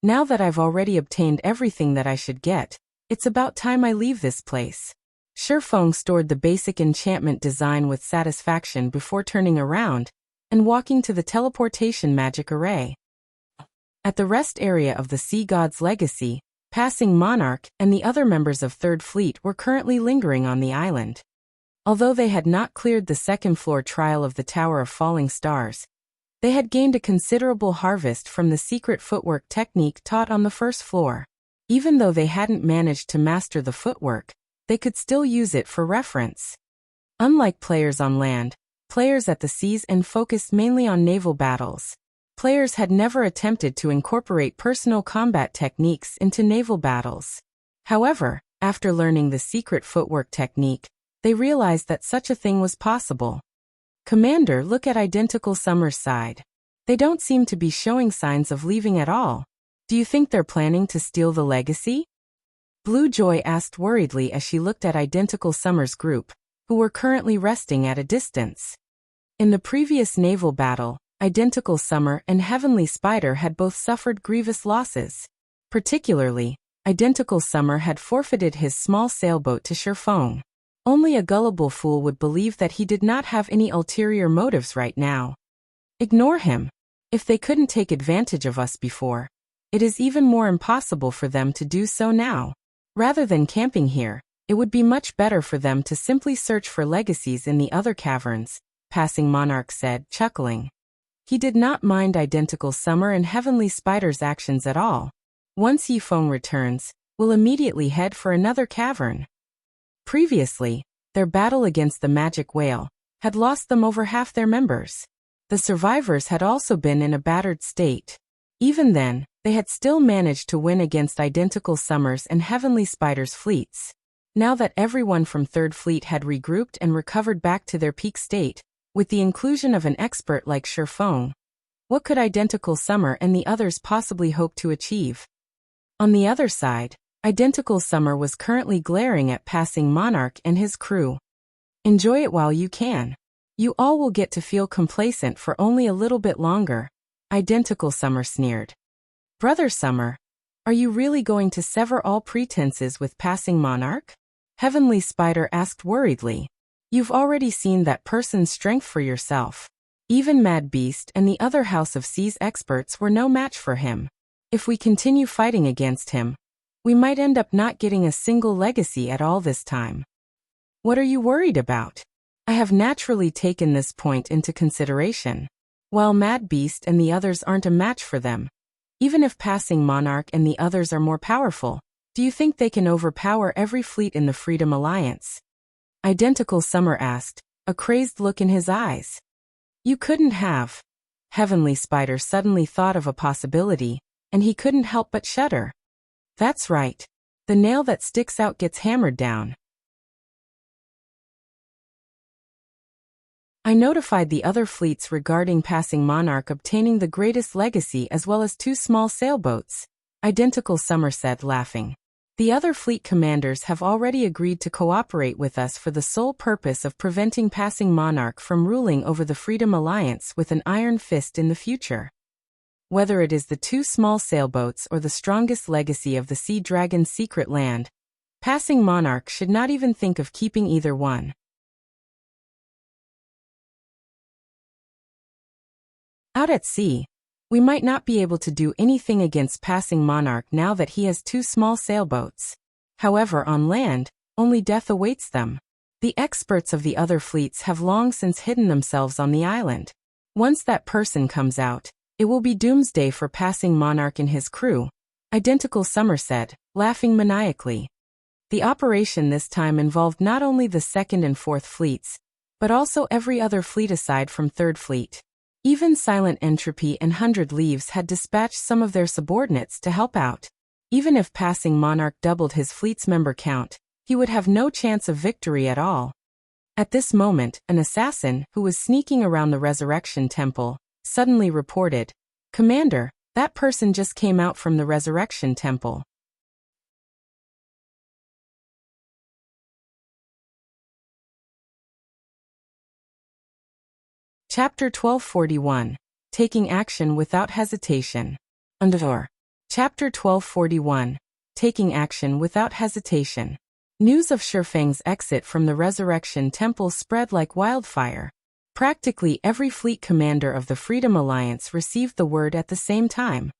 Now that I've already obtained everything that I should get, it's about time I leave this place. Shifeng stored the basic enchantment design with satisfaction before turning around and walking to the teleportation magic array. At the rest area of the Sea God's Legacy, Passing Monarch and the other members of Third Fleet were currently lingering on the island. Although they had not cleared the second-floor trial of the Tower of Falling Stars, they had gained a considerable harvest from the secret footwork technique taught on the first floor. Even though they hadn't managed to master the footwork, they could still use it for reference. Unlike players on land, players at the seas and focused mainly on naval battles. Players had never attempted to incorporate personal combat techniques into naval battles. However, after learning the secret footwork technique, they realized that such a thing was possible. Commander, look at Identical Summer's side. They don't seem to be showing signs of leaving at all. Do you think they're planning to steal the legacy? Blue Joy asked worriedly as she looked at Identical Summer's group, who were currently resting at a distance. In the previous naval battle, Identical Summer and Heavenly Spider had both suffered grievous losses. Particularly, Identical Summer had forfeited his small sailboat to Shifeng. Only a gullible fool would believe that he did not have any ulterior motives right now. Ignore him. If they couldn't take advantage of us before, it is even more impossible for them to do so now. Rather than camping here, it would be much better for them to simply search for legacies in the other caverns, Passing Monarch said, chuckling. He did not mind Identical Summer and Heavenly Spider's actions at all. Once Yifeng returns, we'll immediately head for another cavern. Previously, their battle against the magic whale had lost them over half their members. The survivors had also been in a battered state. Even then, they had still managed to win against Identical Summer's and Heavenly Spider's fleets. Now that everyone from Third Fleet had regrouped and recovered back to their peak state, with the inclusion of an expert like Shifeng, what could Identical Summer and the others possibly hope to achieve? On the other side, Identical Summer was currently glaring at Passing Monarch and his crew. Enjoy it while you can. You all will get to feel complacent for only a little bit longer, Identical Summer sneered. Brother Summer, are you really going to sever all pretenses with Passing Monarch? Heavenly Spider asked worriedly. You've already seen that person's strength for yourself. Even Mad Beast and the other House of Seas experts were no match for him. If we continue fighting against him, we might end up not getting a single legacy at all this time. What are you worried about? I have naturally taken this point into consideration. While Mad Beast and the others aren't a match for them, even if Passing Monarch and the others are more powerful, do you think they can overpower every fleet in the Freedom Alliance? Identical Summer asked, a crazed look in his eyes. You couldn't have. Heavenly Spider suddenly thought of a possibility, and he couldn't help but shudder. That's right. The nail that sticks out gets hammered down. I notified the other fleets regarding passing Monarch obtaining the greatest legacy as well as 2 small sailboats. Identical Summer said, laughing. The other fleet commanders have already agreed to cooperate with us for the sole purpose of preventing passing Monarch from ruling over the Freedom Alliance with an iron fist in the future. Whether it is the 2 small sailboats or the strongest legacy of the Sea Dragon's secret land, passing Monarch should not even think of keeping either one. Out at sea, we might not be able to do anything against passing Monarch now that he has 2 small sailboats. However, on land, only death awaits them. The experts of the other fleets have long since hidden themselves on the island. Once that person comes out, it will be doomsday for passing Monarch and his crew, Identical Summer said, laughing maniacally. The operation this time involved not only the 2nd and 4th fleets, but also every other fleet aside from 3rd Fleet. Even Silent Entropy and 100 Leaves had dispatched some of their subordinates to help out. Even if passing Monarch doubled his fleet's member count, he would have no chance of victory at all. At this moment, an assassin, who was sneaking around the Resurrection Temple, suddenly reported, "Commander, that person just came out from the Resurrection Temple." Chapter 1241. Taking Action Without Hesitation. Underor. Chapter 1241. Taking Action Without Hesitation. News of Shifeng's exit from the Resurrection Temple spread like wildfire. Practically every fleet commander of the Freedom Alliance received the word at the same time.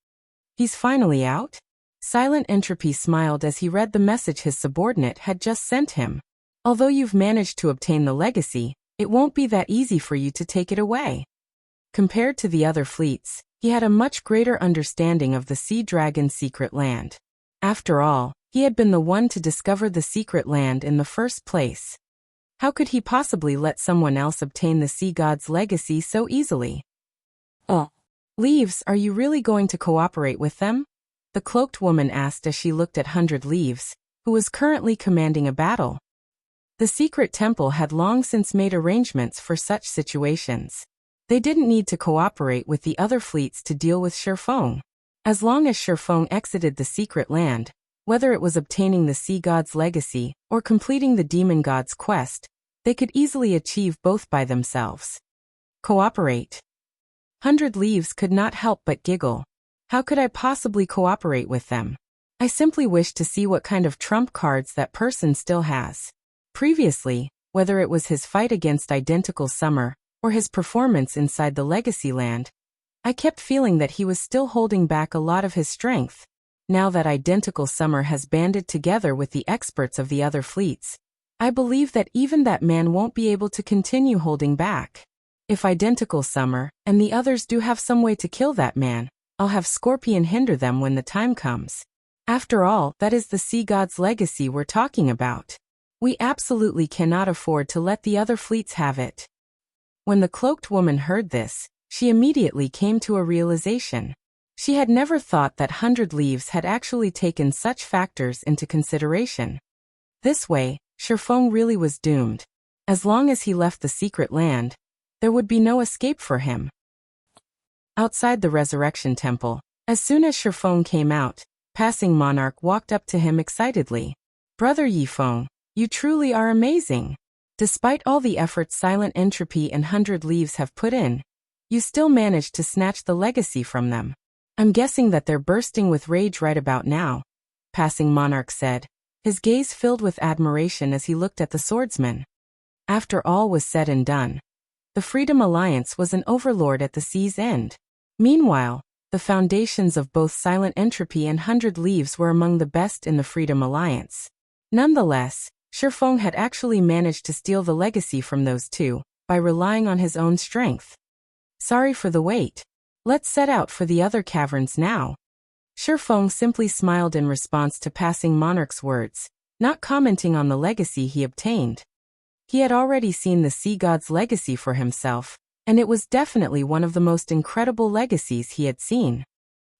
He's finally out? Silent Entropy smiled as he read the message his subordinate had just sent him. Although you've managed to obtain the legacy, it won't be that easy for you to take it away. Compared to the other fleets, he had a much greater understanding of the Sea Dragon's secret land. After all, he had been the one to discover the secret land in the first place. How could he possibly let someone else obtain the Sea God's legacy so easily? Oh. Leaves, are you really going to cooperate with them? The cloaked woman asked as she looked at 100 Leaves, who was currently commanding a battle. The secret temple had long since made arrangements for such situations. They didn't need to cooperate with the other fleets to deal with Shifeng. As long as Shifeng exited the secret land, whether it was obtaining the Sea God's legacy or completing the Demon God's quest, they could easily achieve both by themselves. Cooperate. 100 Leaves could not help but giggle. How could I possibly cooperate with them? I simply wish to see what kind of trump cards that person still has. Previously, whether it was his fight against Identical Summer or his performance inside the Legacy Land, I kept feeling that he was still holding back a lot of his strength. Now that Identical Summer has banded together with the experts of the other fleets, I believe that even that man won't be able to continue holding back. If Identical Summer and the others do have some way to kill that man, I'll have Scorpion hinder them when the time comes. After all, that is the Sea God's legacy we're talking about. We absolutely cannot afford to let the other fleets have it. When the cloaked woman heard this, she immediately came to a realization. She had never thought that 100 Leaves had actually taken such factors into consideration. This way, Shifeng really was doomed. As long as he left the secret land, there would be no escape for him. Outside the Resurrection Temple, as soon as Shifeng came out, passing Monarch walked up to him excitedly. "Brother Yifeng, you truly are amazing. Despite all the efforts Silent Entropy and 100 Leaves have put in, you still managed to snatch the legacy from them. I'm guessing that they're bursting with rage right about now," passing Monarch said, his gaze filled with admiration as he looked at the swordsman. After all was said and done, the Freedom Alliance was an overlord at the sea's end. Meanwhile, the foundations of both Silent Entropy and 100 Leaves were among the best in the Freedom Alliance. Nonetheless, Shifeng had actually managed to steal the legacy from those two, by relying on his own strength. "Sorry for the wait. Let's set out for the other caverns now." Shifeng simply smiled in response to passing Monarch's words, not commenting on the legacy he obtained. He had already seen the Sea God's legacy for himself, and it was definitely one of the most incredible legacies he had seen.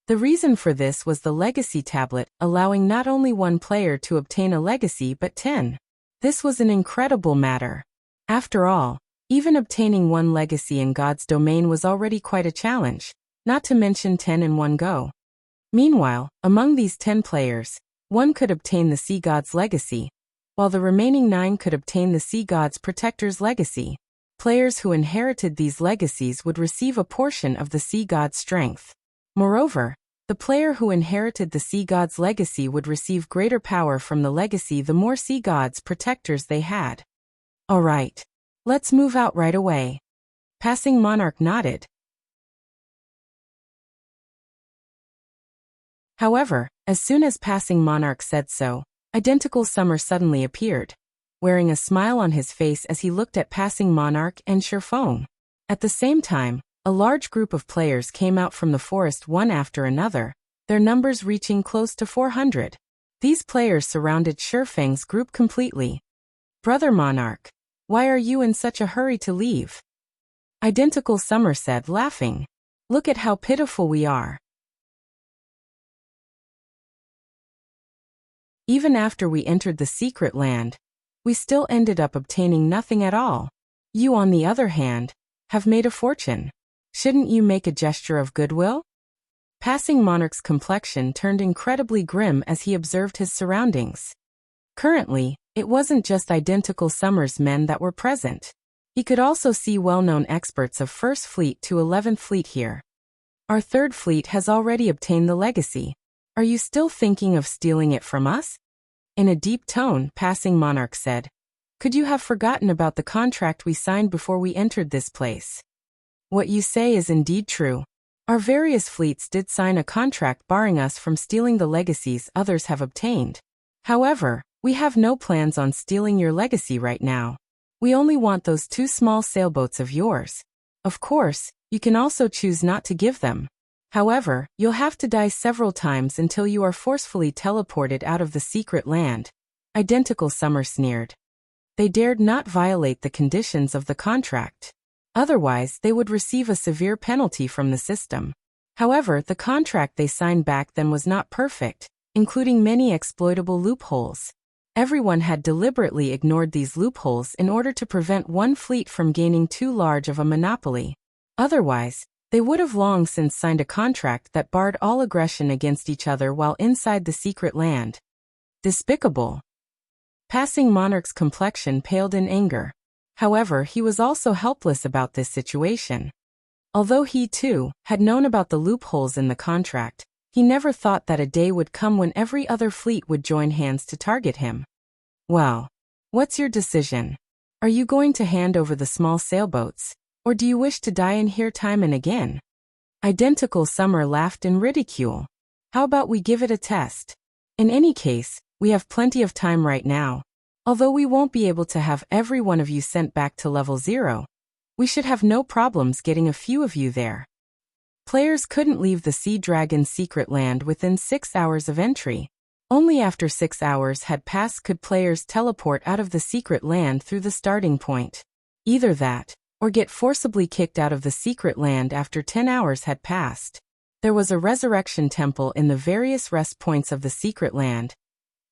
The reason for this was the legacy tablet, allowing not only one player to obtain a legacy but 10. This was an incredible matter. After all, even obtaining one legacy in God's domain was already quite a challenge, not to mention 10 in one go. Meanwhile, among these 10 players, one could obtain the Sea God's legacy, while the remaining 9 could obtain the Sea God's Protector's legacy. Players who inherited these legacies would receive a portion of the Sea God's strength. Moreover, the player who inherited the Sea God's legacy would receive greater power from the legacy the more Sea God's Protectors they had. Alright. Let's move out right away. Passing Monarch nodded. However, as soon as Passing Monarch said so, Identical Summer suddenly appeared, wearing a smile on his face as he looked at Passing Monarch and Sherfong. At the same time, a large group of players came out from the forest one after another, their numbers reaching close to 400. These players surrounded Sherfeng's group completely. Brother Monarch, why are you in such a hurry to leave? Identical Summer said, laughing. Look at how pitiful we are. Even after we entered the secret land, we still ended up obtaining nothing at all. You, on the other hand, have made a fortune. Shouldn't you make a gesture of goodwill? Passing Monarch's complexion turned incredibly grim as he observed his surroundings. Currently, it wasn't just Identical Summer's men that were present. He could also see well-known experts of 1st Fleet to 11th Fleet here. Our 3rd Fleet has already obtained the legacy. Are you still thinking of stealing it from us? In a deep tone, Passing Monarch said, Could you have forgotten about the contract we signed before we entered this place? What you say is indeed true. Our various fleets did sign a contract barring us from stealing the legacies others have obtained. However, we have no plans on stealing your legacy right now. We only want those 2 small sailboats of yours. Of course, you can also choose not to give them. However, you'll have to die several times until you are forcefully teleported out of the secret land. Identical Summer sneered. They dared not violate the conditions of the contract. Otherwise, they would receive a severe penalty from the system. However, the contract they signed back then was not perfect, including many exploitable loopholes. Everyone had deliberately ignored these loopholes in order to prevent one fleet from gaining too large of a monopoly. Otherwise, they would have long since signed a contract that barred all aggression against each other while inside the secret land. Despicable. Passing Monarch's complexion paled in anger. However, he was also helpless about this situation. Although he, too, had known about the loopholes in the contract, he never thought that a day would come when every other fleet would join hands to target him. Well, what's your decision? Are you going to hand over the small sailboats, or do you wish to die in here time and again? Identical Summer laughed in ridicule. How about we give it a test? In any case, we have plenty of time right now. Although we won't be able to have every one of you sent back to level 0, we should have no problems getting a few of you there. Players couldn't leave the Sea Dragon's secret land within 6 hours of entry. Only after 6 hours had passed could players teleport out of the secret land through the starting point. Either that, or get forcibly kicked out of the secret land after 10 hours had passed. There was a resurrection temple in the various rest points of the secret land,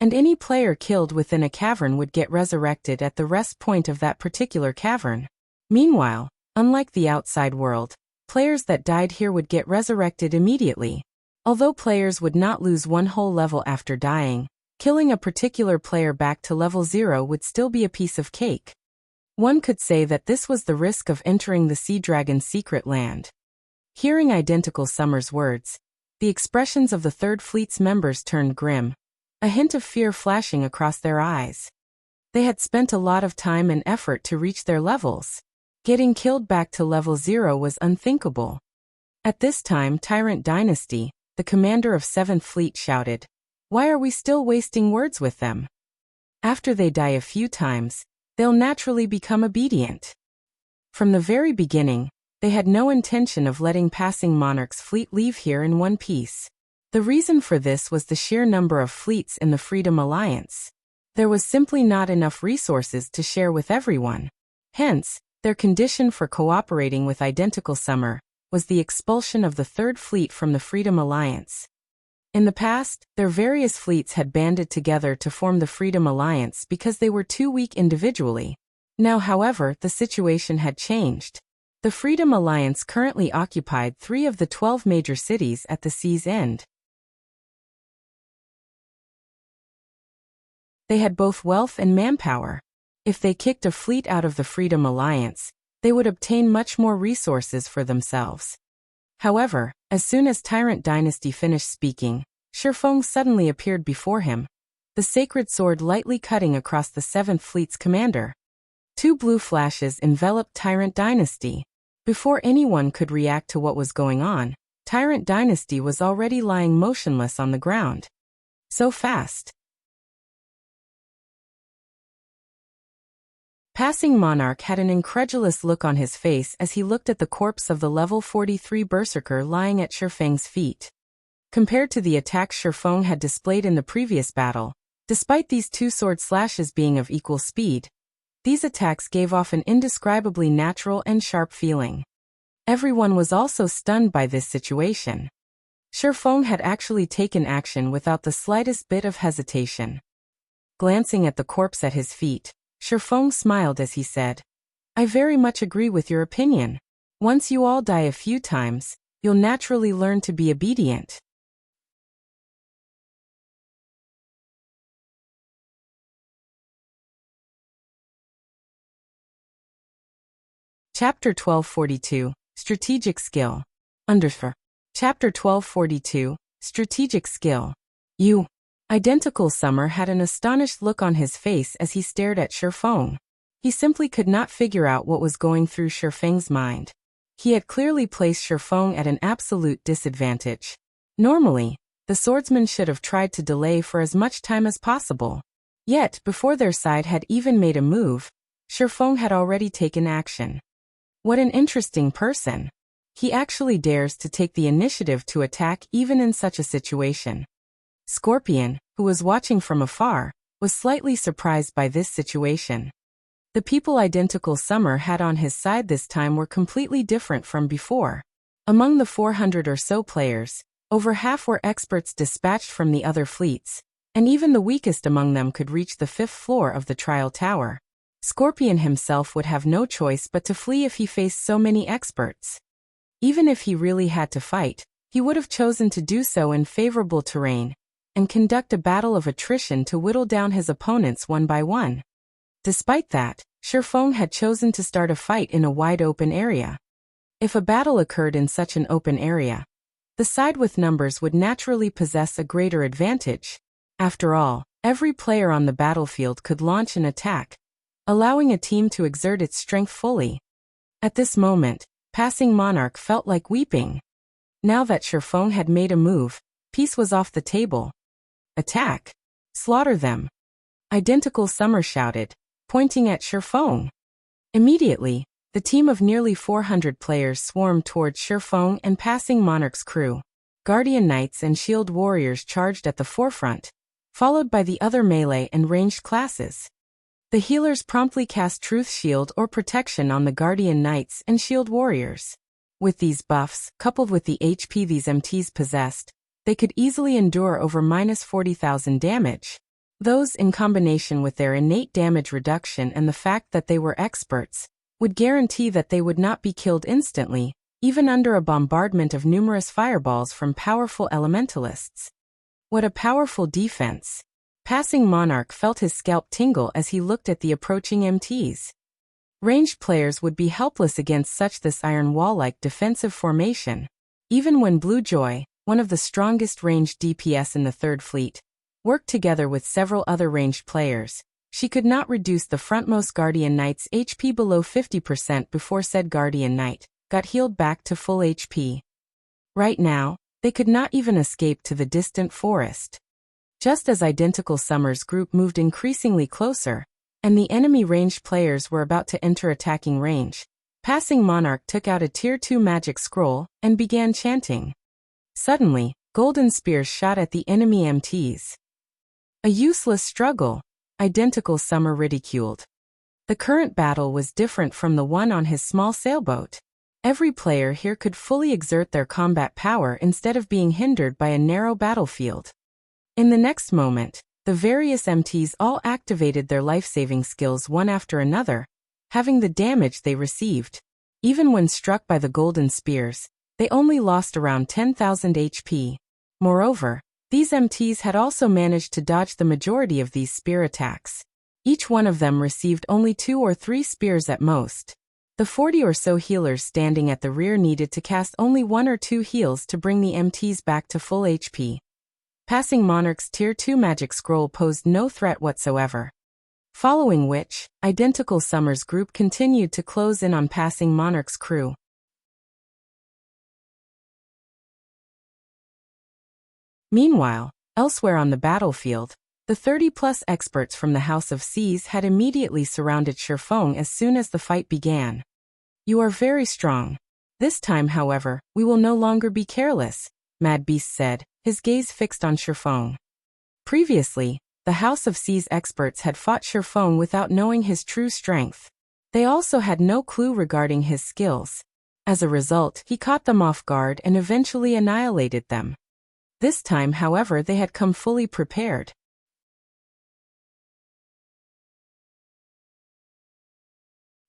and any player killed within a cavern would get resurrected at the rest point of that particular cavern. Meanwhile, unlike the outside world, players that died here would get resurrected immediately. Although players would not lose one whole level after dying, killing a particular player back to level 0 would still be a piece of cake. One could say that this was the risk of entering the Sea Dragon's secret land. Hearing Identical Summer's words, the expressions of the 3rd Fleet's members turned grim, a hint of fear flashing across their eyes. They had spent a lot of time and effort to reach their levels. Getting killed back to level 0 was unthinkable. At this time, Tyrant Dynasty, the commander of 7th Fleet, shouted, "Why are we still wasting words with them? After they die a few times, they'll naturally become obedient." From the very beginning, they had no intention of letting Passing Monarch's fleet leave here in one piece. The reason for this was the sheer number of fleets in the Freedom Alliance. There was simply not enough resources to share with everyone. Hence, their condition for cooperating with Identical Summer was the expulsion of the Third Fleet from the Freedom Alliance. In the past, their various fleets had banded together to form the Freedom Alliance because they were too weak individually. Now, however, the situation had changed. The Freedom Alliance currently occupied 3 of the 12 major cities at the sea's end. They had both wealth and manpower. If they kicked a fleet out of the Freedom Alliance, they would obtain much more resources for themselves. However, as soon as Tyrant Dynasty finished speaking, Shifeng suddenly appeared before him, the sacred sword lightly cutting across the 7th Fleet's commander. 2 blue flashes enveloped Tyrant Dynasty. Before anyone could react to what was going on, Tyrant Dynasty was already lying motionless on the ground. So fast. Passing Monarch had an incredulous look on his face as he looked at the corpse of the level 43 Berserker lying at Shifeng's feet. Compared to the attacks Shifeng had displayed in the previous battle, despite these 2 sword slashes being of equal speed, these attacks gave off an indescribably natural and sharp feeling. Everyone was also stunned by this situation. Shifeng had actually taken action without the slightest bit of hesitation. Glancing at the corpse at his feet, Shifeng smiled as he said, "I very much agree with your opinion. Once you all die a few times, you'll naturally learn to be obedient." Chapter 1242, Strategic Skill. Underfer. Chapter 1242, Strategic Skill. You. Identical Summer had an astonished look on his face as he stared at Shifeng. He simply could not figure out what was going through Shifeng's mind. He had clearly placed Shifeng at an absolute disadvantage. Normally, the swordsman should have tried to delay for as much time as possible. Yet, before their side had even made a move, Shifeng had already taken action. What an interesting person. He actually dares to take the initiative to attack even in such a situation. Scorpion, who was watching from afar, was slightly surprised by this situation. The people Identical Summer had on his side this time were completely different from before. Among the 400 or so players, over half were experts dispatched from the other fleets, and even the weakest among them could reach the 5th floor of the trial tower. Scorpion himself would have no choice but to flee if he faced so many experts. Even if he really had to fight, he would have chosen to do so in favorable terrain, and conduct a battle of attrition to whittle down his opponents one by one. Despite that, Shifeng had chosen to start a fight in a wide open area. If a battle occurred in such an open area, the side with numbers would naturally possess a greater advantage. After all, every player on the battlefield could launch an attack, allowing a team to exert its strength fully. At this moment, Passing Monarch felt like weeping. Now that Shifeng had made a move, peace was off the table. Attack! Slaughter them! Identical Summer shouted, pointing at Shifeng. Immediately, the team of nearly 400 players swarmed towards Shifeng and Passing Monarch's crew. Guardian Knights and Shield Warriors charged at the forefront, followed by the other melee and ranged classes. The healers promptly cast Truth Shield or Protection on the Guardian Knights and Shield Warriors. With these buffs, coupled with the HP these MTs possessed, they could easily endure over -40,000 damage. Those, in combination with their innate damage reduction and the fact that they were experts, would guarantee that they would not be killed instantly, even under a bombardment of numerous fireballs from powerful elementalists. What a powerful defense! Passing Monarch felt his scalp tingle as he looked at the approaching MTs. Ranged players would be helpless against such this iron wall-like defensive formation. Even when Blue Joy, one of the strongest ranged DPS in the 3rd Fleet, worked together with several other ranged players, she could not reduce the frontmost Guardian Knight's HP below 50% before said Guardian Knight got healed back to full HP. Right now, they could not even escape to the distant forest. Just as Identical Summer's group moved increasingly closer, and the enemy ranged players were about to enter attacking range, Passing Monarch took out a Tier 2 magic scroll and began chanting. Suddenly, golden spears shot at the enemy MTs. A useless struggle, Identical Summer ridiculed. The current battle was different from the one on his small sailboat. Every player here could fully exert their combat power instead of being hindered by a narrow battlefield. In the next moment, the various MTs all activated their life-saving skills one after another, having the damage they received. Even when struck by the golden spears, they only lost around 10,000 HP. Moreover, these MTs had also managed to dodge the majority of these spear attacks. Each one of them received only 2 or 3 spears at most. The 40 or so healers standing at the rear needed to cast only 1 or 2 heals to bring the MTs back to full HP. Passing Monarch's Tier 2 magic scroll posed no threat whatsoever. Following which, Identical Summer's group continued to close in on Passing Monarch's crew. Meanwhile, elsewhere on the battlefield, the 30-plus experts from the House of Seas had immediately surrounded Shifeng as soon as the fight began. "You are very strong. This time, however, we will no longer be careless," Mad Beast said, his gaze fixed on Shifeng. Previously, the House of Seas experts had fought Shifeng without knowing his true strength. They also had no clue regarding his skills. As a result, he caught them off guard and eventually annihilated them. This time, however, they had come fully prepared.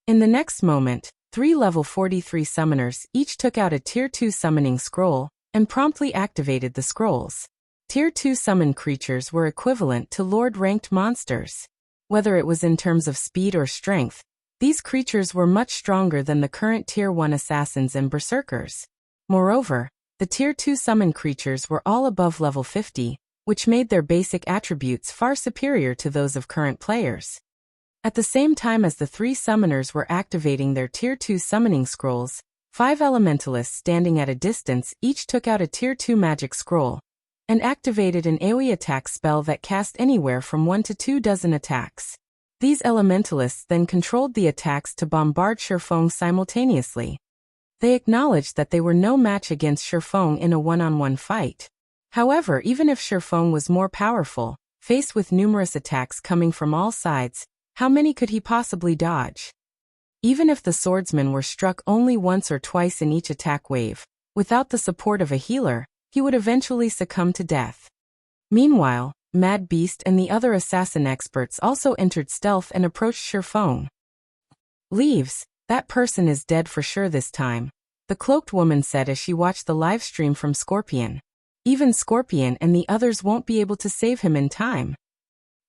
In the next moment, 3 level 43 summoners each took out a Tier 2 summoning scroll and promptly activated the scrolls. Tier 2 summoned creatures were equivalent to Lord-ranked monsters. Whether it was in terms of speed or strength, these creatures were much stronger than the current Tier 1 assassins and berserkers. Moreover, the Tier 2 summoned creatures were all above level 50, which made their basic attributes far superior to those of current players. At the same time as the 3 summoners were activating their Tier 2 summoning scrolls, 5 elementalists standing at a distance each took out a Tier 2 magic scroll and activated an AoE attack spell that cast anywhere from 1 to 2 dozen attacks. These elementalists then controlled the attacks to bombard Shifeng simultaneously. They acknowledged that they were no match against Shifeng in a one-on-one fight. However, even if Shifeng was more powerful, faced with numerous attacks coming from all sides, how many could he possibly dodge? Even if the swordsman were struck only once or twice in each attack wave, without the support of a healer, he would eventually succumb to death. Meanwhile, Mad Beast and the other assassin experts also entered stealth and approached Shifeng. "Leaves, that person is dead for sure this time," the cloaked woman said as she watched the live stream from Scorpion. "Even Scorpion and the others won't be able to save him in time."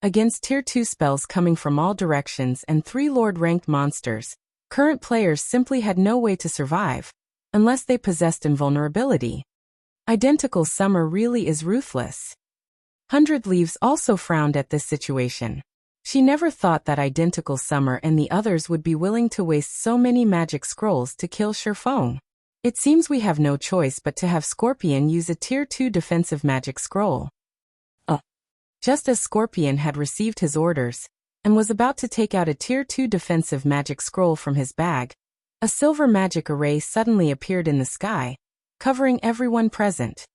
Against Tier 2 spells coming from all directions and 3 Lord-ranked monsters, current players simply had no way to survive, unless they possessed invulnerability. Identical Summer really is ruthless. 100 Leaves also frowned at this situation. She never thought that Identical Summer and the others would be willing to waste so many magic scrolls to kill Shifeng. "It seems we have no choice but to have Scorpion use a Tier 2 defensive magic scroll." Just as Scorpion had received his orders, and was about to take out a Tier 2 defensive magic scroll from his bag, a silver magic array suddenly appeared in the sky, covering everyone present.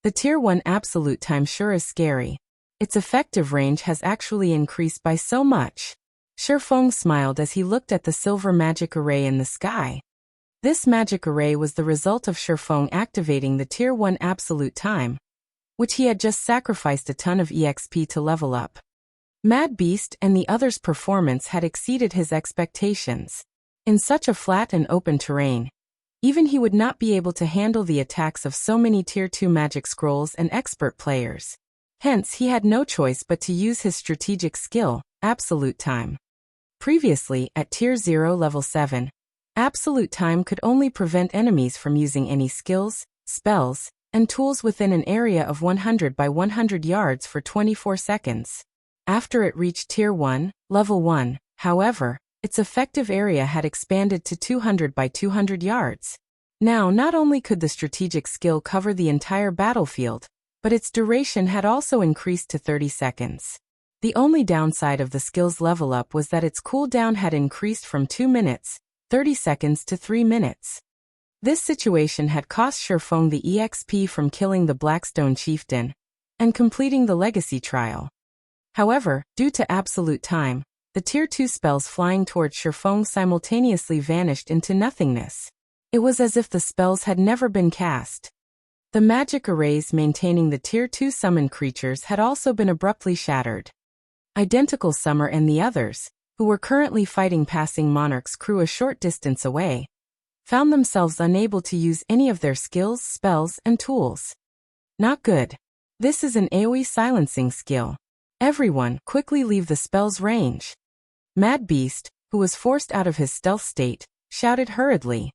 The Tier 1 absolute time sure is scary. Its effective range has actually increased by so much. Shifeng smiled as he looked at the silver magic array in the sky. This magic array was the result of Shifeng activating the Tier 1 absolute time, which he had just sacrificed a ton of EXP to level up. Mad Beast and the others' performance had exceeded his expectations. In such a flat and open terrain, even he would not be able to handle the attacks of so many Tier 2 magic scrolls and expert players. Hence, he had no choice but to use his strategic skill, Absolute Time. Previously, at Tier 0 level 7, Absolute Time could only prevent enemies from using any skills, spells, and tools within an area of 100 by 100 yards for 24 seconds. After it reached Tier 1, level 1, however, its effective area had expanded to 200 by 200 yards. Now, not only could the strategic skill cover the entire battlefield, but its duration had also increased to 30 seconds. The only downside of the skill's level up was that its cooldown had increased from 2 minutes, 30 seconds to 3 minutes. This situation had cost Shifeng the EXP from killing the Blackstone Chieftain and completing the Legacy Trial. However, due to Absolute Time, the Tier 2 spells flying towards Shifeng simultaneously vanished into nothingness. It was as if the spells had never been cast. The magic arrays maintaining the Tier 2 summoned creatures had also been abruptly shattered. Identical Summer and the others, who were currently fighting passing Monarch's crew a short distance away, found themselves unable to use any of their skills, spells, and tools. Not good. This is an AoE silencing skill. Everyone, quickly leave the spell's range. Mad Beast, who was forced out of his stealth state, shouted hurriedly.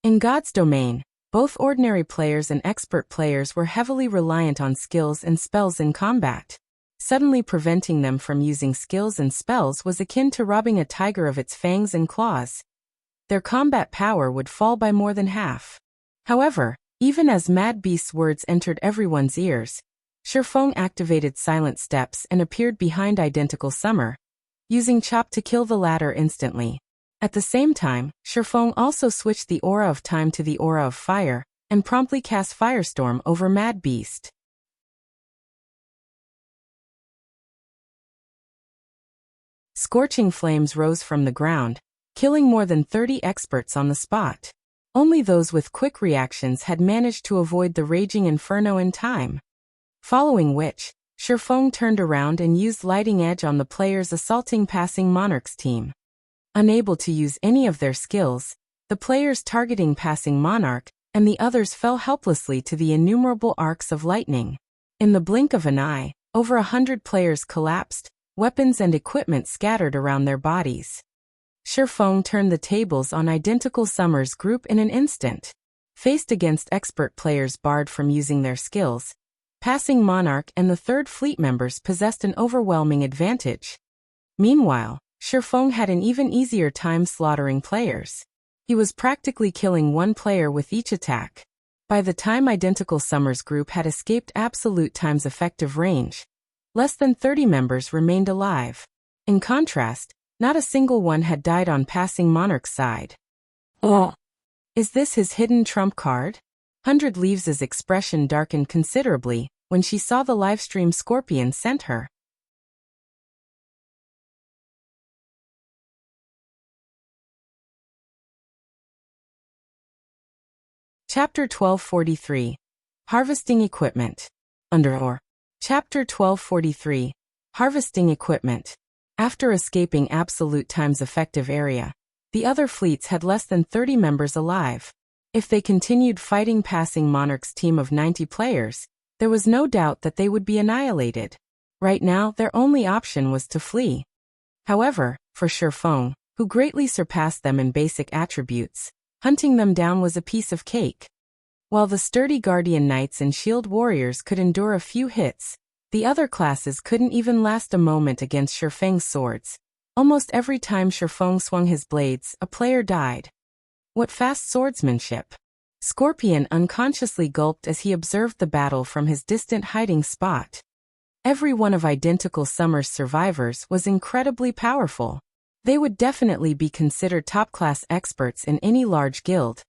In God's domain, both ordinary players and expert players were heavily reliant on skills and spells in combat. Suddenly preventing them from using skills and spells was akin to robbing a tiger of its fangs and claws. Their combat power would fall by more than half. However, even as Mad Beast's words entered everyone's ears, Shifeng activated Silent Steps and appeared behind Identical Summer, using Chop to kill the latter instantly. At the same time, Shifeng also switched the Aura of Time to the Aura of Fire, and promptly cast Firestorm over Mad Beast. Scorching flames rose from the ground, killing more than 30 experts on the spot. Only those with quick reactions had managed to avoid the raging inferno in time. Following which, Shifeng turned around and used Lighting Edge on the players assaulting passing Monarch's team. Unable to use any of their skills, the players targeting passing Monarch and the others fell helplessly to the innumerable arcs of lightning. In the blink of an eye, over 100 players collapsed, weapons and equipment scattered around their bodies. Shifeng turned the tables on Identical Summer's group in an instant. Faced against expert players barred from using their skills, passing Monarch and the Third Fleet members possessed an overwhelming advantage. Meanwhile, Shifeng had an even easier time slaughtering players. He was practically killing one player with each attack. By the time Identical Summer's group had escaped absolute time's effective range, less than 30 members remained alive. In contrast, not a single one had died on passing Monarch's side. Oh. Is this his hidden trump card? 100 Leaves' expression darkened considerably when she saw the livestream Scorpion sent her. Chapter 1243. Harvesting Equipment. Underor. Chapter 1243. Harvesting Equipment. After escaping absolute time's effective area, the other fleets had less than 30 members alive. If they continued fighting passing Monarch's team of 90 players, there was no doubt that they would be annihilated. Right now, their only option was to flee. However, for Shifeng, who greatly surpassed them in basic attributes, hunting them down was a piece of cake. While the sturdy Guardian Knights and Shield Warriors could endure a few hits, the other classes couldn't even last a moment against Shifeng's swords. Almost every time Shifeng swung his blades, a player died. What fast swordsmanship! Scorpion unconsciously gulped as he observed the battle from his distant hiding spot. Every one of Identical Summer's survivors was incredibly powerful. They would definitely be considered top-class experts in any large guild.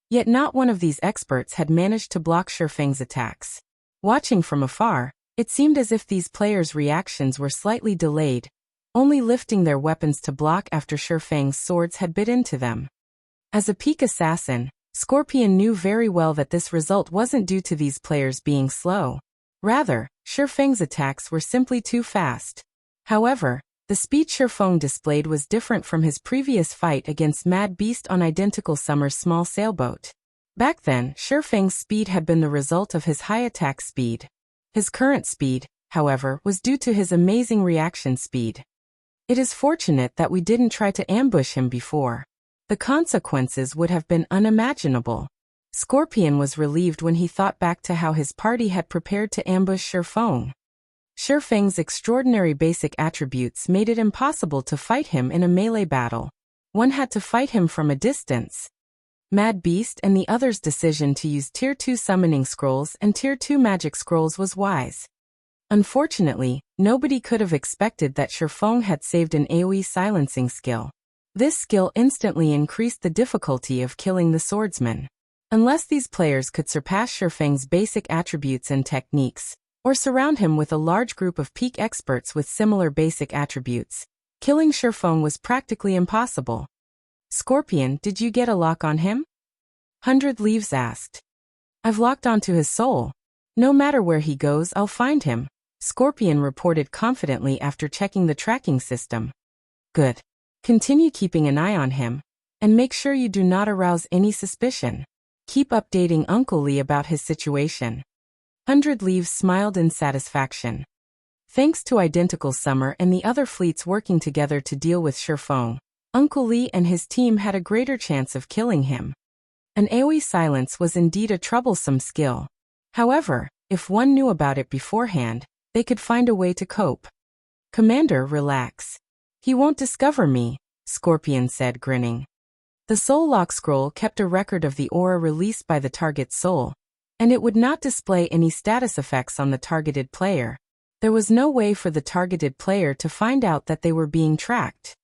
Yet not one of these experts had managed to block Shifeng's attacks. Watching from afar, it seemed as if these players' reactions were slightly delayed, only lifting their weapons to block after Shifeng's swords had bit into them. As a peak assassin, Scorpion knew very well that this result wasn't due to these players being slow. Rather, Shifeng's attacks were simply too fast. However, the speed Shifeng displayed was different from his previous fight against Mad Beast on Identical Summer's small sailboat. Back then, Shifeng's speed had been the result of his high attack speed. His current speed, however, was due to his amazing reaction speed. It is fortunate that we didn't try to ambush him before. The consequences would have been unimaginable. Scorpion was relieved when he thought back to how his party had prepared to ambush Shifeng. Shifeng's extraordinary basic attributes made it impossible to fight him in a melee battle. One had to fight him from a distance. Mad Beast and the others' decision to use Tier 2 summoning scrolls and Tier 2 magic scrolls was wise. Unfortunately, nobody could have expected that Shifeng had saved an AoE silencing skill. This skill instantly increased the difficulty of killing the swordsman. Unless these players could surpass Shifeng's basic attributes and techniques, or surround him with a large group of peak experts with similar basic attributes, Killing Shifeng was practically impossible. Scorpion, did you get a lock on him? 100 Leaves asked. I've locked onto his soul. No matter where he goes, I'll find him, Scorpion reported confidently after checking the tracking system. Good. Continue keeping an eye on him, and make sure you do not arouse any suspicion. Keep updating Uncle Lee about his situation. 100 Leaves smiled in satisfaction. Thanks to Identical Summer and the other fleets working together to deal with Shifeng, Uncle Lee and his team had a greater chance of killing him. An AoE silence was indeed a troublesome skill. However, if one knew about it beforehand, they could find a way to cope. Commander, relax. He won't discover me, Scorpion said, grinning. The Soul Lock Scroll kept a record of the aura released by the target's soul, and it would not display any status effects on the targeted player. There was no way for the targeted player to find out that they were being tracked.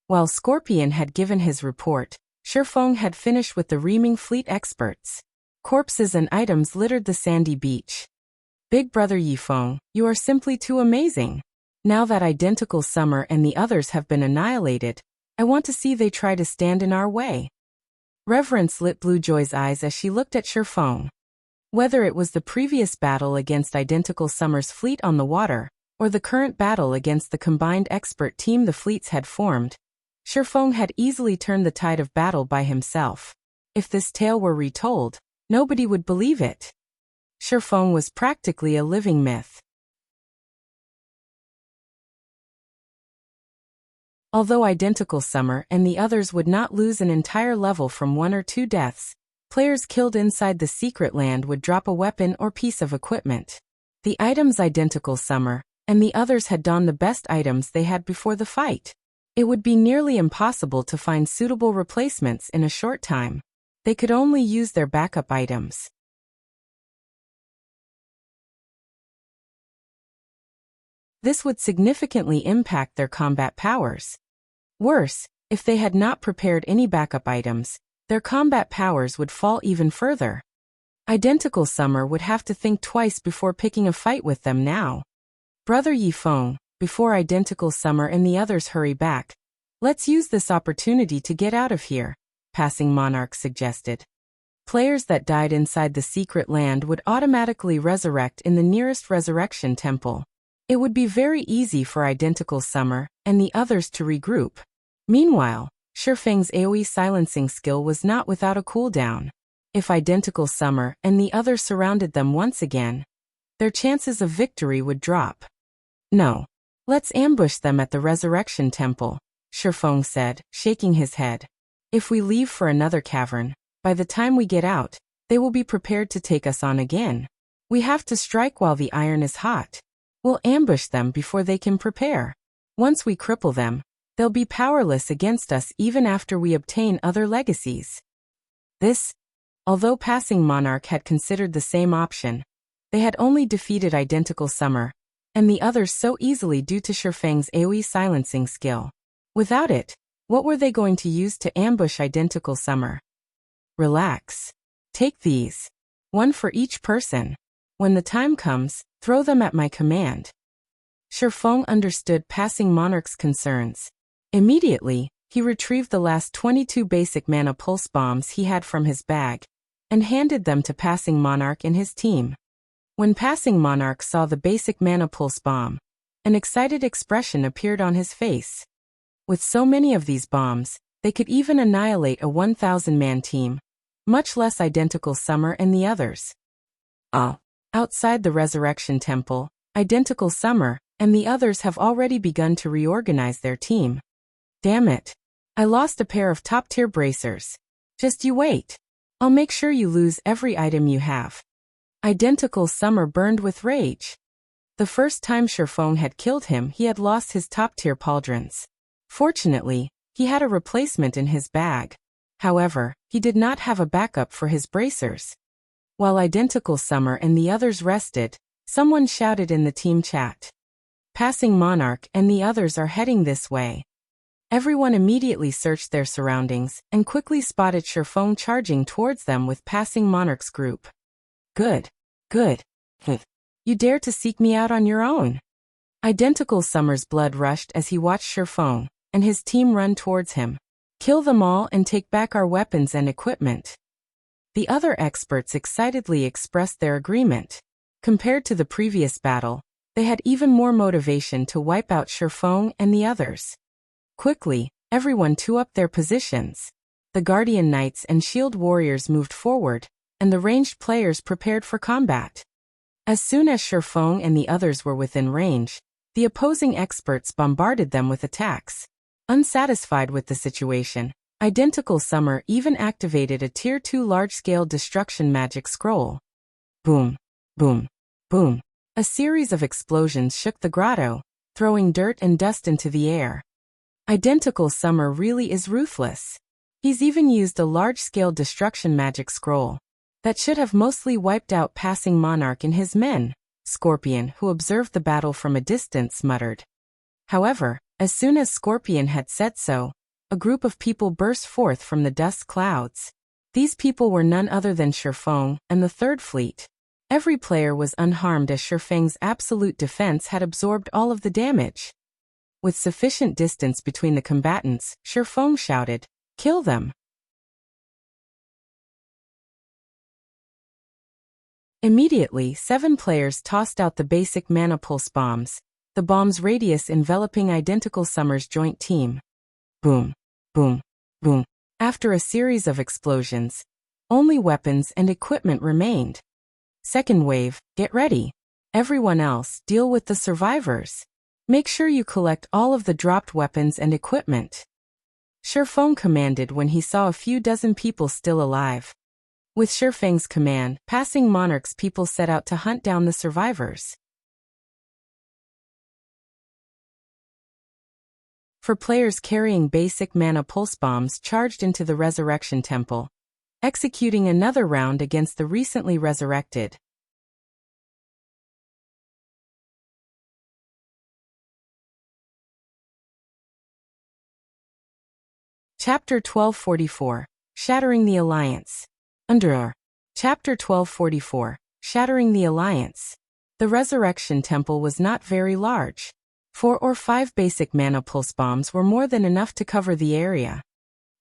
While Scorpion had given his report, Shifeng had finished with the reaming fleet experts. Corpses and items littered the sandy beach. Big Brother Yifeng, you are simply too amazing. Now that Identical Summer and the others have been annihilated, I want to see they try to stand in our way. Reverence lit Blue Joy's eyes as she looked at Shifeng. Whether it was the previous battle against Identical Summer's fleet on the water, or the current battle against the combined expert team the fleets had formed, Shifeng had easily turned the tide of battle by himself. If this tale were retold, nobody would believe it. Shifeng was practically a living myth. Although Identical Summer and the others would not lose an entire level from 1 or 2 deaths, players killed inside the secret land would drop a weapon or piece of equipment. The items Identical Summer and the others had donned the best items they had before the fight. It would be nearly impossible to find suitable replacements in a short time. They could only use their backup items. This would significantly impact their combat powers. Worse, if they had not prepared any backup items, their combat powers would fall even further. Identical Summer would have to think twice before picking a fight with them now. Brother Yifeng, before Identical Summer and the others hurry back, let's use this opportunity to get out of here, Passing Monarch suggested. Players that died inside the secret land would automatically resurrect in the nearest resurrection temple. It would be very easy for Identical Summer and the others to regroup. Meanwhile, Shifeng's AoE silencing skill was not without a cooldown. If Identical Summer and the others surrounded them once again, their chances of victory would drop. No. Let's ambush them at the Resurrection Temple, Shifeng said, shaking his head. If we leave for another cavern, by the time we get out, they will be prepared to take us on again. We have to strike while the iron is hot. We'll ambush them before they can prepare. Once we cripple them, they'll be powerless against us even after we obtain other legacies. Although Passing Monarch had considered the same option, they had only defeated Identical Summer and the others so easily due to Shifeng's AoE silencing skill. Without it, what were they going to use to ambush Identical Summer? Relax. Take these. 1 for each person. When the time comes, throw them at my command. Shifeng understood Passing Monarch's concerns. Immediately, he retrieved the last 22 basic mana pulse bombs he had from his bag and handed them to Passing Monarch and his team. When Passing Monarch saw the basic mana pulse bomb, an excited expression appeared on his face. With so many of these bombs, they could even annihilate a 1,000-man team, much less Identical Summer and the others. Outside the Resurrection Temple, Identical Summer and the others have already begun to reorganize their team. Damn it. I lost a pair of top-tier bracers. Just you wait. I'll make sure you lose every item you have. Identical Summer burned with rage. The first time Shifeng had killed him, he had lost his top-tier pauldrons. Fortunately, he had a replacement in his bag. However, he did not have a backup for his bracers. While Identical Summer and the others rested, someone shouted in the team chat. Passing Monarch and the others are heading this way. Everyone immediately searched their surroundings and quickly spotted Shifeng charging towards them with Passing Monarch's group. Good. You dare to seek me out on your own? Identical Summer's blood rushed as he watched Shifeng and his team run towards him. Kill them all and take back our weapons and equipment. The other experts excitedly expressed their agreement. Compared to the previous battle, they had even more motivation to wipe out Shifeng and the others. Quickly, everyone took up their positions. The Guardian Knights and Shield Warriors moved forward, and the ranged players prepared for combat. As soon as Shifeng and the others were within range, the opposing experts bombarded them with attacks. Unsatisfied with the situation, Identical Summer even activated a Tier 2 large-scale destruction magic scroll. Boom, boom, boom. A series of explosions shook the grotto, throwing dirt and dust into the air. Identical Summer really is ruthless. He's even used a large-scale destruction magic scroll that should have mostly wiped out Passing Monarch and his men. Scorpion, who observed the battle from a distance, muttered. However, as soon as Scorpion had said so, a group of people burst forth from the dust clouds. These people were none other than Shifeng and the Third Fleet. Every player was unharmed as Shifeng's absolute defense had absorbed all of the damage. With sufficient distance between the combatants, Shifeng shouted, "Kill them!" Immediately, 7 players tossed out the basic mana pulse bombs, the bomb's radius enveloping Identical Summer's joint team. Boom, boom, boom. After a series of explosions, only weapons and equipment remained. Second wave, get ready. Everyone else, deal with the survivors. Make sure you collect all of the dropped weapons and equipment. Shifeng commanded when he saw a few dozen people still alive. With Shifeng's command, Passing Monarch's people set out to hunt down the survivors. For players carrying basic mana pulse bombs charged into the Resurrection Temple, executing another round against the recently resurrected. Chapter 1244, Shattering the Alliance. Under Chapter 1244, Shattering the Alliance. The Resurrection Temple was not very large. 4 or 5 basic mana pulse bombs were more than enough to cover the area.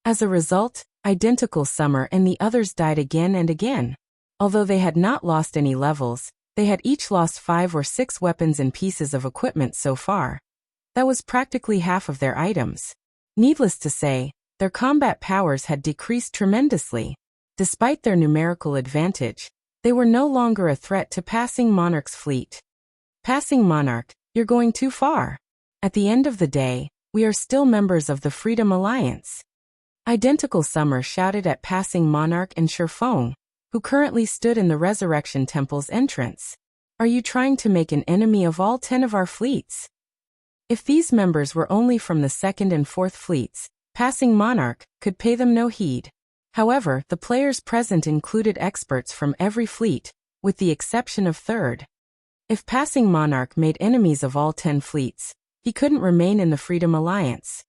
As a result, Identical Summer and the others died again and again. Although they had not lost any levels, they had each lost 5 or 6 weapons and pieces of equipment so far. That was practically half of their items. Needless to say, their combat powers had decreased tremendously. Despite their numerical advantage, they were no longer a threat to Passing Monarch's fleet. Passing Monarch, you're going too far. At the end of the day, we are still members of the Freedom Alliance. Identical Summer shouted at Passing Monarch and Shifeng, who currently stood in the Resurrection Temple's entrance. Are you trying to make an enemy of all 10 of our fleets? If these members were only from the 2nd and 4th fleets, Passing Monarch could pay them no heed. However, the players present included experts from every fleet, with the exception of 3rd. If Passing Monarch made enemies of all 10 fleets, he couldn't remain in the Freedom Alliance.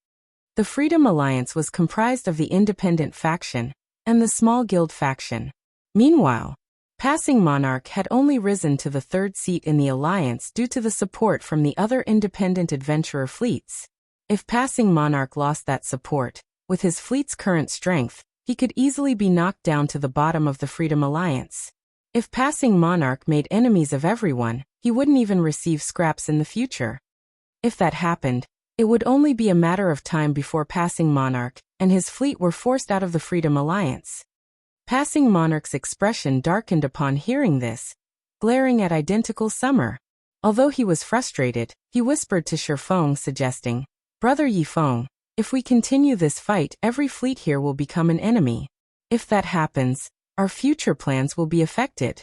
The Freedom Alliance was comprised of the Independent faction and the Small Guild faction. Meanwhile, Passing Monarch had only risen to the 3rd seat in the Alliance due to the support from the other independent adventurer fleets. If Passing Monarch lost that support, with his fleet's current strength, he could easily be knocked down to the bottom of the Freedom Alliance. If Passing Monarch made enemies of everyone, he wouldn't even receive scraps in the future. If that happened, it would only be a matter of time before Passing Monarch and his fleet were forced out of the Freedom Alliance. Passing Monarch's expression darkened upon hearing this, glaring at Identical Summer. Although he was frustrated, he whispered to Shifeng, suggesting, "Brother Yifeng, if we continue this fight, every fleet here will become an enemy. If that happens, our future plans will be affected."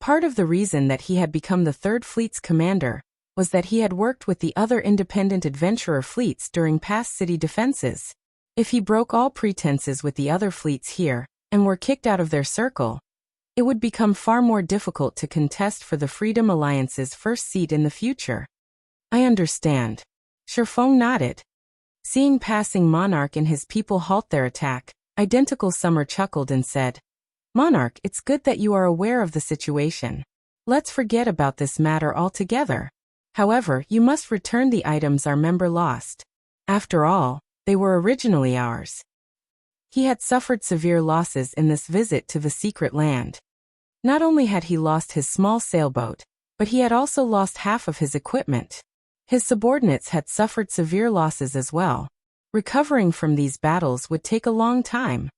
Part of the reason that he had become the 3rd Fleet's commander was that he had worked with the other independent adventurer fleets during past city defenses. If he broke all pretenses with the other fleets here, and were kicked out of their circle, it would become far more difficult to contest for the Freedom Alliance's 1st seat in the future. "I understand." Shifeng nodded. Seeing Passing Monarch and his people halt their attack, Identical Summer chuckled and said, "Monarch, it's good that you are aware of the situation. Let's forget about this matter altogether. However, you must return the items our member lost. After all, they were originally ours. He had suffered severe losses in this visit to the secret land. Not only had he lost his small sailboat, but he had also lost half of his equipment. His subordinates had suffered severe losses as well. Recovering from these battles would take a long time.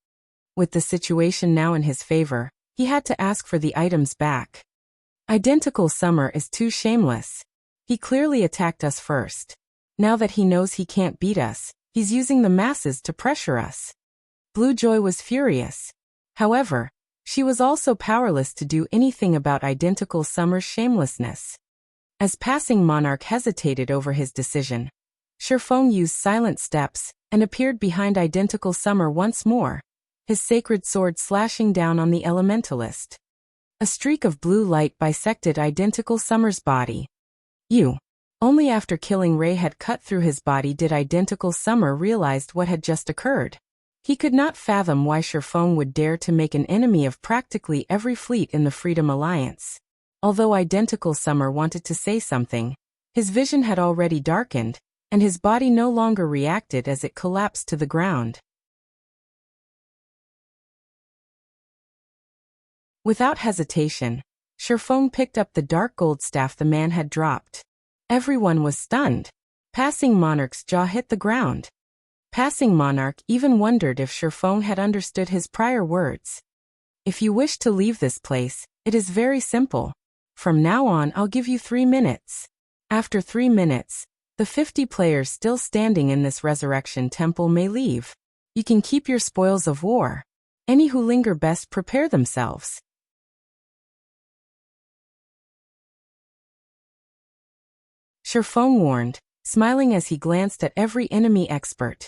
With the situation now in his favor, he had to ask for the items back. Identical Summer is too shameless. He clearly attacked us first. Now that he knows he can't beat us, he's using the masses to pressure us. Blue Joy was furious. However, she was also powerless to do anything about Identical Summer's shamelessness. As Passing Monarch hesitated over his decision, Sherfong used silent steps and appeared behind Identical Summer once more, his sacred sword slashing down on the elementalist. A streak of blue light bisected Identical Summer's body. Only after killing Ray had cut through his body did Identical Summer realize what had just occurred. He could not fathom why Sherfong would dare to make an enemy of practically every fleet in the Freedom Alliance. Although Identical Summer wanted to say something, his vision had already darkened, and his body no longer reacted as it collapsed to the ground. Without hesitation, Sherfong picked up the dark gold staff the man had dropped. Everyone was stunned. Passing Monarch's jaw hit the ground. Passing Monarch even wondered if Sherfong had understood his prior words. If you wish to leave this place, it is very simple. From now on I'll give you 3 minutes. After 3 minutes, the 50 players still standing in this resurrection temple may leave. You can keep your spoils of war. Any who linger best prepare themselves. Sherfong warned, smiling as he glanced at every enemy expert.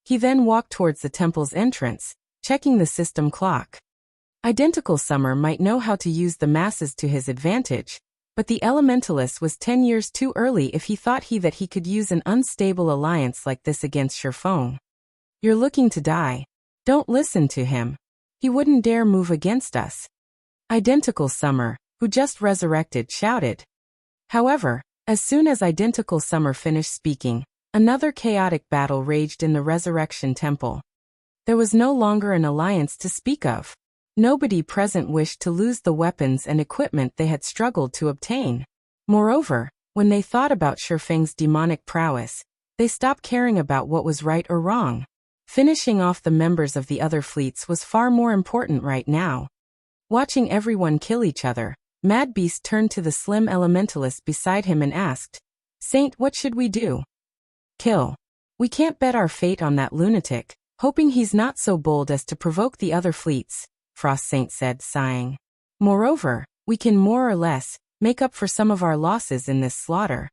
He then walked towards the temple's entrance, checking the system clock. Identical Summer might know how to use the masses to his advantage, but the Elementalist was 10 years too early if he thought that he could use an unstable alliance like this against Sherfong. You're looking to die. Don't listen to him. He wouldn't dare move against us. Identical Summer, who just resurrected, shouted. However, as soon as Identical Summer finished speaking, another chaotic battle raged in the Resurrection Temple. There was no longer an alliance to speak of. Nobody present wished to lose the weapons and equipment they had struggled to obtain. Moreover, when they thought about Sherfeng's demonic prowess, they stopped caring about what was right or wrong. Finishing off the members of the other fleets was far more important right now. Watching everyone kill each other, Mad Beast turned to the slim elementalist beside him and asked, "Saint, what should we do?" "Kill. We can't bet our fate on that lunatic, hoping he's not so bold as to provoke the other fleets," Frost Saint said, sighing. "Moreover, we can more or less make up for some of our losses in this slaughter."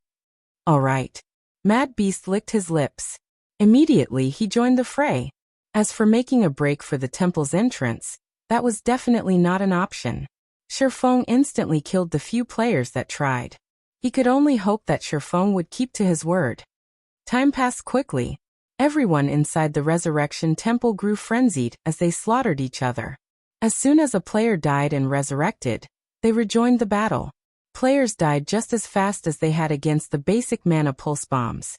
"All right." Mad Beast licked his lips. Immediately he joined the fray. As for making a break for the temple's entrance, that was definitely not an option. Sherfong instantly killed the few players that tried. He could only hope that Sherfong would keep to his word. Time passed quickly. Everyone inside the Resurrection Temple grew frenzied as they slaughtered each other. As soon as a player died and resurrected, they rejoined the battle. Players died just as fast as they had against the basic mana pulse bombs.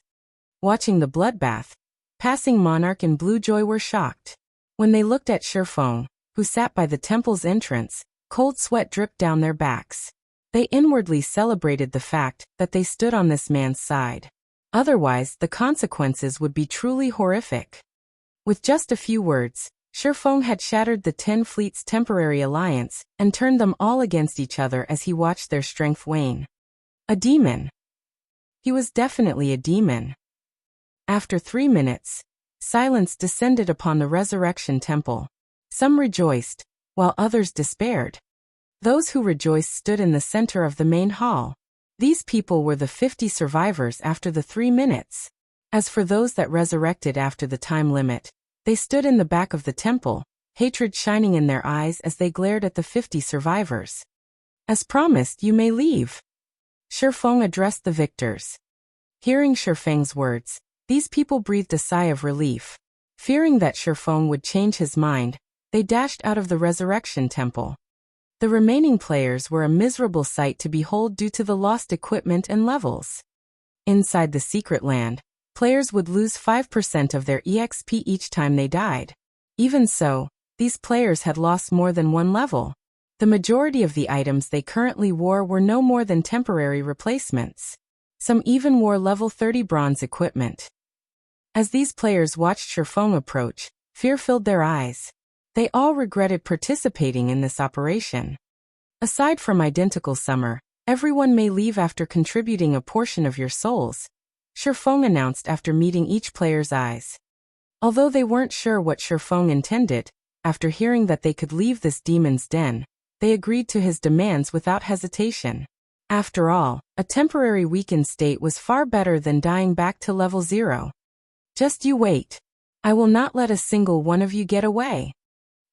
Watching the bloodbath, Passing Monarch and Blue Joy were shocked. When they looked at Sherfong, who sat by the temple's entrance, cold sweat dripped down their backs. They inwardly celebrated the fact that they stood on this man's side. Otherwise, the consequences would be truly horrific. With just a few words, Sherfong had shattered the 10 fleets' temporary alliance and turned them all against each other as he watched their strength wane. A demon. He was definitely a demon. After 3 minutes, silence descended upon the Resurrection Temple. Some rejoiced, while others despaired. Those who rejoiced stood in the center of the main hall. These people were the 50 survivors after the 3 minutes. As for those that resurrected after the time limit, they stood in the back of the temple, hatred shining in their eyes as they glared at the 50 survivors. "As promised, you may leave." Sherfong addressed the victors. Hearing Sherfeng's words, these people breathed a sigh of relief. Fearing that Sherfong would change his mind, they dashed out of the Resurrection Temple. The remaining players were a miserable sight to behold due to the lost equipment and levels. Inside the secret land, players would lose 5% of their EXP each time they died. Even so, these players had lost more than one level. The majority of the items they currently wore were no more than temporary replacements. Some even wore level 30 bronze equipment. As these players watched Shattering approach, fear filled their eyes. They all regretted participating in this operation. Aside from identical summer, everyone may leave after contributing a portion of your souls, Shattering announced after meeting each player's eyes. Although they weren't sure what Shattering intended, after hearing that they could leave this demon's den, they agreed to his demands without hesitation. After all, a temporary weakened state was far better than dying back to level 0. Just you wait. I will not let a single one of you get away.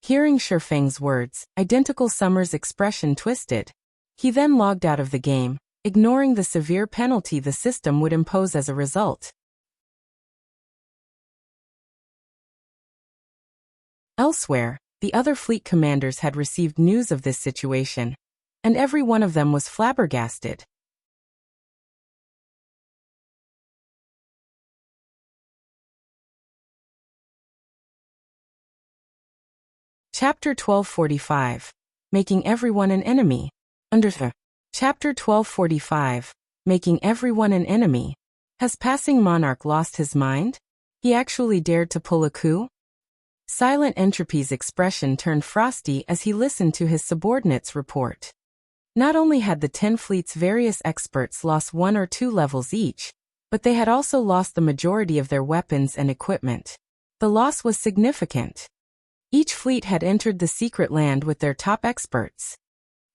Hearing Shattering's words, Identical Summer's expression twisted. He then logged out of the game, ignoring the severe penalty the system would impose as a result. Elsewhere, the other fleet commanders had received news of this situation, and every one of them was flabbergasted. Chapter 1245. Making everyone an enemy. Chapter 1245. Making everyone an enemy. Has passing monarch lost his mind? He actually dared to pull a coup? Silent Entropy's expression turned frosty as he listened to his subordinates report. Not only had the 10 fleet's various experts lost 1 or 2 levels each, but they had also lost the majority of their weapons and equipment. The loss was significant. Each fleet had entered the secret land with their top experts.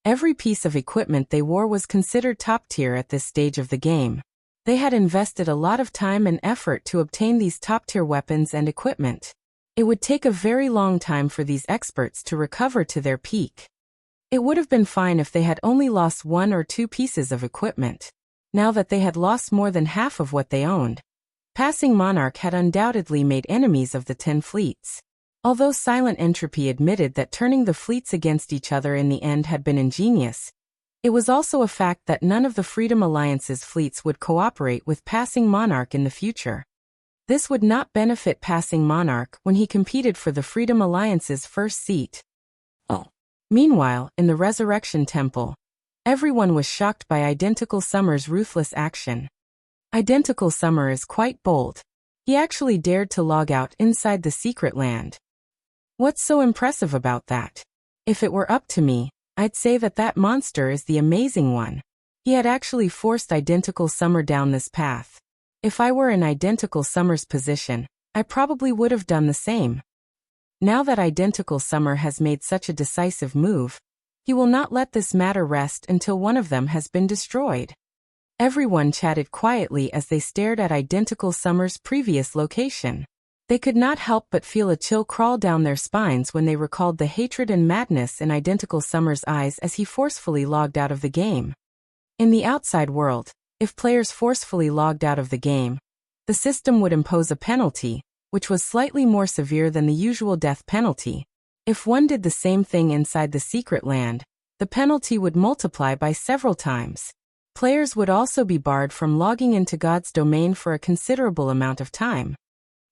Every piece of equipment they wore was considered top tier at this stage of the game. They had invested a lot of time and effort to obtain these top tier weapons and equipment. It would take a very long time for these experts to recover to their peak. It would have been fine if they had only lost 1 or 2 pieces of equipment. Now that they had lost more than half of what they owned, passing monarch had undoubtedly made enemies of the 10 fleets. Although Silent Entropy admitted that turning the fleets against each other in the end had been ingenious, it was also a fact that none of the Freedom Alliance's fleets would cooperate with passing monarch in the future. This would not benefit passing monarch when he competed for the Freedom Alliance's first seat. Meanwhile, in the Resurrection Temple, everyone was shocked by Identical Summer's ruthless action. Identical Summer is quite bold. He actually dared to log out inside the secret land. What's so impressive about that? If it were up to me, I'd say that that monster is the amazing one. He had actually forced Identical Summer down this path. If I were in Identical Summer's position, I probably would have done the same. Now that Identical Summer has made such a decisive move, he will not let this matter rest until one of them has been destroyed. Everyone chatted quietly as they stared at Identical Summer's previous location. They could not help but feel a chill crawl down their spines when they recalled the hatred and madness in Identical Summer's eyes as he forcefully logged out of the game. In the outside world, if players forcefully logged out of the game, the system would impose a penalty, which was slightly more severe than the usual death penalty. If one did the same thing inside the secret land, the penalty would multiply by several times. Players would also be barred from logging into God's domain for a considerable amount of time.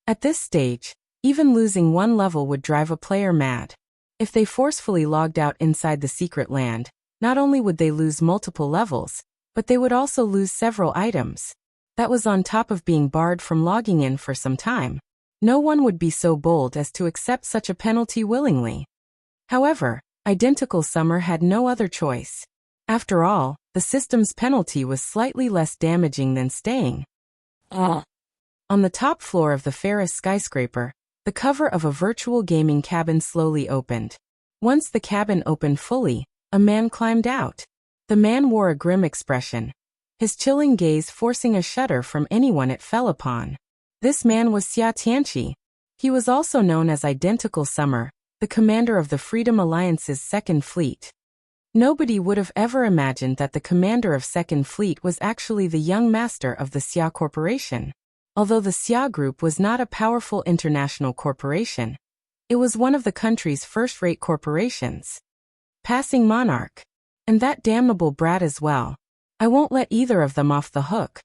At this stage, even losing 1 level would drive a player mad. If they forcefully logged out inside the secret land, not only would they lose multiple levels, but they would also lose several items. That was on top of being barred from logging in for some time. No one would be so bold as to accept such a penalty willingly. However, Identical Summer had no other choice. After all, the system's penalty was slightly less damaging than staying. On the top floor of the Ferris skyscraper, the cover of a virtual gaming cabin slowly opened. Once the cabin opened fully, a man climbed out. The man wore a grim expression, his chilling gaze forcing a shudder from anyone it fell upon. This man was Xia Tianqi. He was also known as Identical Summer, the commander of the Freedom Alliance's Second Fleet. Nobody would have ever imagined that the commander of Second Fleet was actually the young master of the Xia Corporation. Although the Xia Group was not a powerful international corporation, it was one of the country's first-rate corporations. Passing monarch. And that damnable brat as well. I won't let either of them off the hook.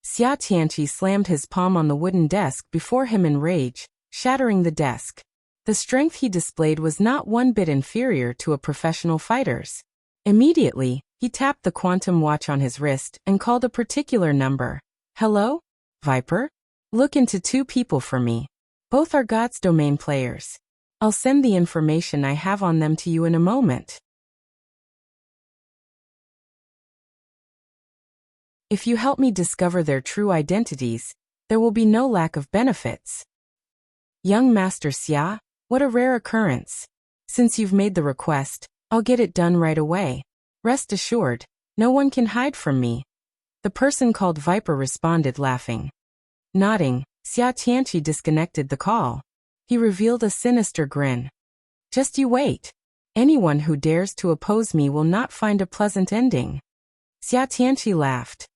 Xia Tianqi slammed his palm on the wooden desk before him in rage, shattering the desk. The strength he displayed was not one bit inferior to a professional fighter's. Immediately, he tapped the quantum watch on his wrist and called a particular number. Hello? Viper? Look into 2 people for me. Both are God's domain players. I'll send the information I have on them to you in a moment. If you help me discover their true identities, there will be no lack of benefits. Young Master Xia, what a rare occurrence. Since you've made the request, I'll get it done right away. Rest assured, no one can hide from me. The person called Viper responded, laughing. Nodding, Xia Tianqi disconnected the call. He revealed a sinister grin. Just you wait. Anyone who dares to oppose me will not find a pleasant ending. Xia Tianqi laughed.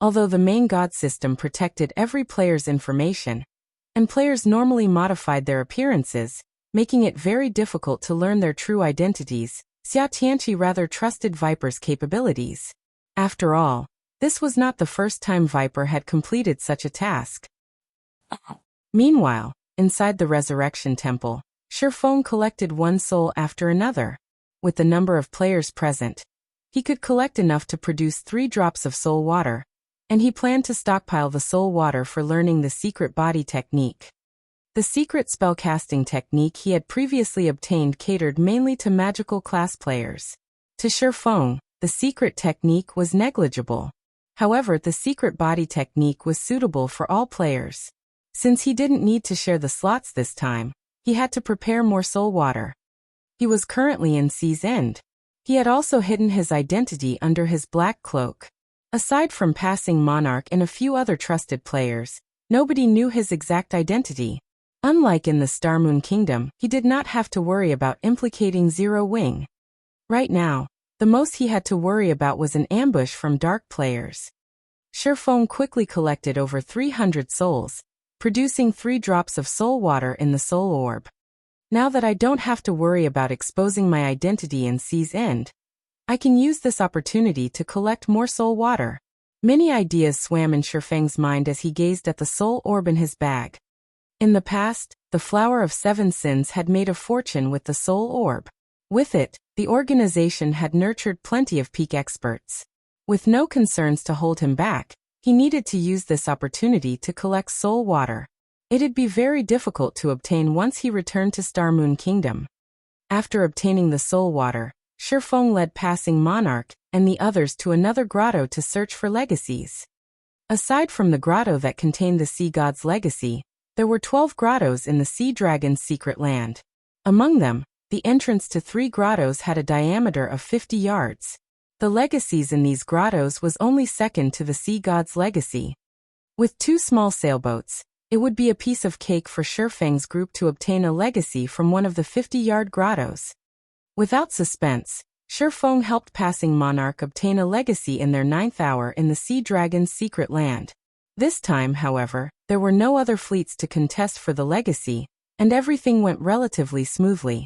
Although the main god system protected every player's information, and players normally modified their appearances, making it very difficult to learn their true identities, Xia Tianqi rather trusted Viper's capabilities. After all, this was not the first time Viper had completed such a task. Meanwhile, inside the Resurrection Temple, Shifeng collected one soul after another. With the number of players present, he could collect enough to produce 3 drops of soul water, and he planned to stockpile the soul water for learning the secret body technique. The secret spellcasting technique he had previously obtained catered mainly to magical class players. To Shifeng, the secret technique was negligible. However, the secret body technique was suitable for all players. Since he didn't need to share the slots this time, he had to prepare more soul water. He was currently in Sea's End. He had also hidden his identity under his black cloak. Aside from Passing Monarch and a few other trusted players, nobody knew his exact identity. Unlike in the Starmoon Kingdom, he did not have to worry about implicating Zero Wing. Right now, the most he had to worry about was an ambush from dark players. Shifeng quickly collected over 300 souls, producing 3 drops of soul water in the soul orb. Now that I don't have to worry about exposing my identity in Sea's End, I can use this opportunity to collect more soul water. Many ideas swam in Shifeng's mind as he gazed at the soul orb in his bag. In the past, the Flower of 7 Sins had made a fortune with the soul orb. With it, the organization had nurtured plenty of peak experts. With no concerns to hold him back, he needed to use this opportunity to collect soul water. It'd be very difficult to obtain once he returned to Starmoon Kingdom. After obtaining the soul water, Shifeng led Passing Monarch and the others to another grotto to search for legacies. Aside from the grotto that contained the sea god's legacy, there were 12 grottos in the sea dragon's secret land. Among them, the entrance to 3 grottos had a diameter of 50 yards. The legacies in these grottos was only second to the sea god's legacy. With 2 small sailboats, it would be a piece of cake for Shifeng's group to obtain a legacy from one of the 50-yard grottos. Without suspense, Shifeng helped Passing Monarch obtain a legacy in their 9th hour in the Sea Dragon's secret land. This time, however, there were no other fleets to contest for the legacy, and everything went relatively smoothly.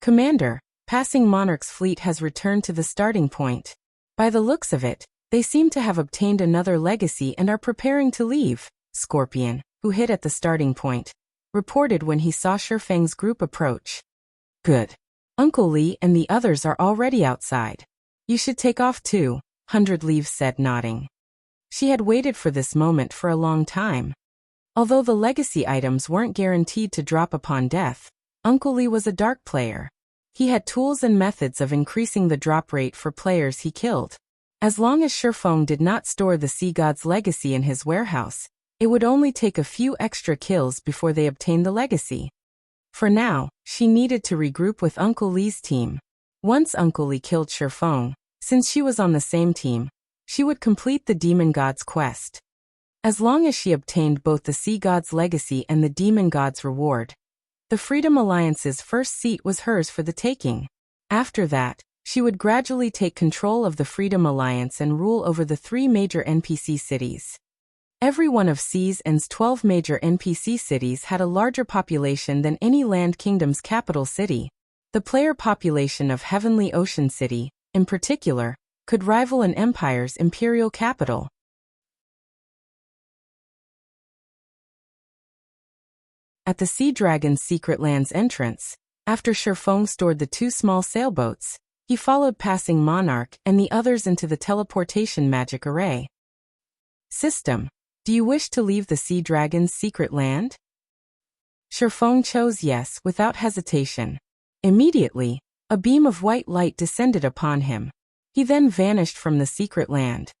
Commander, Passing Monarch's fleet has returned to the starting point. By the looks of it, they seem to have obtained another legacy and are preparing to leave, Scorpion, who hid at the starting point, reported when he saw Shifeng's group approach. Good. Uncle Li and the others are already outside. You should take off too, 100 Leaves said, nodding. She had waited for this moment for a long time. Although the legacy items weren't guaranteed to drop upon death, Uncle Li was a dark player. He had tools and methods of increasing the drop rate for players he killed. As long as Shifeng did not store the sea god's legacy in his warehouse, it would only take a few extra kills before they obtained the legacy. For now, she needed to regroup with Uncle Li's team. Once Uncle Li killed Shifeng, since she was on the same team, she would complete the Demon God's quest. As long as she obtained both the Sea God's legacy and the Demon God's reward, the Freedom Alliance's first seat was hers for the taking. After that, she would gradually take control of the Freedom Alliance and rule over the 3 major NPC cities. Every one of Sea's End's 12 major NPC cities had a larger population than any Land Kingdom's capital city. The player population of Heavenly Ocean City, in particular, could rival an empire's imperial capital. At the Sea Dragon's secret land's entrance, after Sherfong stored the 2 small sailboats, he followed Passing Monarch and the others into the teleportation magic array. System: do you wish to leave the Sea Dragon's secret land? Sherfong chose yes without hesitation. Immediately, a beam of white light descended upon him. He then vanished from the secret land.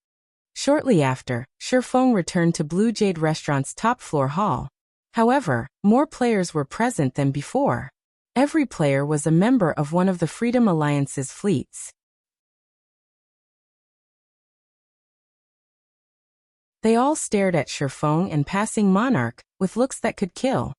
Shortly after, Sherfong returned to Blue Jade Restaurant's top-floor hall. However, more players were present than before. Every player was a member of one of the Freedom Alliance's fleets. They all stared at Sherfong and Passing Monarch with looks that could kill.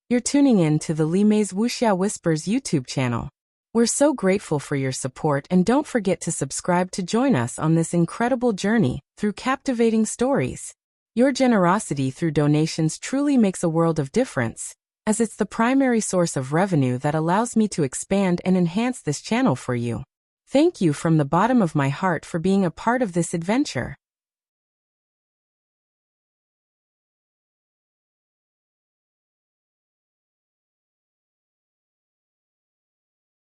You're tuning in to the Lime's Wuxia Whispers YouTube channel. We're so grateful for your support, and don't forget to subscribe to join us on this incredible journey through captivating stories. Your generosity through donations truly makes a world of difference, as it's the primary source of revenue that allows me to expand and enhance this channel for you. Thank you from the bottom of my heart for being a part of this adventure.